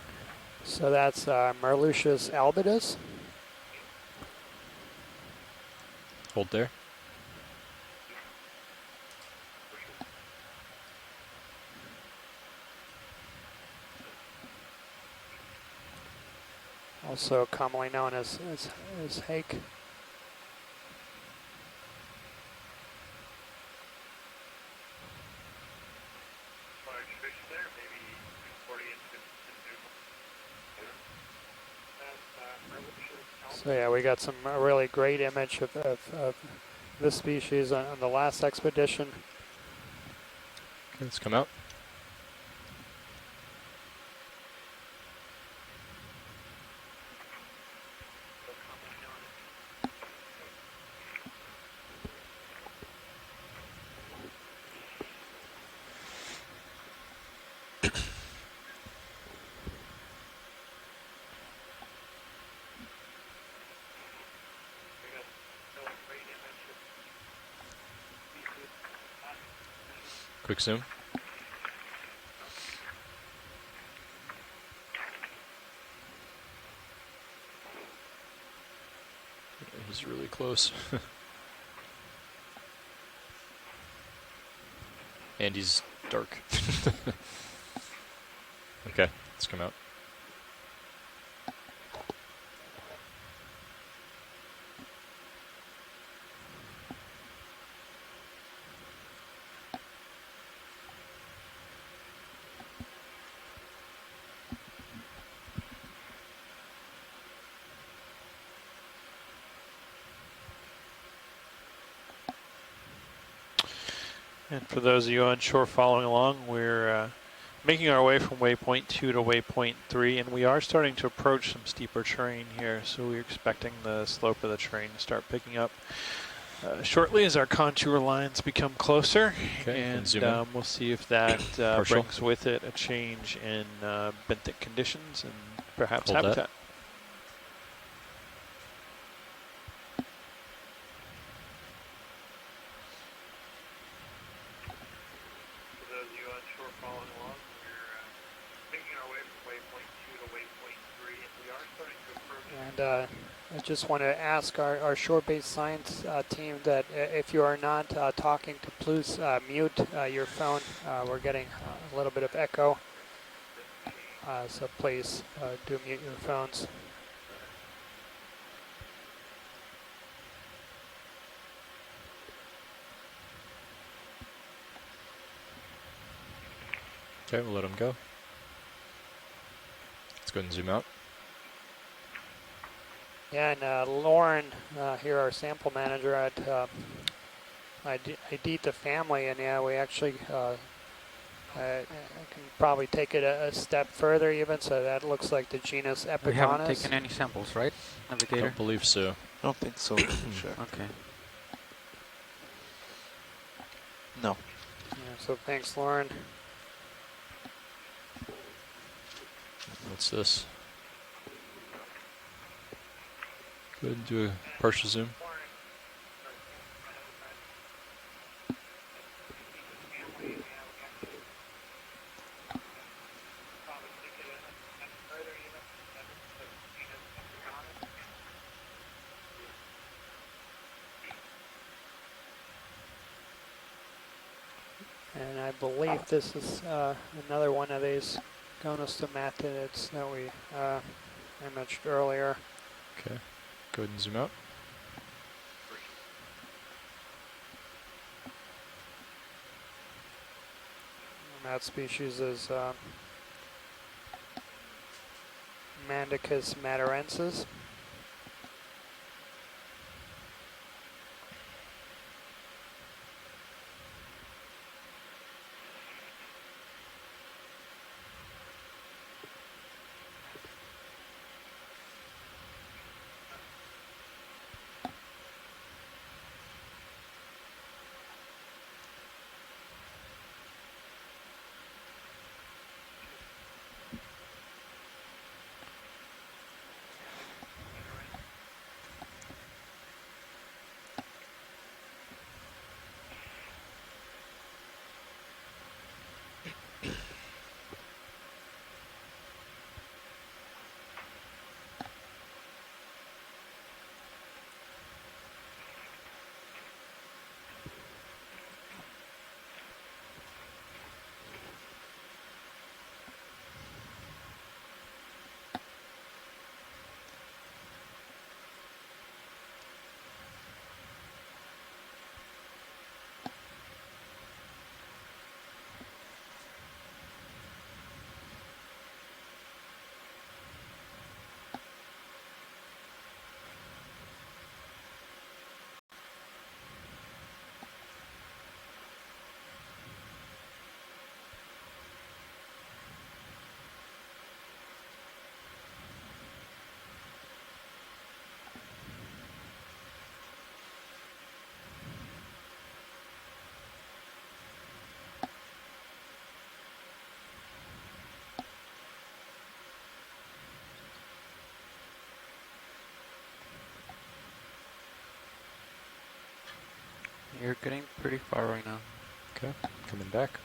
S7: So that's Merluccius albidus.
S19: Hold there.
S7: Also commonly known as hake. So yeah, we got some really great image of this species on the last expedition.
S19: Okay, let's come out. Quick zoom. He's really close. And he's dark. Okay, let's come out.
S2: And for those of you on shore following along, we're making our way from waypoint 2 to waypoint 3, and we are starting to approach some steeper terrain here, so we're expecting the slope of the terrain to start picking up. shortly as our contour lines become closer, and we'll see if that brings with it a change in benthic conditions and perhaps habitat.
S4: For those of you onshore following along, we're making our way from waypoint 2 to waypoint 3, and we are starting to approach. And I just want to ask our shore-based science team that if you are not talking to please mute your phone. We're getting a little bit of echo, so please do mute your phones.
S19: Okay, we'll let them go. Let's go ahead and zoom out.
S7: Yeah, and Lauren, here, our sample manager at ID'd the family, and yeah, we actually I can probably take it a step further even, so that looks like the genus Okeanos.
S21: We haven't taken any samples, right, Navigator?
S19: I don't believe so.
S3: I don't think so. Sure.
S21: Okay.
S3: No.
S7: Yeah, so thanks, Lauren.
S19: What's this? Go ahead and do a partial zoom.
S7: And I believe this is another one of these gonostomatids that we imaged earlier.
S19: Okay, go ahead and zoom out.
S7: And that species is Mandicus matarensis.
S21: You're getting pretty far right now.
S19: Okay, coming back.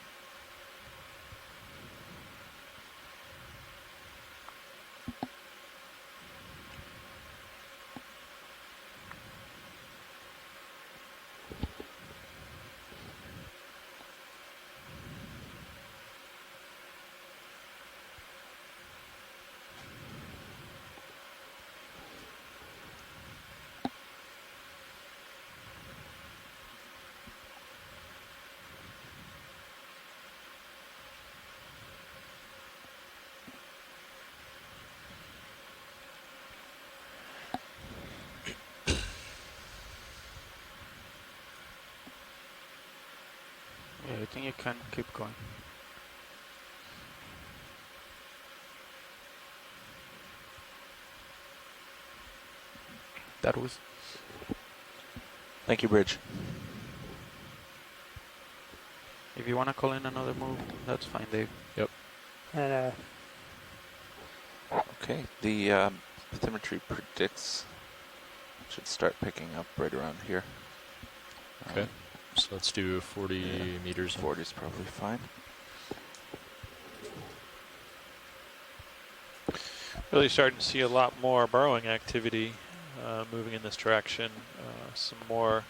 S21: Yeah, I think you can keep going.
S3: Thank you, Bridge.
S21: If you want to call in another move, that's fine, Dave.
S19: Yep.
S7: And
S3: okay, the bathymetry predicts should start picking up right around here.
S19: Okay, so let's do 40 meters.
S3: 40 is probably fine.
S2: Really starting to see a lot more burrowing activity moving in this direction. Some more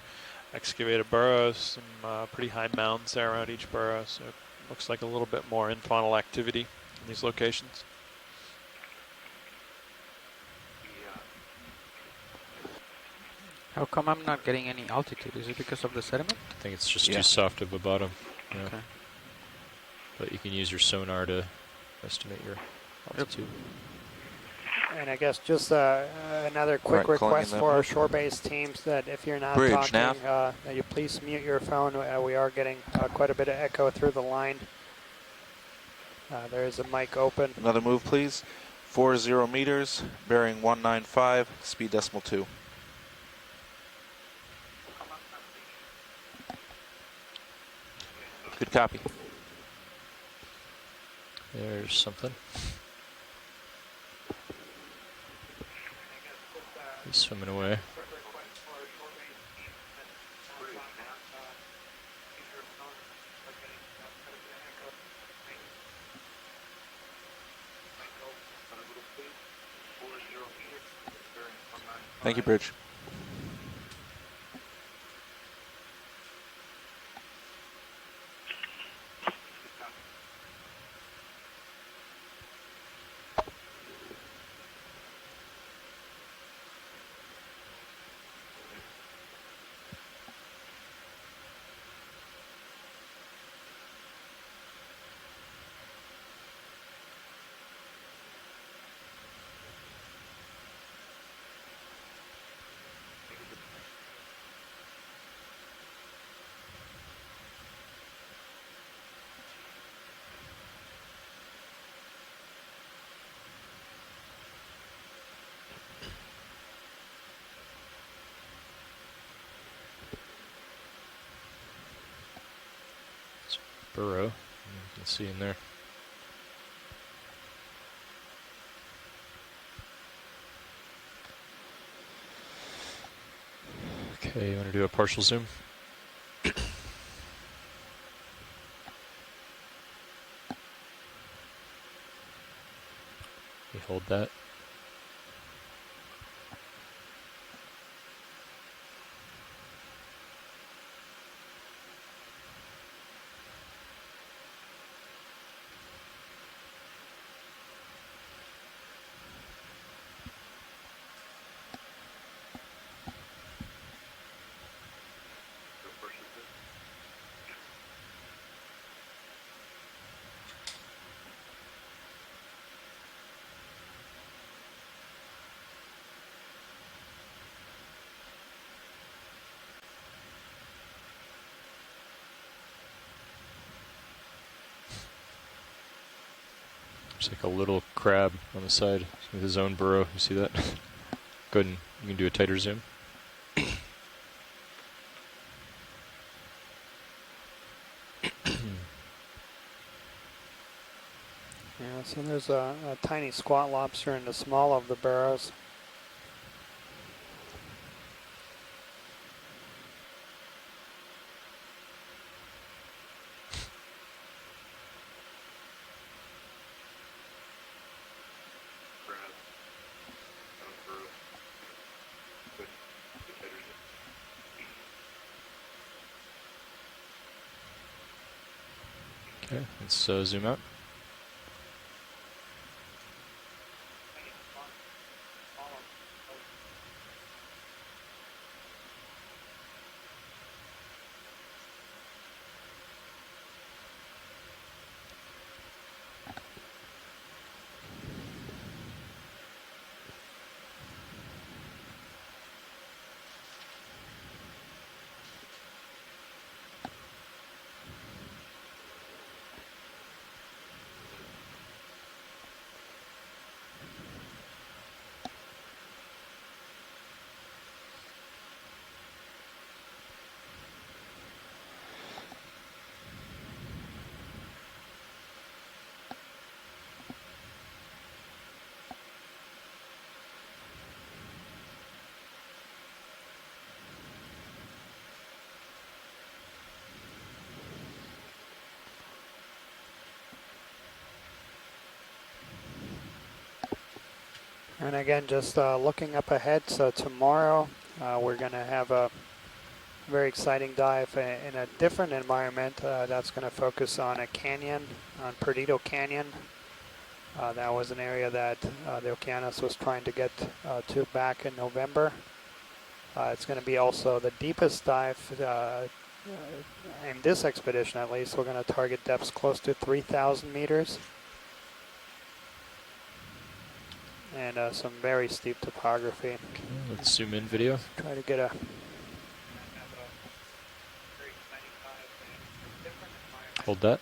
S2: excavated burrows, some pretty high mounds there around each burrow, so it looks like a little bit more in-faunal activity in these locations.
S21: How come I'm not getting any altitude? Is it because of the sediment?
S19: I think it's just too soft of a bottom. Yeah.
S21: Okay.
S19: But you can use your sonar to estimate your altitude.
S7: And I guess just another quick request for our shore-based teams that if you're not talking, that you please mute your phone. We are getting quite a bit of echo through the line. There is a mic open.
S3: Another move, please. 40 meters, bearing 195, speed decimal 2. Good copy.
S19: There's something. He's swimming away.
S3: Thank you, Bridge.
S19: Burrow, you can see in there. Okay, you want to do a partial zoom? You hold that. There's like a little crab on the side with his own burrow. You see that? Go ahead and you can do a tighter zoom.
S7: Yeah, so there's a tiny squat lobster in the small of the burrows.
S19: Okay, let's zoom out.
S7: And again, just looking up ahead, so tomorrow we're going to have a very exciting dive in a different environment that's going to focus on a canyon, on Perdido Canyon. That was an area that the Okeanos was trying to get to back in November. It's going to be also the deepest dive in this expedition, at least. We're going to target depths close to 3,000 meters. And some very steep topography.
S19: Okay, let's zoom in video.
S7: Try to get a...
S19: Hold that.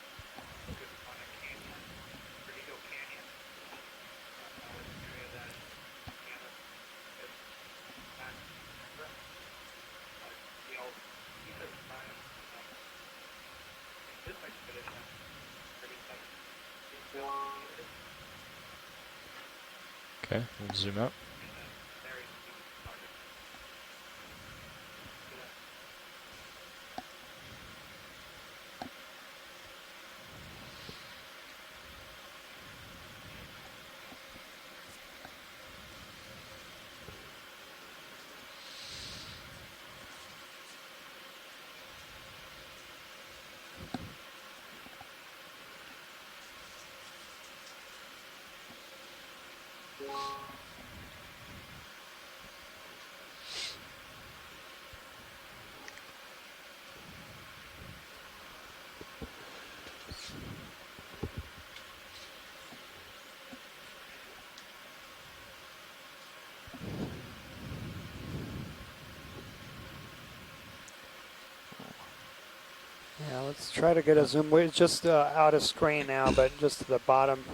S19: Okay, we'll zoom out.
S7: Yeah, let's try to get a zoom. We're just out of screen now, but just to the bottom.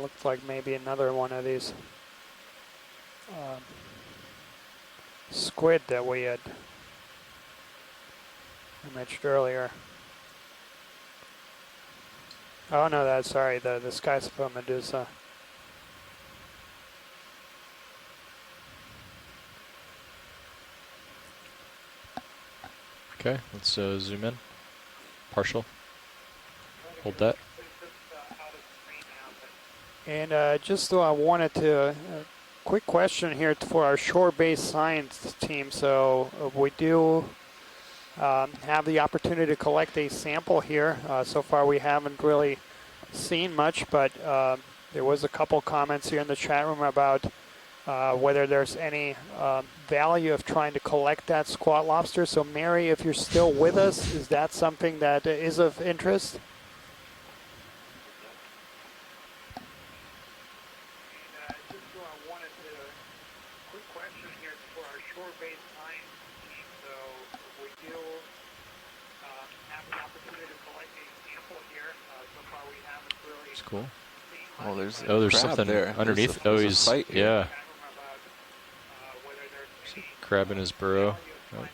S7: Looks like maybe another one of these squid that we had imaged earlier. Oh no, that's sorry, the sky-cephalopod medusa.
S19: Okay, let's zoom in. Partial. Hold that.
S7: And just wanted to, quick question here for our shore-based science team. So we do have the opportunity to collect a sample here. So far we haven't really seen much, but there was a couple comments here in the chat room about whether there's any value of trying to collect that squat lobster. So Mary, if you're still with us, is that something that is of interest?
S19: It's cool.
S3: Oh, there's
S19: something
S3: there
S19: underneath.
S3: There's a
S19: Yeah. Crab in his burrow. Oh.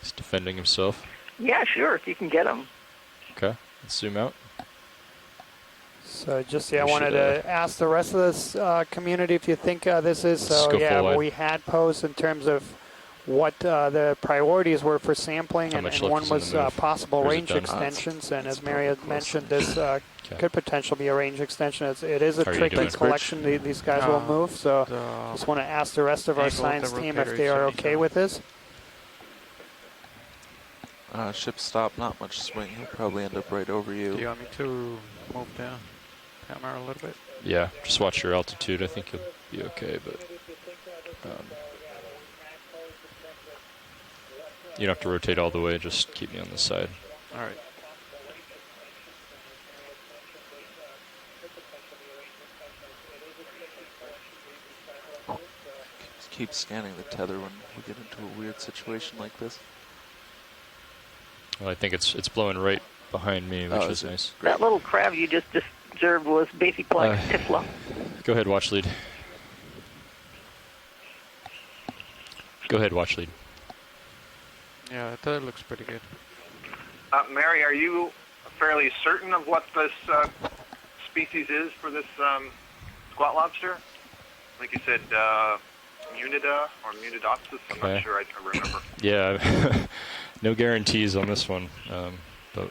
S19: He's defending himself.
S20: Yeah, sure, if you can get him.
S19: Okay, let's zoom out.
S7: So just, I wanted to ask the rest of this community if you think this is, so yeah, we had posed in terms of what the priorities were for sampling, and one was possible range extensions, and as Mary had mentioned, this could potentially be a range extension. It is a tricky collection. These guys will move, so just want to ask the rest of our science team if they are okay with this.
S3: Ship stop, not much swing. He'll probably end up right over you.
S21: Do you want me to move the camera a little bit?
S19: Yeah, just watch your altitude. I think you'll be okay, but you don't have to rotate all the way. Just keep me on the side.
S21: All right.
S3: Just keep scanning the tether when we get into a weird situation like this.
S19: Well, I think it's blowing right behind me, which is nice.
S20: That little crab you just observed was Pelagic Snail.
S19: Go ahead, watch lead. Go ahead, watch lead.
S21: Yeah, that looks pretty good.
S16: Mary, are you fairly certain of what this species is for this squat lobster? Like you said, Munida or Munidopsis? I'm not sure I remember.
S19: Yeah, no guarantees on this one, but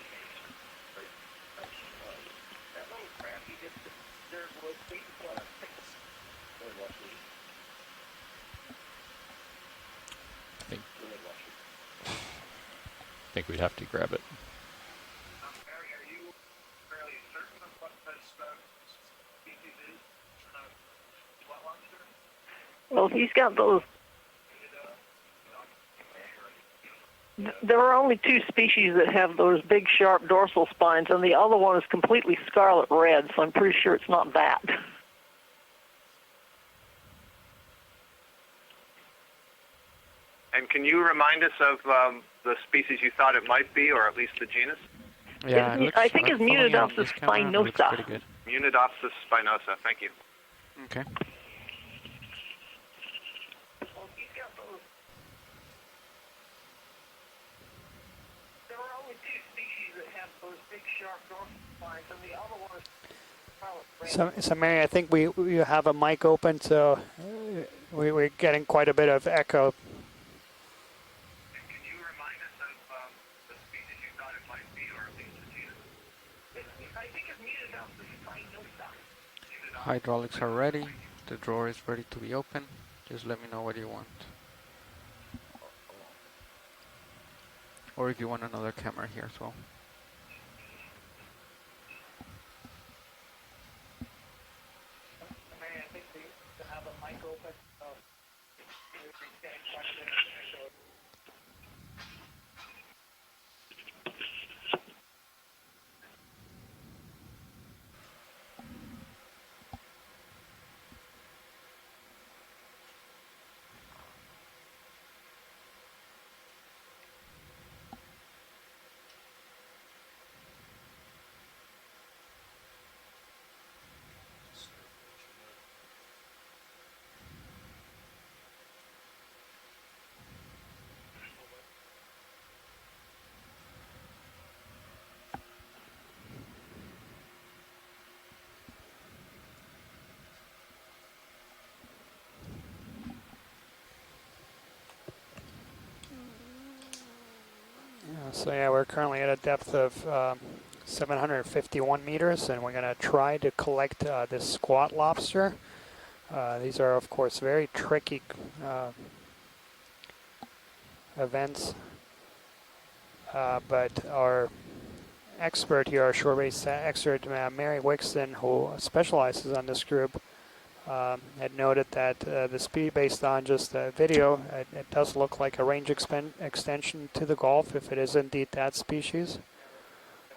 S19: think we'd have to grab it.
S20: Well, he's got those. There are only two species that have those big, sharp dorsal spines, and the other one is completely scarlet red, so I'm pretty sure it's not that.
S16: And can you remind us of the species you thought it might be, or at least the genus?
S21: Yeah,
S20: I think it's Munidopsis spinosa.
S16: Munidopsis spinosa, thank you.
S21: Okay.
S7: So Mary, I think we have a mic open, so we're getting quite a bit of echo.
S16: Can you remind us of the species you thought it might be, or at least the genus? I think it's Munidopsis spinosa.
S21: Hydraulics are ready. The drawer is ready to be open. Just let me know what you want. Or if you want another camera here as well.
S7: So yeah, we're currently at a depth of 751 meters, and we're going to try to collect this squat lobster. These are, of course, very tricky events, but our expert here, our shore-based expert, Mary Wixton, who specializes on this group, had noted that the speed, based on just the video, it does look like a range extension to the Gulf, if it is indeed that species.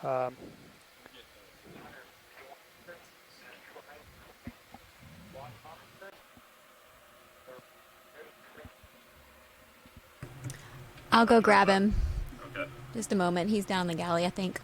S8: I'll go grab him. Okay. Just a moment. He's down the galley, I think.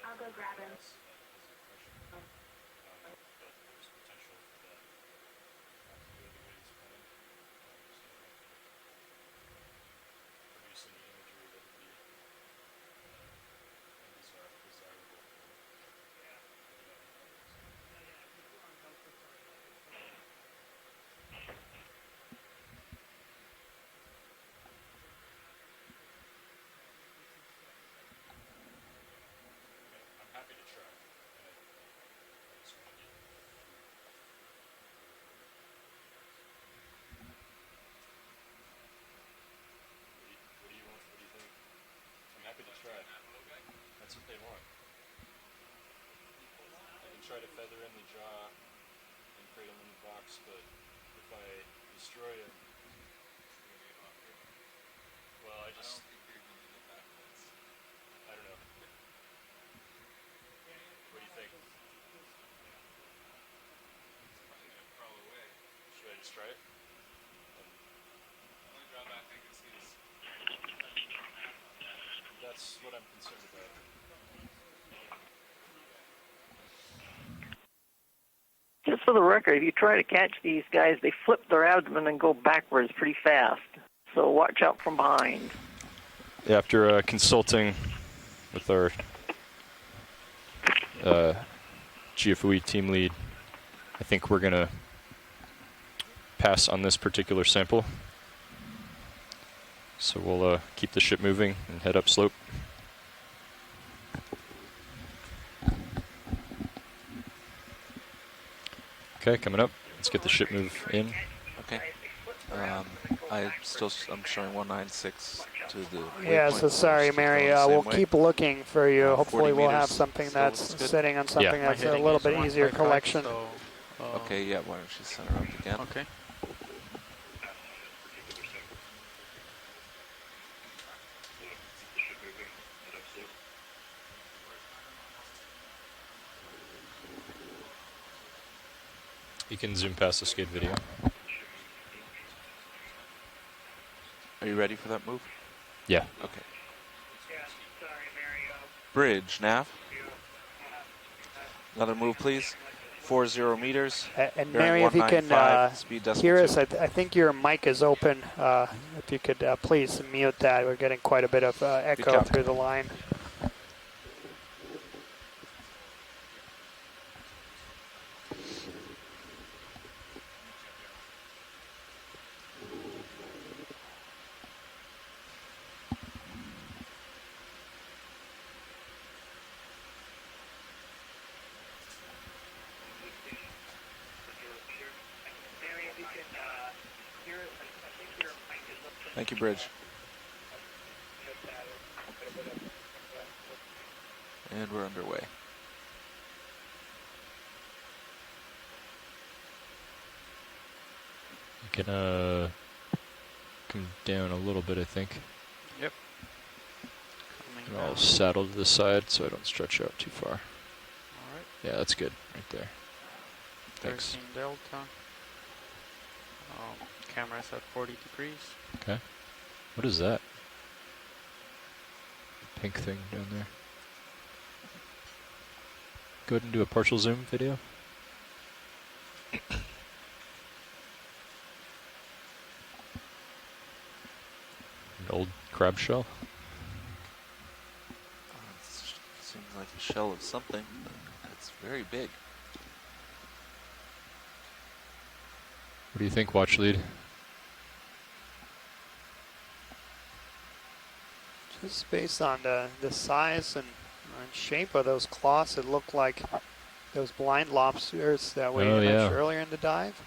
S22: I'll go grab him.
S19: That's what they want. I can try to feather in the jaw and create a little box, but if I destroy him, well, I don't know. What do you think? Should I just try it? The only drawback I can see is that's what I'm concerned about.
S20: Just for the record, if you try to catch these guys, they flip their abdomen and go backwards pretty fast. So watch out from behind.
S19: After consulting with our GFOE team lead, I think we're going to pass on this particular sample. So we'll keep the ship moving and head up slope. Okay, coming up. Let's get the ship move in.
S9: Okay. I'm showing 196 to the.
S7: Yeah, so sorry, Mary. We'll keep looking for you. Hopefully, we'll have something that's sitting on something that's a little bit easier collection.
S9: So, okay, yeah. Why don't you center up again?
S21: Okay.
S19: You can zoom past the skate video.
S9: Are you ready for that move?
S19: Yeah.
S9: Okay. Bridge, nav. Another move, please. 40 meters.
S7: And Mary, if you can hear us, I think your mic is open. If you could please mute that. We're getting quite a bit of echo through the line.
S9: Thank you, Bridge. And we're underway.
S19: You can come down a little bit, I think.
S21: Yep.
S19: And I'll saddle to the side so I don't stretch out too far.
S21: All right.
S19: Yeah, that's good right there. Thanks.
S21: 13 delta. Camera's at 40 degrees.
S19: Okay. What is that? Pink thing down there. Go ahead and do a partial zoom video. An old crab shell.
S9: Seems like a shell of something, but it's very big.
S19: What do you think, watch lead?
S7: Just based on the size and shape of those claws, it looked like those blind lobsters that we mentioned earlier in the dive.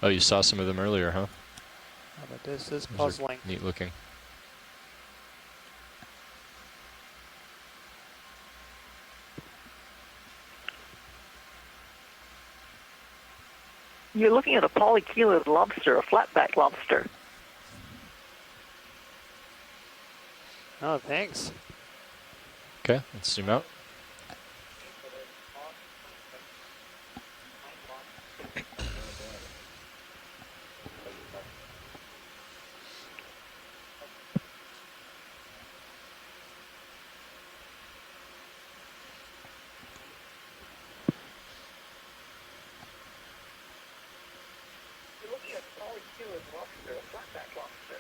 S19: Oh, you saw some of them earlier, huh?
S7: Oh, but this is puzzling.
S19: Neat looking.
S20: You're looking at a polychelid lobster, a flatback lobster.
S7: Oh, thanks.
S19: Okay, let's zoom out.
S20: You're looking at a polychelid lobster, a flatback lobster.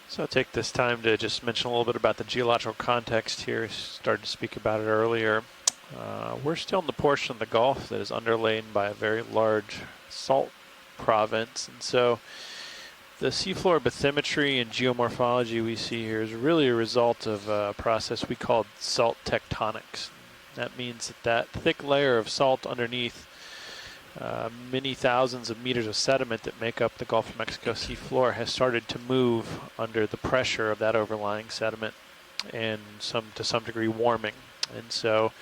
S2: So I'll take this time to just mention a little bit about the geological context here. Started to speak about it earlier. We're still in the portion of the Gulf that is underlain by a very large salt province, and so the seafloor bathymetry and geomorphology we see here is really a result of a process we call salt tectonics. That means that that thick layer of salt underneath many thousands of meters of sediment that make up the Gulf of Mexico seafloor has started to move under the pressure of that overlying sediment and to some degree warming. And so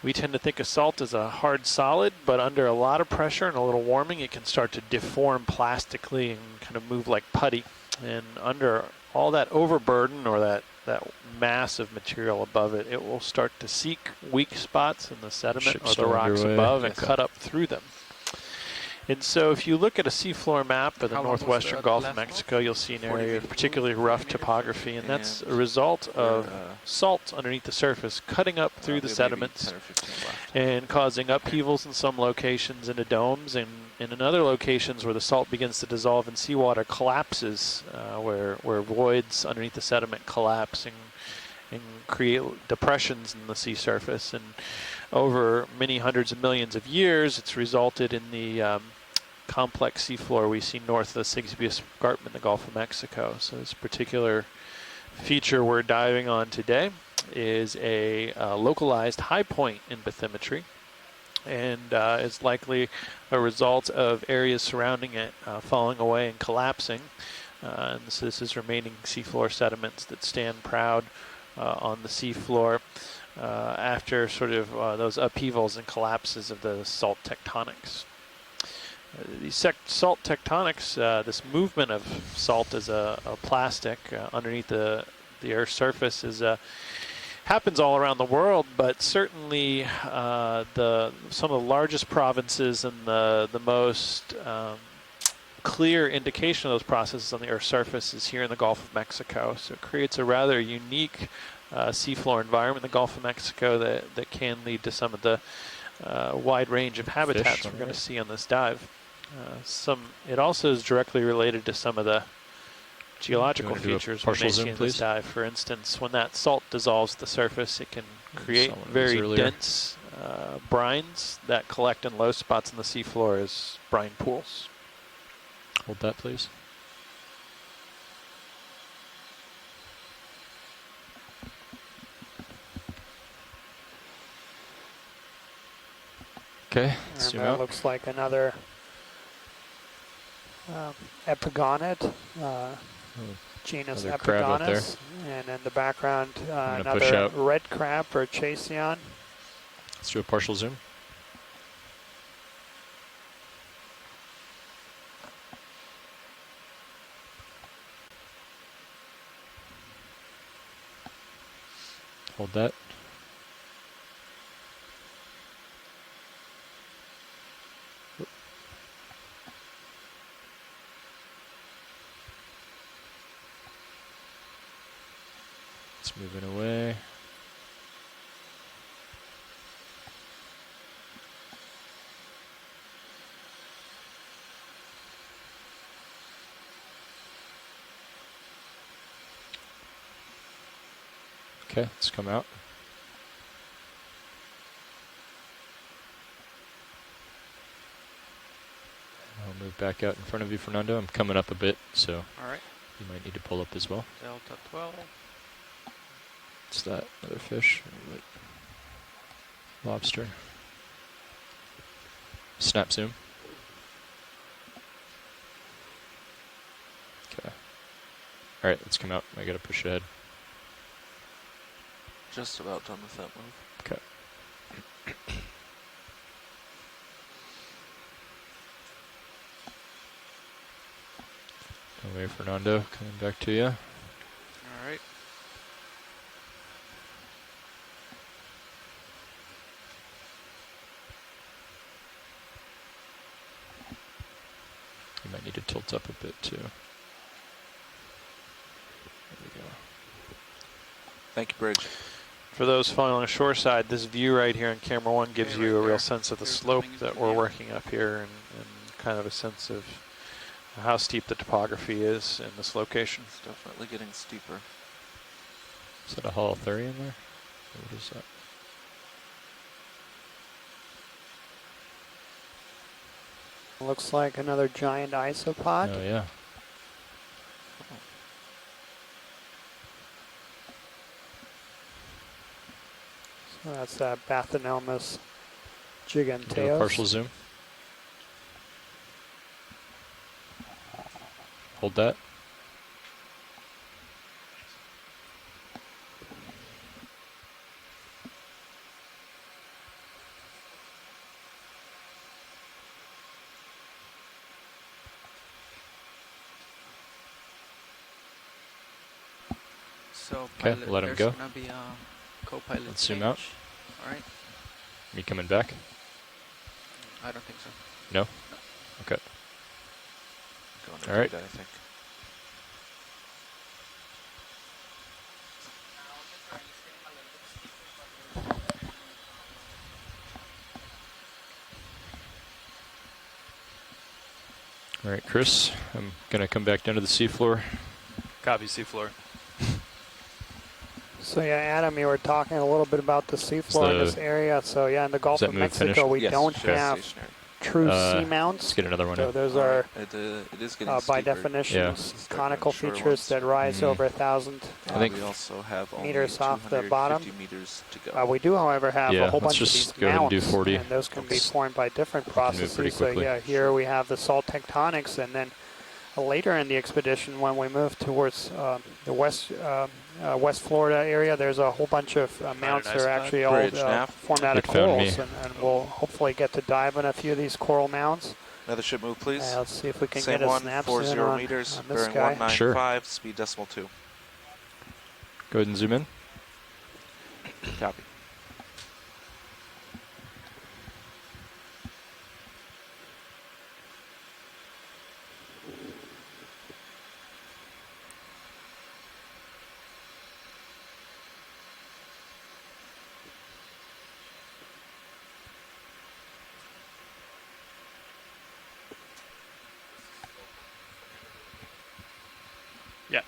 S2: we tend to think of salt as a hard solid, but under a lot of pressure and a little warming, it can start to deform plastically and kind of move like putty. And under all that overburden or that mass of material above it, it will start to seek weak spots in the sediment or the rocks above and cut up through them. And so if you look at a seafloor map of the northwestern Gulf of Mexico, you'll see an area of particularly rough topography, and that's a result of salt underneath the surface cutting up through the sediments and causing upheavals in some locations into domes, and in other locations where the salt begins to dissolve and seawater collapses, where voids underneath the sediment collapse and create depressions in the sea surface. And over many hundreds of millions of years, it's resulted in the complex seafloor we see north of the Sigsbee Escarpment in the Gulf of Mexico. So this particular feature we're diving on today is a localized high point in bathymetry, and is likely a result of areas surrounding it falling away and collapsing. And so this is remaining seafloor sediments that stand proud on the seafloor after sort of those upheavals and collapses of the salt tectonics. These salt tectonics, this movement of salt as a plastic underneath the Earth's surface happens all around the world, but certainly some of the largest provinces and the most clear indication of those processes on the Earth's surface is here in the Gulf of Mexico. So it creates a rather unique seafloor environment in the Gulf of Mexico that can lead to some of the wide range of habitats we're going to see on this dive. It also is directly related to some of the geological features we may see in this dive. For instance, when that salt dissolves at the surface, it can create very dense brines that collect in low spots in the seafloor as brine pools.
S19: Hold that, please. Okay, zoom out.
S4: Looks like another epigonid, genus Epigonus, and in the background another red crab or chasion.
S19: Let's do a partial zoom. Hold that. It's moving away. Okay, let's come out. I'll move back out in front of you, Fernando. I'm coming up a bit, so you might need to pull up as well.
S21: Delta 12.
S19: What's that? Another fish? Lobster. Snap zoom. Okay. All right, let's come out. I gotta push ahead.
S9: Just about done with that move.
S19: Okay. Away, Fernando. Coming back to you.
S21: All right.
S19: You might need to tilt up a bit too. There we go.
S9: Thank you, Bridge.
S2: For those following on the shore side, this view right here on camera one gives you a real sense of the slope that we're working up here and kind of a sense of how steep the topography is in this location.
S9: It's definitely getting steeper.
S19: Is that a Hall 30 in there? What is that?
S4: Looks like another giant isopod.
S19: Oh, yeah.
S4: That's Bathynomus giganteus.
S19: Do a partial zoom. Hold that.
S21: So
S19: okay, let him go.
S21: There's going to be a co-pilot.
S19: Let's zoom out.
S21: All right.
S19: Me coming back?
S21: I don't think so.
S19: No? Okay.
S9: Going
S19: all right.
S9: I think.
S19: All right, Chris, I'm going to come back down to the seafloor.
S11: Copy, seafloor.
S4: So yeah, Adam, you were talking a little bit about the seafloor in this area. So yeah, in the Gulf of Mexico, we don't have true seamounts.
S19: Let's get another one
S4: so
S19: in.
S4: those are,
S9: it is
S4: by definition, conical features that rise over 1,000
S19: I think
S9: we also have
S4: meters off the bottom.
S9: Meters to go.
S4: We do, however, have a whole bunch of these
S19: go ahead and do
S4: mounts,
S19: 40.
S4: and those can be formed by different processes. So yeah, here we have the salt tectonics, and then later in the expedition, when we move towards the West Florida area, there's a whole bunch of mounts that are actually all formed out of corals, and we'll hopefully get to dive in a few of these coral mounds.
S9: Another ship move, please.
S4: Let's see if we can
S9: Same
S4: get a
S9: one,
S4: snap
S9: 40
S4: zoom on
S9: meters,
S4: this
S9: bearing
S4: guy.
S9: 195, speed decimal 2.
S19: Go ahead and zoom in.
S9: Copy.
S11: Yeah.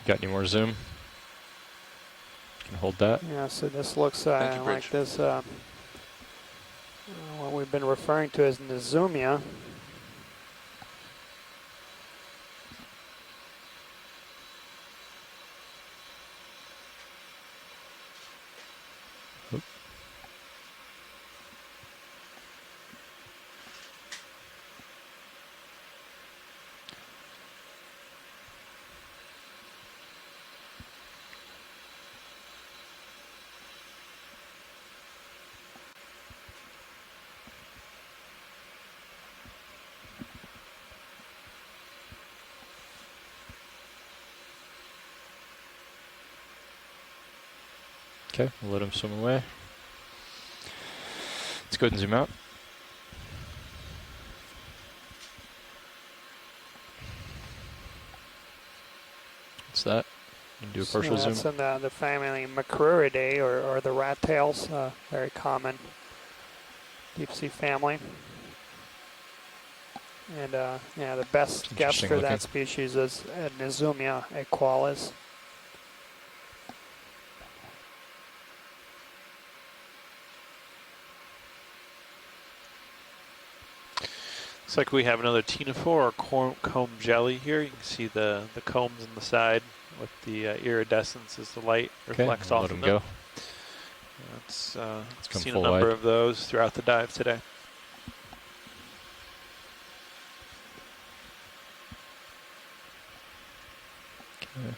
S19: Got any more zoom? Can hold that.
S4: Yeah, so this looks like this, what we've been referring to as Nizumia.
S19: Okay, we'll let him swim away. Let's go ahead and zoom out. What's that? You can do a partial zoom.
S4: That's in the family Macruridae, or the rat tails, very common deep sea family. And yeah, the best guess for that species is Nizumia equalis.
S2: Looks like we have another ctenophore or comb jelly here. You can see the combs on the side with the iridescence as the light reflects off of them.
S19: Go.
S2: It's seen a number of those throughout the dive today.
S19: Okay.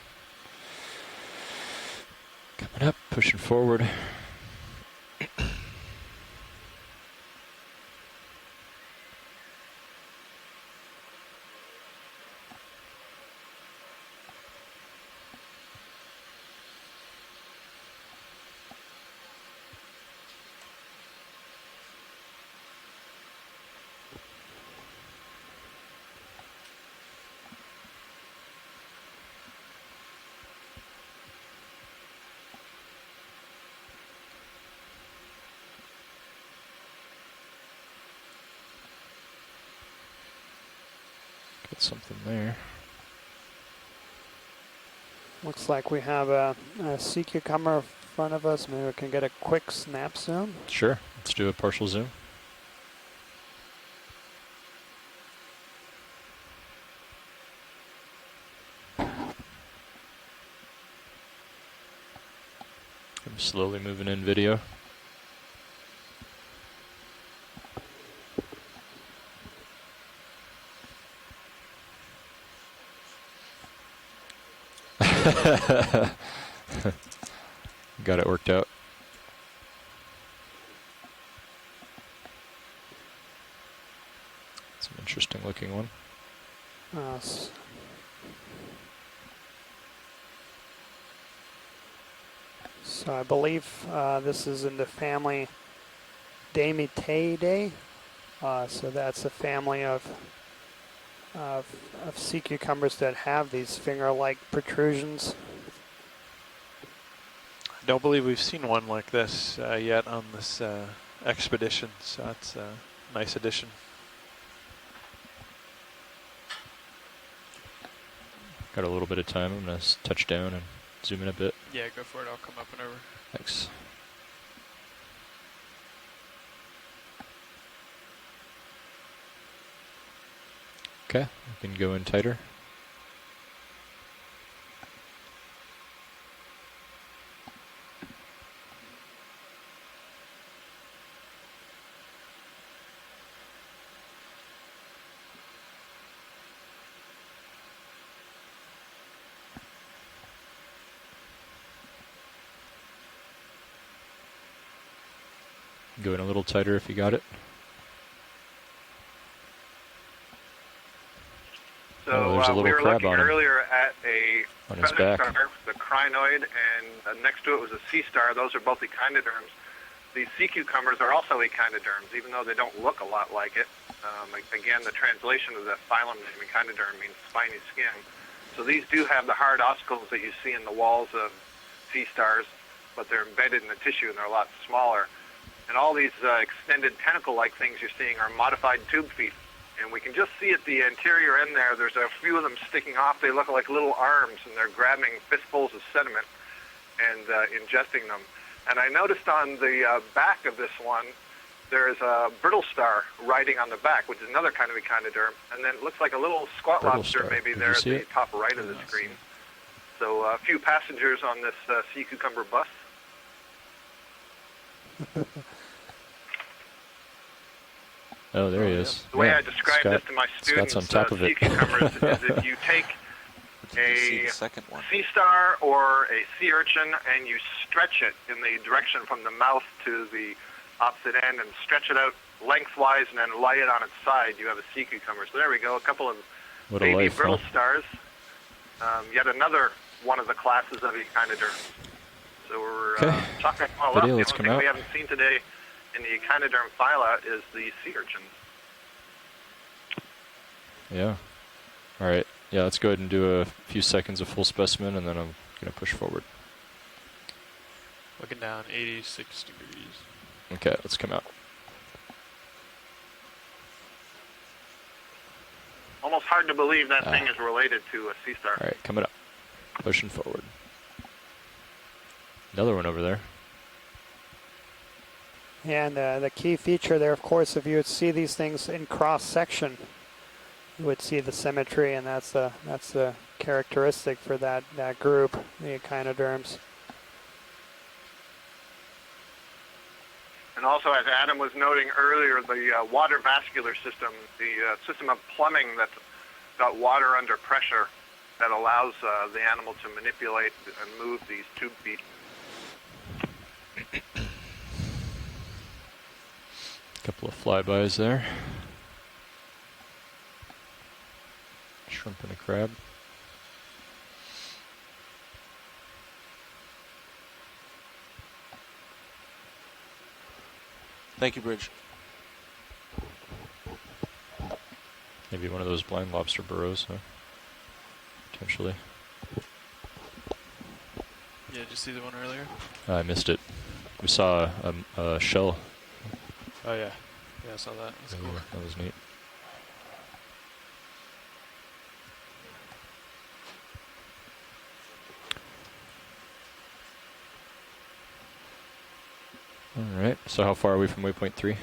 S19: Coming up, pushing forward. Get something there.
S4: Looks like we have a sea cucumber in front of us. Maybe we can get a quick snap zoom.
S19: Sure, let's do a partial zoom. slowly moving in video. Got it worked out. It's an interesting looking one.
S7: So I believe this is in the family Dametidae. So that's a family of sea cucumbers that have these finger-like protrusions.
S2: I don't believe we've seen one like this yet on this expedition, so that's a nice addition.
S19: Got a little bit of time. I'm going to touch down and zoom in a bit.
S11: Yeah, go for it. I'll come up and over.
S19: Thanks. Okay, we can go in tighter. Go in a little tighter if you got it.
S17: So we were looking earlier at a feather star, the crinoid, and next to it was a sea star. Those are both echinoderms. These sea cucumbers are also echinoderms, even though they don't look a lot like it. Again, the translation of the phylum name echinoderm means spiny skin. So these do have the hard ossicles that you see in the walls of sea stars, but they're embedded in the tissue and they're a lot smaller. And all these extended tentacle-like things you're seeing are modified tube feet. And we can just see at the anterior end there's a few of them sticking off. They look like little arms, and they're grabbing fistfuls of sediment and ingesting them. And I noticed on the back of this one, there's a brittle star riding on the back, which is another kind of echinoderm. And then it looks like a little squat lobster maybe there at the top right of the screen. So a few passengers on this sea cucumber bus.
S19: Oh, there he is.
S17: The way I describe this to my students,
S19: on top of
S17: sea cucumbers, is if you take a sea star or a sea urchin and you stretch it in the direction from the mouth to the opposite end and stretch it out lengthwise and then lay it on its side, you have a sea cucumber. So there we go, a couple of baby brittle stars. Yet another one of the classes of echinoderms. So we're chalking them all up. The only thing we haven't seen today in the echinoderm phyla is the sea urchins.
S19: Yeah. All right. Yeah, let's go ahead and do a few seconds of full specimen, and then I'm going to push forward.
S11: Looking down 86 degrees.
S19: Okay, let's come out.
S17: Almost hard to believe that thing is related to a sea star.
S19: All right, coming up. Pushing forward. Another one over there.
S7: And the key feature there, of course, if you would see these things in cross-section, you would see the symmetry, and that's the characteristic for that group, the echinoderms.
S17: And also, as Adam was noting earlier, the water vascular system, the system of plumbing that's got water under pressure that allows the animal to manipulate and move these tube feet.
S19: Couple of flybys there. Shrimp and a crab.
S3: Thank you, Bridge.
S19: Maybe one of those blind lobster burrows, huh? Potentially.
S11: Yeah, did you see the one earlier?
S19: I missed it. We saw a shell.
S11: Oh yeah, yeah, I saw that. That's cool.
S19: That was neat. All right. So how far are we from waypoint 3?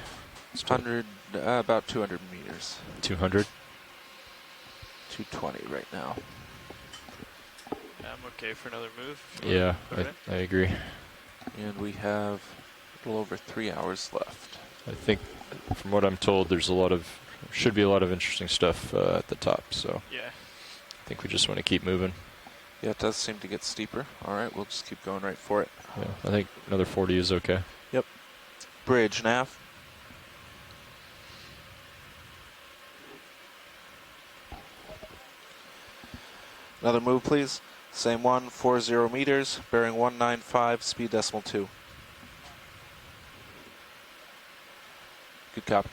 S3: 100, about 200 meters.
S19: 200.
S3: 220 right now.
S11: I'm okay for another move.
S19: Yeah, I agree.
S9: And we have a little over 3 hours left.
S19: I think, from what I'm told, there's should be a lot of interesting stuff at the top. So
S11: yeah,
S19: I think we just want to keep moving.
S9: Yeah, it does seem to get steeper. All right, we'll just keep going right for it.
S19: Yeah, I think another 40 is okay.
S9: Yep. Bridge, nav. Another move, please. Same one, 40 meters, bearing 195, speed decimal 2. Good copy.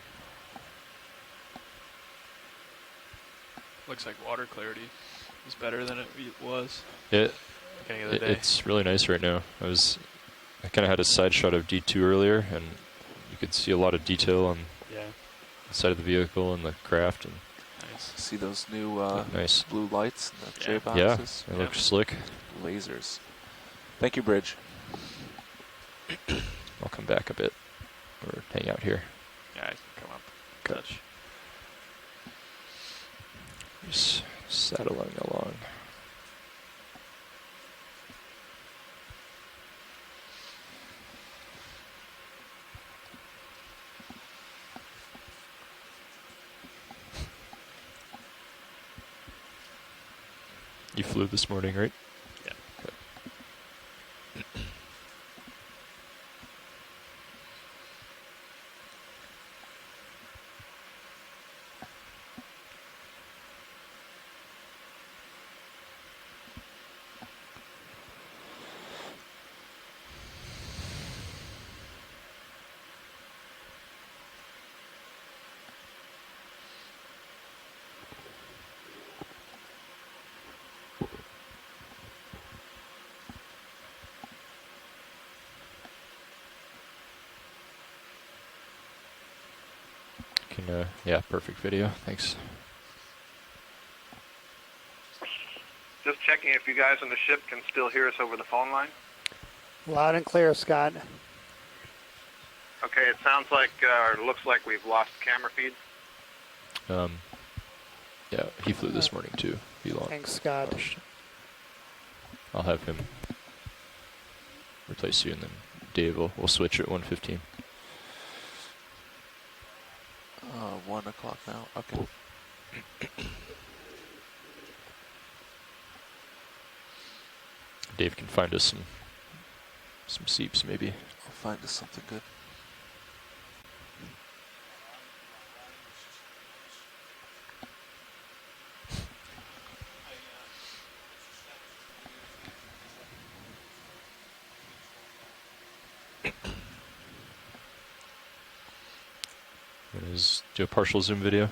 S11: Looks like water clarity is better than it was.
S19: Beginning of the day. It's really nice right now. I kind of had a side shot of D2 earlier, and you could see a lot of detail on the side of the vehicle and the craft. And
S9: nice. See those new
S19: nice
S9: blue lights in the J
S19: Yeah,
S9: boxes?
S19: they look slick.
S9: Lasers. Thank you, Bridge.
S19: I'll come back a bit, or hang out here.
S11: Yeah, I can come up. Touch.
S19: Just saddling along. You flew this morning, right?
S11: Yeah.
S19: Okay. Yeah, perfect video. Thanks.
S17: Just checking if you guys on the ship can still hear us over the phone line.
S7: Loud and clear, Scott.
S17: Okay, it sounds like, or looks like we've lost camera feed.
S19: Yeah, he flew this morning too.
S7: Thanks, Scott.
S19: I'll have him replace you, and then Dave will switch at 1:15.
S9: 1 o'clock now. Okay.
S19: Dave can find us some seeps, maybe.
S9: I'll find us something good.
S19: Do a partial zoom video.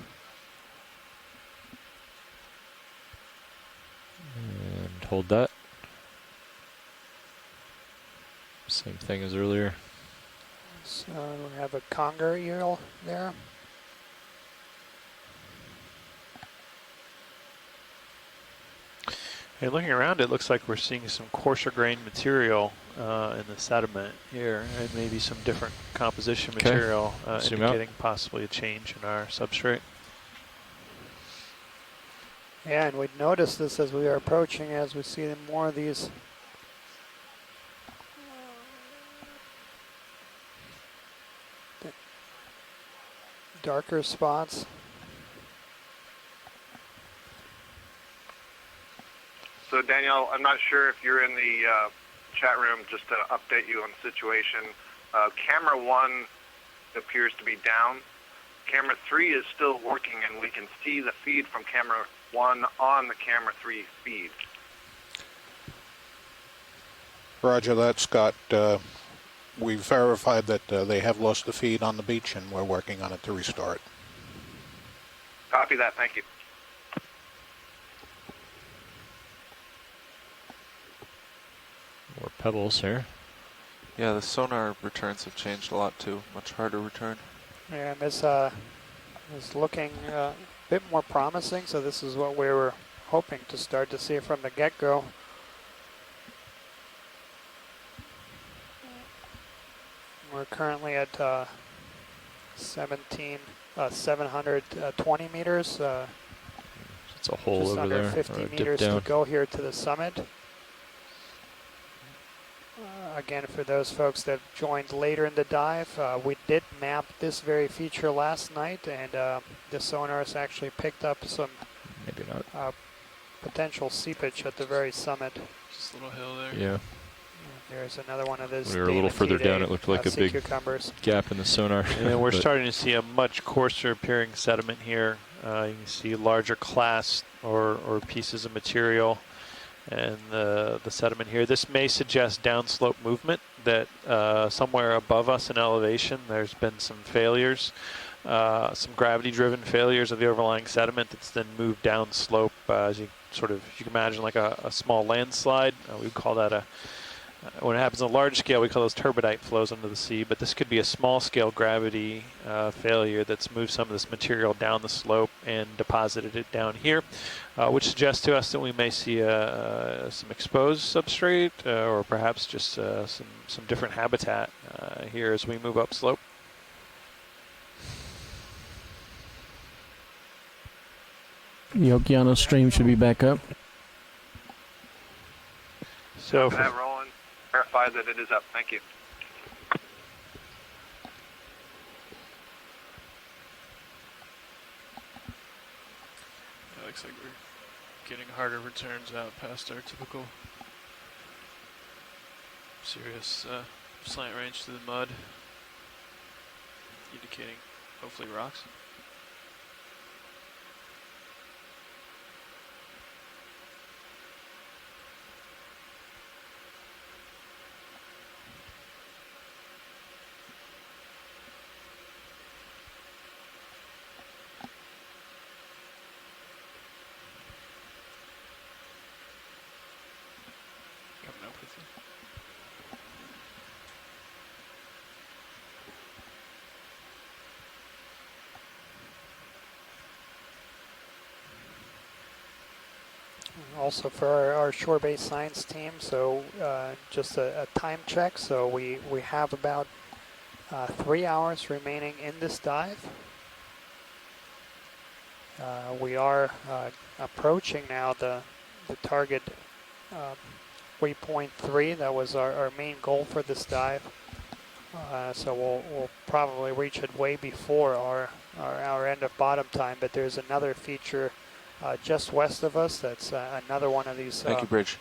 S19: And hold that. Same thing as earlier.
S7: So we have a conger eel there.
S2: Hey, looking around, it looks like we're seeing some coarser grained material in the sediment here, and maybe some different composition material indicating possibly a change in our substrate.
S7: Yeah, and we'd notice this as we are approaching, as we see more of these darker spots.
S17: So Danielle, I'm not sure if you're in the chat room, just to update you on the situation. Camera 1 appears to be down. Camera 3 is still working, and we can see the feed from camera 1 on the camera 3 feed.
S1: Roger that, Scott. We've verified that they have lost the feed on the beach, and we're working on it to restore it.
S17: Copy that. Thank you.
S19: More pebbles here.
S9: Yeah, the sonar returns have changed a lot too. Much harder return.
S7: Yeah, and this is looking a bit more promising, so this is what we were hoping to start to see from the get-go. We're currently at 720 meters.
S19: It's a hole
S7: just
S19: over
S7: under
S19: there.
S7: 50 meters to go here to the summit. again, for those folks that joined later in the dive, we did map this very feature last night, and the sonars actually picked up some potential seepage at the very summit.
S11: Just a little hill there.
S19: Yeah.
S7: There's another one of those.
S19: We were a little further down. It looked like a big gap in the sonar.
S2: And we're starting to see a much coarser appearing sediment here. You can see larger class or pieces of material and the sediment here. This may suggest downslope movement, that somewhere above us in elevation there's been some failures, some gravity-driven failures of the overlying sediment that's then moved downslope, as you can imagine, like a small landslide. We would call that when it happens on a large scale, we call those turbidite flows under the sea, but this could be a small-scale gravity failure that's moved some of this material down the slope and deposited it down here, which suggests to us that we may see some exposed substrate or perhaps just some different habitat here as we move upslope.
S13: The Okeanos stream should be back up.
S2: So
S17: that rolling. Verify that it is up. Thank you.
S11: It looks like we're getting harder returns out past our typical serious slant range to the mud, indicating hopefully rocks.
S7: Also for our shore-based science team, so just a time check. So we have about 3 hours remaining in this dive. We are approaching now the target waypoint 3. That was our main goal for this dive. So we'll probably reach it way before our end of bottom time. But there's another feature just west of us. That's another one of these
S3: Thank you, Bridge.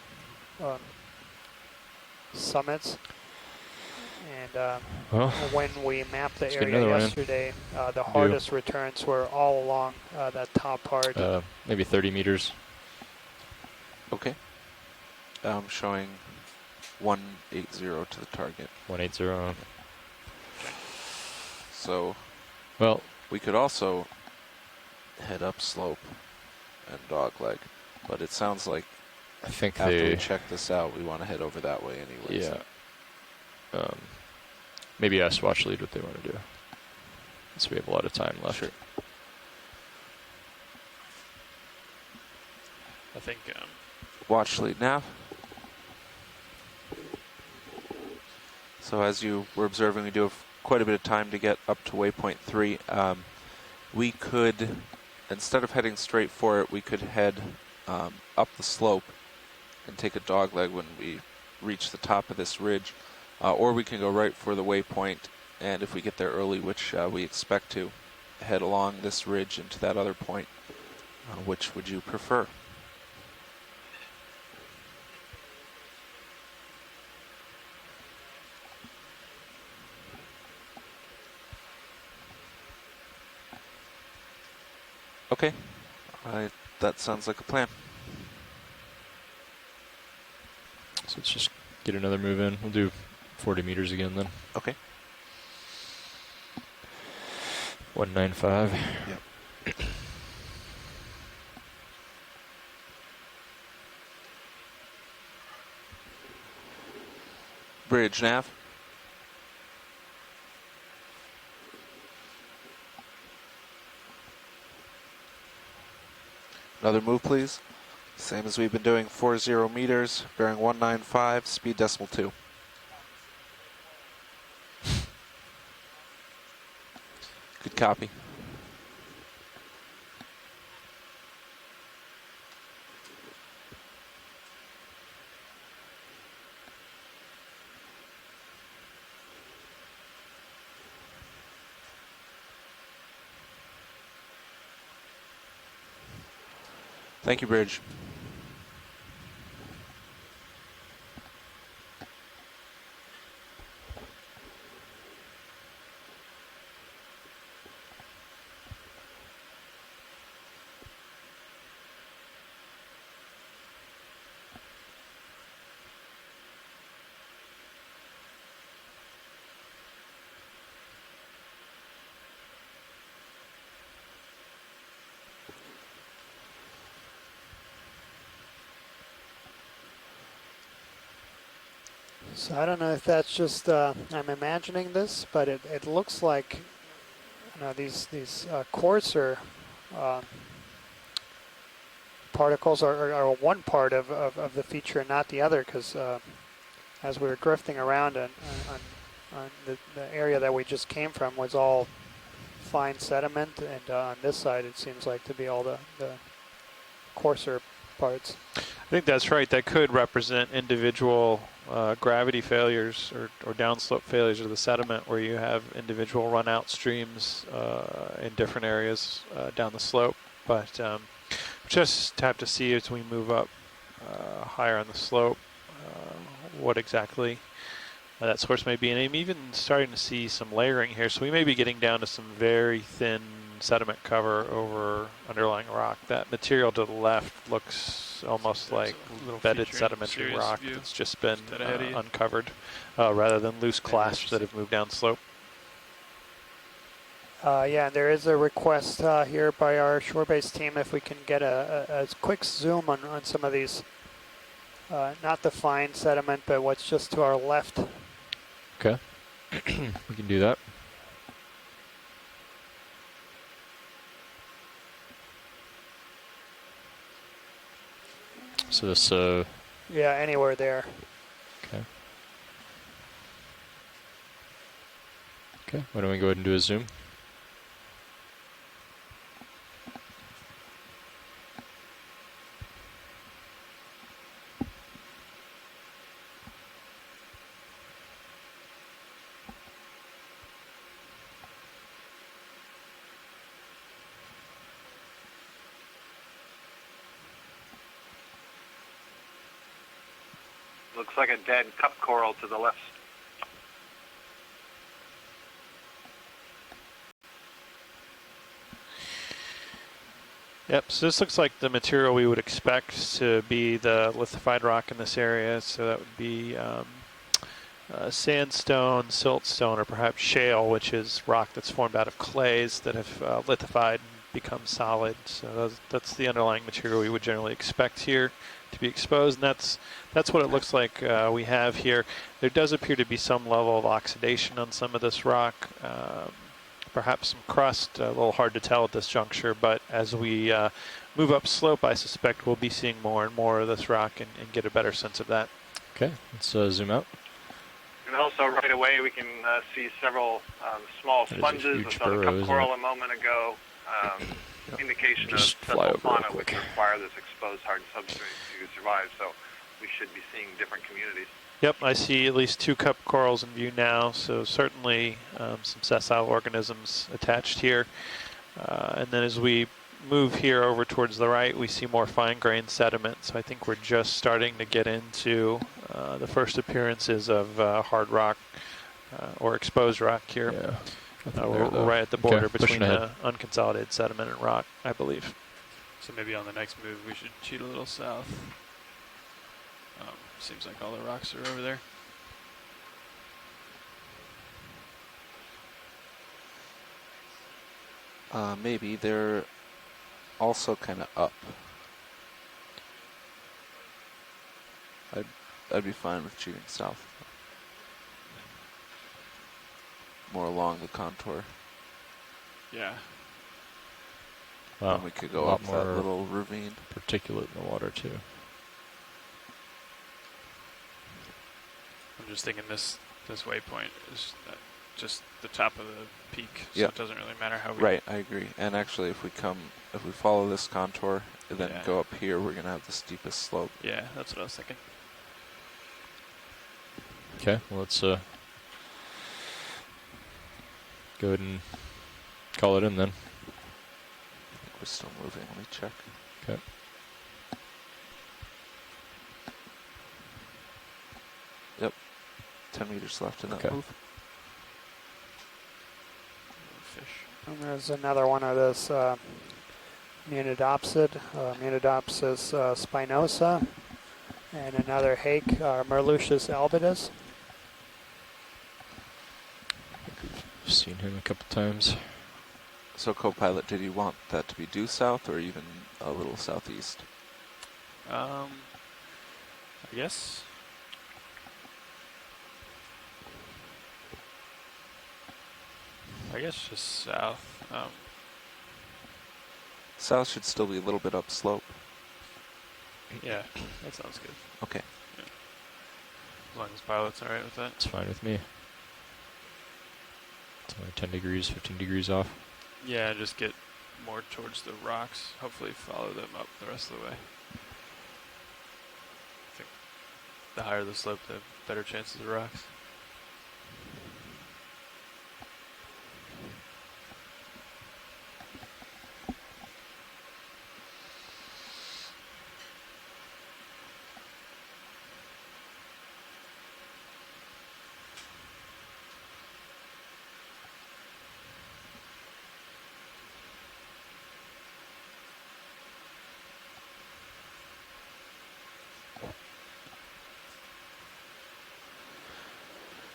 S7: summits. And when we mapped the area yesterday, the hardest returns were all along that top part.
S19: Maybe 30 meters.
S3: Okay. Showing 180 to the target.
S19: 180.
S3: So,
S19: well,
S3: we could also head up slope and dogleg, but it sounds like
S19: I think
S3: after we check this out, we want to head over that way anyways.
S19: Yeah. Maybe ask Watch Lead what they want to do, since we have a lot of time left.
S3: Sure.
S11: I think
S3: Watch Lead nav. So as you were observing, we do have quite a bit of time to get up to waypoint 3. We could, instead of heading straight for it, we could head up the slope and take a dogleg when we reach the top of this ridge. Or we can go right for the waypoint, and if we get there early, which we expect to, head along this ridge into that other point. Which would you prefer? Okay, that sounds like a plan.
S19: So let's just get another move in. We'll do 40 meters again then.
S3: Okay.
S19: 195.
S3: Yep. Bridge nav. Another move, please. Same as we've been doing, 40 meters, bearing 195, speed decimal 2. Good copy. Thank you, Bridge.
S7: So I don't know if that's just I'm imagining this, but it looks like these coarser particles are one part of the feature and not the other, because as we were drifting around on the area that we just came from was all fine sediment, and on this side it seems like to be all the coarser parts.
S2: I think that's right. That could represent individual gravity failures or downslope failures of the sediment, where you have individual run-out streams in different areas down the slope. But just have to see as we move up higher on the slope what exactly that source may be. And I'm even starting to see some layering here. So we may be getting down to some very thin sediment cover over underlying rock. That material to the left looks almost like bedded sedimentary rock that's just been uncovered rather than loose clasps that have moved down slope.
S7: Yeah, there is a request here by our shore-based team if we can get a quick zoom on some of these, not the fine sediment, but what's just to our left.
S19: Okay, we can do that. So this,
S7: yeah, anywhere there.
S19: Okay. Okay, why don't we go ahead and do a zoom?
S17: Looks like a dead cup coral to the left.
S2: Yep, so this looks like the material we would expect to be the lithified rock in this area. So that would be sandstone, siltstone, or perhaps shale, which is rock that's formed out of clays that have lithified and become solid. So that's the underlying material we would generally expect here to be exposed, and that's what it looks like we have here. There does appear to be some level of oxidation on some of this rock, perhaps some crust, a little hard to tell at this juncture, but as we move up slope, I suspect we'll be seeing more and more of this rock and get a better sense of that.
S19: Okay, let's zoom out.
S17: And also right away we can see several small sponges. I saw the cup coral a moment ago. Indication of cephalofauna, which require this exposed hard substrate to survive, so we should be seeing different communities.
S2: Yep, I see at least 2 cup corals in view now, so certainly some sessile organisms attached here. And then as we move here over towards the right, we see more fine-grained sediment, so I think we're just starting to get into the first appearances of hard rock or exposed rock here.
S19: Yeah.
S2: We're right at the border between the unconsolidated sediment and rock, I believe.
S11: So maybe on the next move we should cheat a little south. Seems like all the rocks are over there.
S3: Maybe they're also kind of up. I'd be fine with cheating south. More along the contour.
S11: Yeah.
S3: Wow. And we could go up that little ravine.
S19: Particulate in the water too.
S11: I'm just thinking this waypoint is just the top of the peak, so
S3: yep.
S11: It doesn't really matter how we...
S3: Right, I agree. And actually if we follow this contour and then go up here, we're going to have the steepest slope.
S11: Yeah, that's what I was thinking.
S19: Okay, well let's go ahead and call it in then.
S3: I think we're still moving. Let me check.
S19: Okay.
S3: 10 meters left in that move.
S4: Fish. And there's another one of this Munidopsid, Munidopsis spinosa, and another hake, Merlucius albidus.
S19: I've seen him a couple times.
S3: So, co-pilot, did you want that to be due south or even a little southeast?
S11: I guess. Just south.
S3: South should still be a little bit upslope.
S11: Yeah, that sounds good.
S3: Okay.
S11: Yeah. As long as pilot's all right with that.
S19: It's fine with me. It's only 10 degrees, 15 degrees off.
S11: Yeah, just get more towards the rocks. Hopefully follow them up the rest of the way. I think the higher the slope, the better chances of rocks.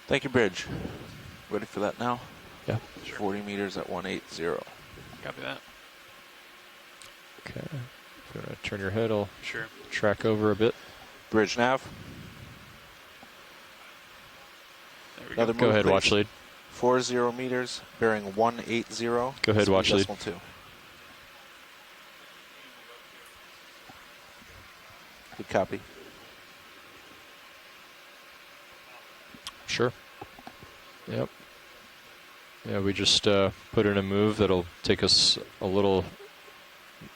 S3: Thank you, Bridge. Ready for that now?
S19: Yeah.
S3: Sure. 40 meters at 180.
S11: Copy that.
S19: Okay. If you want to turn your head, I'll track over a bit.
S3: Bridge nav. Another
S19: Go ahead, watch lead.
S3: 40 meters, bearing 180.
S19: Go ahead, watch lead.
S3: 2. Good copy.
S19: Sure. Yep. Yeah, we just put in a move that'll take us a little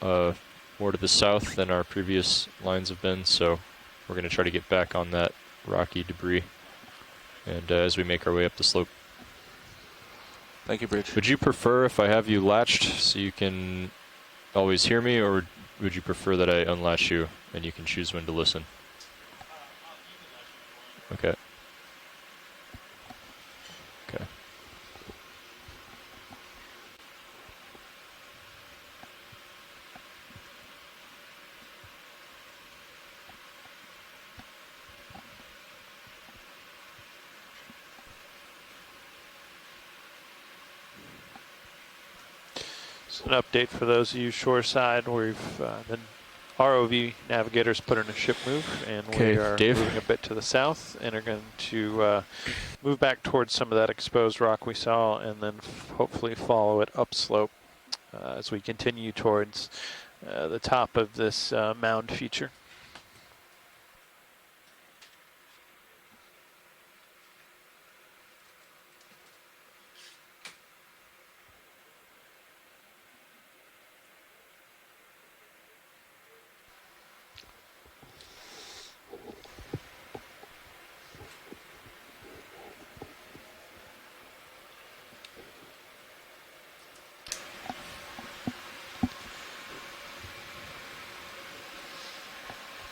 S19: more to the south than our previous lines have been, so we're going to try to get back on that rocky debris and as we make our way up the slope.
S3: Thank you, Bridge.
S19: Would you prefer if I have you latched so you can always hear me, or would you prefer that I unlatch you and you can choose when to listen? Okay. Okay.
S2: So an update for those of you shoreside, we've the ROV navigators put in a ship move, and we are moving a bit to the south and are going to move back towards some of that exposed rock we saw, and then hopefully follow it upslope as we continue towards the top of this mound feature.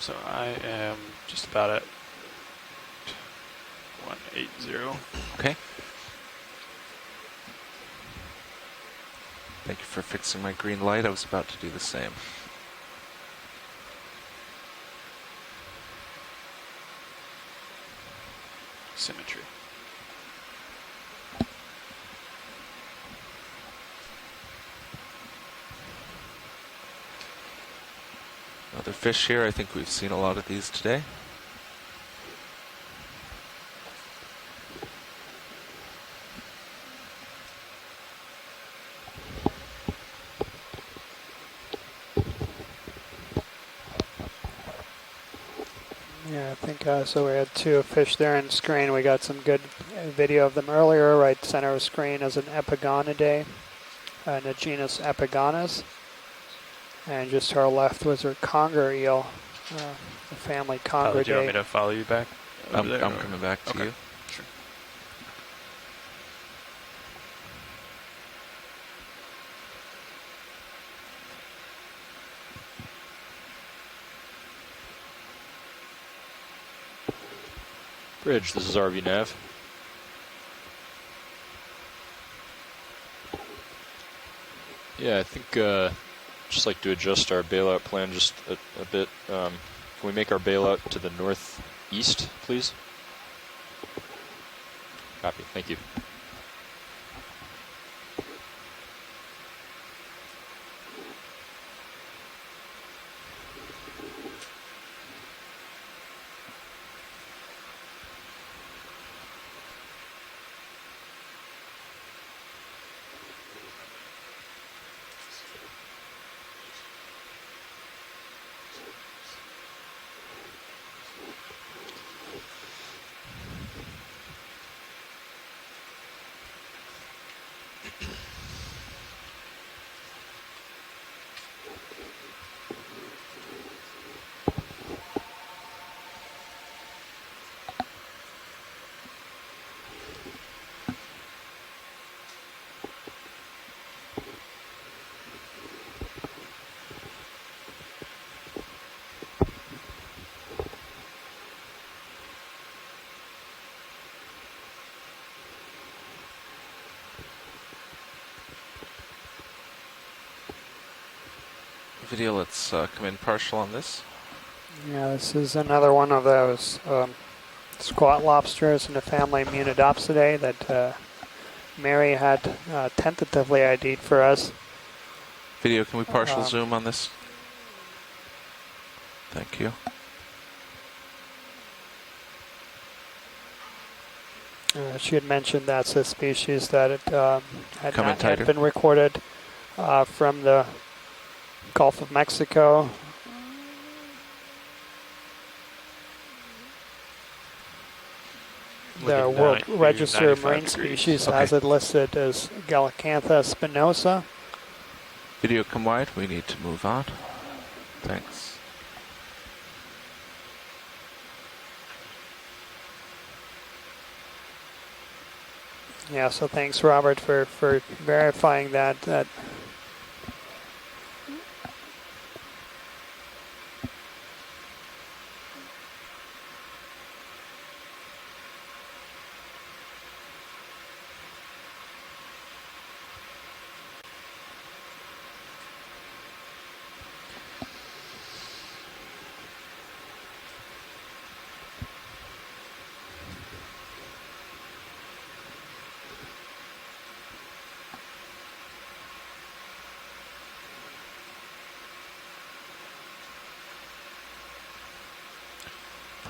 S11: So I am just about at 180.
S3: Okay. Thank you for fixing my green light. I was about to do the same.
S11: Symmetry.
S3: Another fish here. I think we've seen a lot of these today.
S4: Yeah, I think so. We had 2 fish there in screen. We got some good video of them earlier. Right center of screen is an Epigonidae in the genus Epigonus. And just to our left was our conger eel, the family Congridae.
S11: Do you want me to follow you back?
S3: I'm coming back to you.
S11: Sure.
S19: Bridge, this is RV Nav. Yeah, I think just like to adjust our bailout plan just a bit. Can we make our bailout to the northeast, please? Copy, thank you.
S9: Video, let's come in partial on this.
S7: Yeah, this is another one of those squat lobsters in the family Munidopsidae that Mary had tentatively ID'd for us.
S9: Video, can we partial zoom on this? Thank you.
S7: She had mentioned that's a species that it had
S9: Come in
S7: not
S9: tighter.
S7: yet been recorded from the Gulf of Mexico. The World Register of Marine Species has it listed as Gallicantha spinosa.
S9: Video, come wide. We need to move on. Thanks.
S7: Yeah, so thanks, Robert, for verifying that.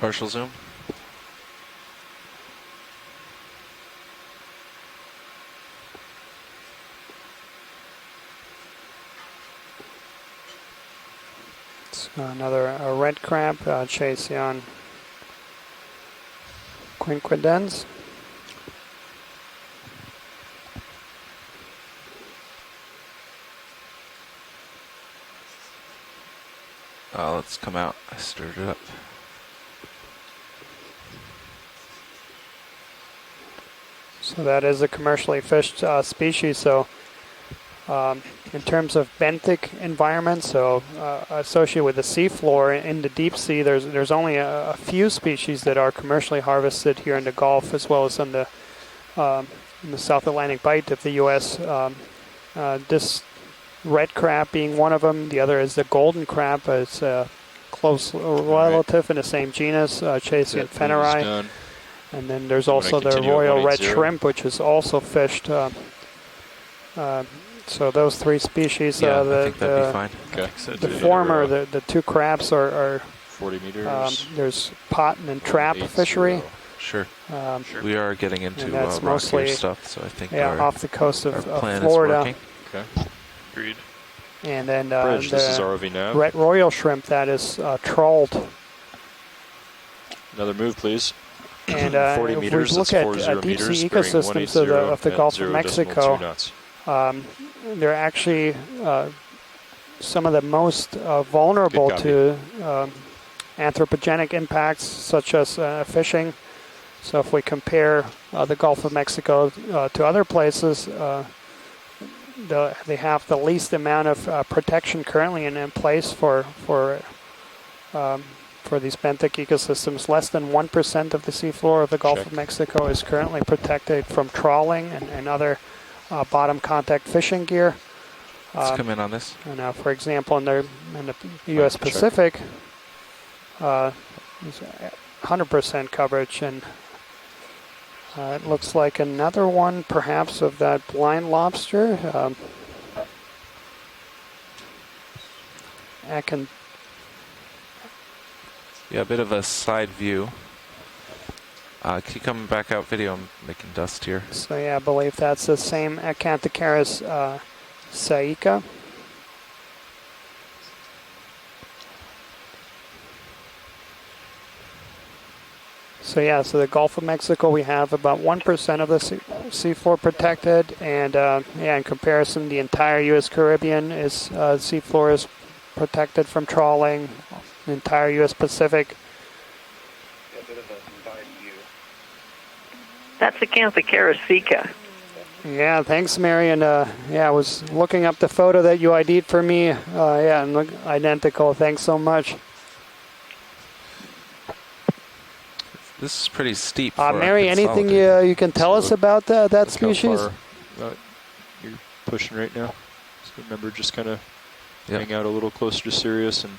S9: Partial zoom.
S7: So another red crab, Chasion quinquidens.
S9: Let's come out. I stirred it up.
S7: So that is a commercially fished species. So in terms of benthic environments, so associated with the seafloor in the deep sea, there's only a few species that are commercially harvested here in the Gulf, as well as in the South Atlantic Bight of the U.S. This red crab being one of them. The other is the golden crab. It's a close relative in the same genus, Chasion fenneri. And then there's also the royal red shrimp, which is also fished. So those three species,
S9: I think that'd be fine.
S19: Okay.
S7: The former, the two crabs are
S19: 40 meters.
S7: There's pot and trap fishery.
S9: Sure. We are getting into
S7: that's
S9: rockier
S7: mostly
S9: stuff, so I think
S7: off the coast of
S9: plan
S7: Florida.
S9: is working.
S19: Okay. Agreed.
S7: And then
S19: Bridge,
S7: the
S19: this is ROV Nav.
S7: red royal shrimp that is trawled.
S19: Another move, please.
S7: And
S19: 40
S7: if
S19: meters,
S7: we look at deep sea ecosystems of the Gulf of Mexico, they're actually some of the most vulnerable to anthropogenic impacts, such as fishing. So if we compare the Gulf of Mexico to other places, they have the least amount of protection currently in place for for these benthic ecosystems. Less than 1% of the seafloor of the Gulf of Mexico is currently protected from trawling and other bottom contact fishing gear.
S9: Let's come in on this.
S7: And for example, in the U.S. Pacific, there's 100% coverage, and it looks like another one, perhaps, of that blind lobster.
S9: Yeah, a bit of a side view. Keep coming back out video. I'm making dust here.
S7: So yeah, I believe that's the same Acanthocaris saica. So yeah, so the Gulf of Mexico, we have about 1% of the seafloor protected, and yeah, in comparison, the entire U.S. Caribbean is seafloor is protected from trawling. The entire U.S. Pacific.
S20: That's Acanthocaris saica.
S7: Yeah, thanks, Mary. And yeah, I was looking up the photo that you ID'd for me. Yeah, and look identical. Thanks so much.
S9: This is pretty steep.
S7: Mary, anything you can tell us about that species?
S19: How far you're pushing right now. So remember, just kind of hang out a little closer to Sirius and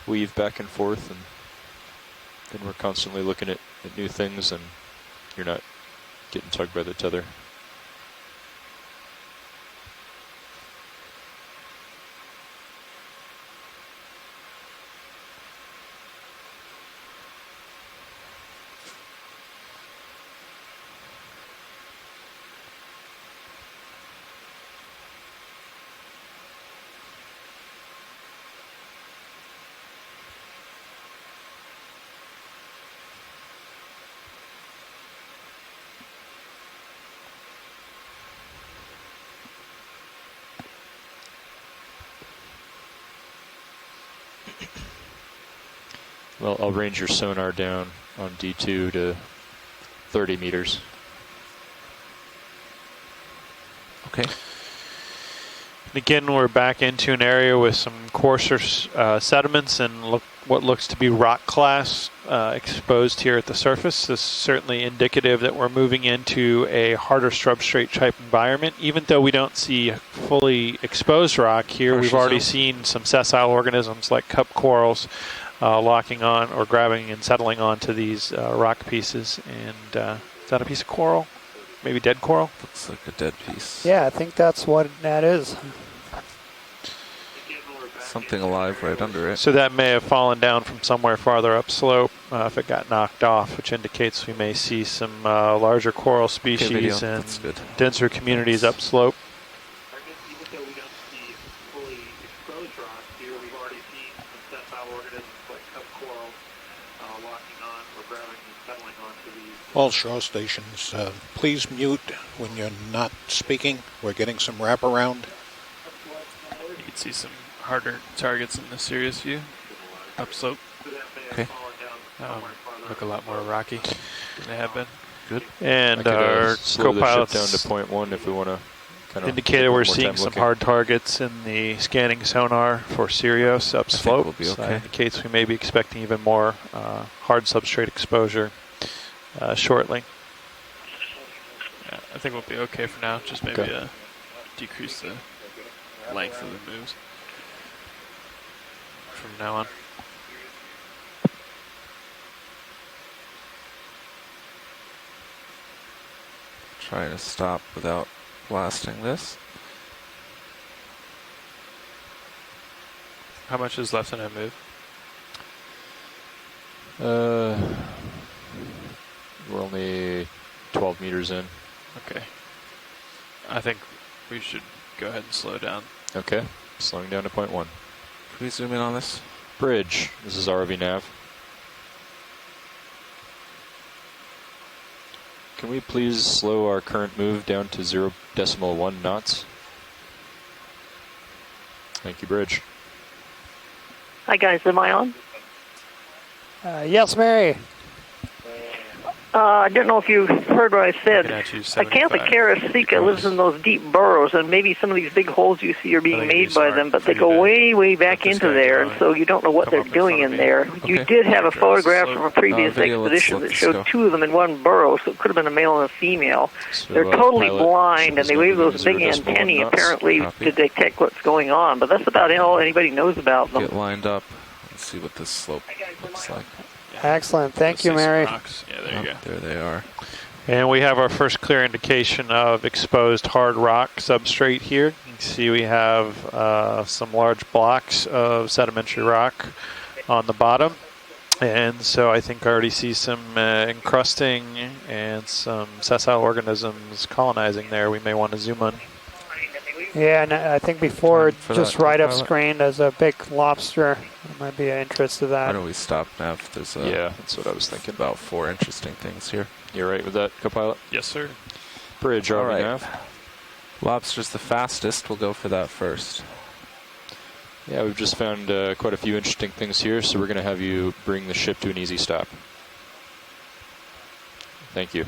S19: weave back and forth, and then we're constantly looking at new things, and you're not getting tugged by the tether. Well, I'll range your sonar down on D2 to 30 meters.
S9: Okay.
S2: And again, we're back into an area with some coarser sediments and what looks to be rock class exposed here at the surface. This is certainly indicative that we're moving into a harder substrate type environment. Even though we don't see fully exposed rock here, we've already seen some sessile organisms like cup corals locking on or grabbing and settling onto these rock pieces. And is that a piece of coral? Maybe dead coral?
S9: Looks like a dead piece.
S7: Yeah, I think that's what that is.
S9: Something alive right under it.
S2: So that may have fallen down from somewhere farther upslope if it got knocked off, which indicates we may see some larger coral species and denser communities upslope.
S1: All shore stations, please mute when you're not speaking. We're getting some wraparound.
S11: You can see some harder targets in the Sirius view, upslope.
S9: Okay.
S11: Look a lot more rocky than they have been.
S9: Good.
S2: And our co-pilots
S19: down to 0.1 if we want to kind of
S2: indicated we're seeing some hard targets in the scanning sonar for Sirius upslope.
S9: We'll be okay.
S2: So that indicates we may be expecting even more hard substrate exposure shortly.
S11: Yeah, I think we'll be okay for now. Just maybe decrease the length of the moves from now on.
S9: Trying to stop without blasting this.
S11: How much is left in that move?
S19: We're only 12 meters in.
S11: Okay. I think we should go ahead and slow down.
S19: Okay, slowing down to 0.1.
S9: Can we zoom in on this?
S19: Bridge. This is ROV nav. Can we please slow our current move down to 0.1 knots? Thank you, Bridge.
S20: Hi guys, am I on?
S7: Yes, Mary.
S20: I don't know if you heard what I said. Acanthocaris sika lives in those deep burrows, and maybe some of these big holes you see are being made by them, but they go way, way back into there, and so you don't know what they're doing in there. You did have a photograph from a previous expedition that showed two of them in one burrow, so it could have been a male and a female. They're totally blind, and they wave those big antennae apparently to detect what's going on, but that's about all anybody knows about them.
S9: Get lined up. Let's see what this slope looks like.
S7: Excellent. Thank you, Mary.
S2: Yeah, there you go.
S9: There they are.
S2: And we have our first clear indication of exposed hard rock substrate here. You can see we have some large blocks of sedimentary rock on the bottom. And so I think I already see some encrusting and some sessile organisms colonizing there. We may want to zoom in.
S7: Yeah, and I think before, just right up screen, there's a big lobster. There might be an interest to that.
S9: Why don't we stop, Nav? There's
S19: that's what I was thinking.
S9: About 4 interesting things here.
S19: You're right with that, co-pilot?
S2: Yes, sir.
S19: Bridge,
S9: all right.
S19: Nav.
S9: Lobster's the fastest. We'll go for that first.
S19: Yeah, we've just found quite a few interesting things here, so we're going to have you bring the ship to an easy stop. Thank you.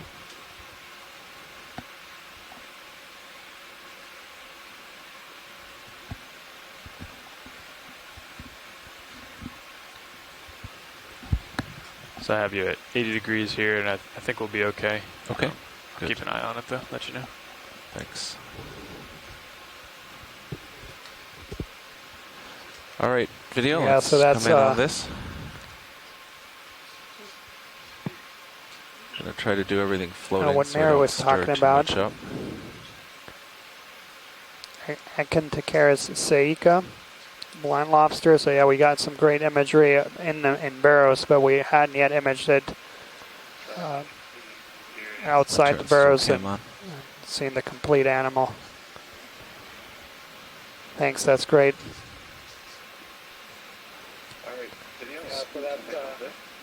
S11: So I have you at 80 degrees here, and I think we'll be okay.
S9: Okay.
S11: I'll keep an eye on it, though. Let you know.
S9: Thanks. All right, video.
S7: Yeah, so that's
S9: come in on this. Gonna try to do everything floating.
S7: What
S9: so
S7: Mary was
S9: stir
S7: talking
S9: too
S7: about.
S9: much up.
S7: Acanthocaris sika, blind lobster. So yeah, we got some great imagery in burrows, but we hadn't yet imaged it outside the burrows and seen the complete animal. Thanks, that's great.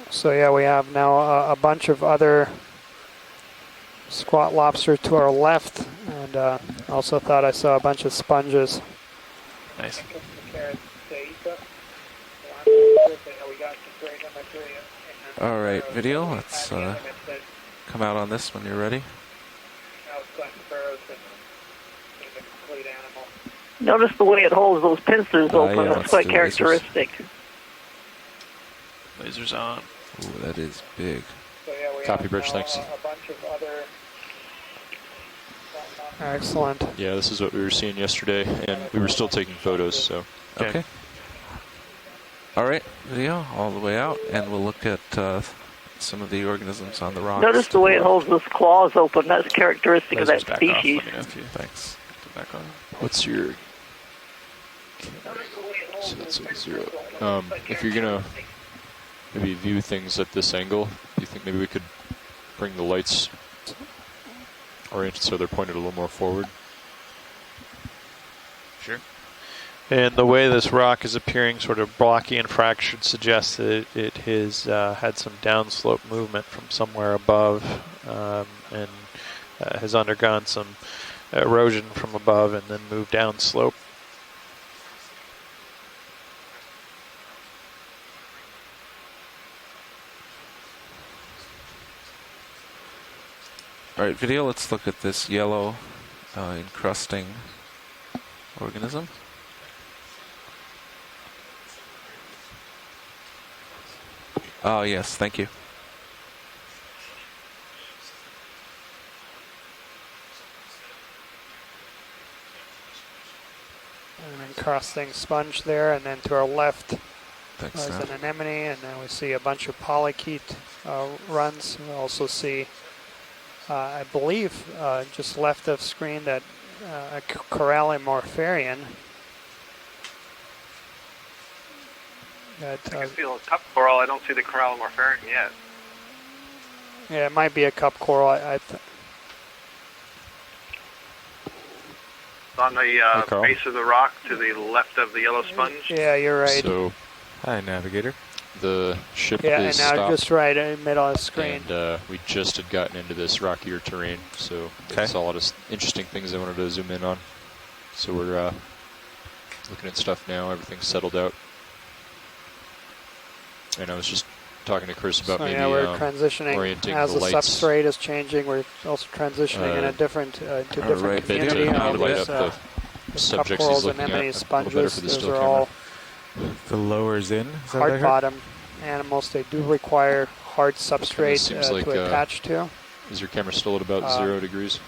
S7: So yeah, we have now a bunch of other squat lobster to our left, and also thought I saw a bunch of sponges.
S11: Nice.
S9: All right, video. Let's come out on this when you're ready.
S20: Notice the way it holds those pincers open.
S9: Yeah,
S20: That's quite characteristic.
S11: Lasers on.
S9: Ooh, that is big.
S7: So yeah, we
S19: Copy,
S7: have
S19: Bridge,
S7: now
S19: thanks.
S7: a bunch of other. Excellent.
S19: Yeah, this is what we were seeing yesterday, and we were still taking photos, so.
S9: Okay. All right, video all the way out, and we'll look at some of the organisms on the rocks.
S20: Notice the way it holds those claws open. That's characteristic of that
S11: Lasers back
S20: species.
S11: off. Let me know if you
S9: Thanks.
S11: put back on.
S19: What's your... So that's a 0. If you're going to maybe view things at this angle, do you think maybe we could bring the lights oriented so they're pointed a little more forward?
S2: Sure. And the way this rock is appearing sort of blocky and fractured suggests that it has had some downslope movement from somewhere above and has undergone some erosion from above and then moved downslope.
S9: All right, video. Let's look at this yellow encrusting organism. Oh, yes, thank you.
S7: An encrusting sponge there, and then to our left
S9: Thanks,
S7: there's an anemone, and then we see a bunch of polychaete runs. We also see, I believe, just left of screen, that a corallimorpharian.
S17: I can feel a cup coral. I don't see the corallimorpharian yet.
S7: Yeah, it might be a cup coral.
S17: On the base of the rock to the left of the yellow sponge.
S7: Yeah, you're right.
S19: So,
S9: hi, navigator.
S19: The ship
S7: yeah,
S19: is
S7: and now
S19: stopped,
S7: just right in the middle of the screen.
S19: and we just had gotten into this rockier terrain, so I saw a lot of interesting things I wanted to zoom in on. So we're looking at stuff now. Everything's settled out. And I was just talking to Chris about maybe
S7: yeah, we're transitioning
S19: orienting
S7: as
S19: the
S7: the
S19: lights.
S7: substrate is changing. We're also transitioning in a different into a different community.
S19: Light up the subjects he's looking
S7: anemone
S19: at
S7: sponges.
S19: a little better for the
S7: Those
S19: still
S7: are
S19: camera.
S7: all
S9: the lowers in.
S7: hard bottom animals. They do require hard substrate
S19: like,
S7: to attach to.
S19: Is your camera still at about 0 degrees?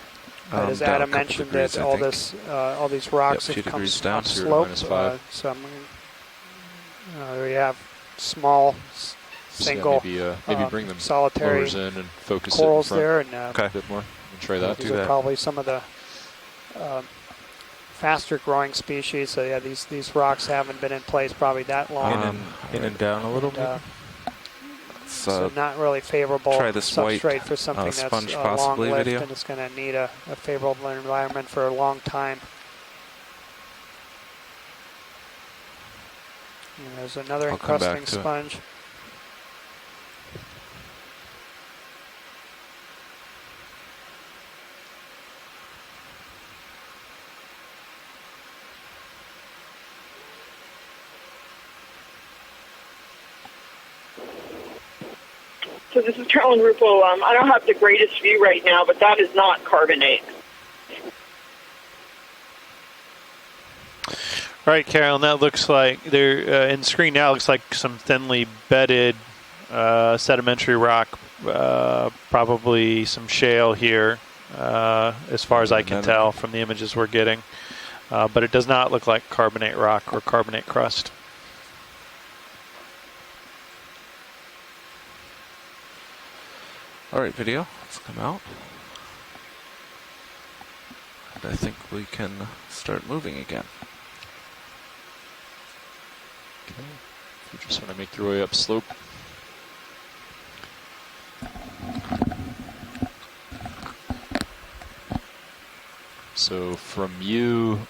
S7: But as Adam mentioned, that all these rocks have come
S9: down,
S7: slope. So we have small single
S19: maybe bring them
S7: solitary
S19: lowers in and focus
S7: corals
S19: it in
S7: there,
S19: and a bit more. And try that.
S7: These are probably some of the faster growing species. So yeah, these rocks haven't been in place probably that long.
S9: In and down a little bit.
S7: So not really favorable substrate for something that's long-lived, and it's going to need a favorable environment for a long time. And there's another encrusting sponge.
S20: So this is Carolyn Rupo. I don't have the greatest view right now, but that is not carbonate.
S2: All right, Carolyn, that looks like there in screen now looks like some thinly bedded sedimentary rock, probably some shale here, as far as I can tell from the images we're getting. But it does not look like carbonate rock or carbonate crust.
S9: All right, video, let's come out. And I think we can start moving again.
S19: Okay, you just want to make your way up slope. So from you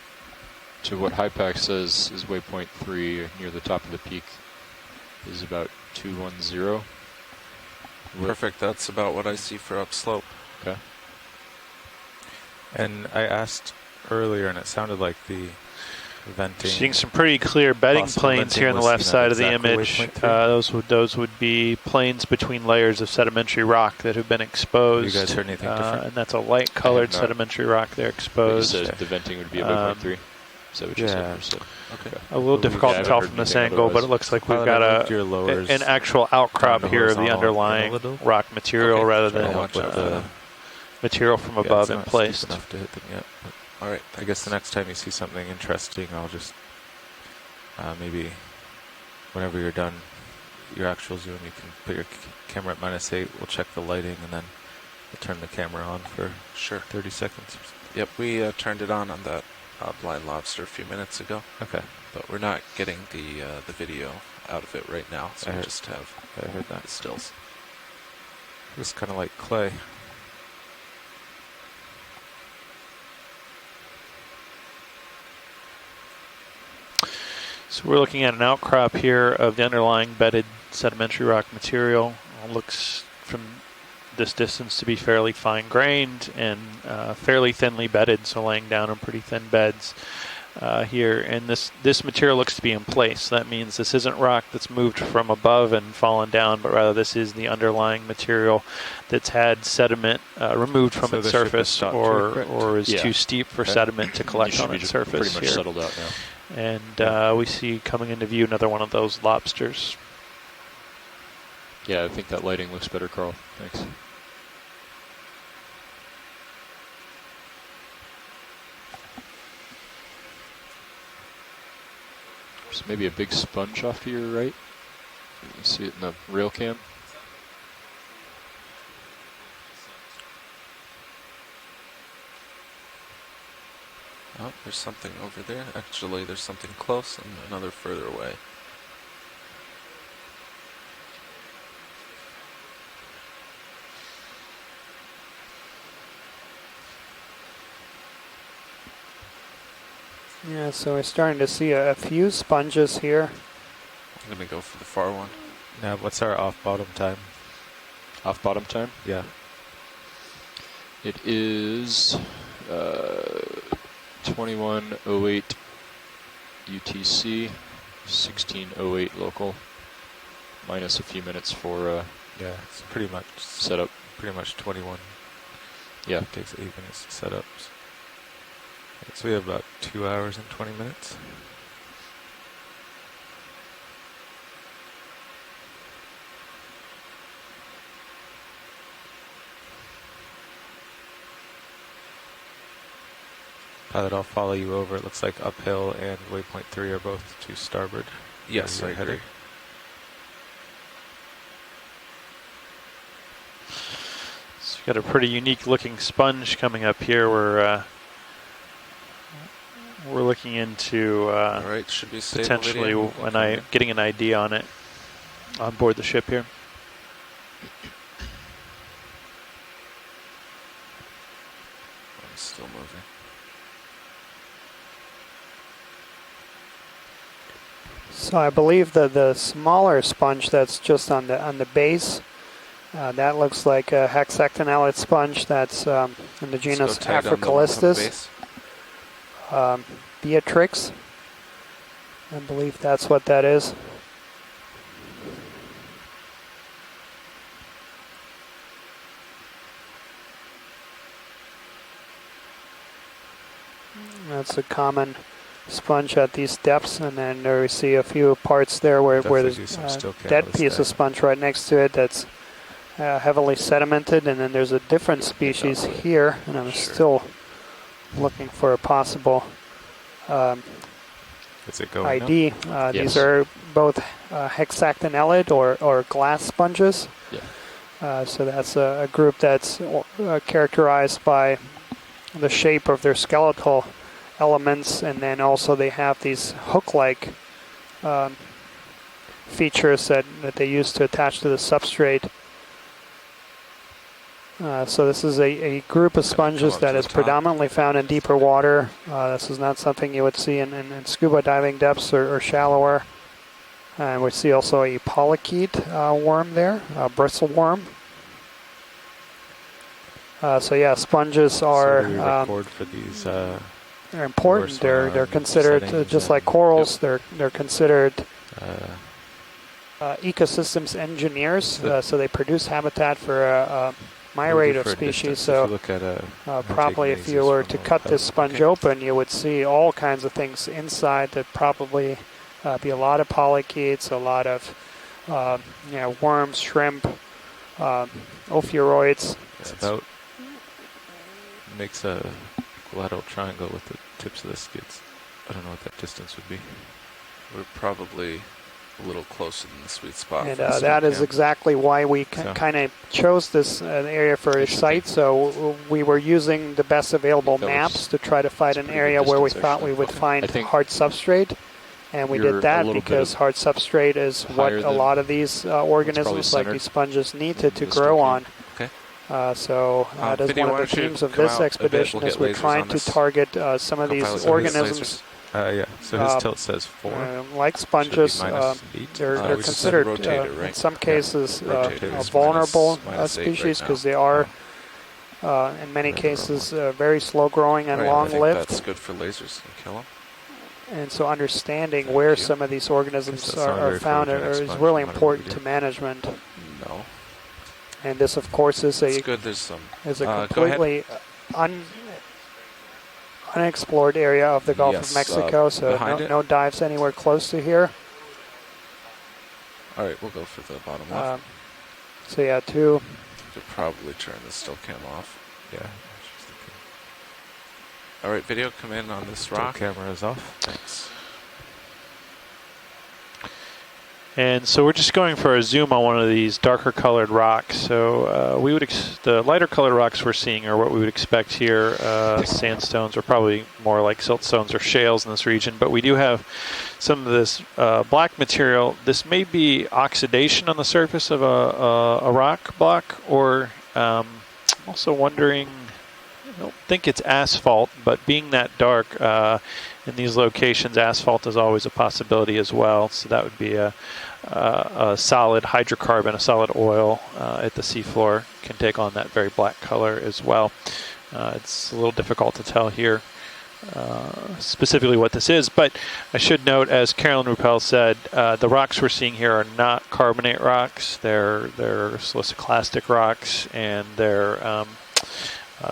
S19: to what HYPACK says is waypoint 3 near the top of the peak is about 210.
S9: Perfect, that's about what I see for upslope.
S19: Okay.
S9: And I asked earlier, and it sounded like the venting.
S2: Seeing some pretty clear bedding planes here on the left side of the image. Those would be planes between layers of sedimentary rock that have been exposed.
S9: You guys heard anything different?
S2: And that's a light-colored sedimentary rock there exposed.
S19: You said the venting would be about 0.3. Is that what you said?
S2: Okay. A little difficult to tell from this angle, but it looks like we've got an actual outcrop here of the underlying rock material rather than material from above in place.
S9: Enough to hit them yet. All right, I guess the next time you see something interesting, I'll just maybe whenever you're done your actual zoom, you can put your camera at -8. We'll check the lighting, and then we'll turn the camera on for 30 seconds.
S5: Yep, we turned it on that blind lobster a few minutes ago.
S9: Okay,
S5: but we're not getting the video out of it right now, so we just have the stills.
S9: It's kind of like clay.
S2: So we're looking at an outcrop here of the underlying bedded sedimentary rock material. It looks from this distance to be fairly fine-grained and fairly thinly bedded, so laying down in pretty thin beds here. And this material looks to be in place. That means this isn't rock that's moved from above and fallen down, but rather this is the underlying material that's had sediment removed from its surface or is too steep for sediment to collect on its surface
S19: pretty much
S2: here.
S19: settled out now.
S2: And we see coming into view another one of those lobsters.
S19: Yeah, I think that lighting looks better, Carl. Thanks. There's maybe a big sponge off to your right. You can see it in the rail cam.
S5: Oh, there's something over there. Actually, there's something close and another further away.
S7: Yeah, so we're starting to see a few sponges here.
S5: I'm going to go for the far one.
S9: Now, what's our off-bottom time?
S19: Off-bottom time?
S9: Yeah.
S19: It is 21:08 UTC, 16:08 local. minus a few minutes for
S9: yeah, it's pretty much
S19: setup.
S9: Pretty much 21.
S19: Yeah,
S9: it takes 8 minutes to set up. So we have about 2 hours and 20 minutes. Pilot, I'll follow you over. It looks like uphill and waypoint 3 are both to starboard.
S5: Yes, I agree.
S2: So we've got a pretty unique looking sponge coming up here. We're looking into
S5: all right, should be
S2: potentially getting an ID on it on board the ship here.
S5: I'm still moving.
S7: So I believe that the smaller sponge that's just on the base, that looks like a hexactinellid sponge that's in the genus Africalistus. Beatrix. I believe that's what that is. That's a common sponge at these depths, and then there we see a few parts there where there's a dead piece of sponge right next to it that's heavily sedimented, and then there's a different species here, and I'm still looking for a possible ID.
S19: Yes.
S7: These are both hexactinellid or glass sponges.
S19: Yeah.
S7: So that's a group that's characterized by the shape of their skeletal elements, and then also they have these hook-like features that they use to attach to the substrate. So this is a group of sponges that is predominantly found in deeper water. This is not something you would see in scuba diving depths or shallower. And we see also a polychaete worm there, a bristle worm. So yeah, sponges are.
S9: So we record for these.
S7: They're important. They're considered just like corals. They're considered ecosystems engineers. So they produce habitat for a myriad of species. So probably if you were to cut this sponge open, you would see all kinds of things inside. That probably be a lot of polychaetes, a lot of worms, shrimp, ophiuroids.
S9: It's about makes a equilateral triangle with the tips of the skids. I don't know what that distance would be.
S5: We're probably a little closer than the sweet spot.
S7: And that is exactly why we kind of chose this area for a site. So we were using the best available maps to try to find an area where we thought we would find hard substrate. And we did that because hard substrate is what a lot of these organisms, like these sponges, need to grow on. So that is one of the themes of this expedition, is we're trying to target some of these organisms.
S9: Yeah, so his tilt says 4.
S7: Like sponges, they're considered in some cases a vulnerable species because they are, in many cases, very slow growing and long-lived.
S5: That's good for lasers. You kill them.
S7: And so understanding where some of these organisms are found is really important to management.
S5: No.
S7: And this, of course, is a completely unexplored area of the Gulf of Mexico, so no dives anywhere close to here.
S5: All right, we'll go for the bottom left.
S7: So yeah, two.
S5: Could probably turn the still cam off. Yeah. All right, video, come in on this rock.
S9: Still camera is off.
S5: Thanks.
S2: And so we're just going for a zoom on one of these darker colored rocks. So we would the lighter colored rocks we're seeing are what we would expect here, sandstones, or probably more like siltstones or shales in this region. But we do have some of this black material. This may be oxidation on the surface of a rock block, or I'm also wondering, I don't think it's asphalt, but being that dark in these locations, asphalt is always a possibility as well. So that would be a solid hydrocarbon, a solid oil at the seafloor can take on that very black color as well. It's a little difficult to tell here specifically what this is, but I should note, as Carolyn Ruppel said, the rocks we're seeing here are not carbonate rocks. They're siliciclastic rocks, and they're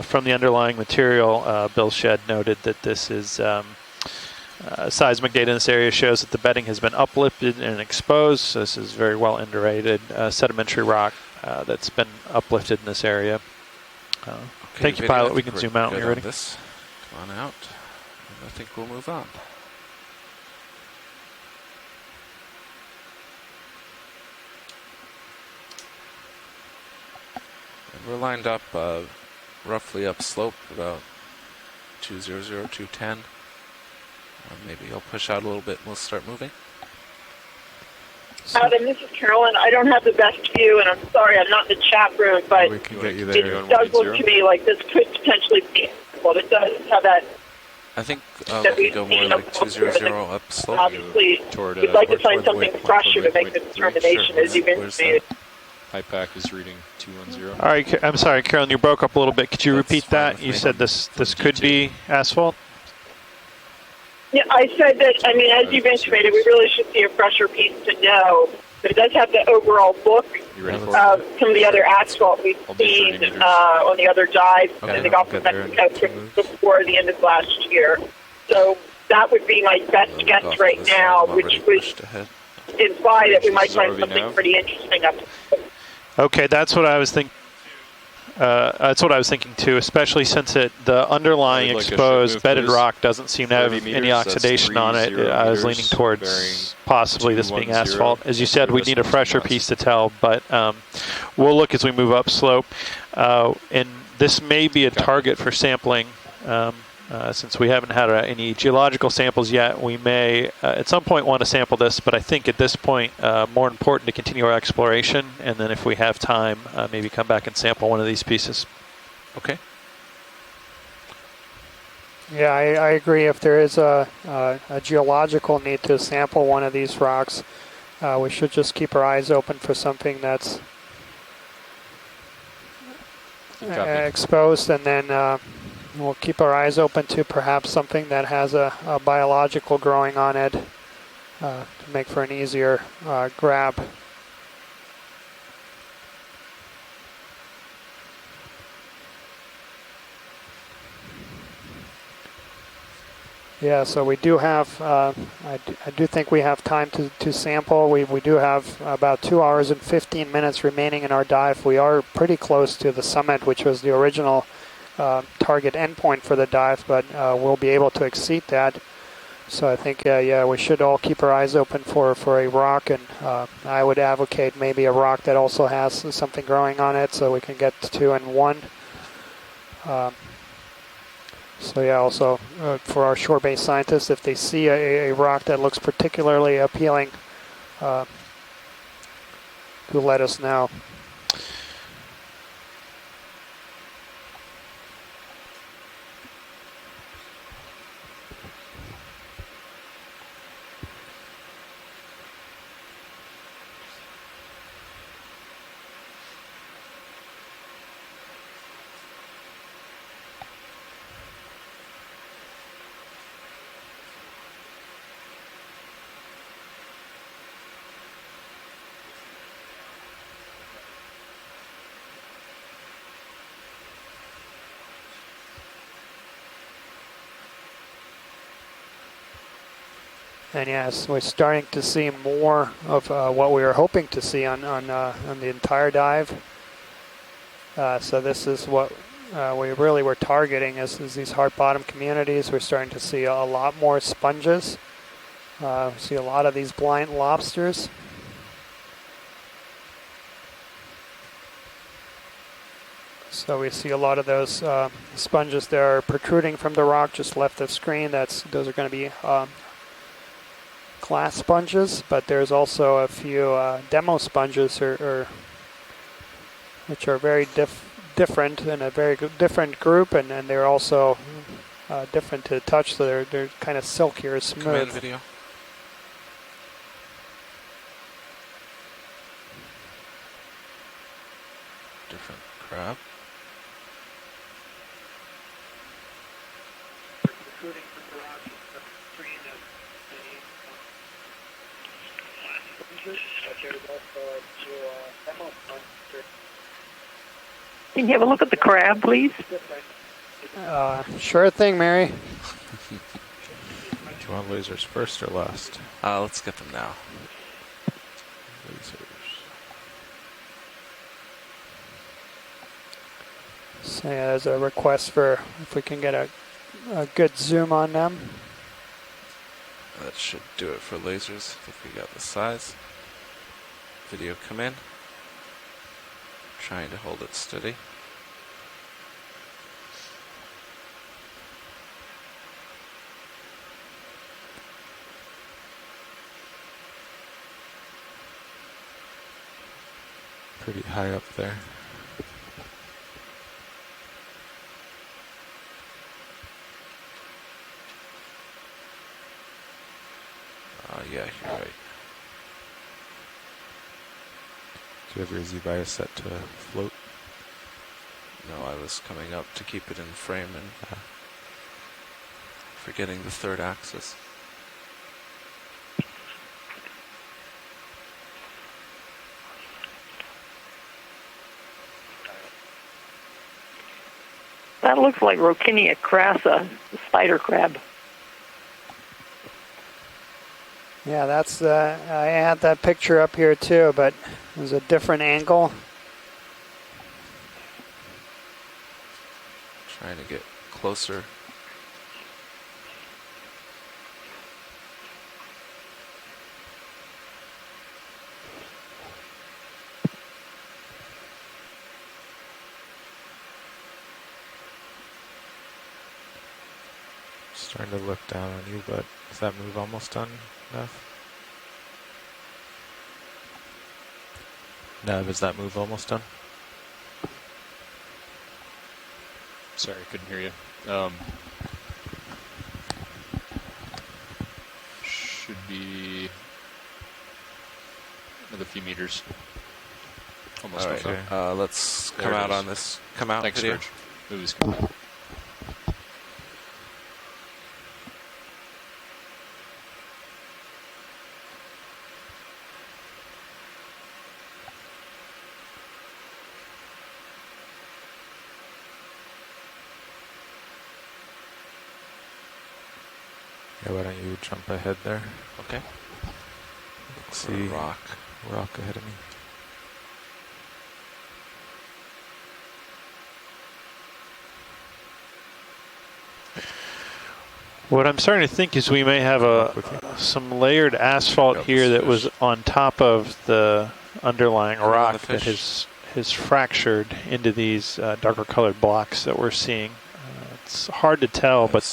S2: from the underlying material. Bill Shedd noted that this is seismic data in this area shows that the bedding has been uplifted and exposed. So this is very well indurated sedimentary rock that's been uplifted in this area.
S5: Okay,
S2: thank you,
S5: video,
S2: pilot. We can zoom out when you're ready.
S5: This. Come on out. And I think we'll move on. And we're lined up roughly upslope, about 200, 210. Maybe I'll push out a little bit and we'll start moving.
S20: Adam, this is Carolyn. I don't have the best view, and I'm sorry I'm not in the chat room, but
S9: we can get you there.
S20: It does look to me like this could potentially be, well, it does have that.
S5: I think we can go more like 200 up slope.
S20: Obviously, we'd like to find something fresher to make the determination, as you've indicated.
S19: IPAC is reading 210.
S2: All right, I'm sorry, Carolyn, you broke up a little bit. Could you repeat that? You said this could be asphalt?
S20: Yeah, I said that, I mean, as you've intimated, we really should see a fresher piece to know. But it does have the overall look of some of the other asphalt we've seen on the other dives in the Gulf of Mexico before the end of last year. So that would be my best guess right now, which would imply that we might find something pretty interesting up there.
S2: Okay, that's what I was thinking. That's what I was thinking too, especially since the underlying exposed bedded rock doesn't seem to have any oxidation on it. I was leaning towards possibly this being asphalt. As you said, we need a fresher piece to tell, but we'll look as we move up slope. And this may be a target for sampling. Since we haven't had any geological samples yet, we may at some point want to sample this, but I think at this point more important to continue our exploration, and then if we have time, maybe come back and sample one of these pieces.
S5: Okay.
S7: Yeah, I agree. If there is a geological need to sample one of these rocks, we should just keep our eyes open for something that's exposed, and then we'll keep our eyes open to perhaps something that has a biological growing on it to make for an easier grab. Yeah, so we do have, I do think we have time to sample. We do have about 2 hours and 15 minutes remaining in our dive. We are pretty close to the summit, which was the original target endpoint for the dive, but we'll be able to exceed that. So I think, yeah, we should all keep our eyes open for a rock, and I would advocate maybe a rock that also has something growing on it, so we can get 2 in 1. So yeah, also for our shore-based scientists, if they see a rock that looks particularly appealing, do let us know. And yes, we're starting to see more of what we were hoping to see on the entire dive. So this is what we really were targeting is these hard bottom communities. We're starting to see a lot more sponges. See a lot of these blind lobsters. So we see a lot of those sponges that are protruding from the rock just left of screen. Those are going to be glass sponges, but there's also a few demo sponges which are very different and a very different group, and they're also different to touch, so they're kind of silkier, smooth.
S5: Command video. Different crab.
S20: Recruiting Can you have a look at the crab, please?
S7: Sure thing, Mary.
S9: Do you want lasers first or last?
S5: Let's get them now.
S9: Lasers.
S7: So yeah, there's a request for if we can get a good zoom on them.
S5: That should do it for lasers. I think we got the size. Video come in. Trying to hold it steady.
S9: Pretty high up there.
S5: Yeah, you're right.
S9: Do you have your Z-bias set to float?
S5: No, I was coming up to keep it in frame and forgetting the third axis.
S20: That looks like Rockinia crassa, the spider crab.
S7: Yeah, that's I had that picture up here too, but there's a different angle.
S5: Trying to get closer.
S9: Starting to look down on you, but is that move almost done, Nev? Nev, is that move almost done?
S19: Sorry, couldn't hear you. Should be another few meters. Almost.
S5: All right, okay. Let's come out on this. Come out.
S19: Thanks,
S5: video.
S19: Rich. Move is complete.
S9: Yeah, why don't you jump ahead there?
S5: Okay.
S9: Let's see.
S5: Rock
S9: ahead of me.
S2: What I'm starting to think is we may have some layered asphalt here that was on top of the underlying rock that has fractured into these darker colored blocks that we're seeing. It's hard to tell, but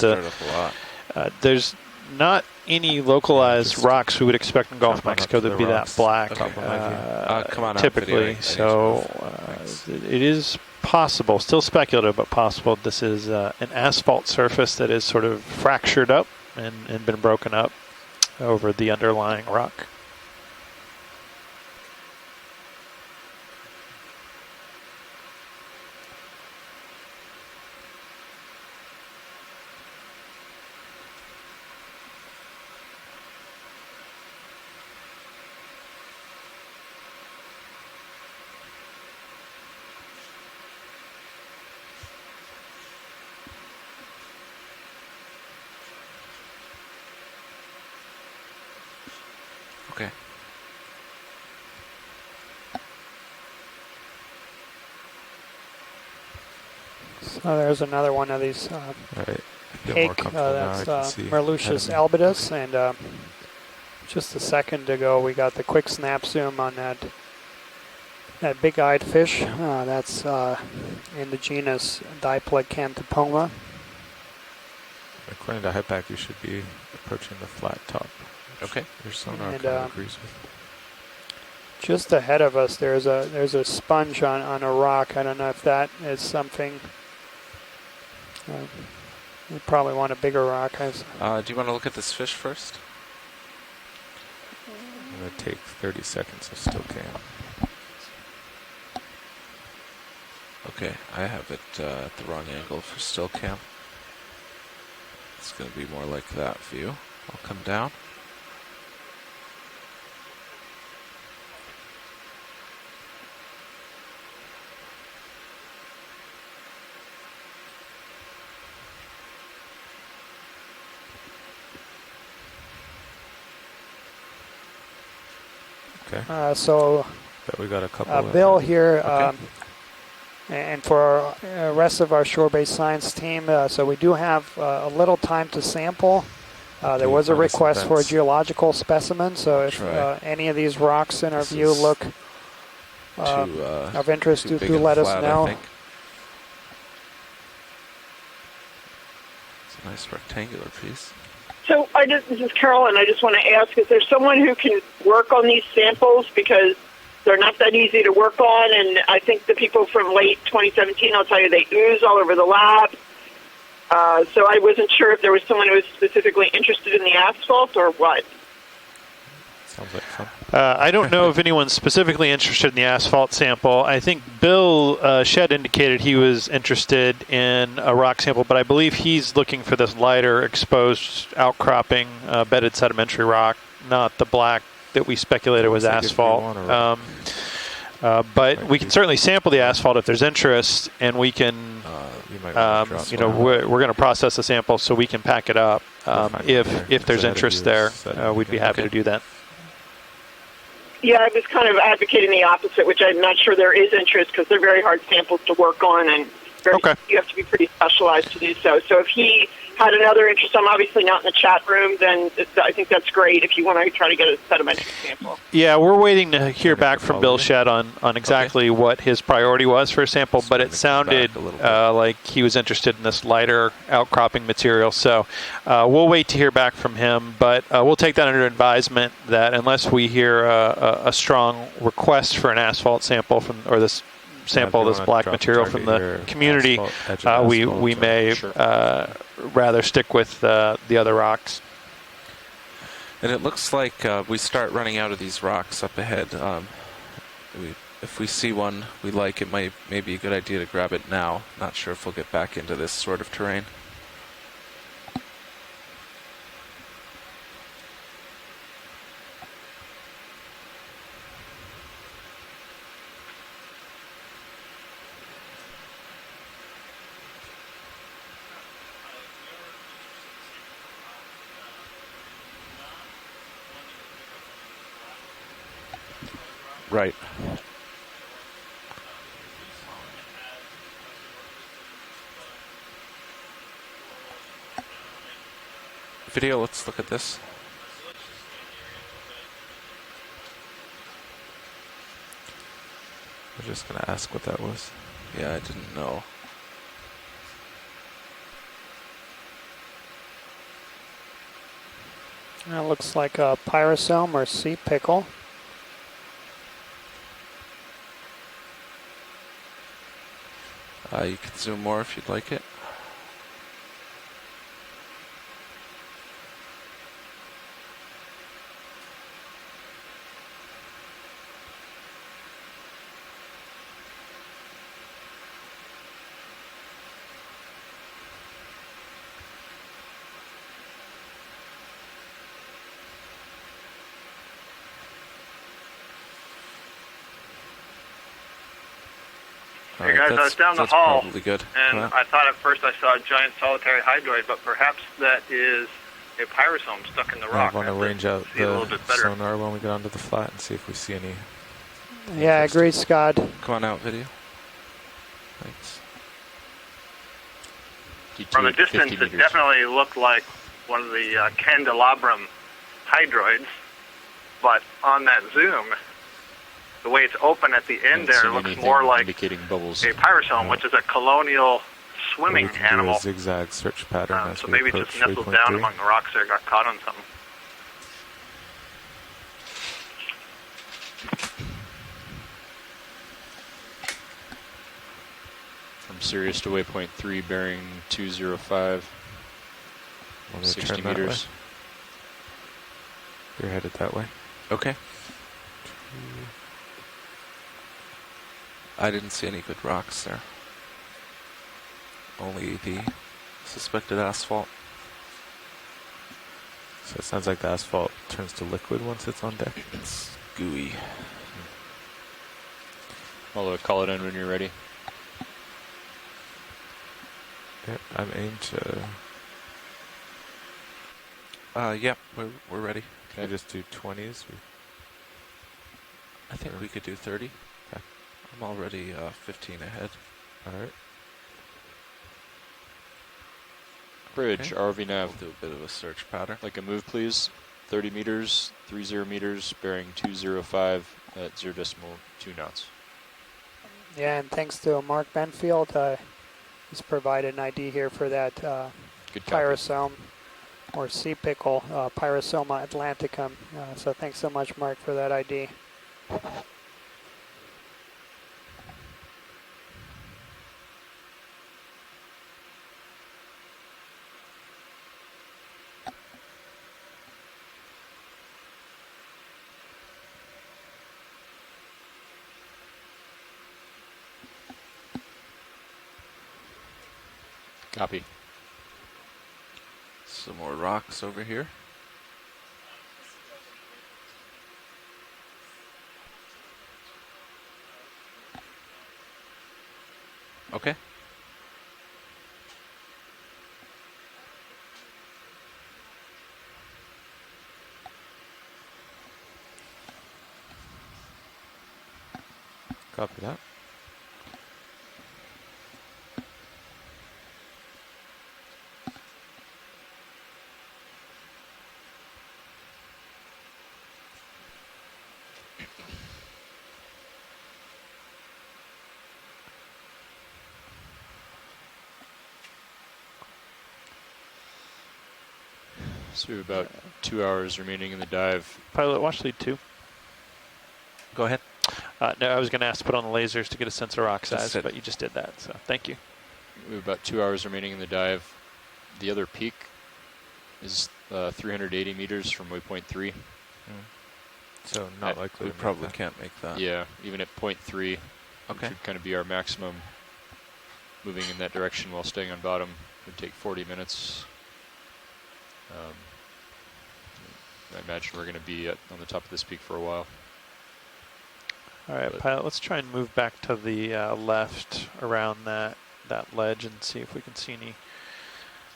S2: there's not any localized rocks we would expect in Gulf of Mexico that be that black typically. So it is possible, still speculative, but possible. This is an asphalt surface that is sort of fractured up and been broken up over the underlying rock.
S5: Okay.
S7: So there's another one of these
S9: Hake,
S7: that's Merluccius albitus, and just a second ago we got the quick snap zoom on that big-eyed fish. That's in the genus Diplecantopoma.
S9: According to HIPAC, you should be approaching the flat top.
S5: Okay.
S9: Your sonar kind of agrees with.
S7: Just ahead of us, there's a sponge on a rock. I don't know if that is something. You probably want a bigger rock.
S5: Do you want to look at this fish first?
S9: I'm going to take 30 seconds of still cam.
S5: Okay, I have it at the wrong angle for still cam. It's going to be more like that view. I'll come down.
S9: Okay.
S7: So
S9: but we got a couple.
S7: Bill here, and for the rest of our shore-based science team, so we do have a little time to sample. There was a request for a geological specimen, so if any of these rocks in our view look of interest, do let us know.
S5: It's a nice rectangular piece.
S20: So this is Carol, and I just want to ask, is there someone who can work on these samples? Because they're not that easy to work on, and I think the people from late 2017, I'll tell you, they ooze all over the lab. So I wasn't sure if there was someone who was specifically interested in the asphalt or what.
S9: Sounds like fun.
S2: I don't know if anyone's specifically interested in the asphalt sample. I think Bill Shedd indicated he was interested in a rock sample, but I believe he's looking for this lighter exposed outcropping bedded sedimentary rock, not the black that we speculated was asphalt. But we can certainly sample the asphalt if there's interest, and we can, we're going to process the sample so we can pack it up. If there's interest there, we'd be happy to do that.
S20: Yeah, I was kind of advocating the opposite, which I'm not sure there is interest because they're very hard samples to work on, and you have to be pretty specialized to do so. So if he had another interest, I'm obviously not in the chat room, then I think that's great if you want to try to get a sedimentary sample.
S2: Yeah, we're waiting to hear back from Bill Shedd on exactly what his priority was for a sample, but it sounded like he was interested in this lighter outcropping material. So we'll wait to hear back from him, but we'll take that under advisement that unless we hear a strong request for an asphalt sample or this sample this black material from the community, we may rather stick with the other rocks.
S5: And it looks like we start running out of these rocks up ahead. If we see one we like, it may be a good idea to grab it now. Not sure if we'll get back into this sort of terrain. Right. Video, let's look at this.
S9: I'm just going to ask what that was.
S5: Yeah, I didn't know.
S7: It looks like a pyrosome or sea pickle.
S5: You can zoom more if you'd like it.
S17: Hey guys, I was down the hall,
S5: good.
S17: And I thought at first I saw a giant solitary hydroid, but perhaps that is a pyrosome stuck in the rock.
S9: I want to range out the sonar when we get onto the flat and see if we see any.
S7: Yeah, I agree, Scott.
S5: Come on out, video. Thanks.
S17: From a distance, it definitely looked like one of the candelabrum hydroids, but on that zoom, the way it's open at the end there looks more like a pyrosome, which is a colonial swimming animal.
S9: Do a zigzag search pattern
S17: so maybe it just nestled down among the rocks there, got caught on something.
S19: From Sirius to waypoint 3, bearing 205, 60 meters.
S9: You're headed that way.
S5: Okay. I didn't see any good rocks there. Only the suspected asphalt.
S9: So it sounds like the asphalt turns to liquid once it's on deck.
S5: It's gooey.
S19: I'll call it in when you're ready.
S9: Yeah, I'm aimed to...
S5: Yeah, we're ready.
S9: Can I just do 20s?
S5: I think we could do 30.
S9: Okay.
S5: I'm already 15 ahead.
S9: All right.
S19: Bridge,
S5: Okay.
S19: ROV nav.
S5: We'll do a bit of a search pattern.
S19: Like a move, please. 30 meters, 30 meters, bearing 205 at 0.2 knots.
S7: Yeah, and thanks to Mark Benfield, he's provided an ID here for that pyrosome or sea pickle, Pyrosoma atlanticum. So thanks so much, Mark, for that ID.
S19: Copy.
S5: Some more rocks over here. Okay.
S9: Copy that.
S19: So we have about 2 hours remaining in the dive.
S2: Pilot, watch lead 2.
S5: Go ahead.
S2: No, I was going to ask to put on the lasers to get a sense of rock size, but you just did that, so thank you.
S19: We have about 2 hours remaining in the dive. The other peak is 380 meters from waypoint 3.
S9: So not likely.
S5: We probably can't make that.
S19: Yeah, even at point 3,
S5: okay,
S19: which would kind of be our maximum. Moving in that direction while staying on bottom would take 40 minutes. I imagine we're going to be on the top of this peak for a while.
S2: All right, pilot, let's try and move back to the left around that ledge and see if we can see any of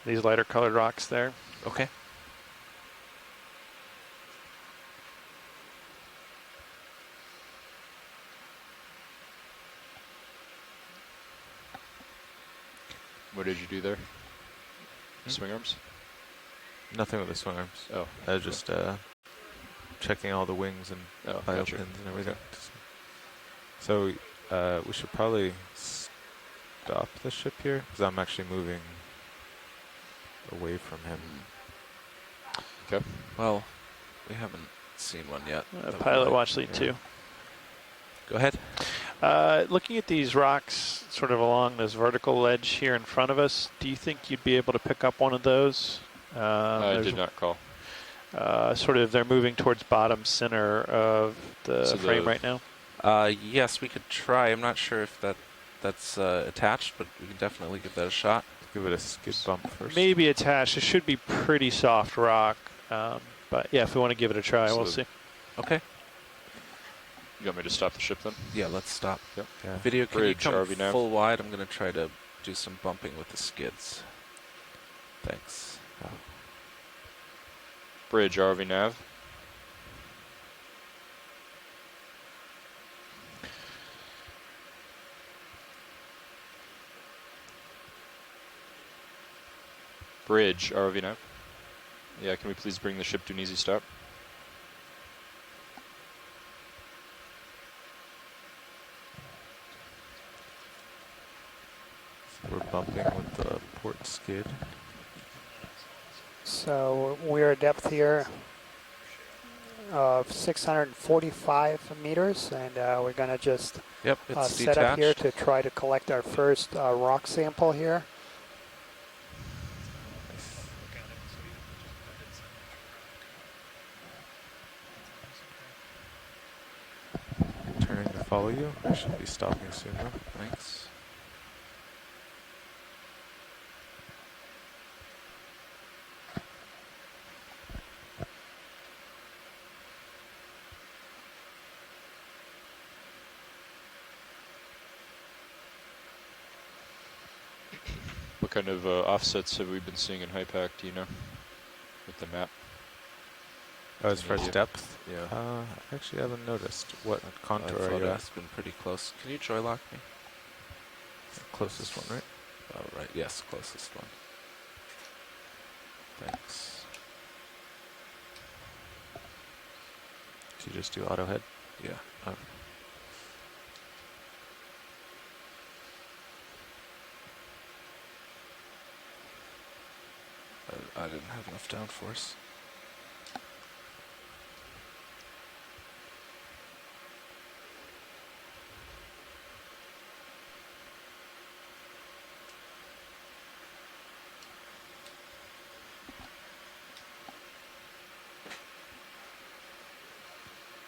S2: these lighter colored rocks there.
S5: Okay.
S19: What did you do there? Swing arms?
S9: Nothing with the swing arms.
S19: Oh.
S9: I was just checking all the wings and bio
S19: gotcha.
S9: pins and everything. Okay. So we should probably stop the ship here because I'm actually moving away from him.
S19: Okay.
S5: Well, we haven't seen one yet.
S2: Pilot, watch lead 2.
S5: Go ahead.
S2: Looking at these rocks sort of along this vertical ledge here in front of us, do you think you'd be able to pick up one of those?
S19: I did not call.
S2: Sort of, they're moving towards bottom center of the frame right now.
S5: Yes, we could try. I'm not sure if that's attached, but we can definitely give that a shot.
S9: Give it a skid bump first.
S2: Maybe attached. It should be pretty soft rock. But yeah, if we want to give it a try, we'll see.
S5: Okay.
S19: You want me to stop the ship then?
S5: Yeah, let's stop.
S19: Yep.
S9: Yeah.
S5: Video, can
S19: Bridge,
S5: you come
S19: RV nav.
S5: full wide? I'm going to try to do some bumping with the skids. Thanks.
S19: Bridge, RV nav. Bridge, ROV nav. Yeah, can we please bring the ship to an easy stop?
S9: So we're bumping with the port skid.
S7: So we're at depth here of 645 meters, and we're going to just set up here to try to collect our first rock sample here.
S9: Turning to follow you. I should be stopping soon though. Thanks.
S19: What kind of offsets have we been seeing in HIPAC, do you know, with the map?
S9: Oh, as far as depth?
S19: Yeah.
S9: I actually haven't noticed. What contour
S5: I
S9: are
S5: thought
S9: you
S5: it's been pretty close. Can you joy lock me?
S9: Closest one, right?
S5: Oh, right. Yes, closest one. Thanks.
S9: So you just do auto head?
S5: Yeah.
S9: Oh.
S5: I didn't have enough downforce.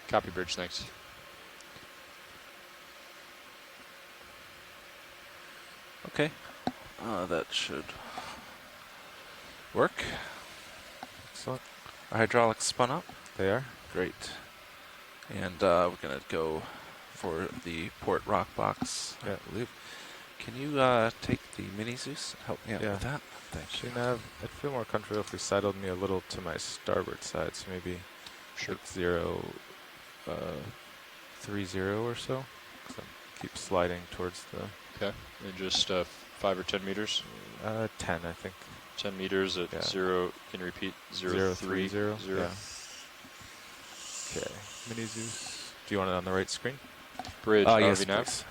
S19: Copy bridge, thanks.
S5: Okay. That should work.
S9: Excellent.
S5: Our hydraulics spun up.
S9: They are.
S5: Great. And we're going to go for the port rock box, I believe. Can you take the mini Zeus and help me out with that? Thank you.
S9: Nav, I'd feel more comfortable if we sidled me a little to my starboard side, so maybe 6030 or so. Because I keep sliding towards the...
S19: Okay, and just 5 or 10 meters?
S9: 10, I think.
S19: 10 meters at 0, can you repeat? 030?
S9: Yeah. Okay, mini Zeus. Do you want it on the right screen?
S19: Bridge,
S5: yes,
S19: RV nav.
S5: please.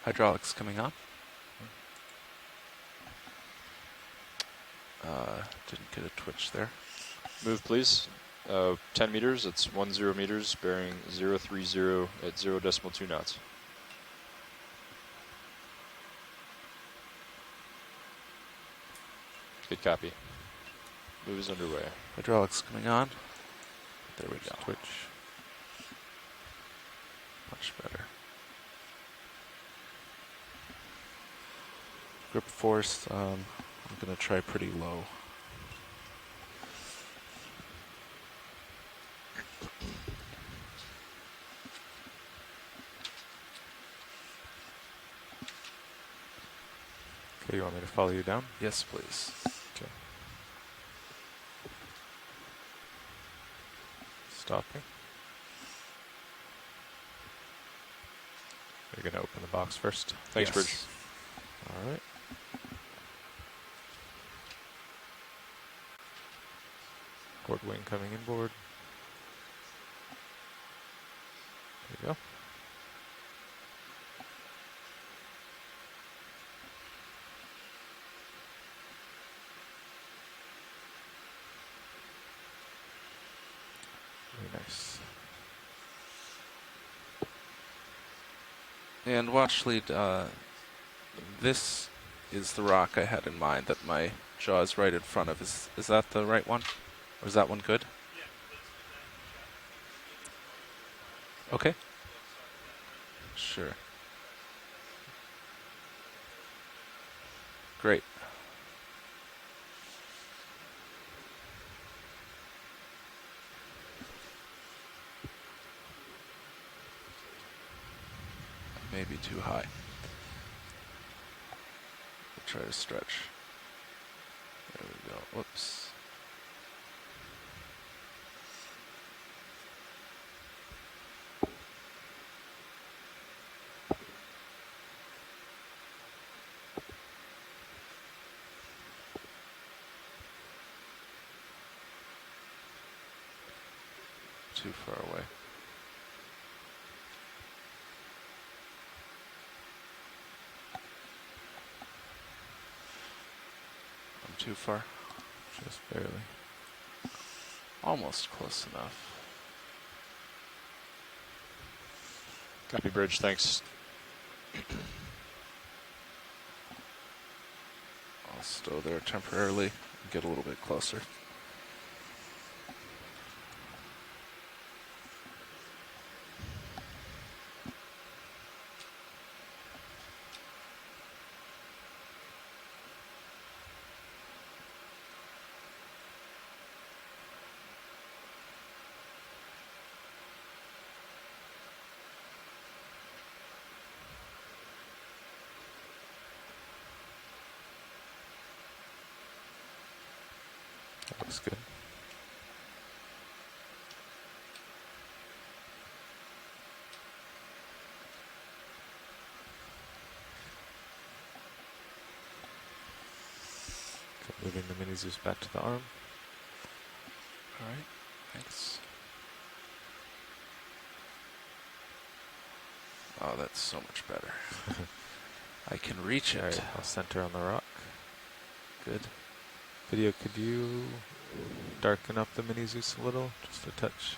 S5: Hydraulics coming on. Didn't get a twitch there.
S19: Move, please. 10 meters, it's 10 meters, bearing 030 at 0.2 knots. Good copy. Move is underway.
S5: Hydraulics coming on. There we go.
S9: Twitch.
S5: Much better. Grip force, I'm going to try pretty low.
S9: Okay, you want me to follow you down?
S5: Yes, please.
S9: Okay. Stopping. You're going to open the box first?
S19: Thanks, Bridge.
S9: All right. Port wing coming inboard. There you go. Very nice.
S5: And watch lead, this is the rock I had in mind that my jaw is right in front of. Is that the right one? Or is that one good? Okay. Sure. Great. Maybe too high. We'll try to stretch. There we go. Whoops. Too far away. I'm too far.
S9: Just barely.
S5: Almost close enough.
S19: Copy, Bridge, thanks.
S5: I'll stow there temporarily and get a little bit closer.
S9: That looks good. Moving the mini Zeus back to the arm.
S5: All right, thanks. Oh, that's so much better. I can reach it.
S9: All right, I'll center on the rock.
S5: Good.
S9: Video, could you darken up the mini Zeus a little, just a touch?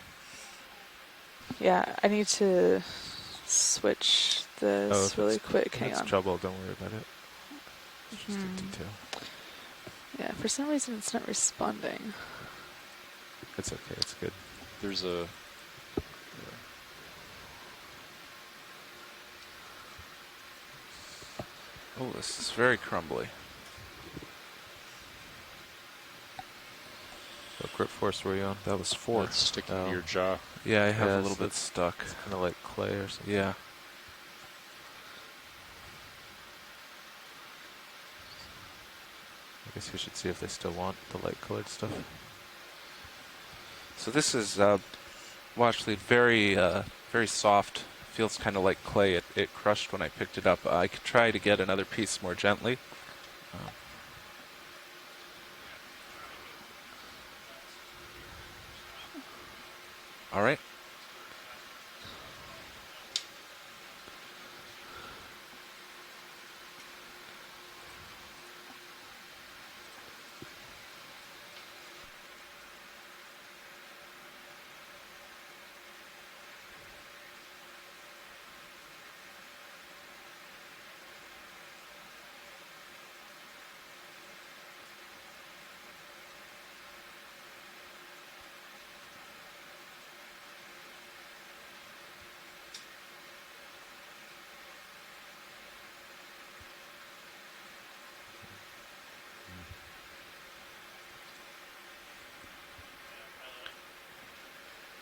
S12: Yeah, I need to switch this really quick. Hang on.
S9: If it's trouble, don't worry about it. It's just a detail.
S12: Yeah, for some reason it's not responding.
S9: It's okay, it's good.
S19: There's a...
S5: Oh, this is very crumbly.
S9: What grip force were you on? That was 4.
S19: It's sticking to your jaw.
S5: Yeah, I have a little bit stuck.
S9: It's kind of like clay or something.
S5: Yeah.
S9: I guess we should see if they still want the light colored stuff.
S5: So this is, well, actually very, very soft. Feels kind of like clay. It crushed when I picked it up. I could try to get another piece more gently. All right.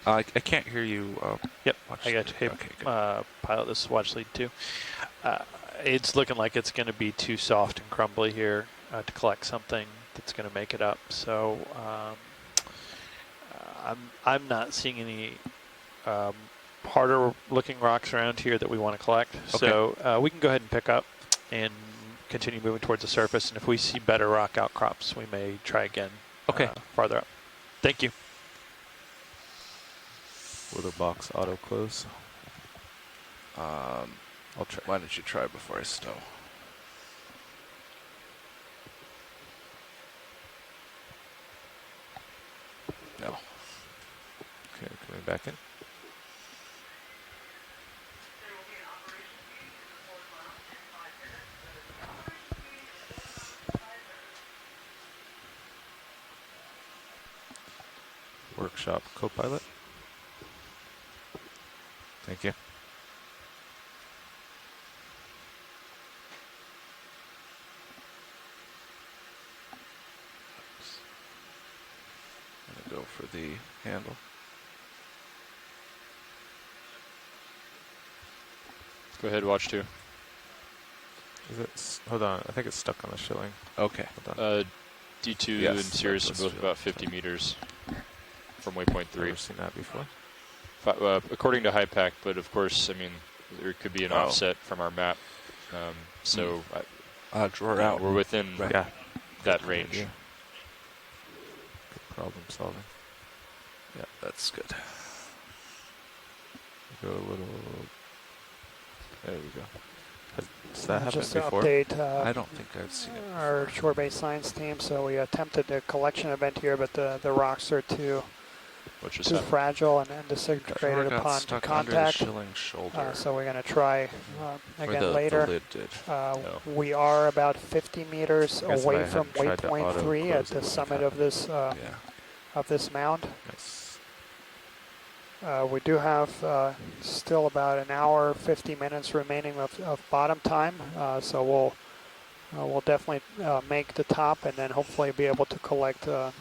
S5: I can't hear you.
S2: Yep, I got you. Hey, okay, pilot, this is watch lead 2. It's looking like it's going to be too soft and crumbly here to collect something that's going to make it up. So I'm not seeing any harder looking rocks around here that we want to collect. Okay. So we can go ahead and pick up and continue moving towards the surface. And if we see better rock outcrops, we may try again.
S5: Okay.
S2: Farther up. Thank you.
S9: Will the box auto close?
S5: I'll try. Why don't you try before I stow? No.
S9: Okay, coming back in. Workshop co-pilot. Thank you.
S5: I'm gonna go for the handle.
S19: Go ahead, watch 2.
S9: Is it? Hold on, I think it's stuck on the shilling.
S5: Okay.
S9: Hold on.
S19: D2
S9: yes,
S19: and Sirius are both about 50 meters from waypoint 3.
S9: Never seen that before.
S19: According to HiPAC, but of course, I mean, there could be an offset from our map. So
S5: draw out.
S19: We're within that range.
S9: Good problem solving.
S5: Yeah, that's good.
S9: Go a little. There we go. Does that happen
S7: just
S9: before?
S7: To update,
S5: I don't think I've seen it.
S7: Our shore-based science team. So we attempted a collection event here, but the rocks are too fragile and disintegrated upon contact. So we're going to try again later.
S5: The lid did.
S7: We are about 50 meters away from waypoint 3 at the summit of this mound.
S9: Nice.
S7: We do have still about an hour, 50 minutes remaining of bottom time. So we'll definitely make the top and then hopefully be able to collect a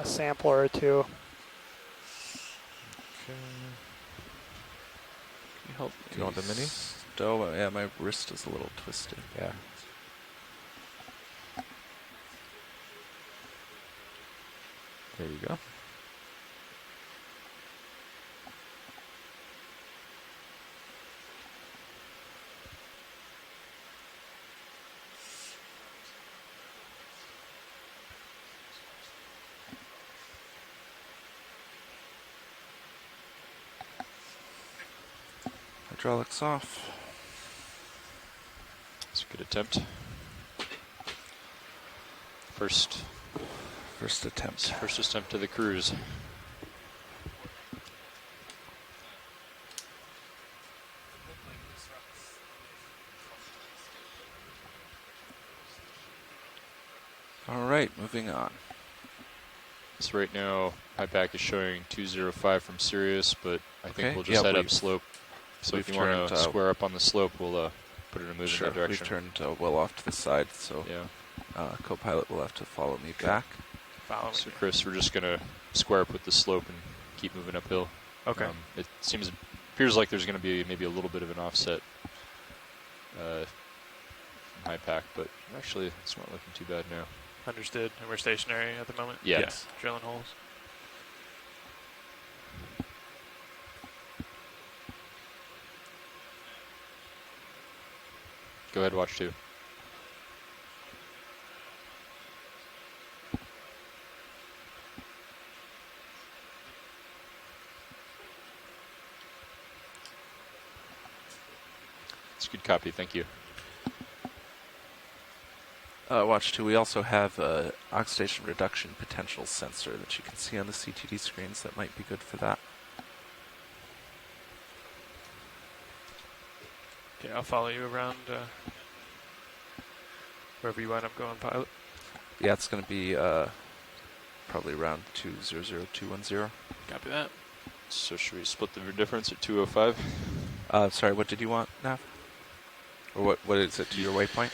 S7: sampler or 2.
S5: Okay. Can you help?
S9: Do you want the mini?
S5: Stow? Yeah, my wrist is a little twisted.
S9: Yeah. There you go.
S5: Hydraulics off.
S19: That's a good attempt. First attempt to the cruise.
S5: All right, moving on.
S19: So right now, high pack is showing 205 from Sirius, but I think we'll just head up slope. So if you want to square up on the slope, we'll put it in a move in that direction.
S5: We've turned well off to the side, so co-pilot will have to follow me back.
S19: So Chris, we're just going to square up with the slope and keep moving uphill.
S11: Okay.
S19: It appears like there's going to be maybe a little bit of an offset from high pack, but actually it's not looking too bad now.
S11: Understood. And we're stationary at the moment?
S19: Yeah.
S11: Yes. Drilling holes.
S19: Go ahead, watch 2. It's a good copy, thank you.
S5: Watch 2, we also have a oxidation reduction potential sensor that you can see on the CTD screens that might be good for that.
S11: Okay, I'll follow you around wherever you wind up going, pilot.
S5: Yeah, it's going to be probably around 200210.
S11: Copy that.
S19: So should we split the difference at 205?
S5: Sorry, what did you want, Nav? Or what is it to your waypoint?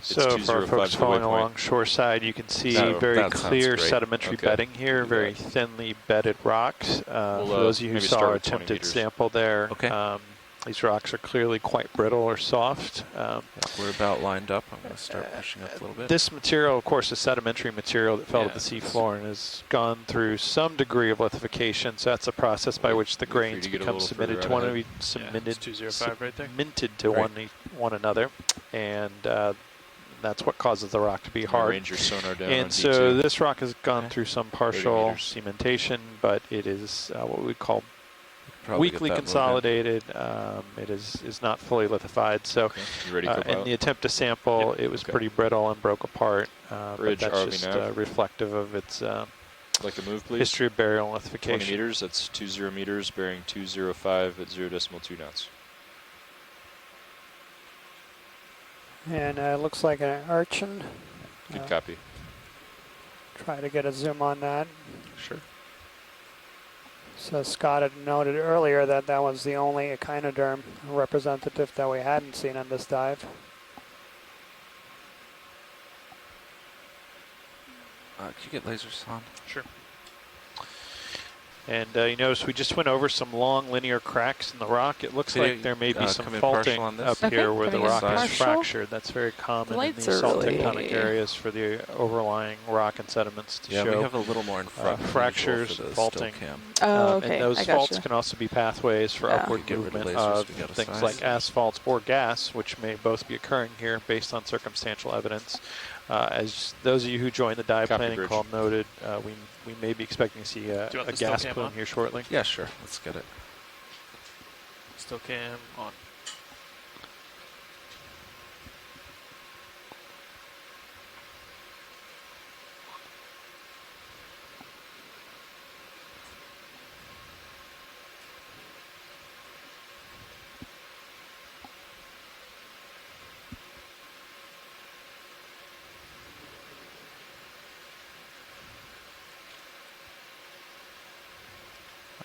S11: So for our folks following along shoreside, you can see very clear sedimentary bedding here, very thinly bedded rocks. For those of you who saw our attempted sample there, these rocks are clearly quite brittle or soft.
S5: We're about lined up. I'm going to start pushing up a little bit.
S11: This material, of course, is sedimentary material that fell to the seafloor and has gone through some degree of lithification. So that's a process by which the grains become submitted to one another, and that's what causes the rock to be hard.
S19: Range your sonar down
S11: and so this rock has gone through some partial cementation, but it is what we call weakly consolidated. It is not fully lithified. So in the attempt to sample, it was pretty brittle and broke apart. But that's just reflective of its
S19: like the move, please.
S11: History of burial and lithification.
S19: 20 meters, that's 20 meters, bearing 205 at 0.2 knots.
S7: And it looks like an urchin.
S19: Good copy.
S7: Try to get a zoom on that.
S19: Sure.
S7: So Scott had noted earlier that that was the only echinoderm representative that we hadn't seen on this dive.
S5: Can you get lasers on?
S11: Sure. And you notice we just went over some long linear cracks in the rock. It looks like there may be some faulting up here where the rock is fractured. That's very common in these salt tectonic areas for the overlying rock and sediments to show.
S5: Yeah, we have a little more in front.
S11: Fractures, faulting.
S12: Oh, okay.
S11: And those faults can also be pathways for upward movement of things like asphalts or gas, which may both be occurring here based on circumstantial evidence. As those of you who joined the dive planning call noted, we may be expecting to see a gas plume here shortly.
S5: Yeah, sure. Let's get it.
S11: Still cam on.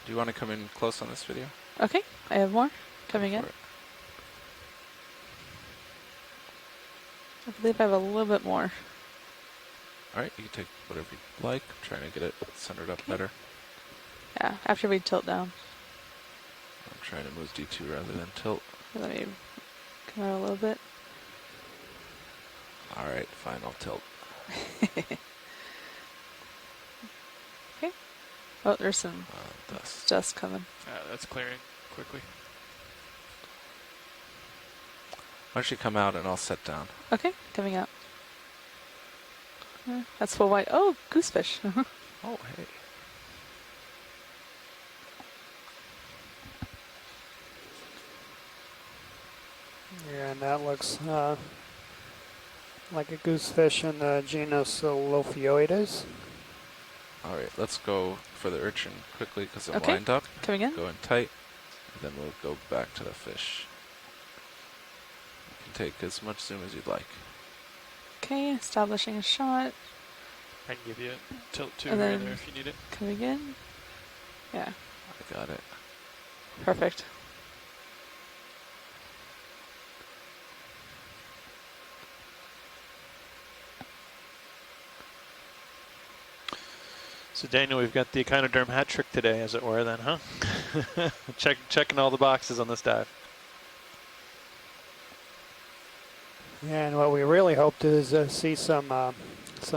S5: Do you want to come in close on this video?
S12: Okay, I have more coming in. I believe I have a little bit more.
S5: All right, you can take whatever you like. I'm trying to get it centered up better.
S12: Yeah, after we tilt down.
S5: I'm trying to move D2 rather than tilt.
S12: Let me come out a little bit.
S5: All right, fine, I'll tilt.
S12: Okay. Oh, there's some dust coming.
S11: That's clearing quickly.
S5: Why don't you come out and I'll sit down?
S12: Okay, coming out. That's full white. Oh, goosefish.
S5: Oh, hey.
S7: Yeah, and that looks like a goosefish in the genus Lophioides.
S5: All right, let's go for the urchin quickly because I'm
S12: Okay.
S5: lined up.
S12: Coming in.
S5: Going tight. And then we'll go back to the fish. You can take as much zoom as you'd like.
S12: Okay, establishing a shot.
S11: I can give you a tilt too
S12: And
S11: here
S12: then
S11: there if you need it.
S12: coming in. Yeah.
S5: I got it.
S12: Perfect.
S2: So Daniel, we've got the echinoderm hat trick today, as it were, then, huh? Checking all the boxes on this dive.
S7: Yeah, and what we really hoped is see some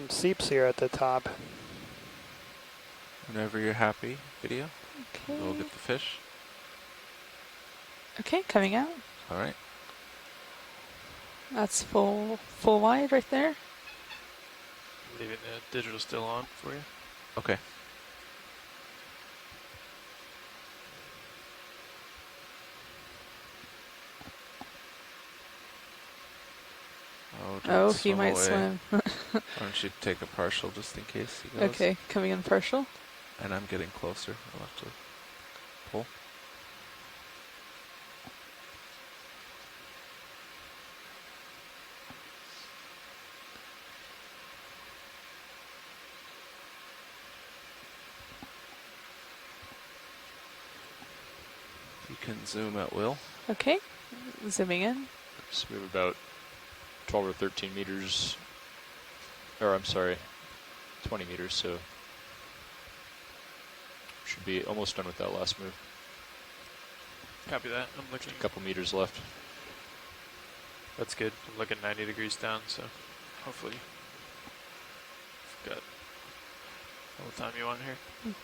S7: seeps here at the top.
S5: Whenever you're happy, video.
S12: Okay.
S5: We'll get the fish.
S12: Okay, coming out.
S5: All right.
S12: That's full wide right there.
S11: Leaving the digital still on for you.
S5: Okay.
S12: Oh, he might swim.
S5: Why don't you take a partial just in case he goes?
S12: Okay, coming in partial.
S5: And I'm getting closer. I'll have to pull. You can zoom at will.
S12: Okay, zooming in.
S19: Just move about 12 or 13 meters, or I'm sorry, 20 meters, so should be almost done with that last move.
S11: Copy that. I'm looking.
S19: A couple meters left.
S11: That's good. I'm looking 90 degrees down, so hopefully you've got all the time you want here.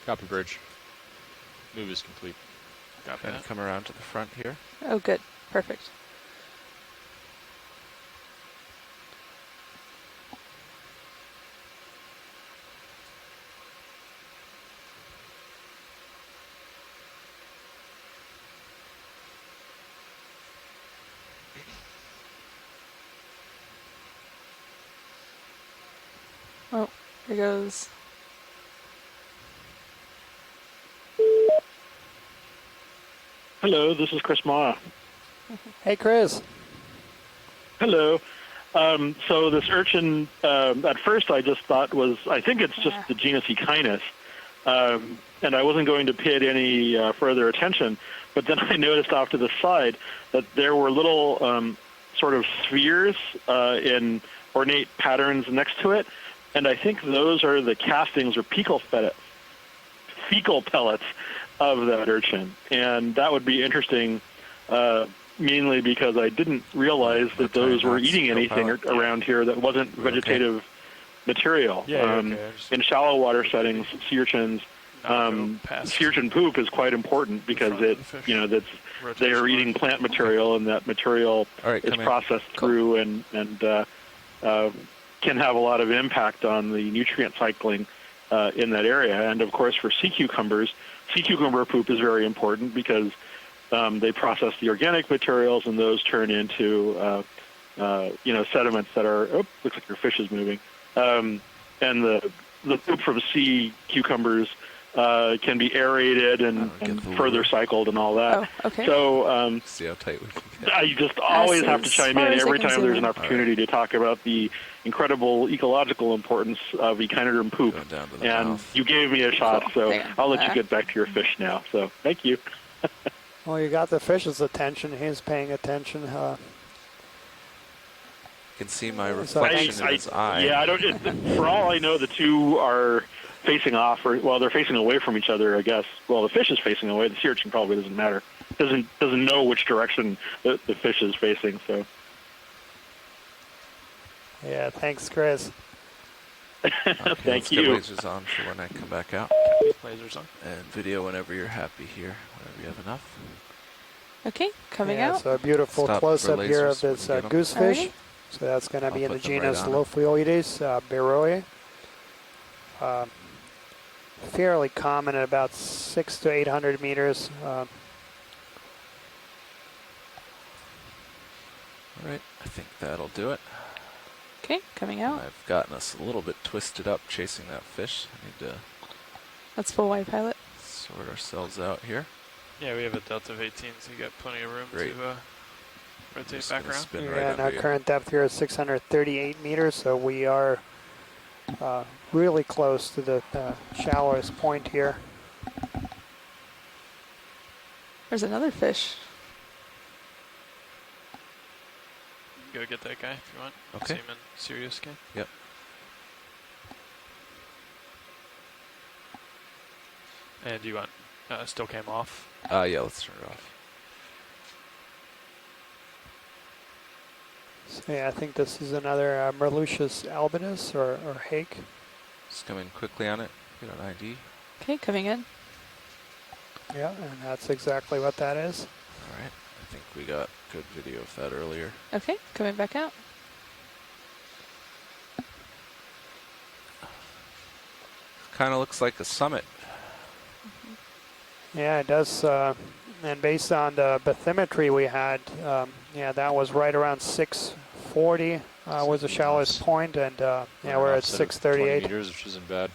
S19: Copy, bridge. Move is complete.
S11: Copy
S5: And
S11: that.
S5: come around to the front here.
S12: Oh, good. Perfect. Oh, here goes.
S18: Hello, this is Chris Ma.
S7: Hey, Chris.
S18: Hello. So this urchin, at first I just thought I think it's just the genus Okeanos, and I wasn't going to pay it any further attention, but then I noticed off to the side that there were little sort of spheres in ornate patterns next to it, and I think those are the castings or fecal pellets of that urchin, and that would be interesting, mainly because I didn't realize that those were eating anything around here that wasn't vegetative material. In shallow water settings, sea urchins, sea urchin poop is quite important because they are eating plant material, and that material is processed through and can have a lot of impact on the nutrient cycling in that area. And of course, for sea cucumber poop is very important because they process the organic materials, and those turn into sediments that are. Oh, looks like your fish is moving. And the poop from sea cucumbers can be aerated and further cycled and all that.
S12: Oh, okay.
S18: So
S5: see how tight we can get.
S18: I just always have to chime in every time there's an opportunity to talk about the incredible ecological importance of echinoderm poop. And you gave me a shot, so I'll let you get back to your fish now. So thank you.
S7: Well, you got the fish's attention. He's paying attention.
S5: You can see my reflection in his eye.
S18: Yeah, for all I know, the two are facing off, they're facing away from each other, I guess. Well, the fish is facing away. The sea urchin probably doesn't matter. doesn't know which direction the fish is facing. So.
S7: Yeah, thanks, Chris.
S5: Okay,
S18: Thank
S5: let's
S18: you.
S5: Get lasers on for when I come back out.
S11: Lasers on.
S5: And video whenever you're happy here, whenever you have enough.
S12: Okay, coming
S7: yeah,
S12: out.
S7: So a beautiful close-up here of this goosefish.
S12: Alrighty.
S7: So that's going to be in the
S5: put them right
S7: genus
S5: on it.
S7: Lophioides beroe. Fairly common at about 600 to 800 meters.
S5: All right, I think that'll do it.
S12: Okay, coming out.
S5: I've gotten us a little bit twisted up chasing that fish. I need to
S12: That's full wide pilot.
S5: sort ourselves out here.
S11: Yeah, we have a delta of 18, so you got plenty of room
S5: Great.
S11: to rotate back around.
S5: Spin
S7: Yeah,
S5: right
S7: and our
S5: under you.
S7: current depth here is 638 meters, so we are really close to the shallowest point here.
S12: There's another fish.
S11: Go get that guy if you want.
S5: Okay.
S11: See him in serious game.
S5: Yep.
S11: And do you want still cam off?
S5: Yeah, let's turn it off.
S7: So yeah, I think this is another Merluccius albinus or hake.
S5: Just come in quickly on it, get an ID.
S12: Okay, coming in.
S7: Yeah, and that's exactly what that is.
S5: All right, I think we got good video of that earlier.
S12: Okay, coming back out.
S5: Kind of looks like a summit.
S7: Yeah, it does. And based on the bathymetry we had, yeah, that was right around 640 was the shallowest point, and yeah, we're at 638.
S19: 20 meters, which isn't bad.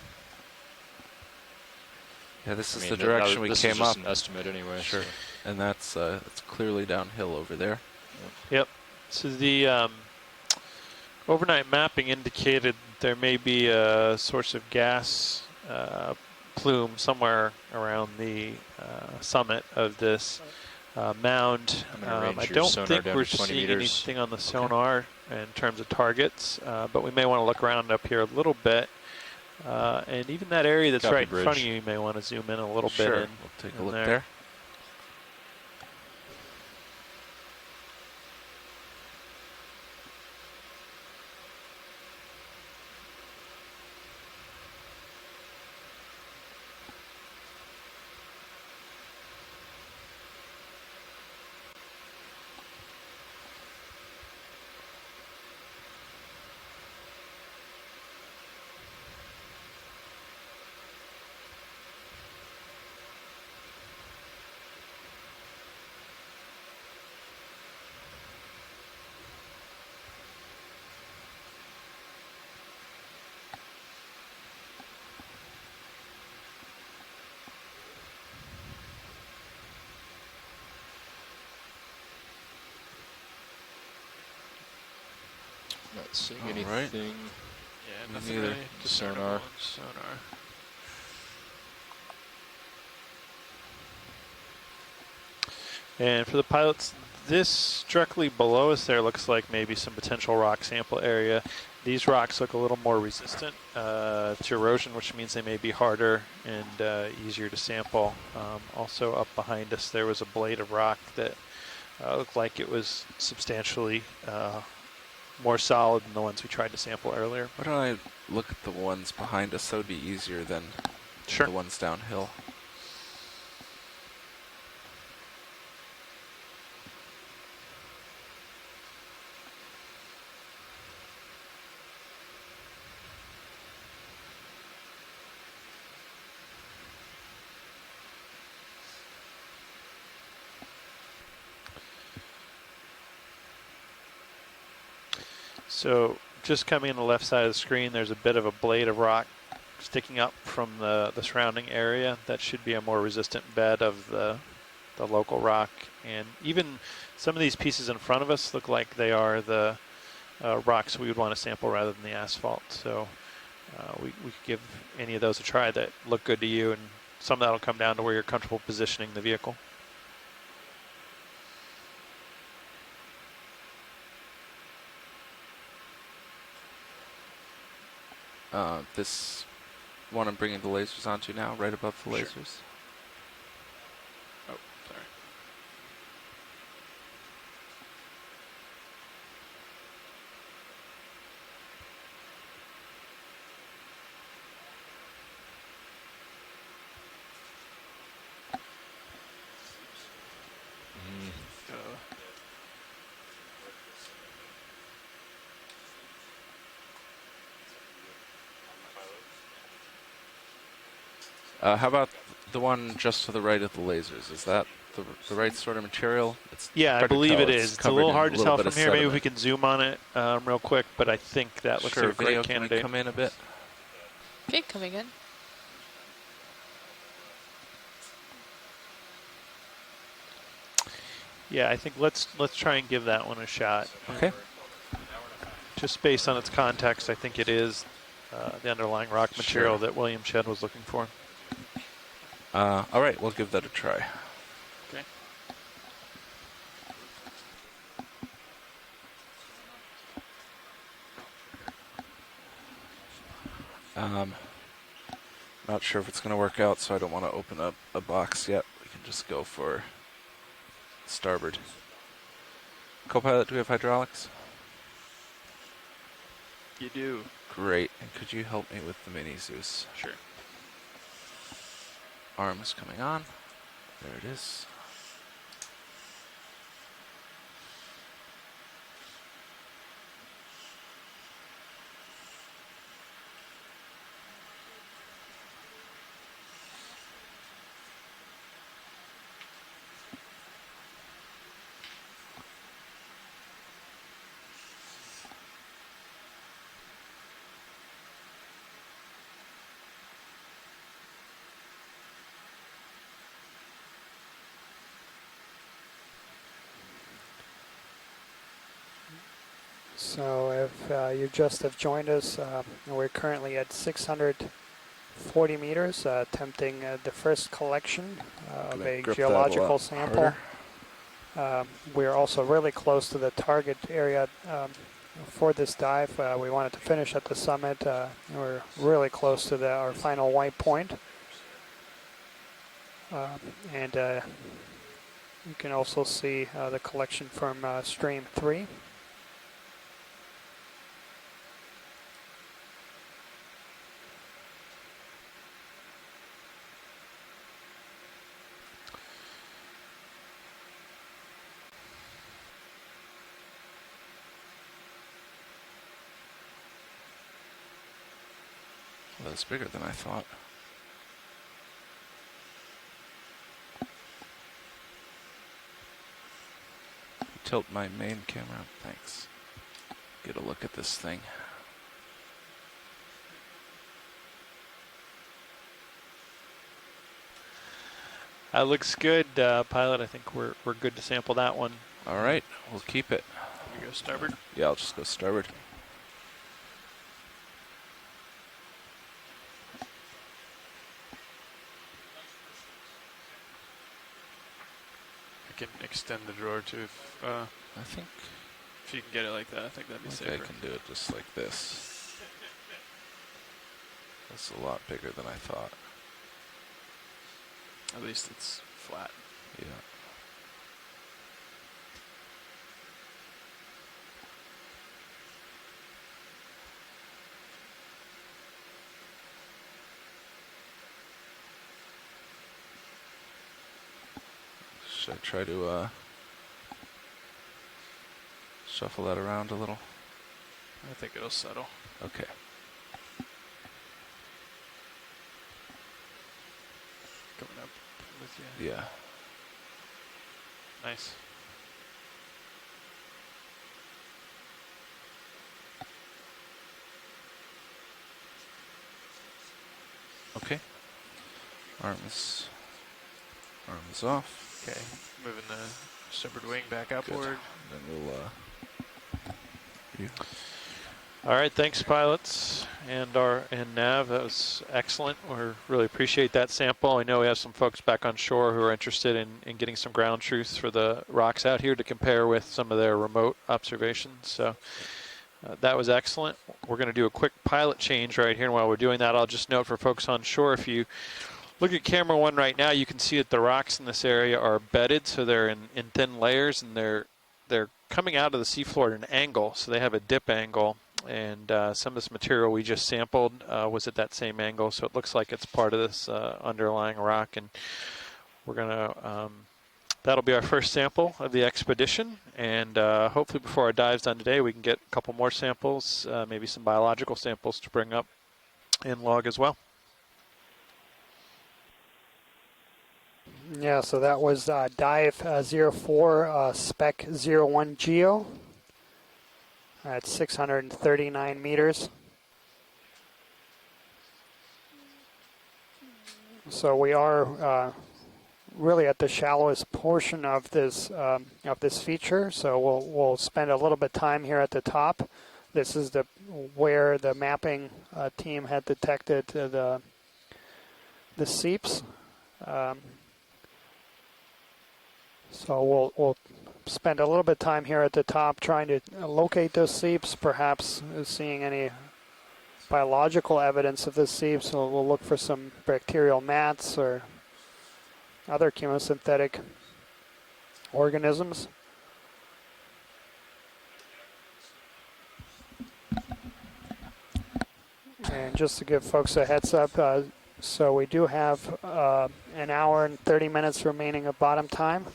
S5: Yeah, this is the direction we came up.
S19: This is an estimate anyway.
S5: Sure. So. And that's it's clearly downhill over there.
S11: Yep. So the overnight mapping indicated there may be a source of gas plume somewhere around the summit of this mound. I don't think we're seeing anything on the sonar in terms of targets, but we may want to look around up here a little bit. And even that area that's right in front of you may want to zoom in a little bit.
S5: We'll take a look there.
S19: Not seeing anything.
S11: Yeah, nothing
S19: neither.
S11: really
S19: Sonar.
S11: And for the pilots, this directly below us there looks like maybe some potential rock sample area. These rocks look a little more resistant to erosion, which means they may be harder and easier to sample. Also up behind us there was a blade of rock that looked like it was substantially more solid than the ones we tried to sample earlier.
S5: Why don't I look at the ones behind us? That would be easier than the ones downhill.
S11: So just coming in the left side of the screen, there's a bit of a blade of rock sticking up from the surrounding area. That should be a more resistant bed of the local rock. And even some of these pieces in front of us look like they are the rocks we would want to sample rather than the asphalt. So we could give any of those a try that look good to you, and some of that will come down to where you're comfortable positioning the vehicle.
S5: This one I'm bringing the lasers onto now, right above the lasers.
S11: Oh, sorry.
S5: How about the one just to the right of the lasers? Is that the right sort of material? It's
S2: yeah, I believe it is. It's a little hard to tell from here. Maybe we can zoom on it real quick, but I think that looks like a great candidate.
S5: Can we come in a bit?
S12: Okay, coming in.
S2: Yeah, I think let's try and give that one a shot.
S5: Okay.
S2: Just based on its context, I think it is the underlying rock material that William Shedd was looking for.
S5: All right, we'll give that a try.
S2: Okay.
S5: Not sure if it's going to work out, so I don't want to open up a box yet. We can just go for starboard. Co-pilot, do we have hydraulics?
S2: You do.
S5: Great. And could you help me with the mini Zeus?
S2: Sure.
S5: Arm is coming on. There it is.
S7: So if you just have joined us, we're currently at 640 meters, attempting the first collection of a geological sample. We're also really close to the target area for this dive. We wanted to finish at the summit. We're really close to our final white point. And you can also see the collection from stream 3.
S5: Well, it's bigger than I thought. Tilt my main camera. Thanks. Get a look at this thing.
S2: That looks good, pilot. I think we're good to sample that one.
S5: All right, we'll keep it.
S2: You go starboard?
S5: Yeah, I'll just go starboard.
S11: I can extend the drawer too if
S5: I think
S11: if you can get it like that, I think that'd be safer.
S5: I can do it just like this. That's a lot bigger than I thought.
S11: At least it's flat.
S5: Yeah. Should I try to shuffle that around a little?
S11: I think it'll settle.
S5: Okay.
S11: Coming up with you.
S5: Yeah.
S11: Nice.
S5: Okay. Arm is off.
S11: Okay. Moving the starboard wing back outboard.
S5: Then we'll
S2: All right, thanks pilots and Nav. That was excellent. We really appreciate that sample. I know we have some folks back on shore who are interested in getting some ground truth for the rocks out here to compare with some of their remote observations. So that was excellent. We're going to do a quick pilot change right here, and while we're doing that, I'll just note for folks on shore, if you look at camera 1 right now, you can see that the rocks in this area are bedded, so they're in thin layers, and they're coming out of the seafloor at an angle, so they have a dip angle. And some of this material we just sampled was at that same angle, so it looks like it's part of this underlying rock. And we're going to that'll be our first sample of the expedition, and hopefully before our dive's done today, we can get a couple more samples, maybe some biological samples to bring up and log as well.
S7: Yeah, so that was Dive 04 Spec 01 Geo at 639 meters. So we are really at the shallowest portion of this feature. So we'll spend a little bit of time here at the top. This is where the mapping team had detected the seeps. So we'll spend a little bit of time here at the top trying to locate those seeps, perhaps seeing any biological evidence of the seeps. So we'll look for some bacterial mats or other chemosynthetic organisms. And just to give folks a heads up, so we do have an hour and 30 minutes remaining of bottom time.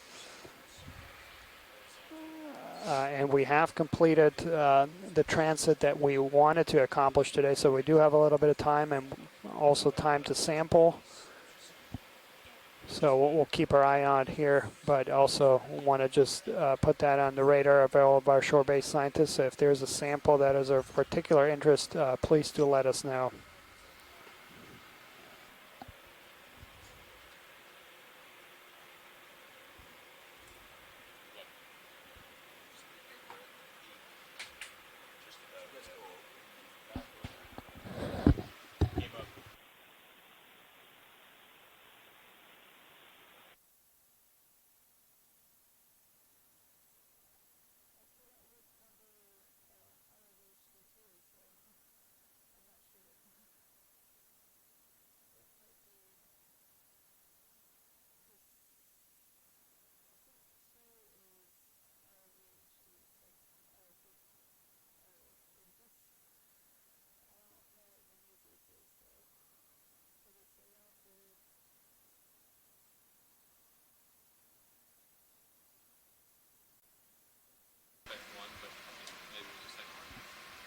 S7: And we have completed the transit that we wanted to accomplish today, so we do have a little bit of time and also time to sample. So we'll keep our eye on it here, but also want to just put that on the radar of all of our shore-based scientists. So if there's a sample that is of particular interest, please do let us know.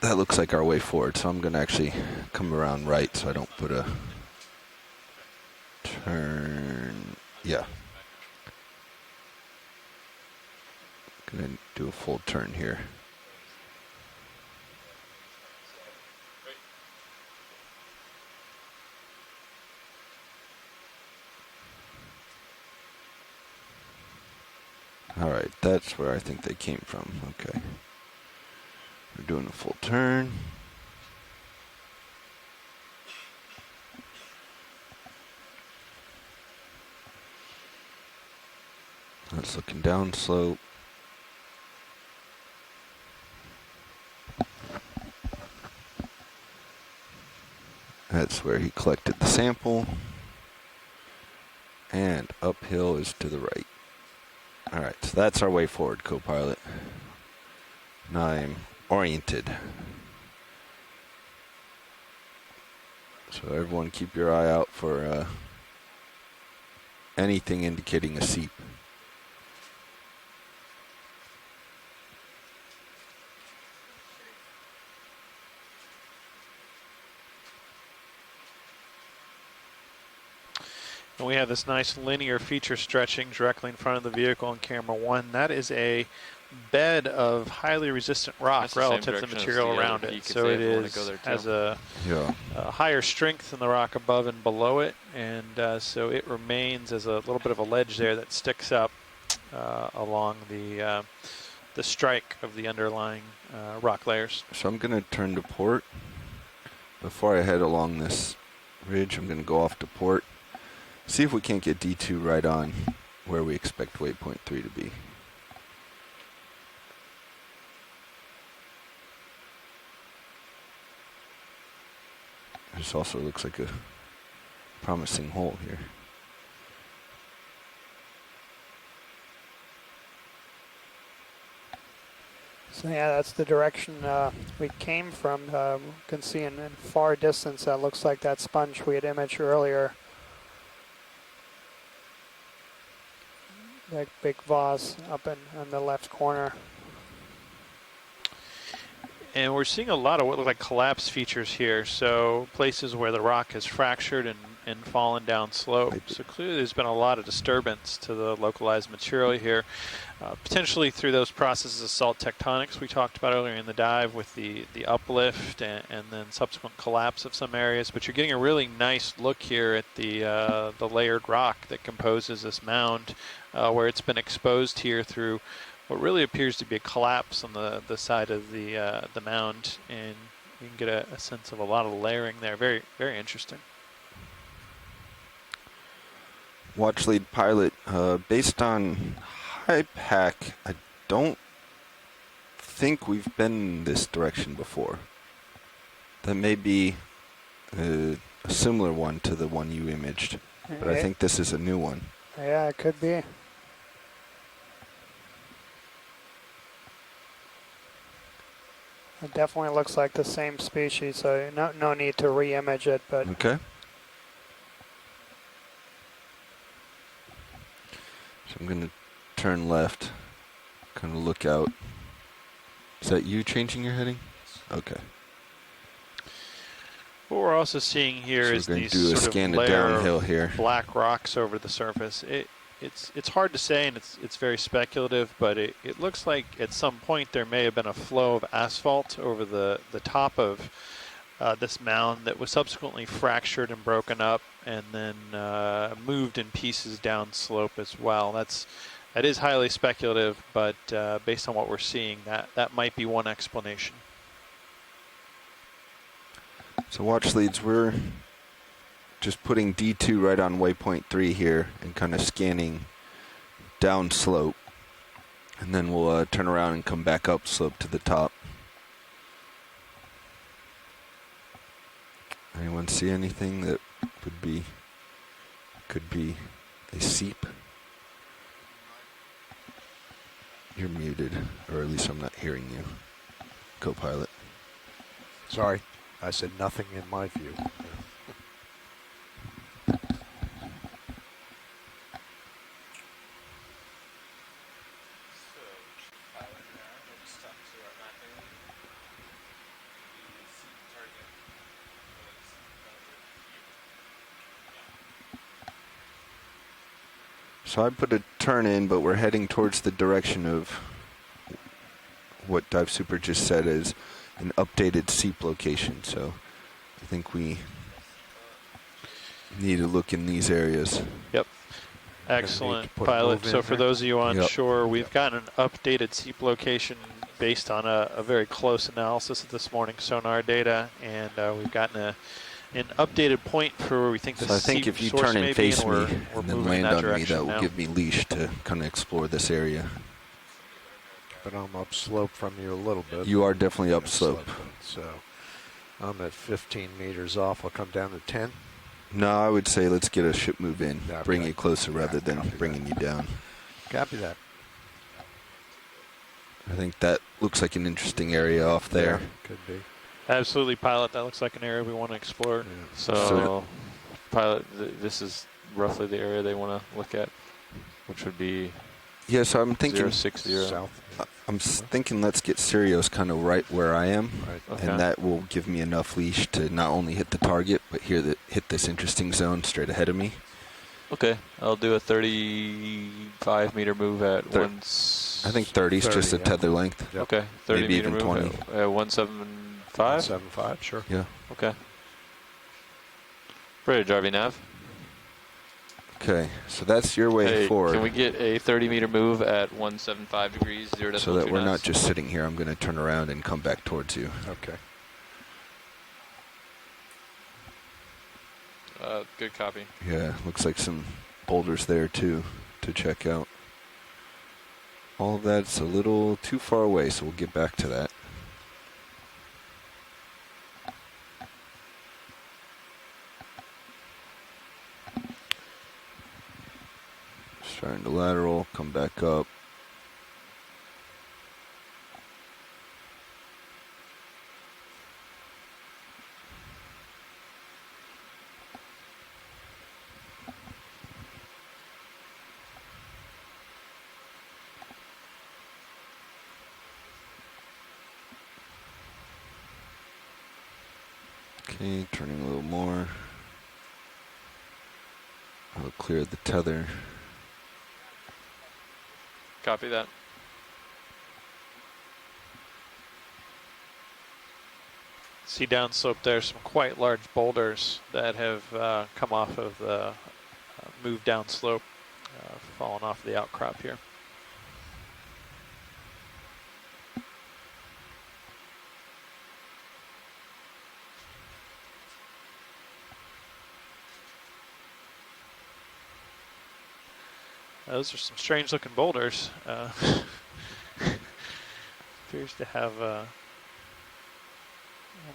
S3: That looks like our way forward, so I'm going to actually come around right so I don't put a turn. Yeah. Going to do a full turn here. All right, that's where I think they came from. Okay. We're doing a full turn. That's looking down slope. That's where he collected the sample. And uphill is to the right. All right, so that's our way forward, co-pilot. Now I'm oriented. So everyone keep your eye out for anything indicating a seep.
S2: And we have this nice linear feature stretching directly in front of the vehicle on camera 1. That is a bed of highly resistant rock relative to the material around it. So it has a higher strength than the rock above and below it, and so it remains as a little bit of a ledge there that sticks up along the strike of the underlying rock layers.
S3: So I'm going to turn to port. Before I head along this ridge, I'm going to go off to port. See if we can't get D2 right on where we expect waypoint 3 to be. This also looks like a promising hole here.
S7: So yeah, that's the direction we came from. You can see in far distance that looks like that sponge we had imaged earlier. That big vase up in the left corner.
S2: And we're seeing a lot of what look like collapse features here. So places where the rock has fractured and fallen down slope. So clearly there's been a lot of disturbance to the localized material here. Potentially through those processes of salt tectonics we talked about earlier in the dive with the uplift and then subsequent collapse of some areas. But you're getting a really nice look here at the layered rock that composes this mound where it's been exposed here through what really appears to be a collapse on the side of the mound, and you can get a sense of a lot of layering there. Very, very interesting.
S3: Watch lead pilot, based on high pack, I don't think we've been in this direction before. That may be a similar one to the one you imaged, but I think this is a new one.
S7: Yeah, it could be. It definitely looks like the same species, so no need to re-image it, but...
S3: Okay. So I'm going to turn left, kind of look out. Is that you changing your heading? Okay.
S2: What we're also seeing here is these sort of layer
S3: downhill here.
S2: Black rocks over the surface. It's hard to say, and it's very speculative, but it looks like at some point there may have been a flow of asphalt over the top of this mound that was subsequently fractured and broken up and then moved in pieces down slope as well. That is highly speculative, but based on what we're seeing, that might be one explanation.
S3: So watch leads, we're just putting D2 right on waypoint 3 here and kind of scanning down slope, and then we'll turn around and come back up slope to the top. Anyone see anything that could be a seep? You're muted, or at least I'm not hearing you, co-pilot.
S1: Sorry, I said nothing in my view.
S3: So I put a turn in, but we're heading towards the direction of what Dive Super just said is an updated seep location. So I think we need to look in these areas.
S2: Yep. Excellent, pilot. So for those of you on shore, we've got an updated seep location based on a very close analysis of this morning's sonar data, and we've gotten an updated point for where we think the
S3: so I think if you turn and face me and then land on me, that will give me leash to kind of explore this area.
S1: But I'm upslope from you a little bit.
S3: You are definitely upslope.
S1: So I'm at 15 meters off. I'll come down to 10.
S3: No, I would say let's get a ship move in, bring you closer rather than bringing you down.
S1: Copy that.
S3: I think that looks like an interesting area off there.
S1: Yeah, could be.
S2: Absolutely, pilot. That looks like an area we want to explore. Yeah. So pilot,
S9: this is roughly the area they want to look at, which would be
S3: so I'm thinking
S9: 060.
S1: South.
S3: I'm thinking let's get Sirius kind of right where I am,
S9: Okay.
S3: and that will give me enough leash to not only hit the target, but hit this interesting zone straight ahead of me.
S9: Okay, I'll do a 35 meter move at
S3: I think 30 is just a tether length.
S9: Yep. Okay, 30
S3: maybe
S9: meter
S3: even
S9: move
S3: 20.
S9: At 175?
S1: 175, sure.
S3: Yeah.
S9: Okay. Bridge, RV nav.
S3: Okay, so that's your way forward.
S9: Can we get a 30 meter move at 175 degrees, 0
S3: so that we're not just sitting here? I'm going to turn around and come back towards you.
S1: Okay.
S9: Good copy.
S3: Yeah, looks like some boulders there too to check out. All of that's a little too far away, so we'll get back to that. Starting to lateral, come back up. Okay, turning a little more. I'll clear the tether.
S2: Copy that. See downslope there, some quite large boulders that have come off of the move downslope, fallen off the outcrop here. Those are some strange looking boulders. Appears to have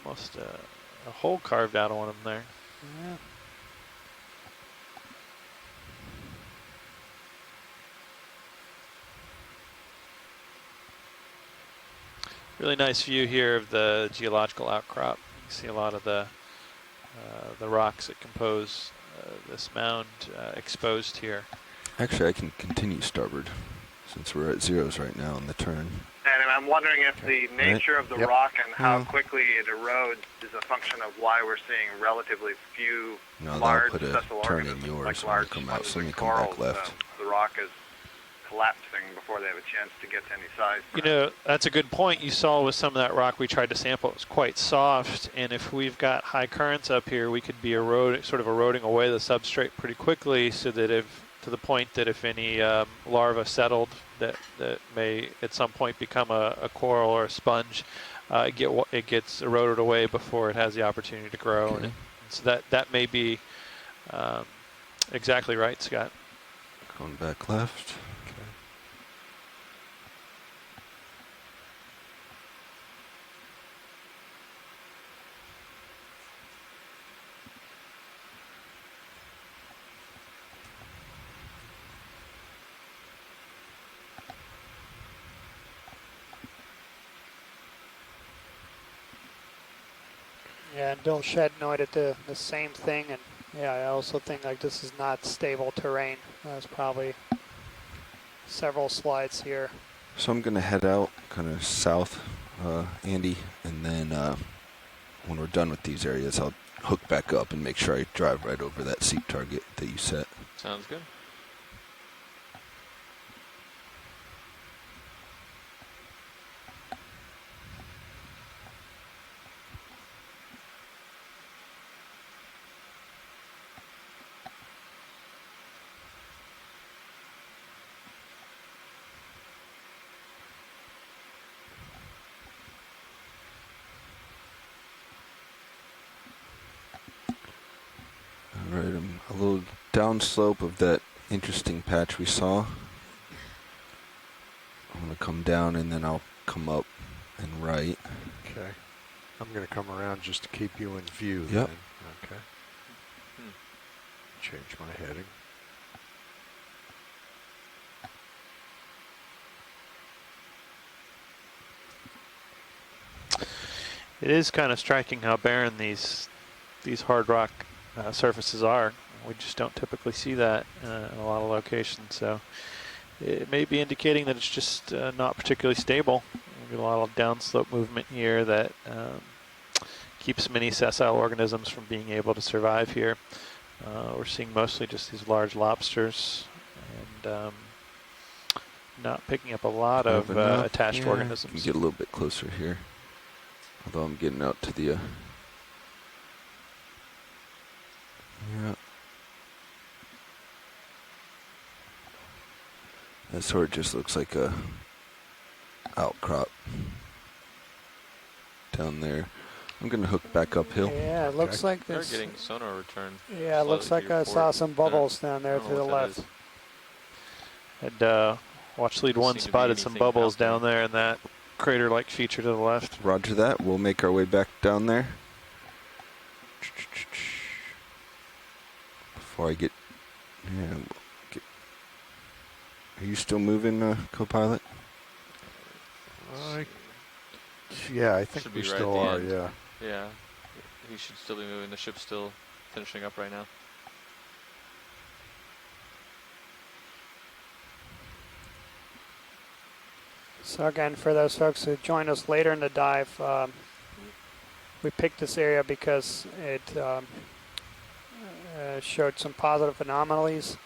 S2: almost a hole carved out on them there.
S7: Yeah.
S2: Really nice view here of the geological outcrop. You can see a lot of the rocks that compose this mound exposed here.
S3: Actually, I can continue starboard since we're at zeros right now on the turn.
S17: And I'm wondering if the nature of the rock and how quickly it erodes is a function of why we're seeing relatively few large sessile organisms, like large sponges and corals. The rock is collapsing before they have a chance to get to any size.
S2: You know, that's a good point. You saw with some of that rock we tried to sample, it was quite soft, and if we've got high currents up here, we could be sort of eroding away the substrate pretty quickly, so that to the point that if any larva settled that may at some point become a coral or a sponge, it gets eroded away before it has the opportunity to grow.
S3: Okay.
S2: And so that may be exactly right, Scott.
S3: Going back left.
S7: Yeah, and don't shed note at the same thing. And yeah, I also think like this is not stable terrain. There's probably several slides here.
S3: So I'm going to head out kind of south, Andy, and then when we're done with these areas, I'll hook back up and make sure I drive right over that seep target that you set.
S2: Sounds good.
S3: Alright, I'm a little downslope of that interesting patch we saw. I'm going to come down and then I'll come up and right.
S14: Okay. I'm going to come around just to keep you in view
S3: Yep.
S14: then. Okay. Change my heading.
S2: It is kind of striking how barren these hard rock surfaces are. We just don't typically see that in a lot of locations, so it may be indicating that it's just not particularly stable. We get a lot of downslope movement here that keeps many sessile organisms from being able to survive here. We're seeing mostly just these large lobsters and not picking up a lot of attached organisms.
S3: You can get a little bit closer here, although I'm getting out to the yeah. That sort of just looks like a outcrop down there. I'm going to hook back uphill.
S7: Yeah, it looks like this.
S2: They're getting sonar return.
S7: Yeah, it looks like I saw some bubbles down there to the left.
S2: And watch lead one spotted some bubbles down there in that crater-like feature to the left.
S3: Roger that. We'll make our way back down there. Before I get, are you still moving, co-pilot?
S14: Yeah, I think we still are, yeah.
S2: Yeah, he should still be moving. The ship's still finishing up right now.
S7: So again, for those folks who join us later in the dive, we picked this area because it showed some positive anomalies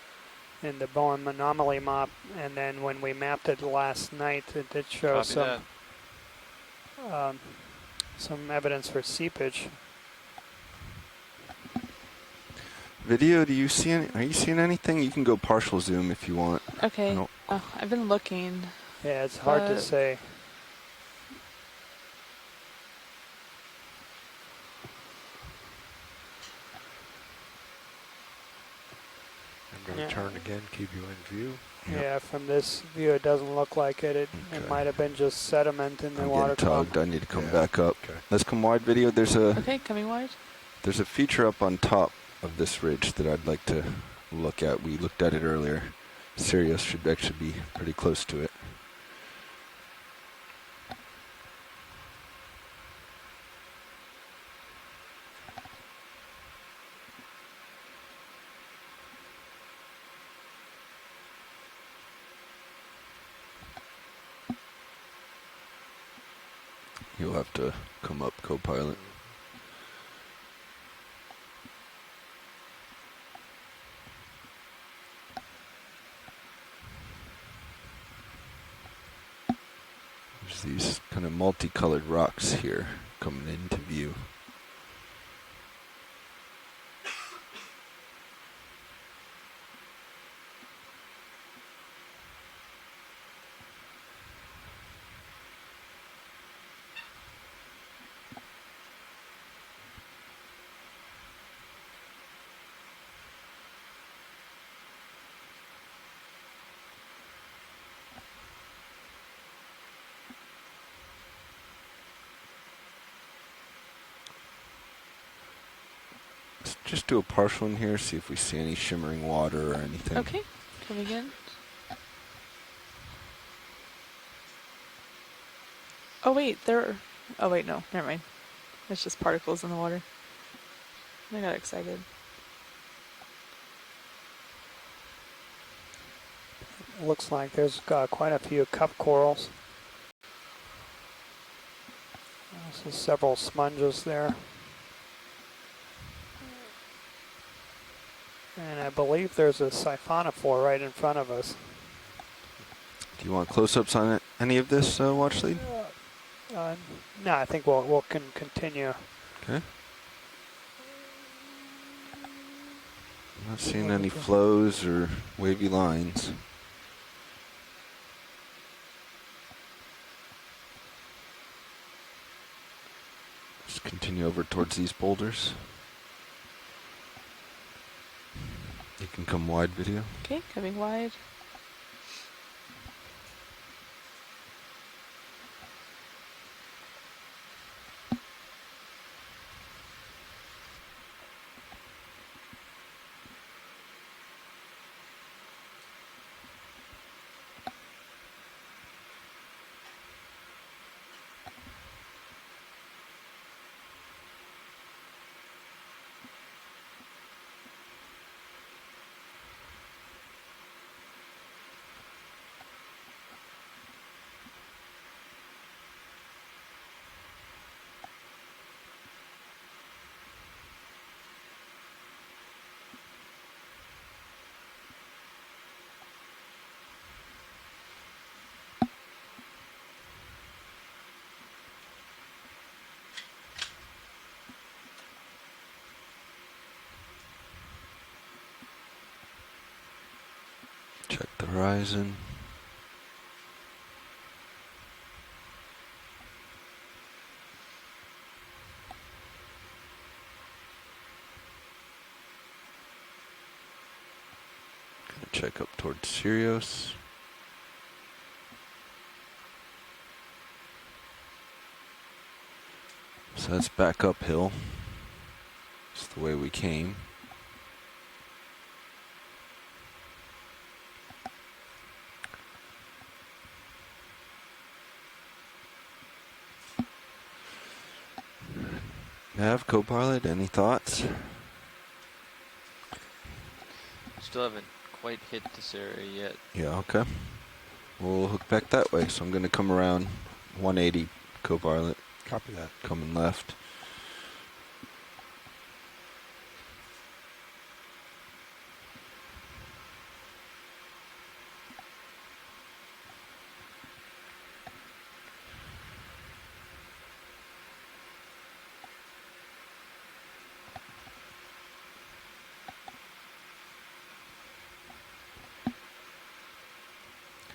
S7: in the Bowen anomaly map, and then when we mapped it last night, it did show some evidence for seepage.
S3: Video, are you seeing anything? You can go partial zoom if you want.
S12: Okay. I've been looking.
S7: Yeah, it's hard to say.
S14: I'm going to turn again, keep you in view.
S7: Yeah, from this view, it doesn't look like it. It might have been just sediment in the water column.
S3: I need to come back up. Okay. Let's come wide, Video.
S12: Okay, coming wide.
S3: There's a feature up on top of this ridge that I'd like to look at. We looked at it earlier. Sirius should actually be pretty close to it. You'll have to come up, co-pilot. There's these kind of multicolored rocks here coming into view. Just do a partial in here, see if we see any shimmering water or anything.
S12: Okay, coming in. Oh wait, oh wait, no, never mind. It's just particles in the water. I got excited.
S7: Looks like there's quite a few cup corals. Also several sponges there. And I believe there's a siphonophore right in front of us.
S3: Do you want close-ups on any of this, watch lead?
S7: No, I think we'll continue.
S3: Okay. I'm not seeing any flows or wavy lines. Just continue over towards these boulders. You can come wide, Video.
S12: Okay, coming wide.
S3: Check the horizon. Gonna check up towards Sirius. So that's back uphill. It's the way we came. Nav, co-pilot, any thoughts?
S6: Still haven't quite hit this area yet.
S3: Yeah, okay. We'll hook back that way. So I'm going to come around 180, co-pilot.
S14: Copy that.
S3: Coming left.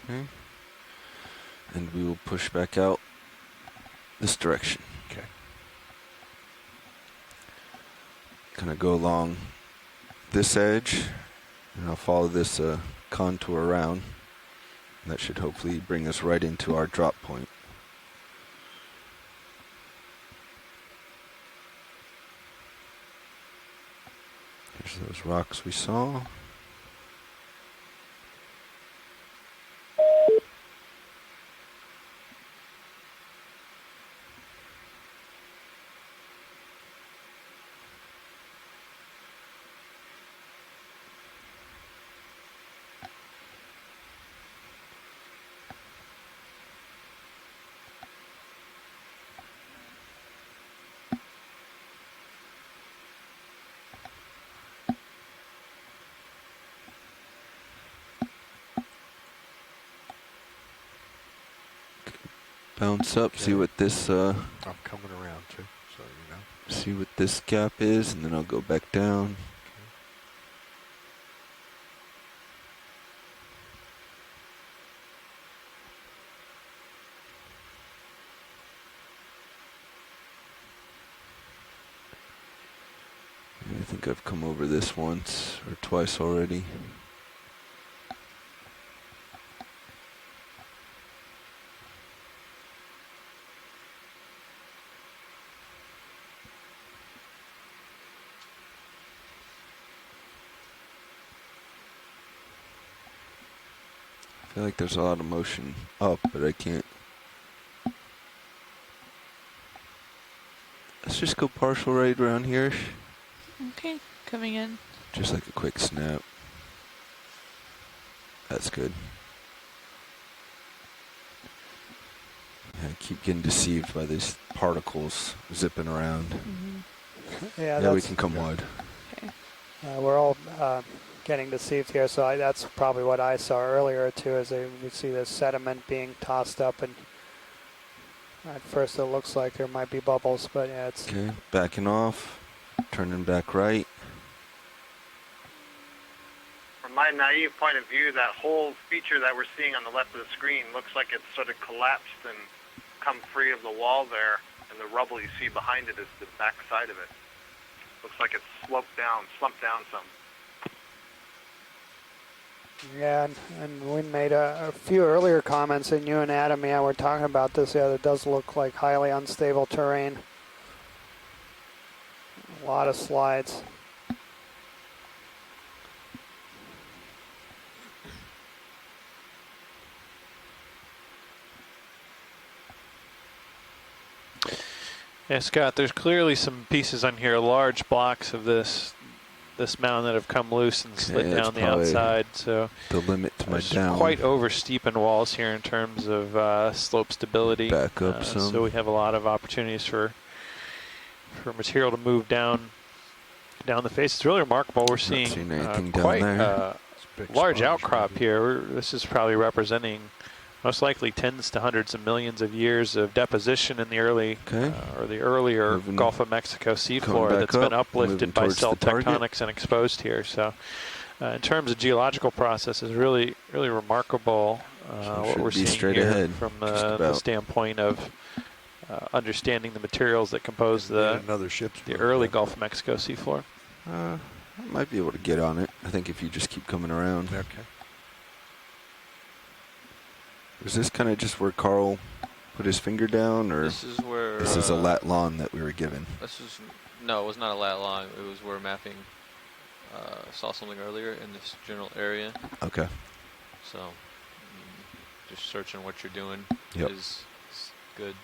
S3: Okay. And we will push back out this direction.
S14: Okay.
S3: Kind of go along this edge, and I'll follow this contour around. That should hopefully bring us right into our drop point. Here's those rocks we saw. Bounce up, see what this
S14: I'm coming around too, so you know.
S3: See what this gap is, and then I'll go back down. I think I've come over this once or twice already. I feel like there's a lot of motion up, but I can't. Let's just go partial right around here.
S12: Okay, coming in.
S3: Just like a quick snap. That's good. I keep getting deceived by these particles zipping around.
S7: Mm-hmm.
S3: Yeah, we can come wide.
S12: Okay.
S7: We're all getting deceived here, so that's probably what I saw earlier too, is we see the sediment being tossed up, and at first it looks like there might be bubbles, but yeah, it's...
S3: Okay, backing off, turning back right.
S17: From my naive point of view, that whole feature that we're seeing on the left of the screen looks like it's sort of collapsed and come free of the wall there, and the rubble you see behind it is the back side of it. Looks like it's slumped down some.
S7: Yeah, and we made a few earlier comments, and you and Adam, were talking about this. Yeah, it does look like highly unstable terrain. A lot of slides.
S2: Yeah, Scott, there's clearly some pieces on here, large blocks of this mound that have come loose and slid down the outside. So
S3: the limit to my down.
S2: Quite over steepened walls here in terms of slope stability.
S3: Back up some.
S2: So we have a lot of opportunities for material to move down the face. It's really remarkable. We're seeing quite a large outcrop here. This is probably representing most likely tens to hundreds of millions of years of deposition in the early or the earlier Gulf of Mexico seafloor that's been uplifted by cell tectonics and exposed here. So in terms of geological processes, really remarkable what we're seeing here from the standpoint of understanding the materials that compose the early Gulf of Mexico seafloor.
S3: I might be able to get on it, I think, if you just keep coming around.
S14: Okay.
S3: Was this kind of just where Carl put his finger down, or
S6: this is where
S3: this is a lat long that we were given?
S6: No, it was not a lat long. It was where mapping saw something earlier in this general area.
S3: Okay.
S6: So just searching what you're doing is good.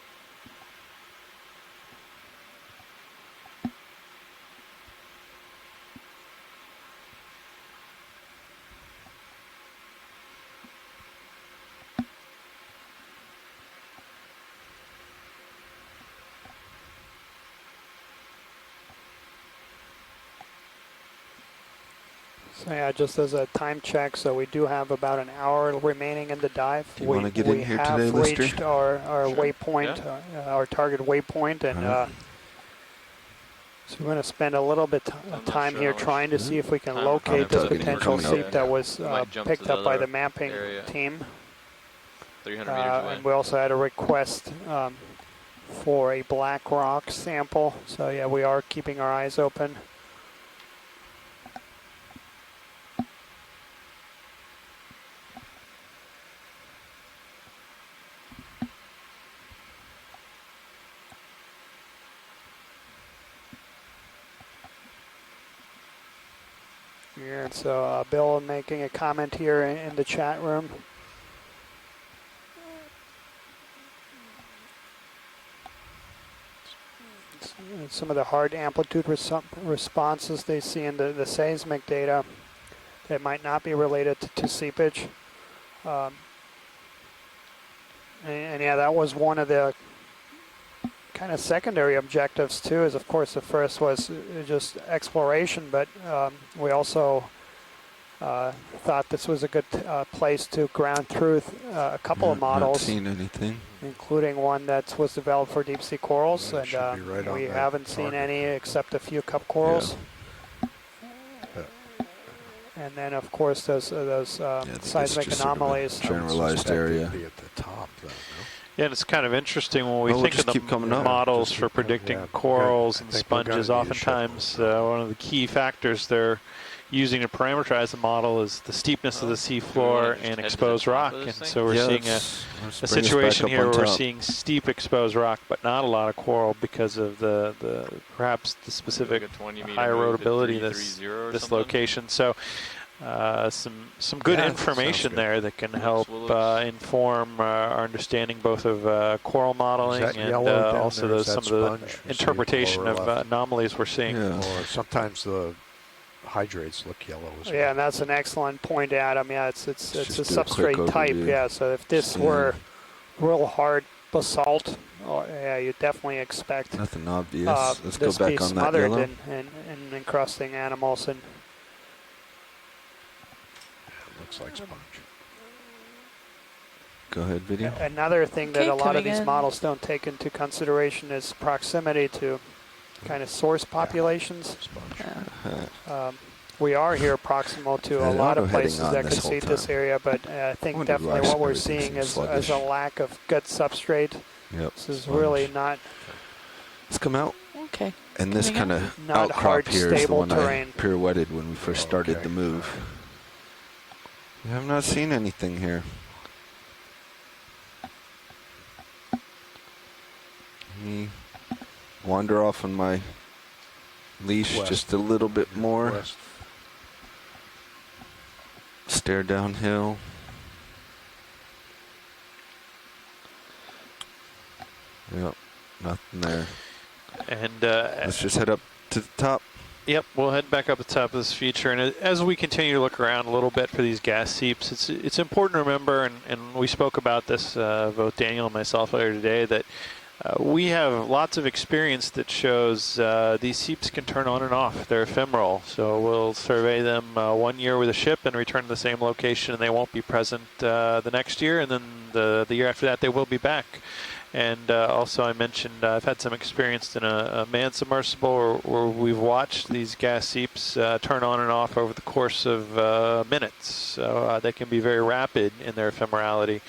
S7: So yeah, just as a time check, so we do have about an hour remaining in the dive.
S3: Do you want to get in here today, Lister?
S7: We have reached our waypoint, our target waypoint, and so we're going to spend a little bit of time here trying to see if we can locate this potential seep that was picked up by the mapping team.
S6: 300 meters away.
S7: And we also had a request for a black rock sample. So yeah, we are keeping our eyes open. Here, so Bill making a comment here in the chat room. Some of the hard amplitude responses they see in the seismic data that might not be related to seepage. And yeah, that was one of the kind of secondary objectives too, is of course the first was just exploration, but we also thought this was a good place to ground truth a couple of models.
S3: Not seen anything.
S7: Including one that was developed for deep sea corals, and
S14: right
S7: we haven't seen any except a few cup corals.
S14: Yeah.
S7: And then of course those seismic anomalies.
S3: Sort of generalized area.
S14: Be at the top, though, no?
S2: Yeah, and it's kind of interesting when we think of the models for predicting corals and sponges. Oftentimes, one of the key factors they're using to parameterize the model is the steepness of the seafloor and exposed rock. And so we're seeing a situation here where we're seeing steep exposed rock, but not a lot of coral because of perhaps the specific high erodibility of this location. So some good information there that can help inform our understanding both of coral modeling and also some of the interpretation of anomalies we're seeing.
S14: Or sometimes the hydrates look yellow as well.
S7: Yeah, and that's an excellent point, Adam. Yeah, it's a substrate type. Yeah, so if this were real hard basalt, yeah, you definitely expect
S3: nothing obvious. Let's go back on that
S7: yellow.
S3: It
S7: in encrusting animals and.
S14: Looks like sponge.
S3: Go ahead, video.
S7: Another thing that a lot of these models don't take into consideration is proximity to kind of source populations. We are here proximal to a lot of places that could seed this area, but I think definitely what we're seeing is a lack of gut substrate.
S3: Yep.
S7: This is really not.
S3: Let's come out.
S12: Okay.
S3: And this kind of outcrop here is the one I pirouetted when we first started the move. We have not seen anything here. Let me wander off on my leash just a little bit more. Stare downhill. Yep, nothing there.
S2: And
S3: let's just head up to the top.
S2: Yep, we'll head back up the top of this feature, and as we continue to look around a little bit for these gas seeps, it's important to remember, and we spoke about this, both Daniel and myself earlier today, that we have lots of experience that shows these seeps can turn on and off. They're ephemeral, so we'll survey them 1 year with a ship and return to the same location, and they won't be present the next year, and then the year after that they will be back. And also I mentioned I've had some experience in a manned submersible where we've watched these gas seeps turn on and off over the course of minutes. So they can be very rapid in their ephemerality.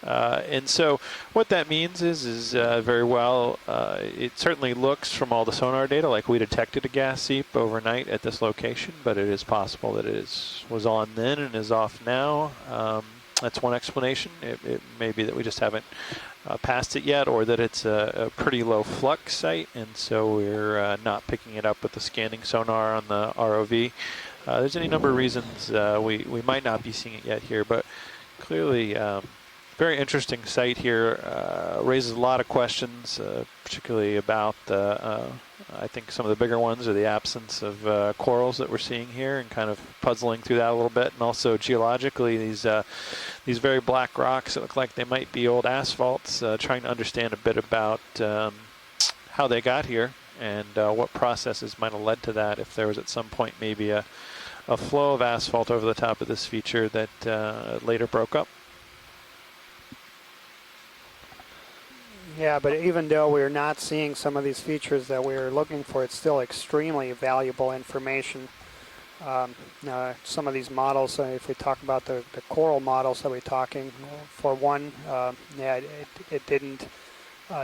S2: And so what that means is very well, it certainly looks from all the sonar data like we detected a gas seep overnight at this location, but it is possible that it was on then and is off now. That's one explanation. It may be that we just haven't passed it yet, or that it's a pretty low flux site, and so we're not picking it up with the scanning sonar on the ROV. There's any number of reasons we might not be seeing it yet here, but clearly very interesting site here. Raises a lot of questions, particularly about I think some of the bigger ones are the absence of corals that we're seeing here, and kind of puzzling through that a little bit. And also geologically, these very black rocks that look like they might be old asphalts. Trying to understand a bit about how they got here and what processes might have led to that. If there was at some point maybe a flow of asphalt over the top of this feature that later broke up.
S7: Yeah, but even though we're not seeing some of these features that we're looking for, it's still extremely valuable information. Some of these models, if we talk about the coral models that we're talking, for one, it didn't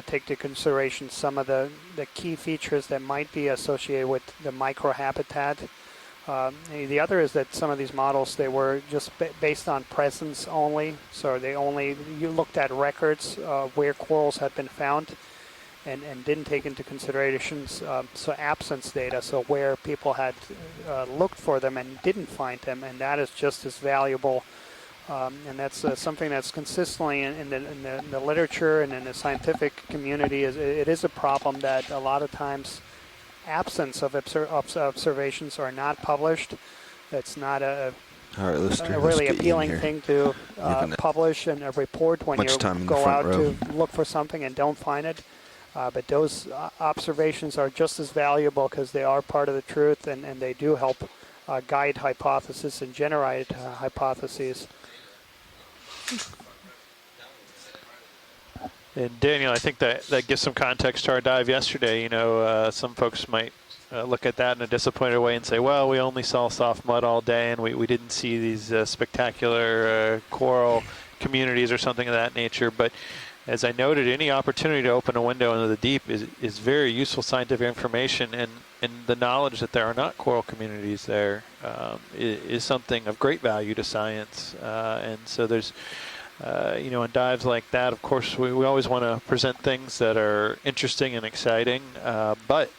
S7: take into consideration some of the key features that might be associated with the microhabitat. The other is that some of these models, they were just based on presence only, so you looked at records where corals had been found, and didn't take into considerations so absence data, so where people had looked for them and didn't find them, and that is just as valuable. And that's something that's consistently in the literature and in the scientific community. It is a problem that a lot of times absence of observations are not published. It's not a really appealing thing to publish in a report when you go out to look for something and don't find it. But those observations are just as valuable because they are part of the truth, and they do help guide hypotheses and generate hypotheses.
S2: And Daniel, I think that gives some context to our dive yesterday. Some folks might look at that in a disappointed way and say, well, we only saw soft mud all day and we didn't see these spectacular coral communities or something of that nature. But as I noted, any opportunity to open a window into the deep is very useful scientific information, and the knowledge that there are not coral communities there is something of great value to science. And so there's, in dives like that, of course, we always want to present things that are interesting and exciting, but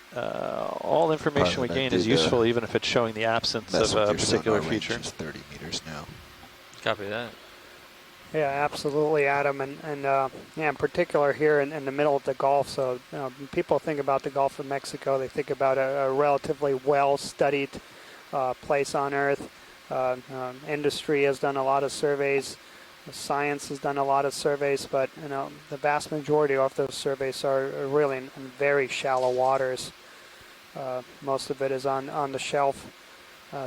S2: all information we gain is useful, even if it's showing the absence of a particular feature.
S3: 30 meters now.
S6: Copy that.
S7: Yeah, absolutely, Adam, and in particular here in the middle of the Gulf. So people think about the Gulf of Mexico, they think about a relatively well-studied place on Earth. Industry has done a lot of surveys, science has done a lot of surveys, but the vast majority of those surveys are really in very shallow waters. Most of it is on the shelf.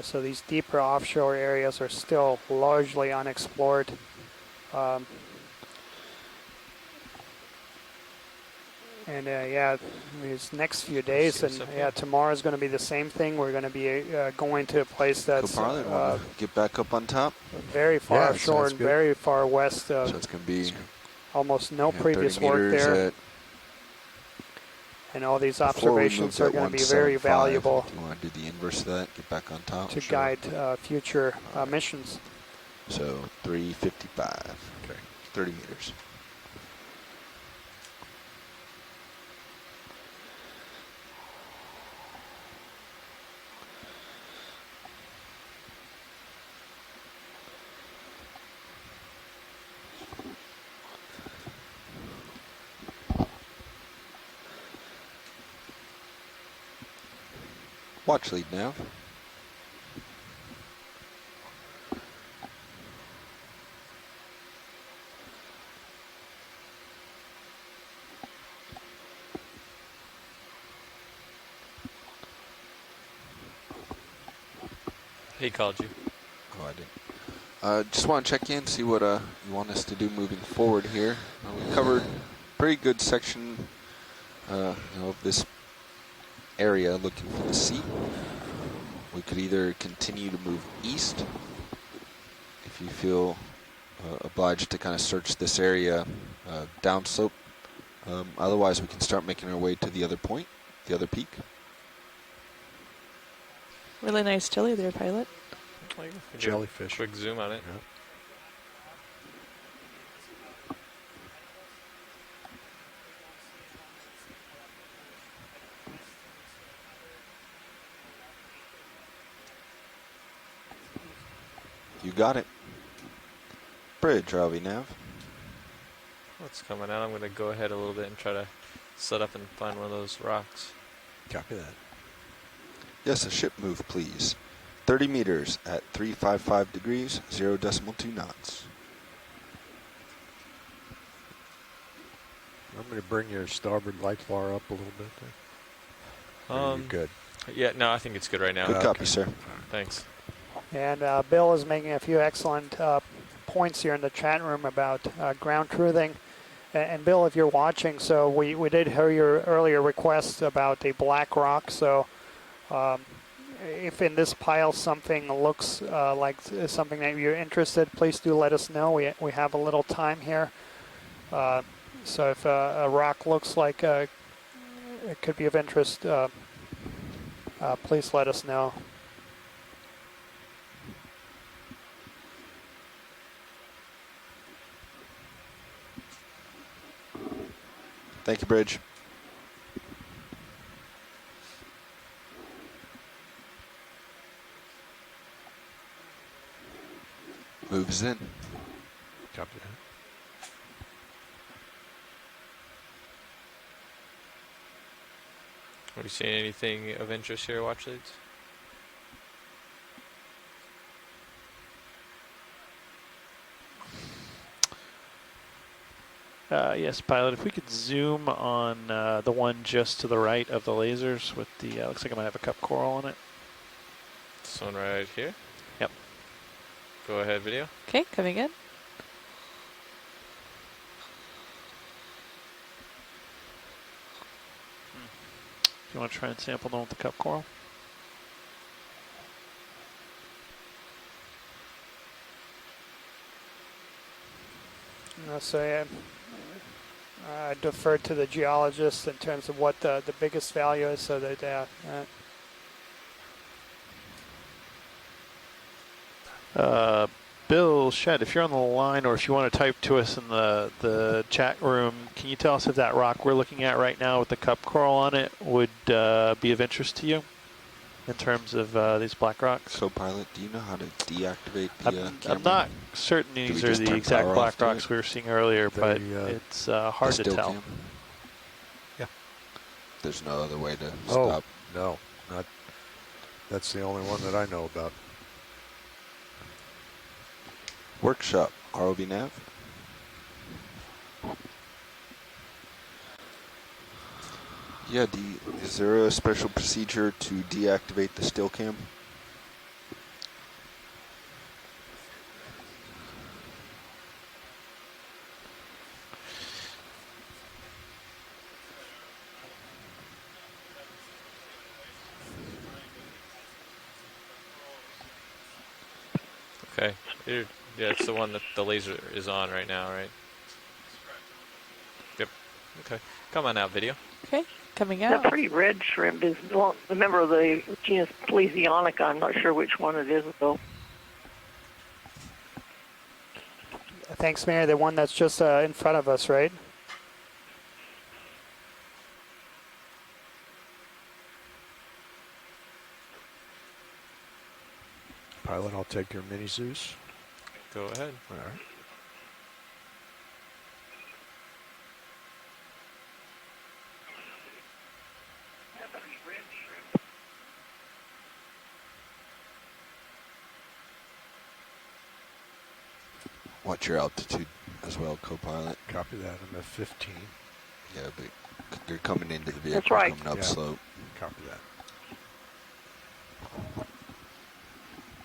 S7: So these deeper offshore areas are still largely unexplored. These next few days, and tomorrow is going to be the same thing. We're going to be going to a place that's
S3: get back up on top.
S7: Very far offshore and very far west.
S3: So it's going to be
S7: almost no previous work there. And all these observations are going to be very valuable.
S3: Do you want to do the inverse of that? Get back on top?
S7: To guide future missions.
S3: So 355. Okay. 30 meters. Watch lead nav.
S6: He called you.
S3: Oh, I didn't. Just want to check in, see what you want us to do moving forward here. We covered a pretty good section of this area looking for the sea. We could either continue to move east if you feel obliged to kind of search this area downslope. Otherwise, we can start making our way to the other point, the other peak.
S12: Really nice chili there, pilot.
S14: Jellyfish.
S6: Quick zoom on it.
S14: Yeah.
S3: You got it. Bridge, RV nav.
S6: What's coming out? I'm going to go ahead a little bit and try to set up and find one of those rocks.
S14: Copy that.
S3: Yes, a ship move, please. 30 meters at 355 degrees, 0.2 knots.
S14: I'm going to bring your starboard light bar up a little bit there. Are you good?
S6: Yeah, no, I think it's good right now.
S3: Good copy, sir.
S6: Thanks.
S7: And Bill is making a few excellent points here in the chat room about ground truthing. And Bill, if you're watching, so we did hear your earlier request about the black rock. So if in this pile something looks like something that you're interested, please do let us know. We have a little time here. So if a rock looks like it could be of interest, please let us know.
S3: Thank you, Bridge. Moves in.
S14: Copy that.
S6: Are you seeing anything of interest here, watch leads?
S2: Yes, pilot, if we could zoom on the one just to the right of the lasers with the, looks like I might have a cup coral on it.
S6: This one right here?
S2: Yep.
S6: Go ahead, video.
S12: Okay, coming in.
S2: You want to try and sample them with the cup coral?
S7: So yeah, I defer to the geologist in terms of what the biggest value is, so that
S2: Bill Shedd, if you're on the line or if you want to type to us in the chat room, can you tell us if that rock we're looking at right now with the cup coral on it would be of interest to you in terms of these black rocks?
S3: So, pilot, do you know how to deactivate the camera?
S2: I'm not certain these are the exact black rocks we were seeing earlier, but it's hard to tell.
S3: Cam?
S14: Yeah.
S3: There's no other way to
S14: Oh,
S3: stop.
S14: no, not. That's the only one that I know about.
S3: Workshop, ROV nav. Yeah, is there a special procedure to deactivate the still cam?
S6: Okay. Yeah, it's the one that the laser is on right now, right? Yep. Okay. Come on out, video.
S12: Okay, coming out.
S20: That pretty red shrimp is a member of the genus Pelagic. I'm not sure which one it is, though.
S7: thanks, Mary. The one that's just in front of us, right?
S14: Pilot, I'll take your mini Zeus.
S6: Go ahead.
S14: All right.
S3: What's your altitude as well, co-pilot?
S14: Copy that. I'm at 15.
S3: Yeah, but you're coming into the vehicle,
S20: That's right.
S3: coming up slope.
S14: Copy that.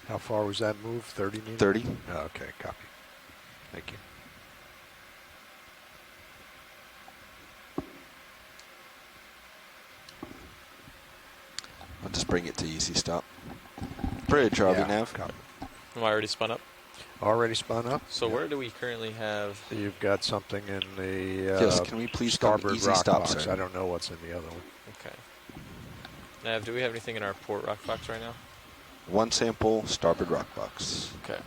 S14: How far was that move? 30 meters?
S3: 30.
S14: Oh, okay, copy. Thank you.
S3: I'll just bring it to easy stop. Bridge, RV nav.
S6: Am I already spun up?
S14: Already spun up.
S6: So where do we currently have?
S14: You've got something in the
S3: yes, can we please
S14: starboard
S3: easy
S14: rock
S3: stop,
S14: box.
S3: sir.
S14: I don't know what's in the other one.
S6: Okay. Nav, do we have anything in our port rock box right now?
S3: One sample, starboard rock box.
S6: Okay.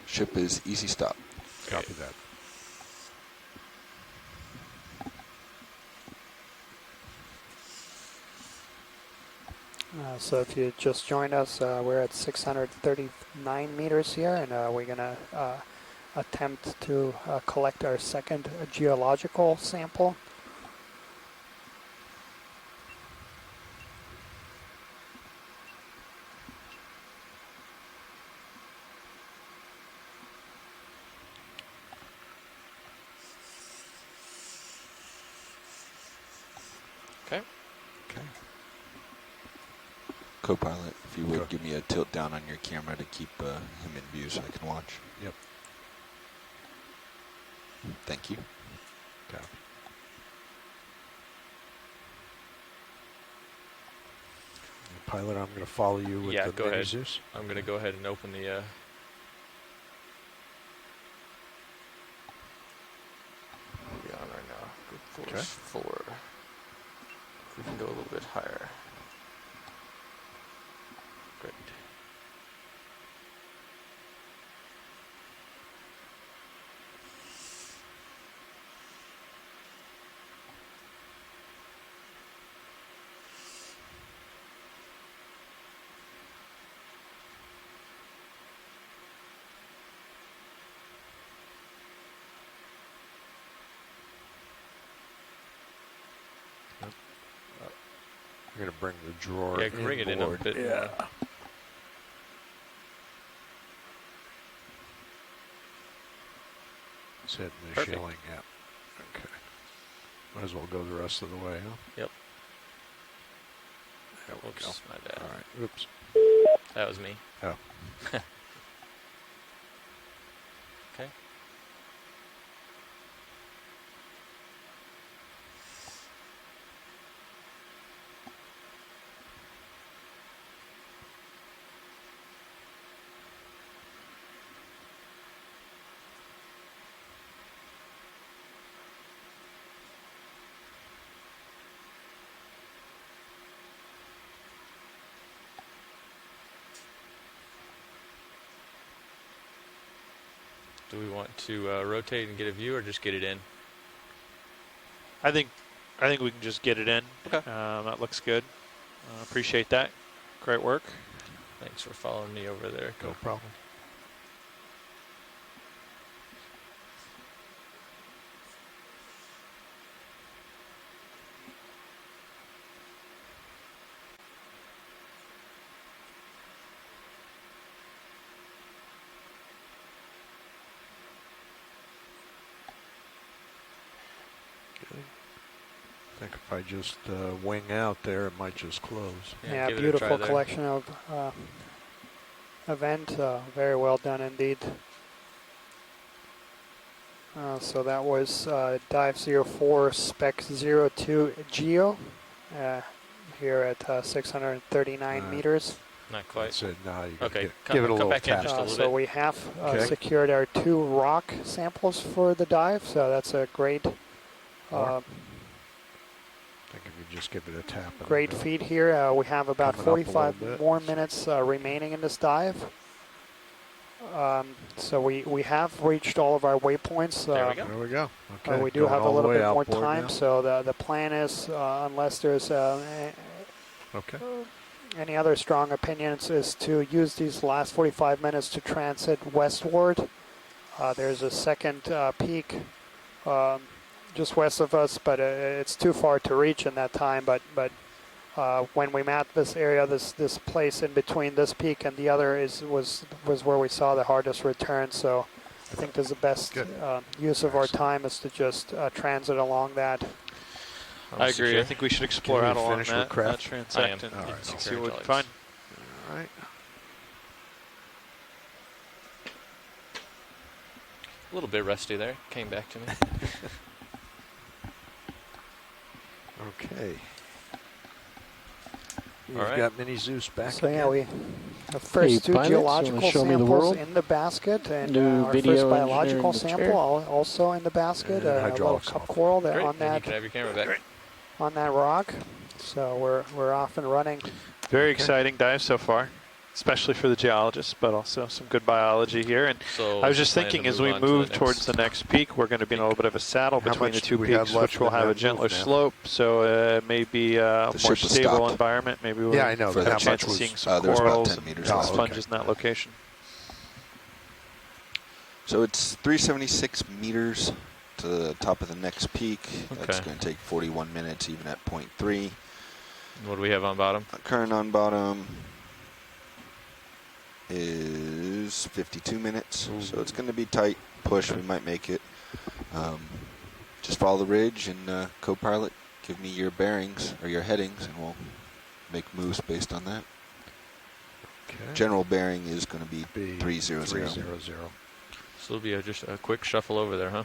S3: Ship is easy stop.
S14: Copy that.
S7: So if you just joined us, we're at 639 meters here, and we're going to attempt to collect our second geological sample.
S6: Okay.
S3: Okay. Co-pilot, if you would give me a tilt down on your camera to keep him in view so I can watch.
S14: Yep.
S3: Thank you.
S14: Okay. Pilot, I'm going to follow you with the
S9: go ahead.
S14: Zeus.
S9: I'm going to go ahead and open the... What are we on right now? Good force 4. If we can go a little bit higher. Great.
S14: I'm going to bring the drawer
S9: in. Bring it in a bit more.
S14: It's hitting the shilling, yeah. Okay. Might as well go the rest of the way, huh?
S9: Yep.
S14: There we go.
S9: My bad.
S14: All right. Oops.
S9: That was me.
S14: Oh.
S9: Okay. Do we want to rotate and get a view, or just get it in?
S2: I think we can just get it in.
S9: Okay.
S2: That looks good. Appreciate that. Great work.
S9: Thanks for following me over there.
S14: No problem. I think if I just wing out there, it might just close.
S7: Yeah, beautiful collection of event. Very well done indeed. So that was Dive 04 Spec 02 Geo here at 639 meters.
S9: Not quite.
S14: That's it. No, you
S9: okay.
S14: give it a little
S9: back
S14: tap.
S9: in just a little
S7: So
S9: bit.
S7: we have secured our 2 rock samples for the dive. So that's a great
S14: I think if you just give it a tap.
S7: great feed here. We have about 45 more minutes remaining in this dive. So we have reached all of our waypoints.
S14: There we go. Okay.
S7: We do have a little bit more time.
S14: Now.
S7: So the plan is, unless there's any other strong opinions, is to use these last 45 minutes to transit westward. There's a second peak just west of us, but it's too far to reach in that time. But when we mapped this area, this place in between this peak and the other was where we saw the hardest return. So I think there's the best use of our time is to just transit along that.
S2: I agree. I think we should explore out along that transect and see what we can find.
S14: All right.
S9: A little bit rusty there. Came back to me.
S14: Okay. You've got Mini Zeus back.
S7: So yeah, we have first 2 geological samples in the basket, and our first biological sample also in the basket. A little cup coral there on that.
S9: You can have your camera back.
S7: On that rock. So we're off and running.
S2: Very exciting dive so far, especially for the geologists, but also some good biology here. And
S9: so
S2: I was just thinking, as we move towards the next peak, we're going to be in a little bit of a saddle between the 2 peaks, which will have a gentler slope. So it may be a more stable environment. Maybe we'll have a chance of seeing some corals and sponges in that location.
S3: So it's 376 meters to the top of the next peak. That's going to take 41 minutes, even at 0.3.
S9: What do we have on bottom?
S3: Current on bottom is 52 minutes. So it's going to be tight push. We might make it. Just follow the ridge and co-pilot, give me your bearings or your headings, and we'll make moves based on that. General bearing is going to be 300.
S14: 300.
S19: So it'll be just a quick shuffle over there, huh?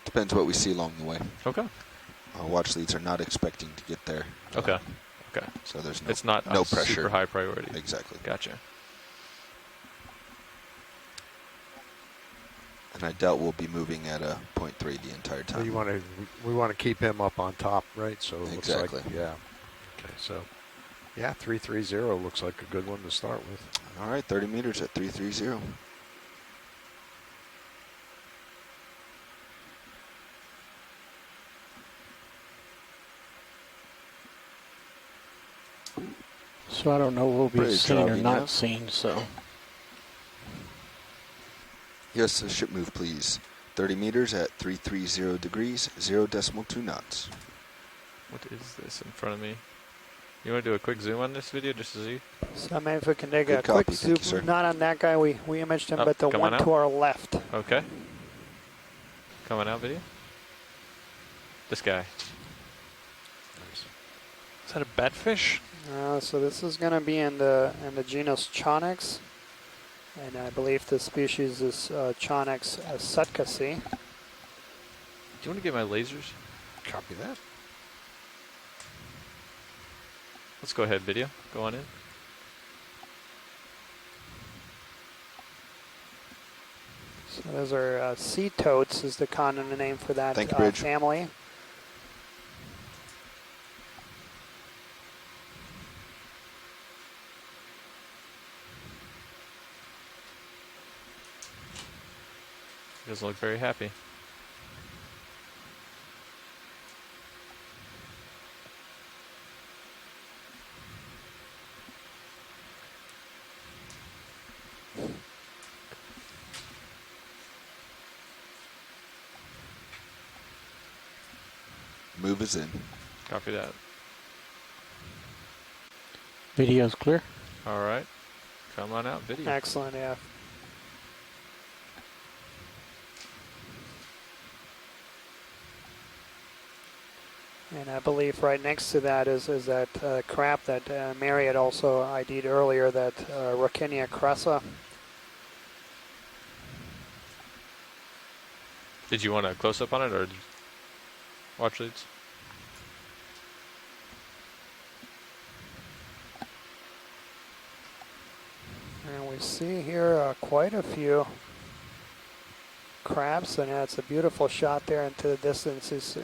S3: Depends what we see along the way.
S19: Okay.
S3: Our watch leads are not expecting to get there.
S19: Okay. Okay.
S3: So there's
S19: it's not
S3: no pressure.
S19: Super high priority.
S3: Exactly.
S19: Gotcha.
S3: And I doubt we'll be moving at a 0.3 the entire time.
S14: So we want to keep him up on top, right? So it
S3: exactly.
S14: Looks like, yeah. Okay, so yeah, 330 looks like a good one to start with.
S3: All right, 30 meters at 330.
S13: So I don't know what we'll be seen or not seen, so.
S3: Yes, a ship move, please. 30 meters at 330 degrees, 0.2 knots.
S19: What is this in front of me? You want to do a quick zoom on this video just to see?
S7: So maybe if we can take a quick zoom, not on that guy, we imaged him, but the one to our left.
S19: Okay. Coming out video. This guy.
S2: Is that a batfish?
S7: So this is going to be in the genus Chonyx, and I believe the species is Chonyx sutkasi.
S19: Do you want to get my lasers?
S14: Copy that.
S19: Let's go ahead, video. Go on in.
S7: So those are sea toads is the common name for that family.
S19: He doesn't look very happy.
S3: Move is in.
S19: Copy that.
S13: Video's clear.
S19: All right. Come on out, video.
S7: Excellent, yeah. And I believe right next to that is that crab that Mary had also ID'd earlier, that Rockinia crassa.
S19: Did you want a close-up on it, or watch leads?
S7: And we see here quite a few crabs, and it's a beautiful shot there into the distance. Is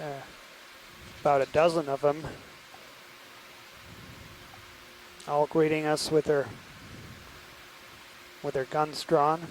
S7: about a dozen of them, all greeting us with their guns drawn.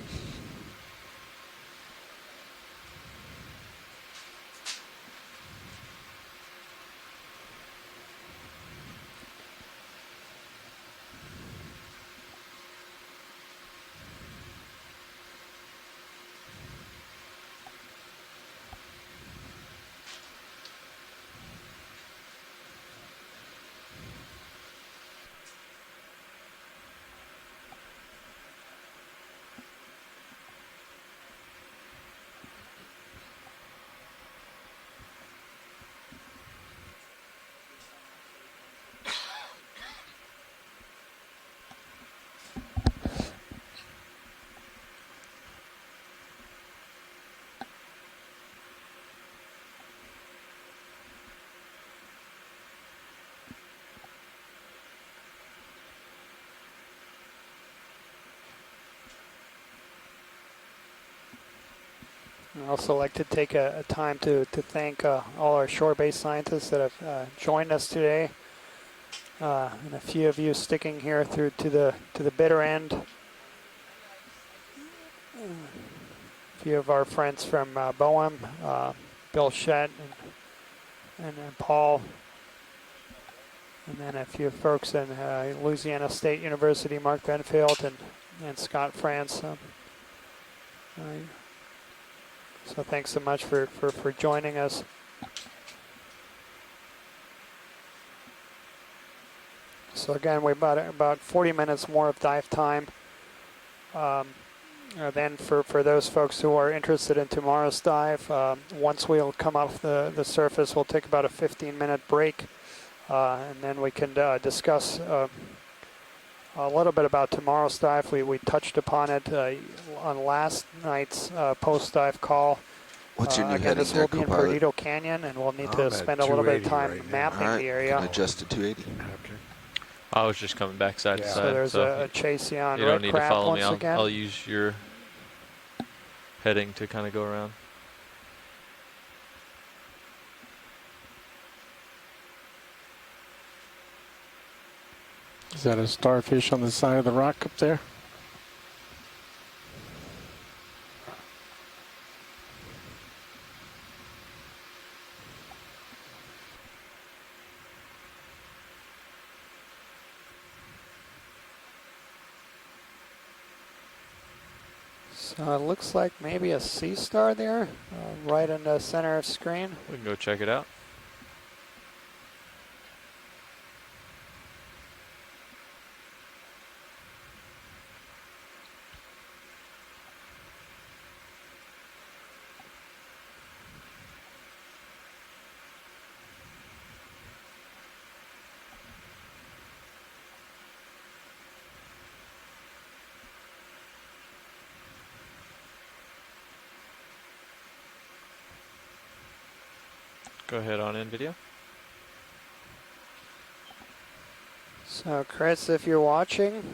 S7: I'd also like to take a time to thank all our shore-based scientists that have joined us today, and a few of you sticking here through to the bitter end. A few of our friends from BOEM, Bill Shett and Paul, and then a few folks in Louisiana State University, Mark Benfield and Scott France. So thanks so much for joining us. So again, we've about 40 minutes more of dive time. Then for those folks who are interested in tomorrow's dive, once we'll come off the surface, we'll take about a 15-minute break, and then we can discuss a little bit about tomorrow's dive. We touched upon it on last night's post-dive call.
S3: What's your new
S7: again,
S3: heading
S7: this
S3: there,
S7: will be in
S3: co-pilot?
S7: Perdido Canyon, and we'll need to spend a little bit of time mapping the area.
S3: Can adjust to 280.
S14: Okay.
S6: I was just coming back side to side.
S7: So there's a chase on
S6: you
S7: red
S6: don't need to
S7: crab
S6: follow
S7: once
S6: me.
S7: again.
S6: I'll use your heading to kind of go around.
S13: Is that a starfish on the side of the rock up there?
S7: So it looks like maybe a sea star there, right in the center of screen.
S6: We can go check it out. Go ahead on in video.
S7: So Chris, if you're watching,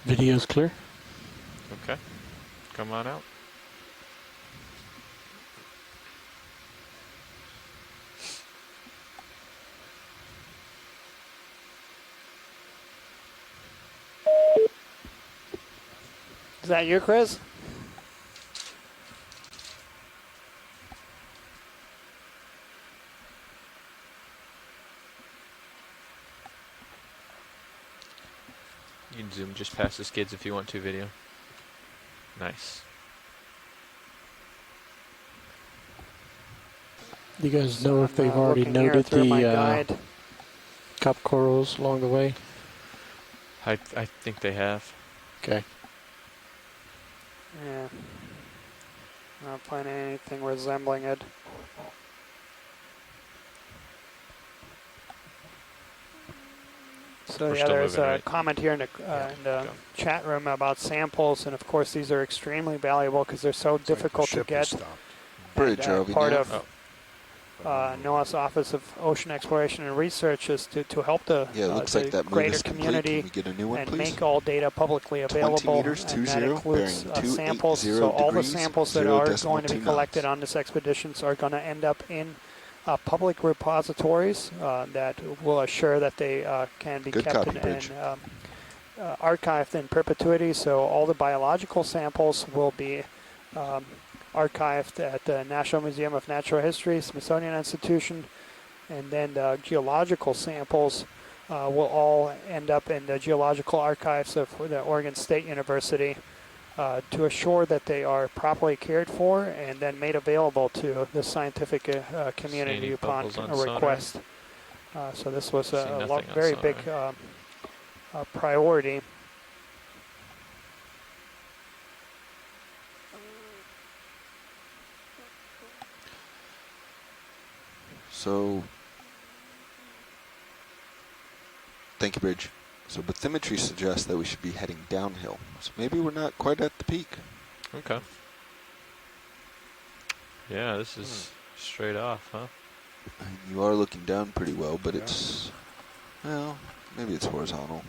S13: Video's clear.
S6: Okay. Come on out.
S7: is that you, Chris?
S6: You can zoom just past the skids if you want to, video. Nice.
S13: Do you guys know if they've already noted the cup corals along the way?
S6: I think they have.
S13: Okay.
S7: Yeah. Not finding anything resembling it. So yeah, there's a comment here in the chat room about samples, and of course these are extremely valuable because they're so difficult to get.
S3: Bridge,
S7: part of NOAA's Office of Ocean Exploration and Research is to help the,
S3: looks like that
S7: greater community and make all data publicly available.
S3: Meters,
S7: and that includes samples. So all the samples that are going to be collected on this expeditions are going to end up in public repositories that will assure that they can be kept and archived in perpetuity. So all the biological samples will be archived at the National Museum of Natural History, Smithsonian Institution, and then the geological samples will all end up in the geological archives of the Oregon State University to assure that they are properly cared for and then made available to the scientific community upon a request. So this was a very big priority.
S3: So, thank you, Bridge. So bathymetry suggests that we should be heading downhill. So maybe we're not quite at the peak.
S6: Okay. Yeah, this is straight off, huh?
S3: And you are looking down pretty well, but it's, well, maybe it's horizontal.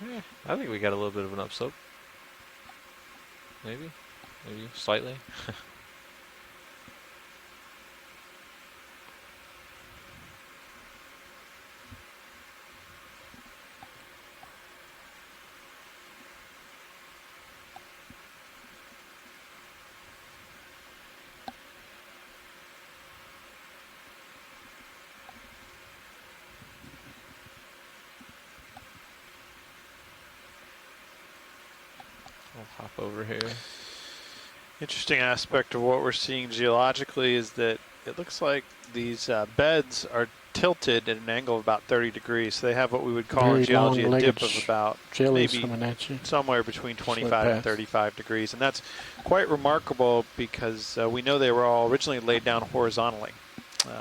S6: Yeah, I think we got a little bit of an upslope. Maybe slightly. We'll hop over here.
S2: Interesting aspect of what we're seeing geologically is that it looks like these beds are tilted at an angle of about 30 degrees. So they have what we would call in geology a dip of about maybe somewhere between 25 and 35 degrees. And that's quite remarkable because we know they were all originally laid down horizontally.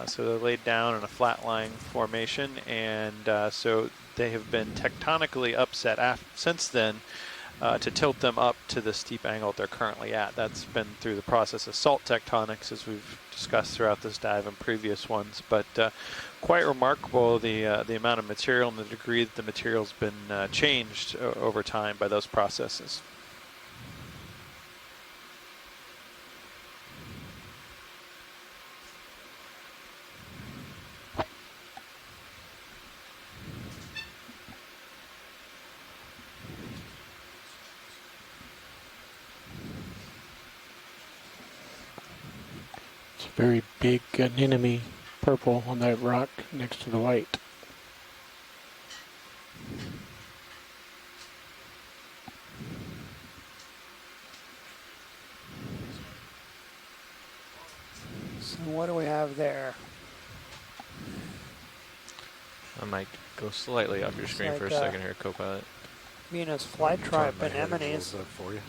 S2: So they're laid down in a flat-lying formation, and so they have been tectonically upset since then to tilt them up to the steep angle they're currently at. That's been through the process of salt tectonics, as we've discussed throughout this dive and previous ones, but quite remarkable the amount of material and the degree that the material's been changed over time by those processes.
S13: Very big anemone purple on that rock next to the white.
S7: So what do we have there?
S6: I might go slightly off your screen for a second here, co-pilot.
S7: Venus flytrap anemones.
S14: For you.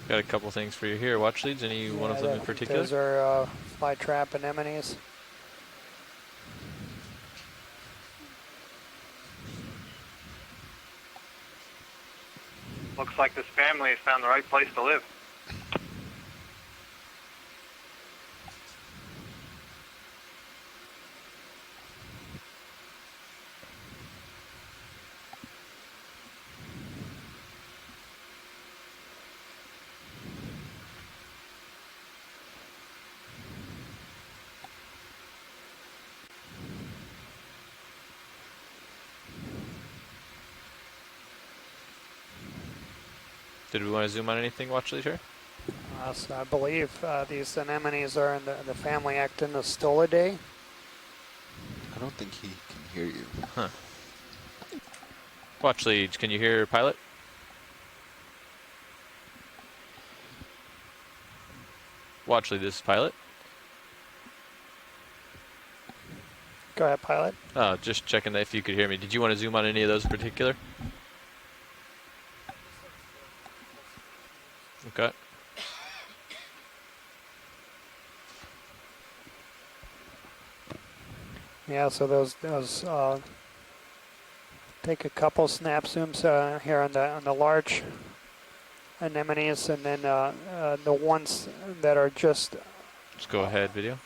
S6: Got a couple things for you here. Watch leads, any one of them in particular?
S7: Those are flytrap anemones.
S17: Looks like this family has found the right place to live.
S6: Did we want to zoom on anything, watch lead here?
S7: So I believe these anemones are in the family Actinostolidae.
S3: I don't think he can hear you.
S6: Huh. Watch lead, can you hear pilot? Watch lead, this is pilot.
S7: Go ahead, pilot.
S6: Just checking if you could hear me. Did you want to zoom on any of those in particular? Okay.
S7: Yeah, so those take a couple snap zooms here on the large anemones, and then the ones that are just.
S6: Just go ahead, video.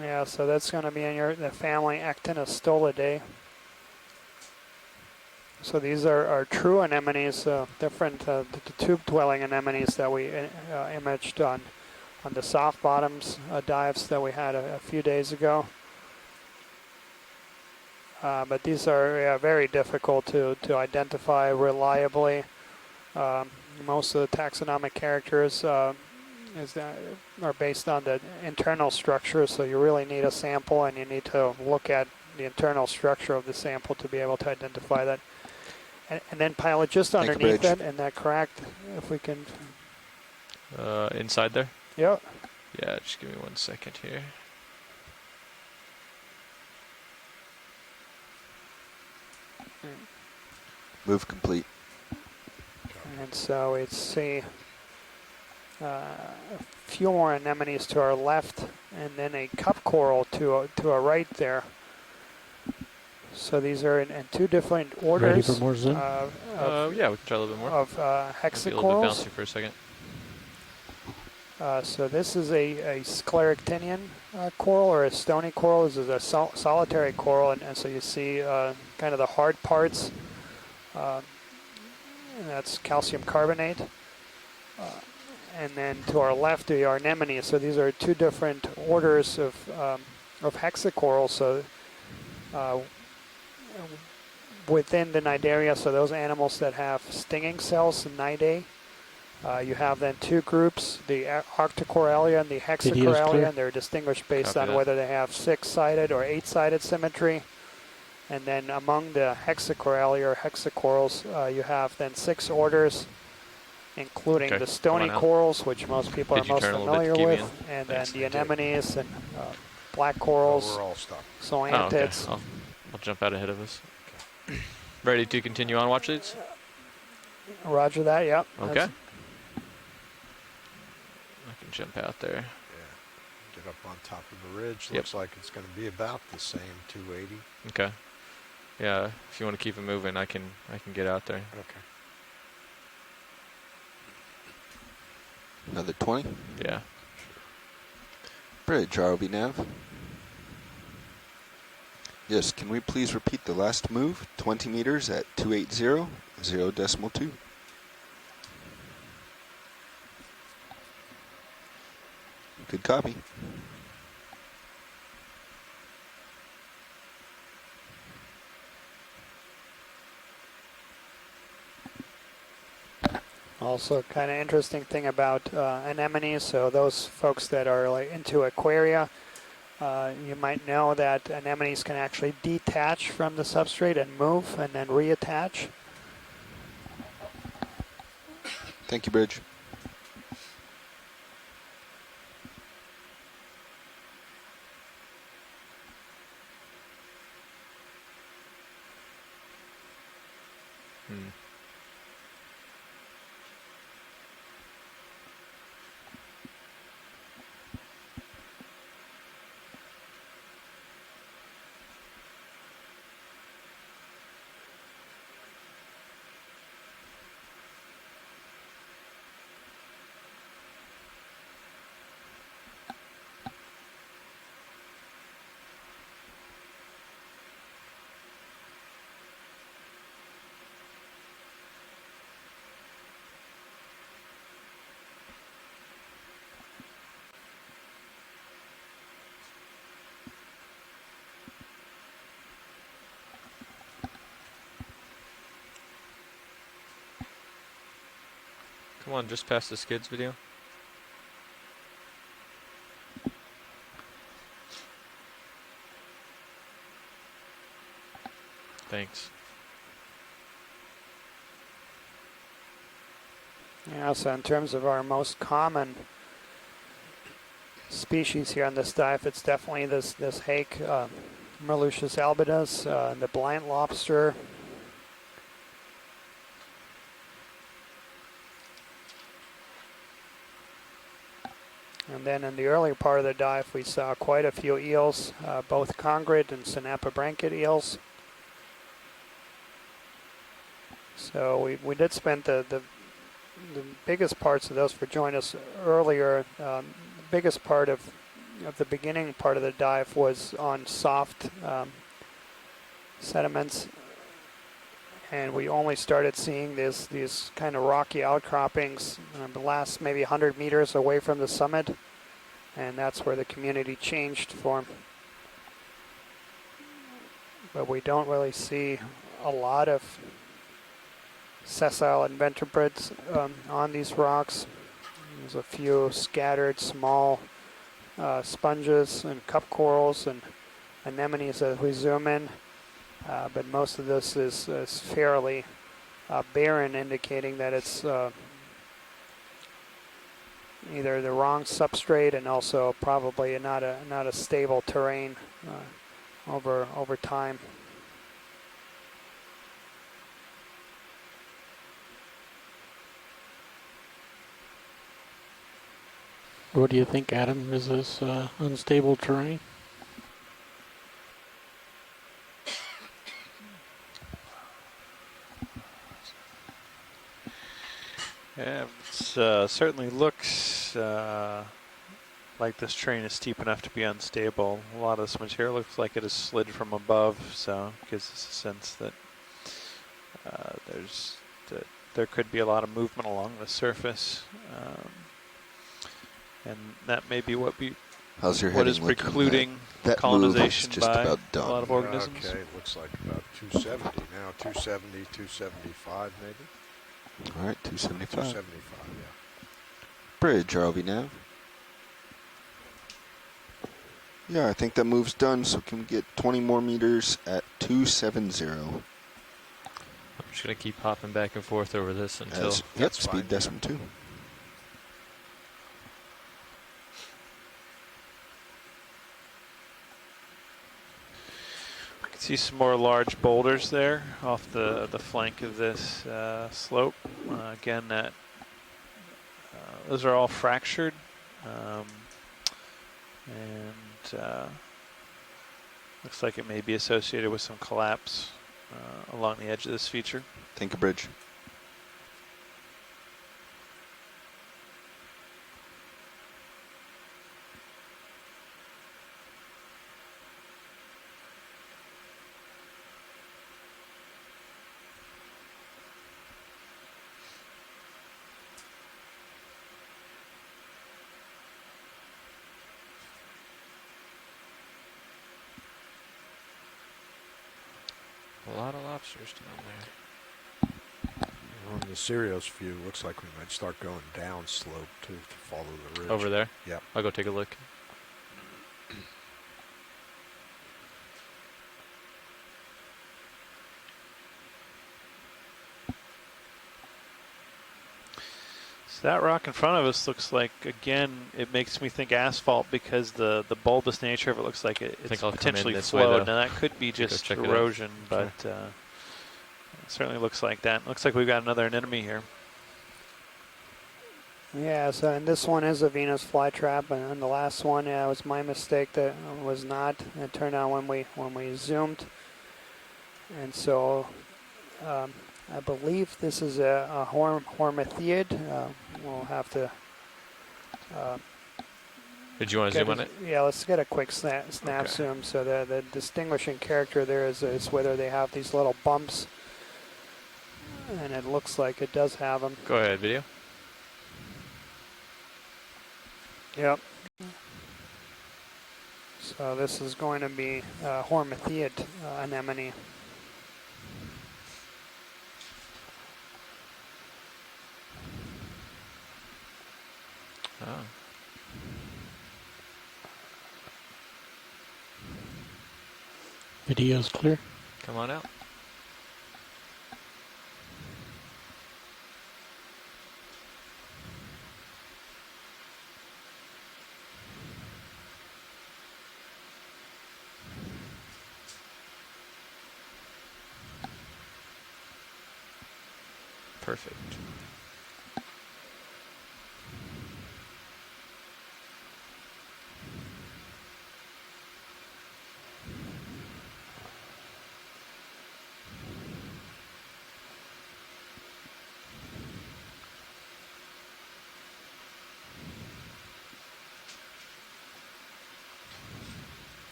S7: Yeah, so that's going to be in the family Actinostolidae. So these are true anemones, different the tube-dwelling anemones that we imaged on the soft bottoms dives that we had a few days ago. But these are very difficult to identify reliably. Most of the taxonomic characters are based on the internal structure, so you really need a sample and you need to look at the internal structure of the sample to be able to identify that. And then pilot just underneath it and that cracked, if we can.
S6: Inside there?
S7: Yep.
S6: Yeah, just give me 1 second here.
S3: Move complete.
S7: And so we see a few more anemones to our left, and then a cup coral to our right there. So these are in two different orders.
S13: Ready for more zoom?
S6: Yeah, we can try a little bit more.
S7: Of hexacorals.
S6: Be a little bit bouncy for a second.
S7: So this is a scleractinian coral, or a stony coral. This is a solitary coral, and so you see kind of the hard parts. And that's calcium carbonate. And then to our left, the anemone. So these are two different orders of hexacorals. So within the cnidaria, so those animals that have stinging cells, cnidae, You have then two groups, the octocoralia and the hexacoralia, and they're distinguished based on whether they have 6-sided or 8-sided symmetry. And then among the hexacoralia or hexacorals, you have then 6 orders, including the stony corals, which most people are most familiar with, and then the anemones and black corals, zoanthids.
S10: I'll jump out ahead of us. Okay. Ready to continue on watch leads?
S7: Roger that, yep.
S10: Okay. I can jump out there.
S14: Yeah. Get up on top of the ridge. Looks like it's going to be about the same 280.
S10: Okay. Yeah, if you want to keep it moving, I can get out there.
S14: Okay.
S3: Another 20?
S10: Yeah.
S3: Bridge, ROV nav. Yes, can we please repeat the last move? 20 meters at 280, 0.2. Good copy.
S7: Also, kind of interesting thing about anemones. So those folks that are like into aquaria, you might know that anemones can actually detach from the substrate and move and then reattach.
S3: Thank you, Bridge.
S10: Come on, just past the skids video. Thanks.
S7: Yeah, so in terms of our most common species here on this dive, it's definitely this hake, Merluccius albidus, the blind lobster. And then in the earlier part of the dive, we saw quite a few eels, both congrid and synapobranchid eels. So we did spend the biggest parts of those for joining us earlier. The biggest part of the beginning part of the dive was on soft sediments. And we only started seeing these kind of rocky outcroppings the last maybe 100 meters away from the summit. And that's where the community changed form. But we don't really see a lot of sessile invertebrates on these rocks. There's a few scattered small sponges and cup corals and anemones as we zoom in. But most of this is fairly barren, indicating that it's either the wrong substrate and also probably not a stable terrain over time.
S13: What do you think, Adam? Is this unstable terrain?
S2: Yeah, it certainly looks like this terrain is steep enough to be unstable. A lot of this material looks like it is slid from above, so it gives us a sense that there could be a lot of movement along the surface, and that may be what is precluding colonization
S3: just
S2: by
S3: about
S2: a lot of organisms.
S14: Okay, it looks like about 270 now, 270, 275 maybe.
S3: All right. 275.
S14: 275, yeah.
S3: Bridge, ROV nav. Yeah, I think that move's done, so can we get 20 more meters at 270?
S19: I'm just going to keep hopping back and forth over this until...
S3: Yep, speed decimal 2.
S2: See some more large boulders there off the flank of this slope. Again, that those are all fractured, and looks like it may be associated with some collapse along the edge of this feature.
S3: Think a bridge.
S19: A lot of lobsters down there.
S14: On the Sirius view, looks like we might start going down slope to follow the ridge.
S19: Over there?
S14: Yep.
S19: I'll go take a look.
S2: So that rock in front of us looks like, again, it makes me think asphalt because the bulbous nature of it looks like it's potentially flowed. Now that could be just erosion, but it certainly looks like that. Looks like we've got another anemone here.
S7: Yeah, so and this one is a Venus flytrap, and the last one, yeah, it was my mistake that was not. It turned out when we zoomed, and so I believe this is a hormathiid. We'll have to.
S19: Did you want to zoom on it?
S7: Yeah, let's get a quick snap
S19: Okay.
S7: zoom. So the distinguishing character there is whether they have these little bumps, and it looks like it does have them.
S19: Go ahead, video.
S7: Yep. So this is going to be hormathiid anemone.
S19: Oh.
S13: Video's clear.
S19: Come on out. Perfect.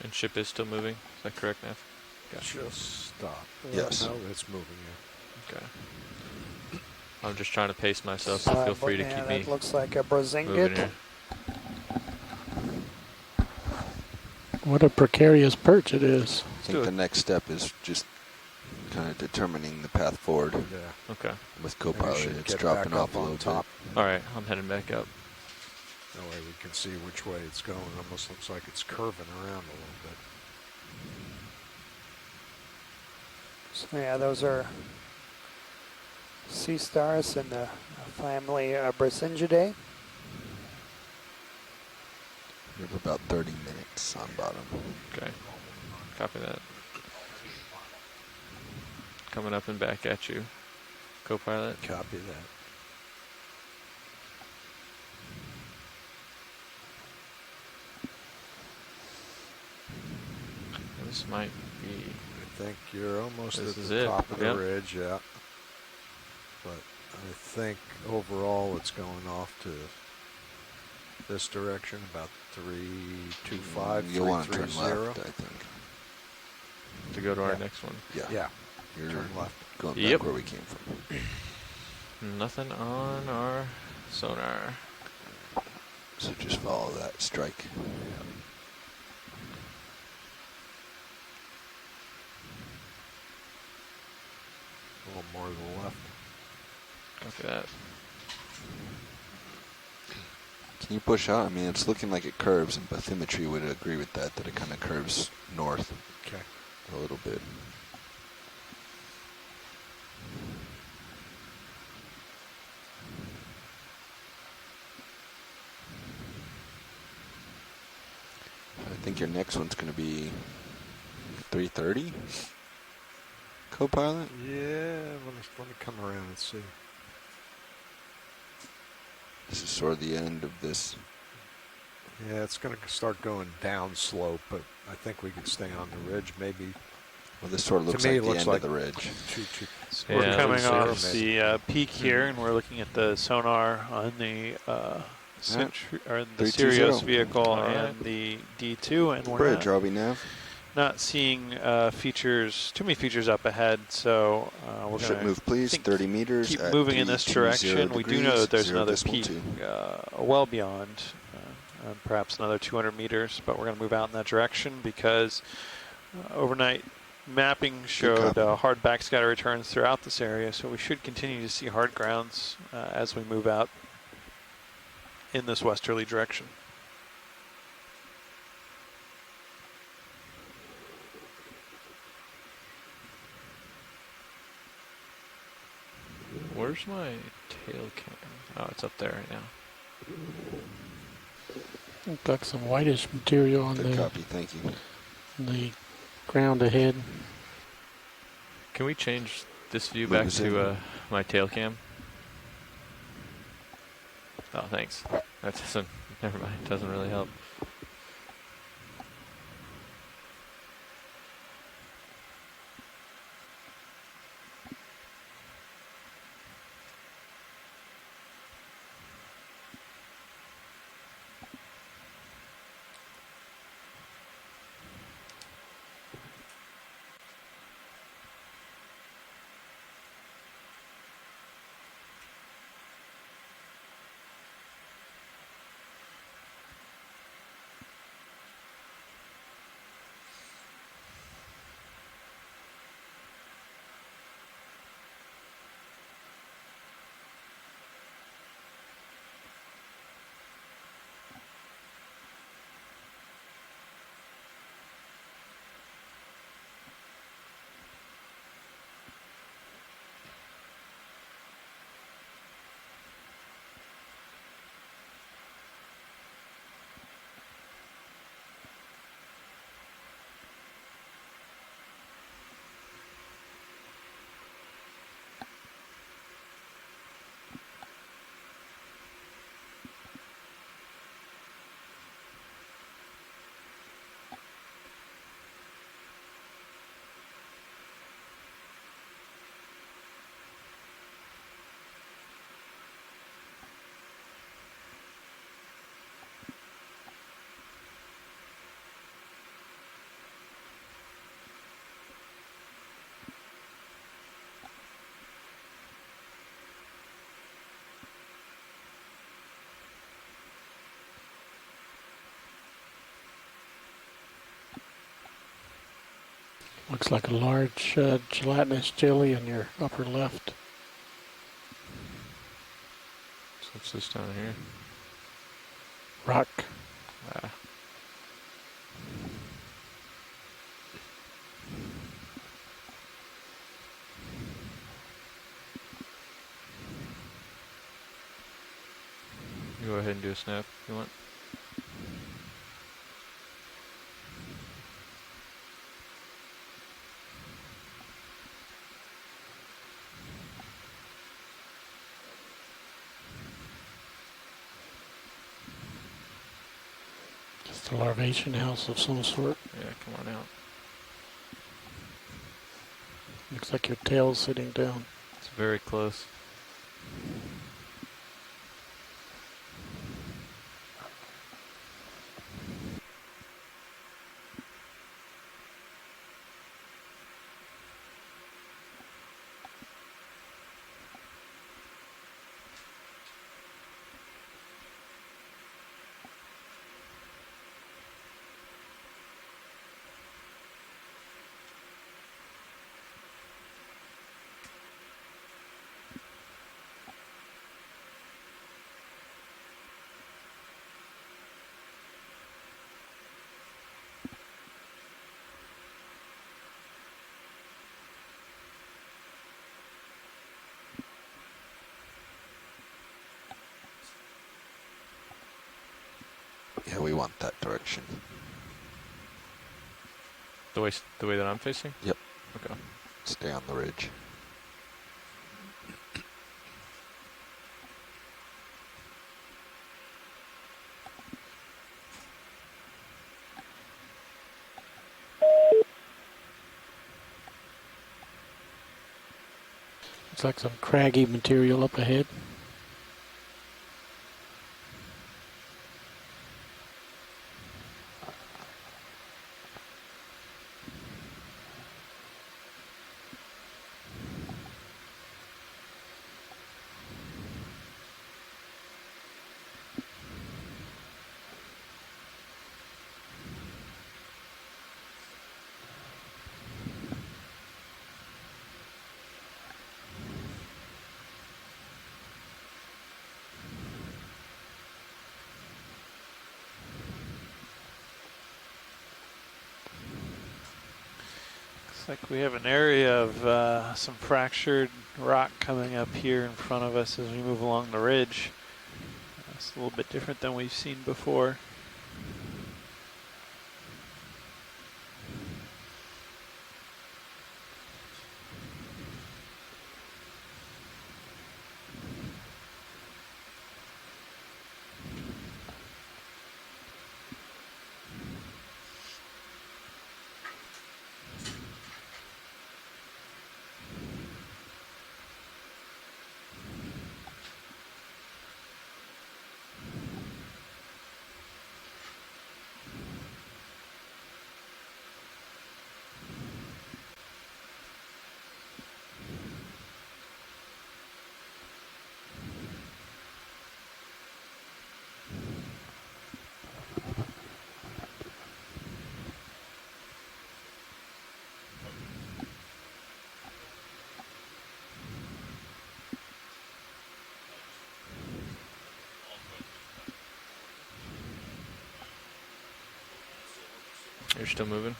S19: And ship is still moving. Is that correct, Nav?
S14: Gotcha. Just stop.
S3: Yes.
S14: No, it's moving. Yeah.
S19: Okay. I'm just trying to pace myself, so feel free to keep me.
S7: That looks like a
S19: moving
S7: Brazingid.
S19: here.
S13: What a precarious perch it is.
S3: I think the next step is just kind of determining the path forward.
S14: Yeah.
S19: Okay.
S3: With Copilot, it's dropping off a little
S14: top.
S3: bit.
S19: All right, I'm heading back up.
S14: That way we can see which way it's going. It almost looks like it's curving around a little bit.
S7: So yeah, those are sea stars in the family Brasingidae.
S3: We have about 30 minutes on bottom.
S19: Okay. Copy that. Coming up and back at you. Copilot.
S14: Copy that.
S19: This might be...
S14: I think you're almost
S19: This
S14: at
S19: is
S14: the
S19: it.
S14: top of the
S19: Yep.
S14: ridge, yeah. But I think overall it's going off to this direction, about 325,
S3: You'll want to turn
S14: 330.
S3: left, I think.
S19: To go to our
S14: Yeah.
S19: next one.
S3: Yeah.
S14: Yeah.
S3: You're
S14: Turn left.
S3: going
S19: Yep.
S3: back where we came from.
S19: Nothing on our sonar.
S3: So just follow that strike.
S14: A little more to the left.
S10: Copy that.
S3: Can you push out? I mean, it's looking like it curves, and bathymetry would agree with that it kind of curves north.
S14: Okay.
S3: A little bit. I think your next one's going to be 330. Co-pilot?
S14: Yeah, let me come around and see.
S3: This is sort of the end of this.
S14: Yeah, it's going to start going down slope, but I think we can stay on the ridge. Maybe.
S3: Well, this sort of looks like the end of the ridge.
S2: So we're coming off the peak here, and we're looking at the sonar on the the Sirius vehicle and the D2, and we're not seeing too many features up ahead. So we're going to
S3: move, please. 30 meters.
S2: Keep moving in this direction. We do know that there's another peak well beyond. Perhaps another 200 meters, but we're going to move out in that direction because overnight mapping showed hard backscatter returns throughout this area, so we should continue to see hard grounds as we move out in this westerly direction.
S10: Where's my tail cam? Oh, it's up there right now.
S13: Got some whitish material on the ground ahead.
S10: Can we change this view back to my tail cam? Oh, thanks. That doesn't. Never mind. Doesn't really help.
S13: Looks like a large gelatinous jelly in your upper left.
S10: So what's this down here?
S13: Rock.
S10: You go ahead and do a snap if you want.
S13: Just a larvation house of some sort.
S10: Yeah, come on out.
S13: Looks like your tail's sitting down.
S10: It's very close.
S3: Yeah, we want that direction.
S19: The way that I'm facing?
S3: Yep.
S19: Okay.
S3: Stay on the ridge.
S13: Looks like some craggy material up ahead.
S2: Looks like we have an area of some fractured rock coming up here in front of us as we move along the ridge. It's a little bit different than we've seen before.
S19: You're still moving?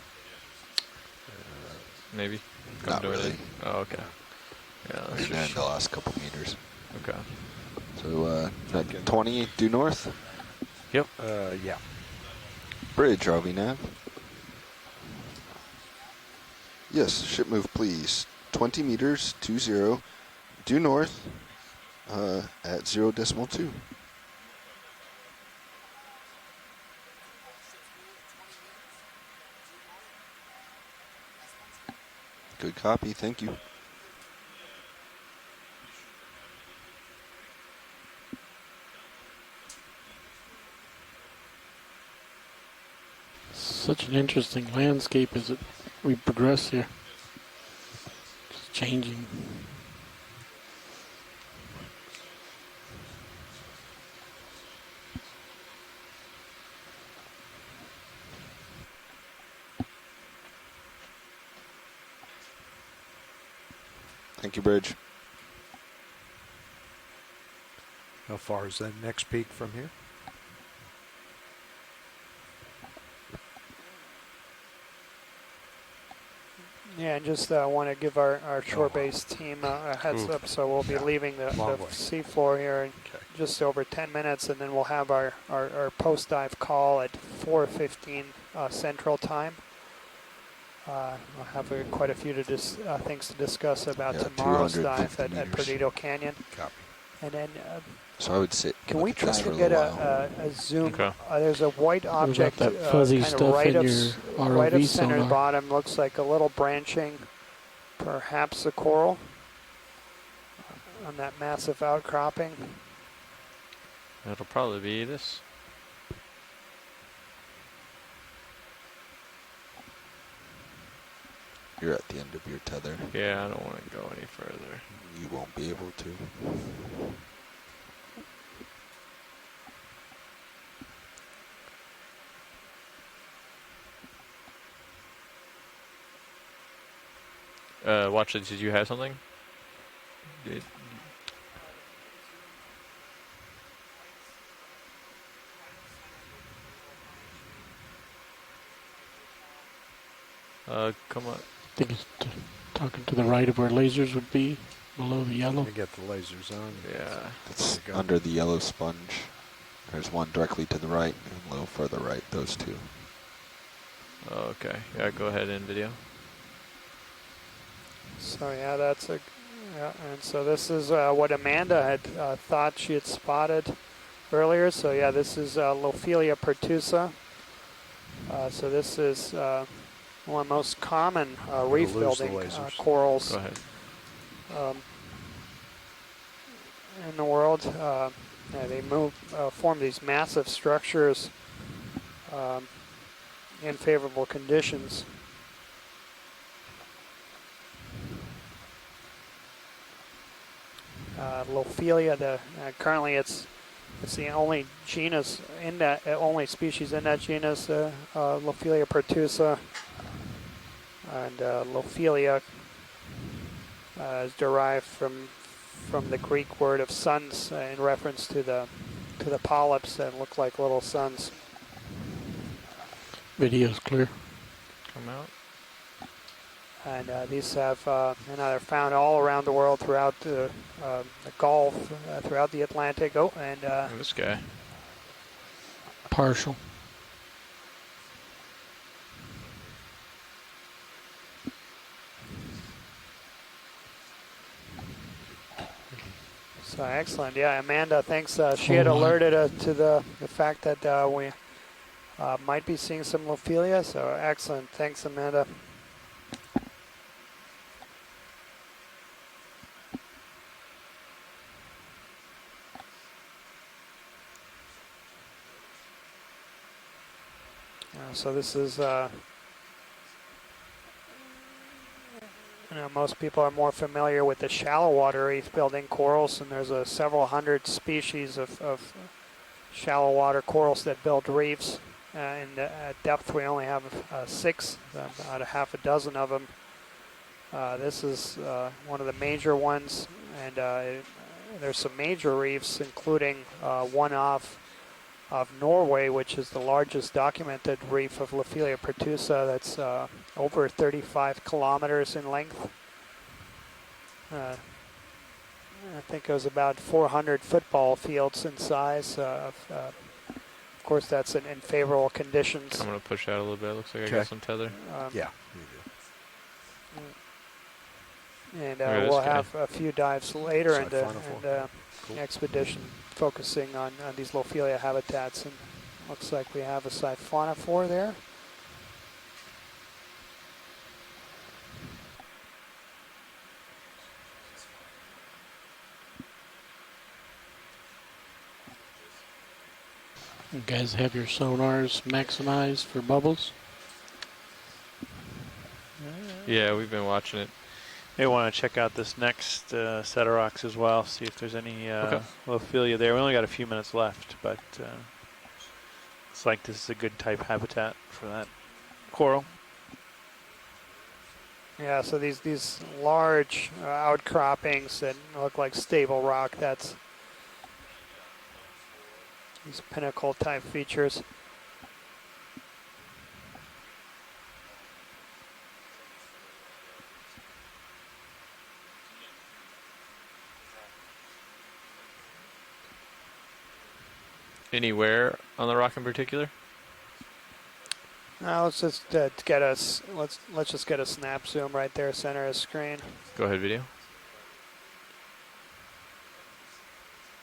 S19: Maybe?
S3: Not really.
S19: Oh, okay. Yeah,
S3: and then the last couple meters.
S19: Okay.
S3: So, 20 due north?
S19: Yep.
S14: Yeah.
S3: Bridge, RV nav. Yes, ship move, please. 20 meters, 20, due north, at 0.2. Good copy, thank you.
S13: Such an interesting landscape as we progress here. Just changing.
S3: Thank you, Bridge.
S14: How far is that next peak from here?
S7: Yeah, and just want to give our shore-based team a heads up. So we'll be leaving the seafloor here in just over 10 minutes, and then we'll have our post-dive call at 4:15 Central Time. We'll have quite a few things to discuss about tomorrow's dive at Perdido Canyon.
S14: Copy.
S7: And then,
S3: so I would sit.
S7: Can we try to get a zoom?
S19: Okay.
S7: There's a white object
S13: that fuzzy
S7: kind of
S13: stuff
S7: right
S13: in
S7: of,
S13: your
S7: right of
S13: ROV
S7: center
S13: sonar.
S7: bottom. Looks like a little branching, perhaps a coral on that massive outcropping.
S19: It'll probably be this.
S3: You're at the end of your tether.
S19: Yeah, I don't want to go any further.
S3: You won't be able to.
S19: Watch it. Did you have something? Come on.
S13: I think it's talking to the right of where lasers would be, below the yellow.
S14: Let me get the lasers on.
S19: Yeah.
S3: It's under the yellow sponge. There's one directly to the right and a little further right, those two.
S10: Okay, yeah, go ahead in video.
S7: So yeah, that's a, yeah, and so this is what Amanda had thought she had spotted earlier. So yeah, this is Lophelia pertusa. So this is one of the most common reef building corals.
S10: Go ahead.
S7: In the world. Yeah, they form these massive structures in favorable conditions. Lophelia, currently it's the only genus in that, only species in that genus, Lophelia pertusa, and Lophelia is derived from the Greek word of suns in reference to the polyps that look like little suns.
S13: Video's clear.
S10: Come out.
S7: And these have, they're found all around the world throughout the Gulf, throughout the Atlantic. Oh, and
S10: this guy.
S13: Partial.
S7: So excellent. Yeah, Amanda, thanks. She had alerted us to the fact that we might be seeing some Lophelia. So excellent. Thanks, Amanda. So this is, most people are more familiar with the shallow water reef building corals, and there's several hundred species of shallow water corals that build reefs. At depth, we only have 6, about a half a dozen of them. This is one of the major ones, and there's some major reefs, including one off of Norway, which is the largest documented reef of Lophelia pertusa. That's over 35 kilometers in length. I think it was about 400 football fields in size. Of course, that's in favorable conditions.
S10: I'm going to push out a little bit. It looks like I got some tether.
S14: Yeah, you do.
S7: And we'll have a few dives later in the expedition focusing on these Lophelia habitats, and looks like we have a siphonophore there.
S13: You guys have your sonars maximized for bubbles?
S10: Yeah, we've been watching it.
S2: May want to check out this next set of rocks as well, see if there's any Lophelia there. We only got a few minutes left, but it's like this is a good type habitat for that coral.
S7: Yeah, so these large outcroppings that look like stable rock, that's these pinnacle type features.
S10: Anywhere on the rock in particular?
S7: Now let's just get us. Let's just get a snap zoom right there, center of screen.
S10: Go ahead, video.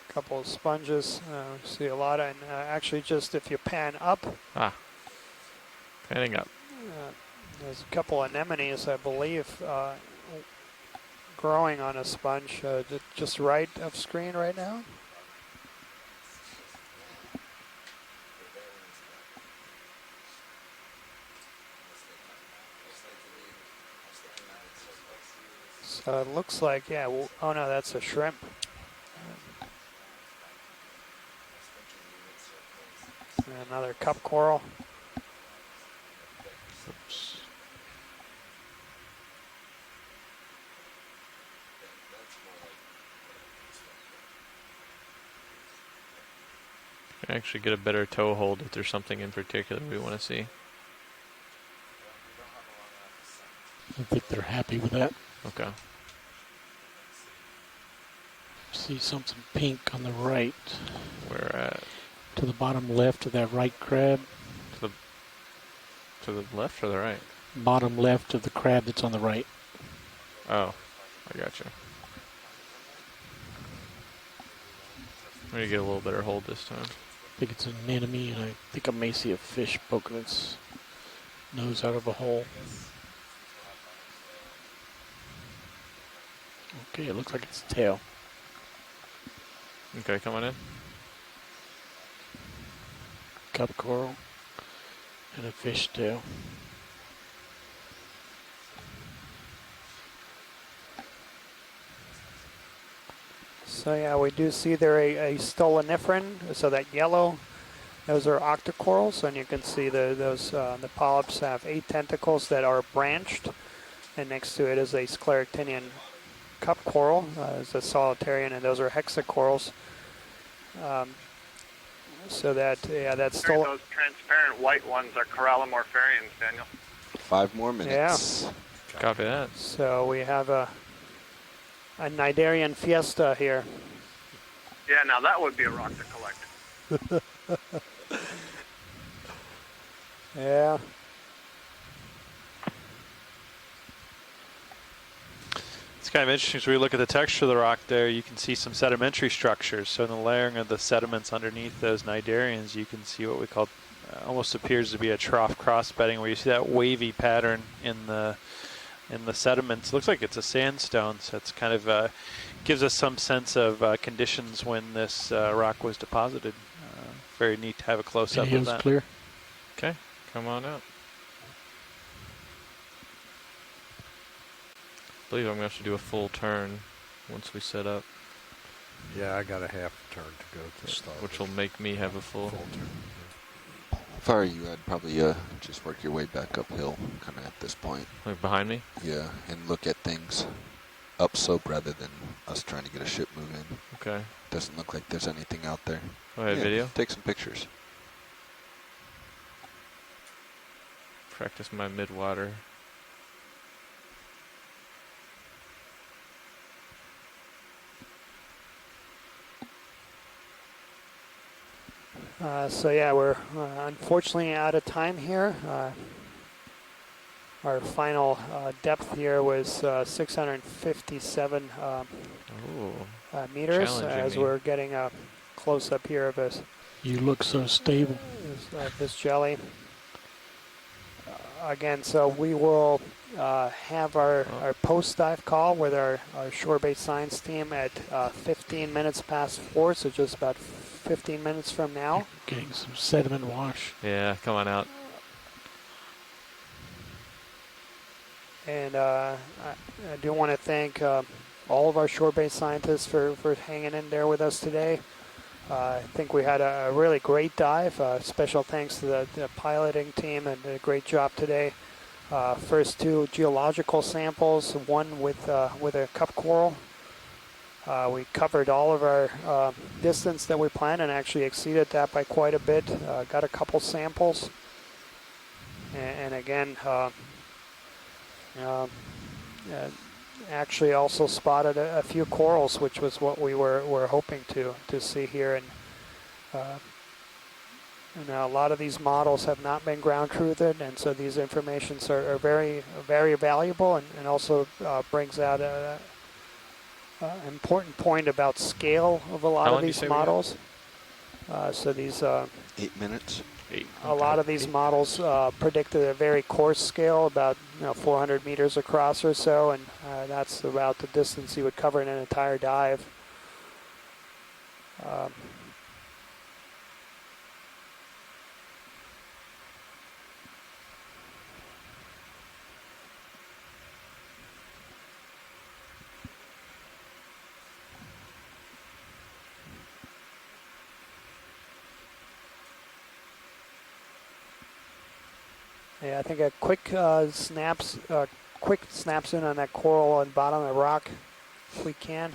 S7: A couple of sponges. See a lot, and actually, just if you pan up.
S10: Panning up.
S7: There's a couple anemones, I believe, growing on a sponge just right of screen right now. So it looks like, yeah, oh no, that's a shrimp. And another cup coral.
S13: Oops.
S10: Can actually get a better toe hold if there's something in particular we want to see.
S13: I think they're happy with that.
S10: Okay.
S13: See something pink on the right.
S10: Where at?
S13: To the bottom left of that right crab.
S10: To the left or the right?
S13: Bottom left of the crab that's on the right.
S10: Oh, I got you. I'm going to get a little better hold this time.
S13: I think it's an anemone, and I think I may see a fish poking its nose out of a hole. Okay, it looks like its tail.
S10: Okay, come on in.
S13: Cup coral and a fish tail.
S7: So yeah, we do see there a stoloniferen, so that yellow, those are octocorals, and you can see the polyps have 8 tentacles that are branched, and next to it is a scleractinian cup coral, is a solitarian, and those are hexacorals. So that, yeah, that's
S17: those transparent white ones are corallomorpharians, Daniel.
S3: 5 more minutes.
S7: Yeah.
S10: Copy that.
S7: So we have a Cnidarian fiesta here.
S17: Yeah, now that would be a rock to collect.
S7: Yeah.
S2: It's kind of interesting as we look at the texture of the rock there, you can see some sedimentary structures. So in the layering of the sediments underneath those cnidarians, you can see what we call, almost appears to be a trough cross bedding, where you see that wavy pattern in the sediments. It looks like it's a sandstone, so it's kind of gives us some sense of conditions when this rock was deposited. Very neat to have a close-up of that.
S13: Clear.
S10: Okay, come on out. I believe I'm going to have to do a full turn once we set up.
S14: Yeah, I got a half turn to go to start.
S10: Which will make me have a full
S14: turn.
S3: If I were you, I'd probably just work your way back uphill, kind of at this point.
S10: Like behind me?
S3: Yeah, and look at things upslope rather than us trying to get a ship moving.
S10: Okay.
S3: Doesn't look like there's anything out there.
S10: Go ahead, video.
S3: Take some pictures.
S10: Practice my mid-water.
S7: So yeah, we're unfortunately out of time here. Our final depth here was 657 meters, as we're getting a close-up here of this.
S13: You look so stable.
S7: This jelly. Again, so we will have our post-dive call with our shore-based science team at 15 minutes past 4, so just about 15 minutes from now.
S13: Getting some sediment wash.
S10: Yeah, come on out.
S7: And I do want to thank all of our shore-based scientists for hanging in there with us today. I think we had a really great dive. Special thanks to the piloting team, and a great job today. First 2 geological samples, one with a cup coral. We covered all of our distance that we planned and actually exceeded that by quite a bit. Got a couple samples. And again, actually also spotted a few corals, which was what we were hoping to see here. And a lot of these models have not been ground truthed, and so these informations are very, very valuable, and also brings out an important point about scale of a lot of these models. So these
S3: 8 minutes.
S7: A lot of these models predicted a very coarse scale, about 400 meters across or so, and that's about the distance you would cover in an entire dive. Yeah, I think a quick quick snaps in on that coral on the bottom of the rock, if we can.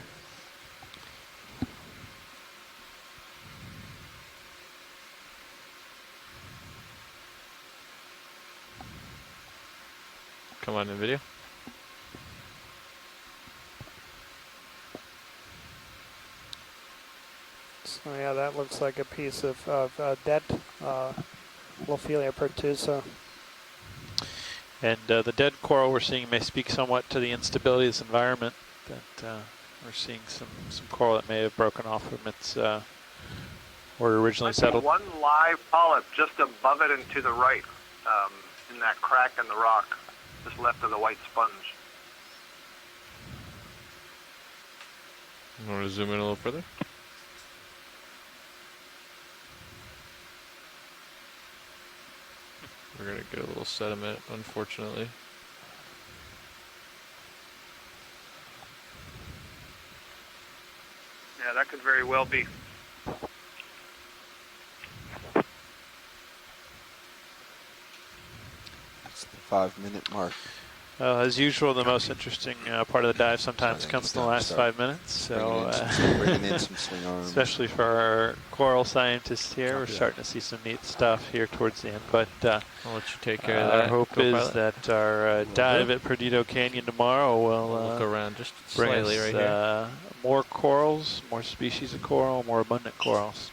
S10: Come on in video.
S7: Oh yeah, that looks like a piece of dead Lophelia pertusa.
S2: And the dead coral we're seeing may speak somewhat to the instability of this environment. That we're seeing some coral that may have broken off from its where it originally settled.
S17: One live polyp just above it and to the right, in that crack in the rock, just left of the white sponge.
S19: You want to zoom in a little further? We're going to get a little sediment, unfortunately.
S17: Yeah, that could very well be.
S3: It's the 5-minute mark.
S2: As usual, the most interesting part of the dive sometimes comes in the last 5 minutes. So,
S3: bringing in some swing arms.
S2: Especially for our coral scientists here, we're starting to see some neat stuff here towards the end. But
S10: I'll let you take care of that.
S2: Our hope is that our dive at Perdido Canyon tomorrow will
S10: look around just
S2: bring
S10: slightly
S2: us
S10: right here.
S2: more corals, more species of coral, more abundant corals.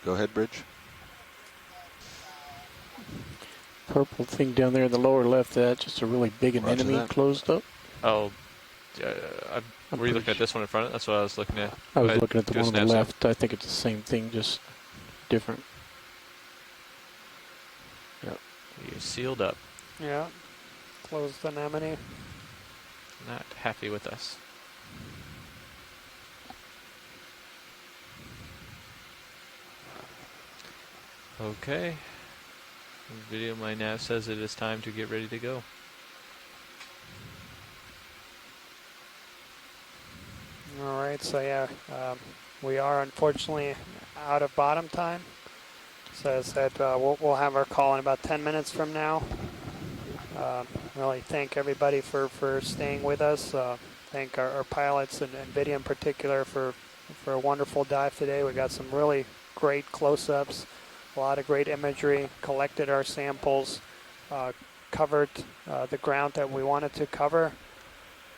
S3: Go ahead, Bridge.
S13: Purple thing down there in the lower left, that's just a really big anemone closed up.
S19: Oh, were you looking at this one in front? That's what I was looking at.
S13: I was looking at the one on the left. I think it's the same thing, just different.
S10: Yep. You sealed up.
S7: Yeah. Closed anemone.
S10: Not happy with us. Okay. Video my nav says it is time to get ready to go.
S7: All right, so yeah, we are unfortunately out of bottom time. So as I said, we'll have our call in about 10 minutes from now. Really thank everybody for staying with us. Thank our pilots and Vidya in particular for a wonderful dive today. We got some really great close-ups. A lot of great imagery, collected our samples, covered the ground that we wanted to cover.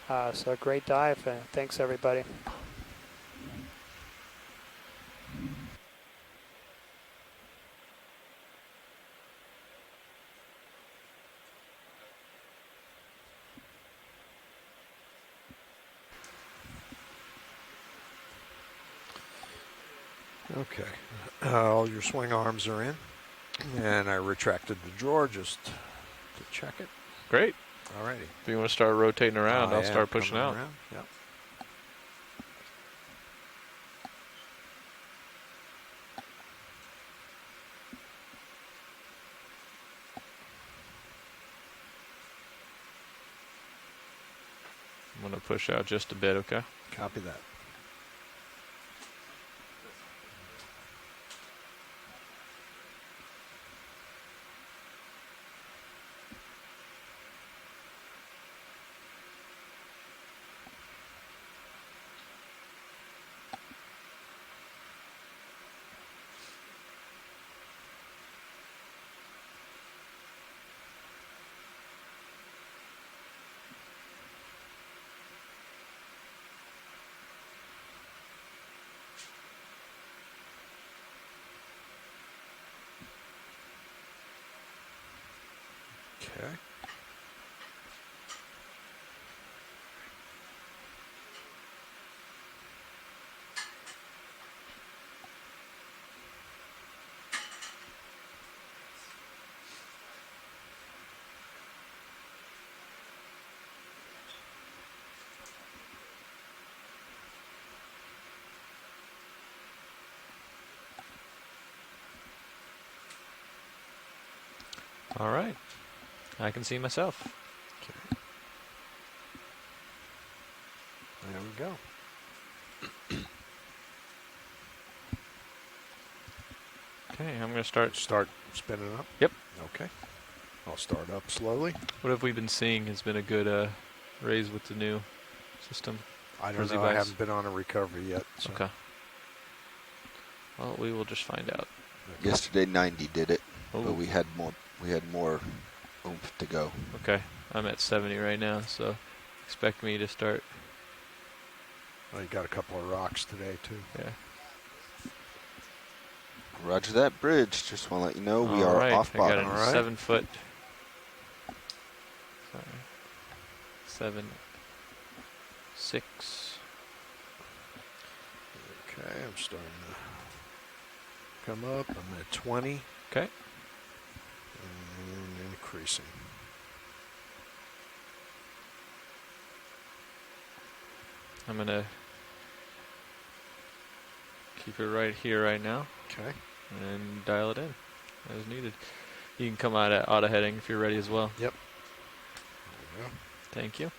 S7: So a great dive. Thanks, everybody.
S14: Okay, all your swing arms are in, and I retracted the drawer just to check it.
S19: Great.
S14: Alrighty.
S19: If you want to start rotating around, I'll start pushing out.
S14: Around. Yep.
S19: I'm going to push out just a bit, okay?
S14: Copy that. Okay.
S10: All right. I can see myself.
S14: Okay. There we go.
S10: Okay, I'm going to
S14: start spinning up.
S10: Yep.
S14: Okay. I'll start up slowly.
S10: What have we been seeing has been a good raise with the new system?
S14: I don't know. I haven't been on a recovery yet. So.
S10: Okay. Well, we will just find out.
S3: Yesterday 90 did it, but we had more oomph to go.
S10: Okay. I'm at 70 right now, so expect me to start.
S14: Well, you got a couple of rocks today too.
S10: Yeah.
S3: Roger that, bridge. Just want to let you know we are off bottom.
S10: I got a 7 foot. Sorry. 7, 6.
S14: Okay, I'm starting to come up. I'm at 20.
S10: Okay.
S14: And increasing.
S10: I'm going to keep it right here right now.
S14: Okay.
S10: And dial it in as needed. You can come out at auto heading if you're ready as well.
S14: Yep. There we go.
S10: Thank you.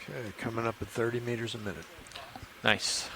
S14: Okay, coming up at 30 meters a minute.
S10: Nice.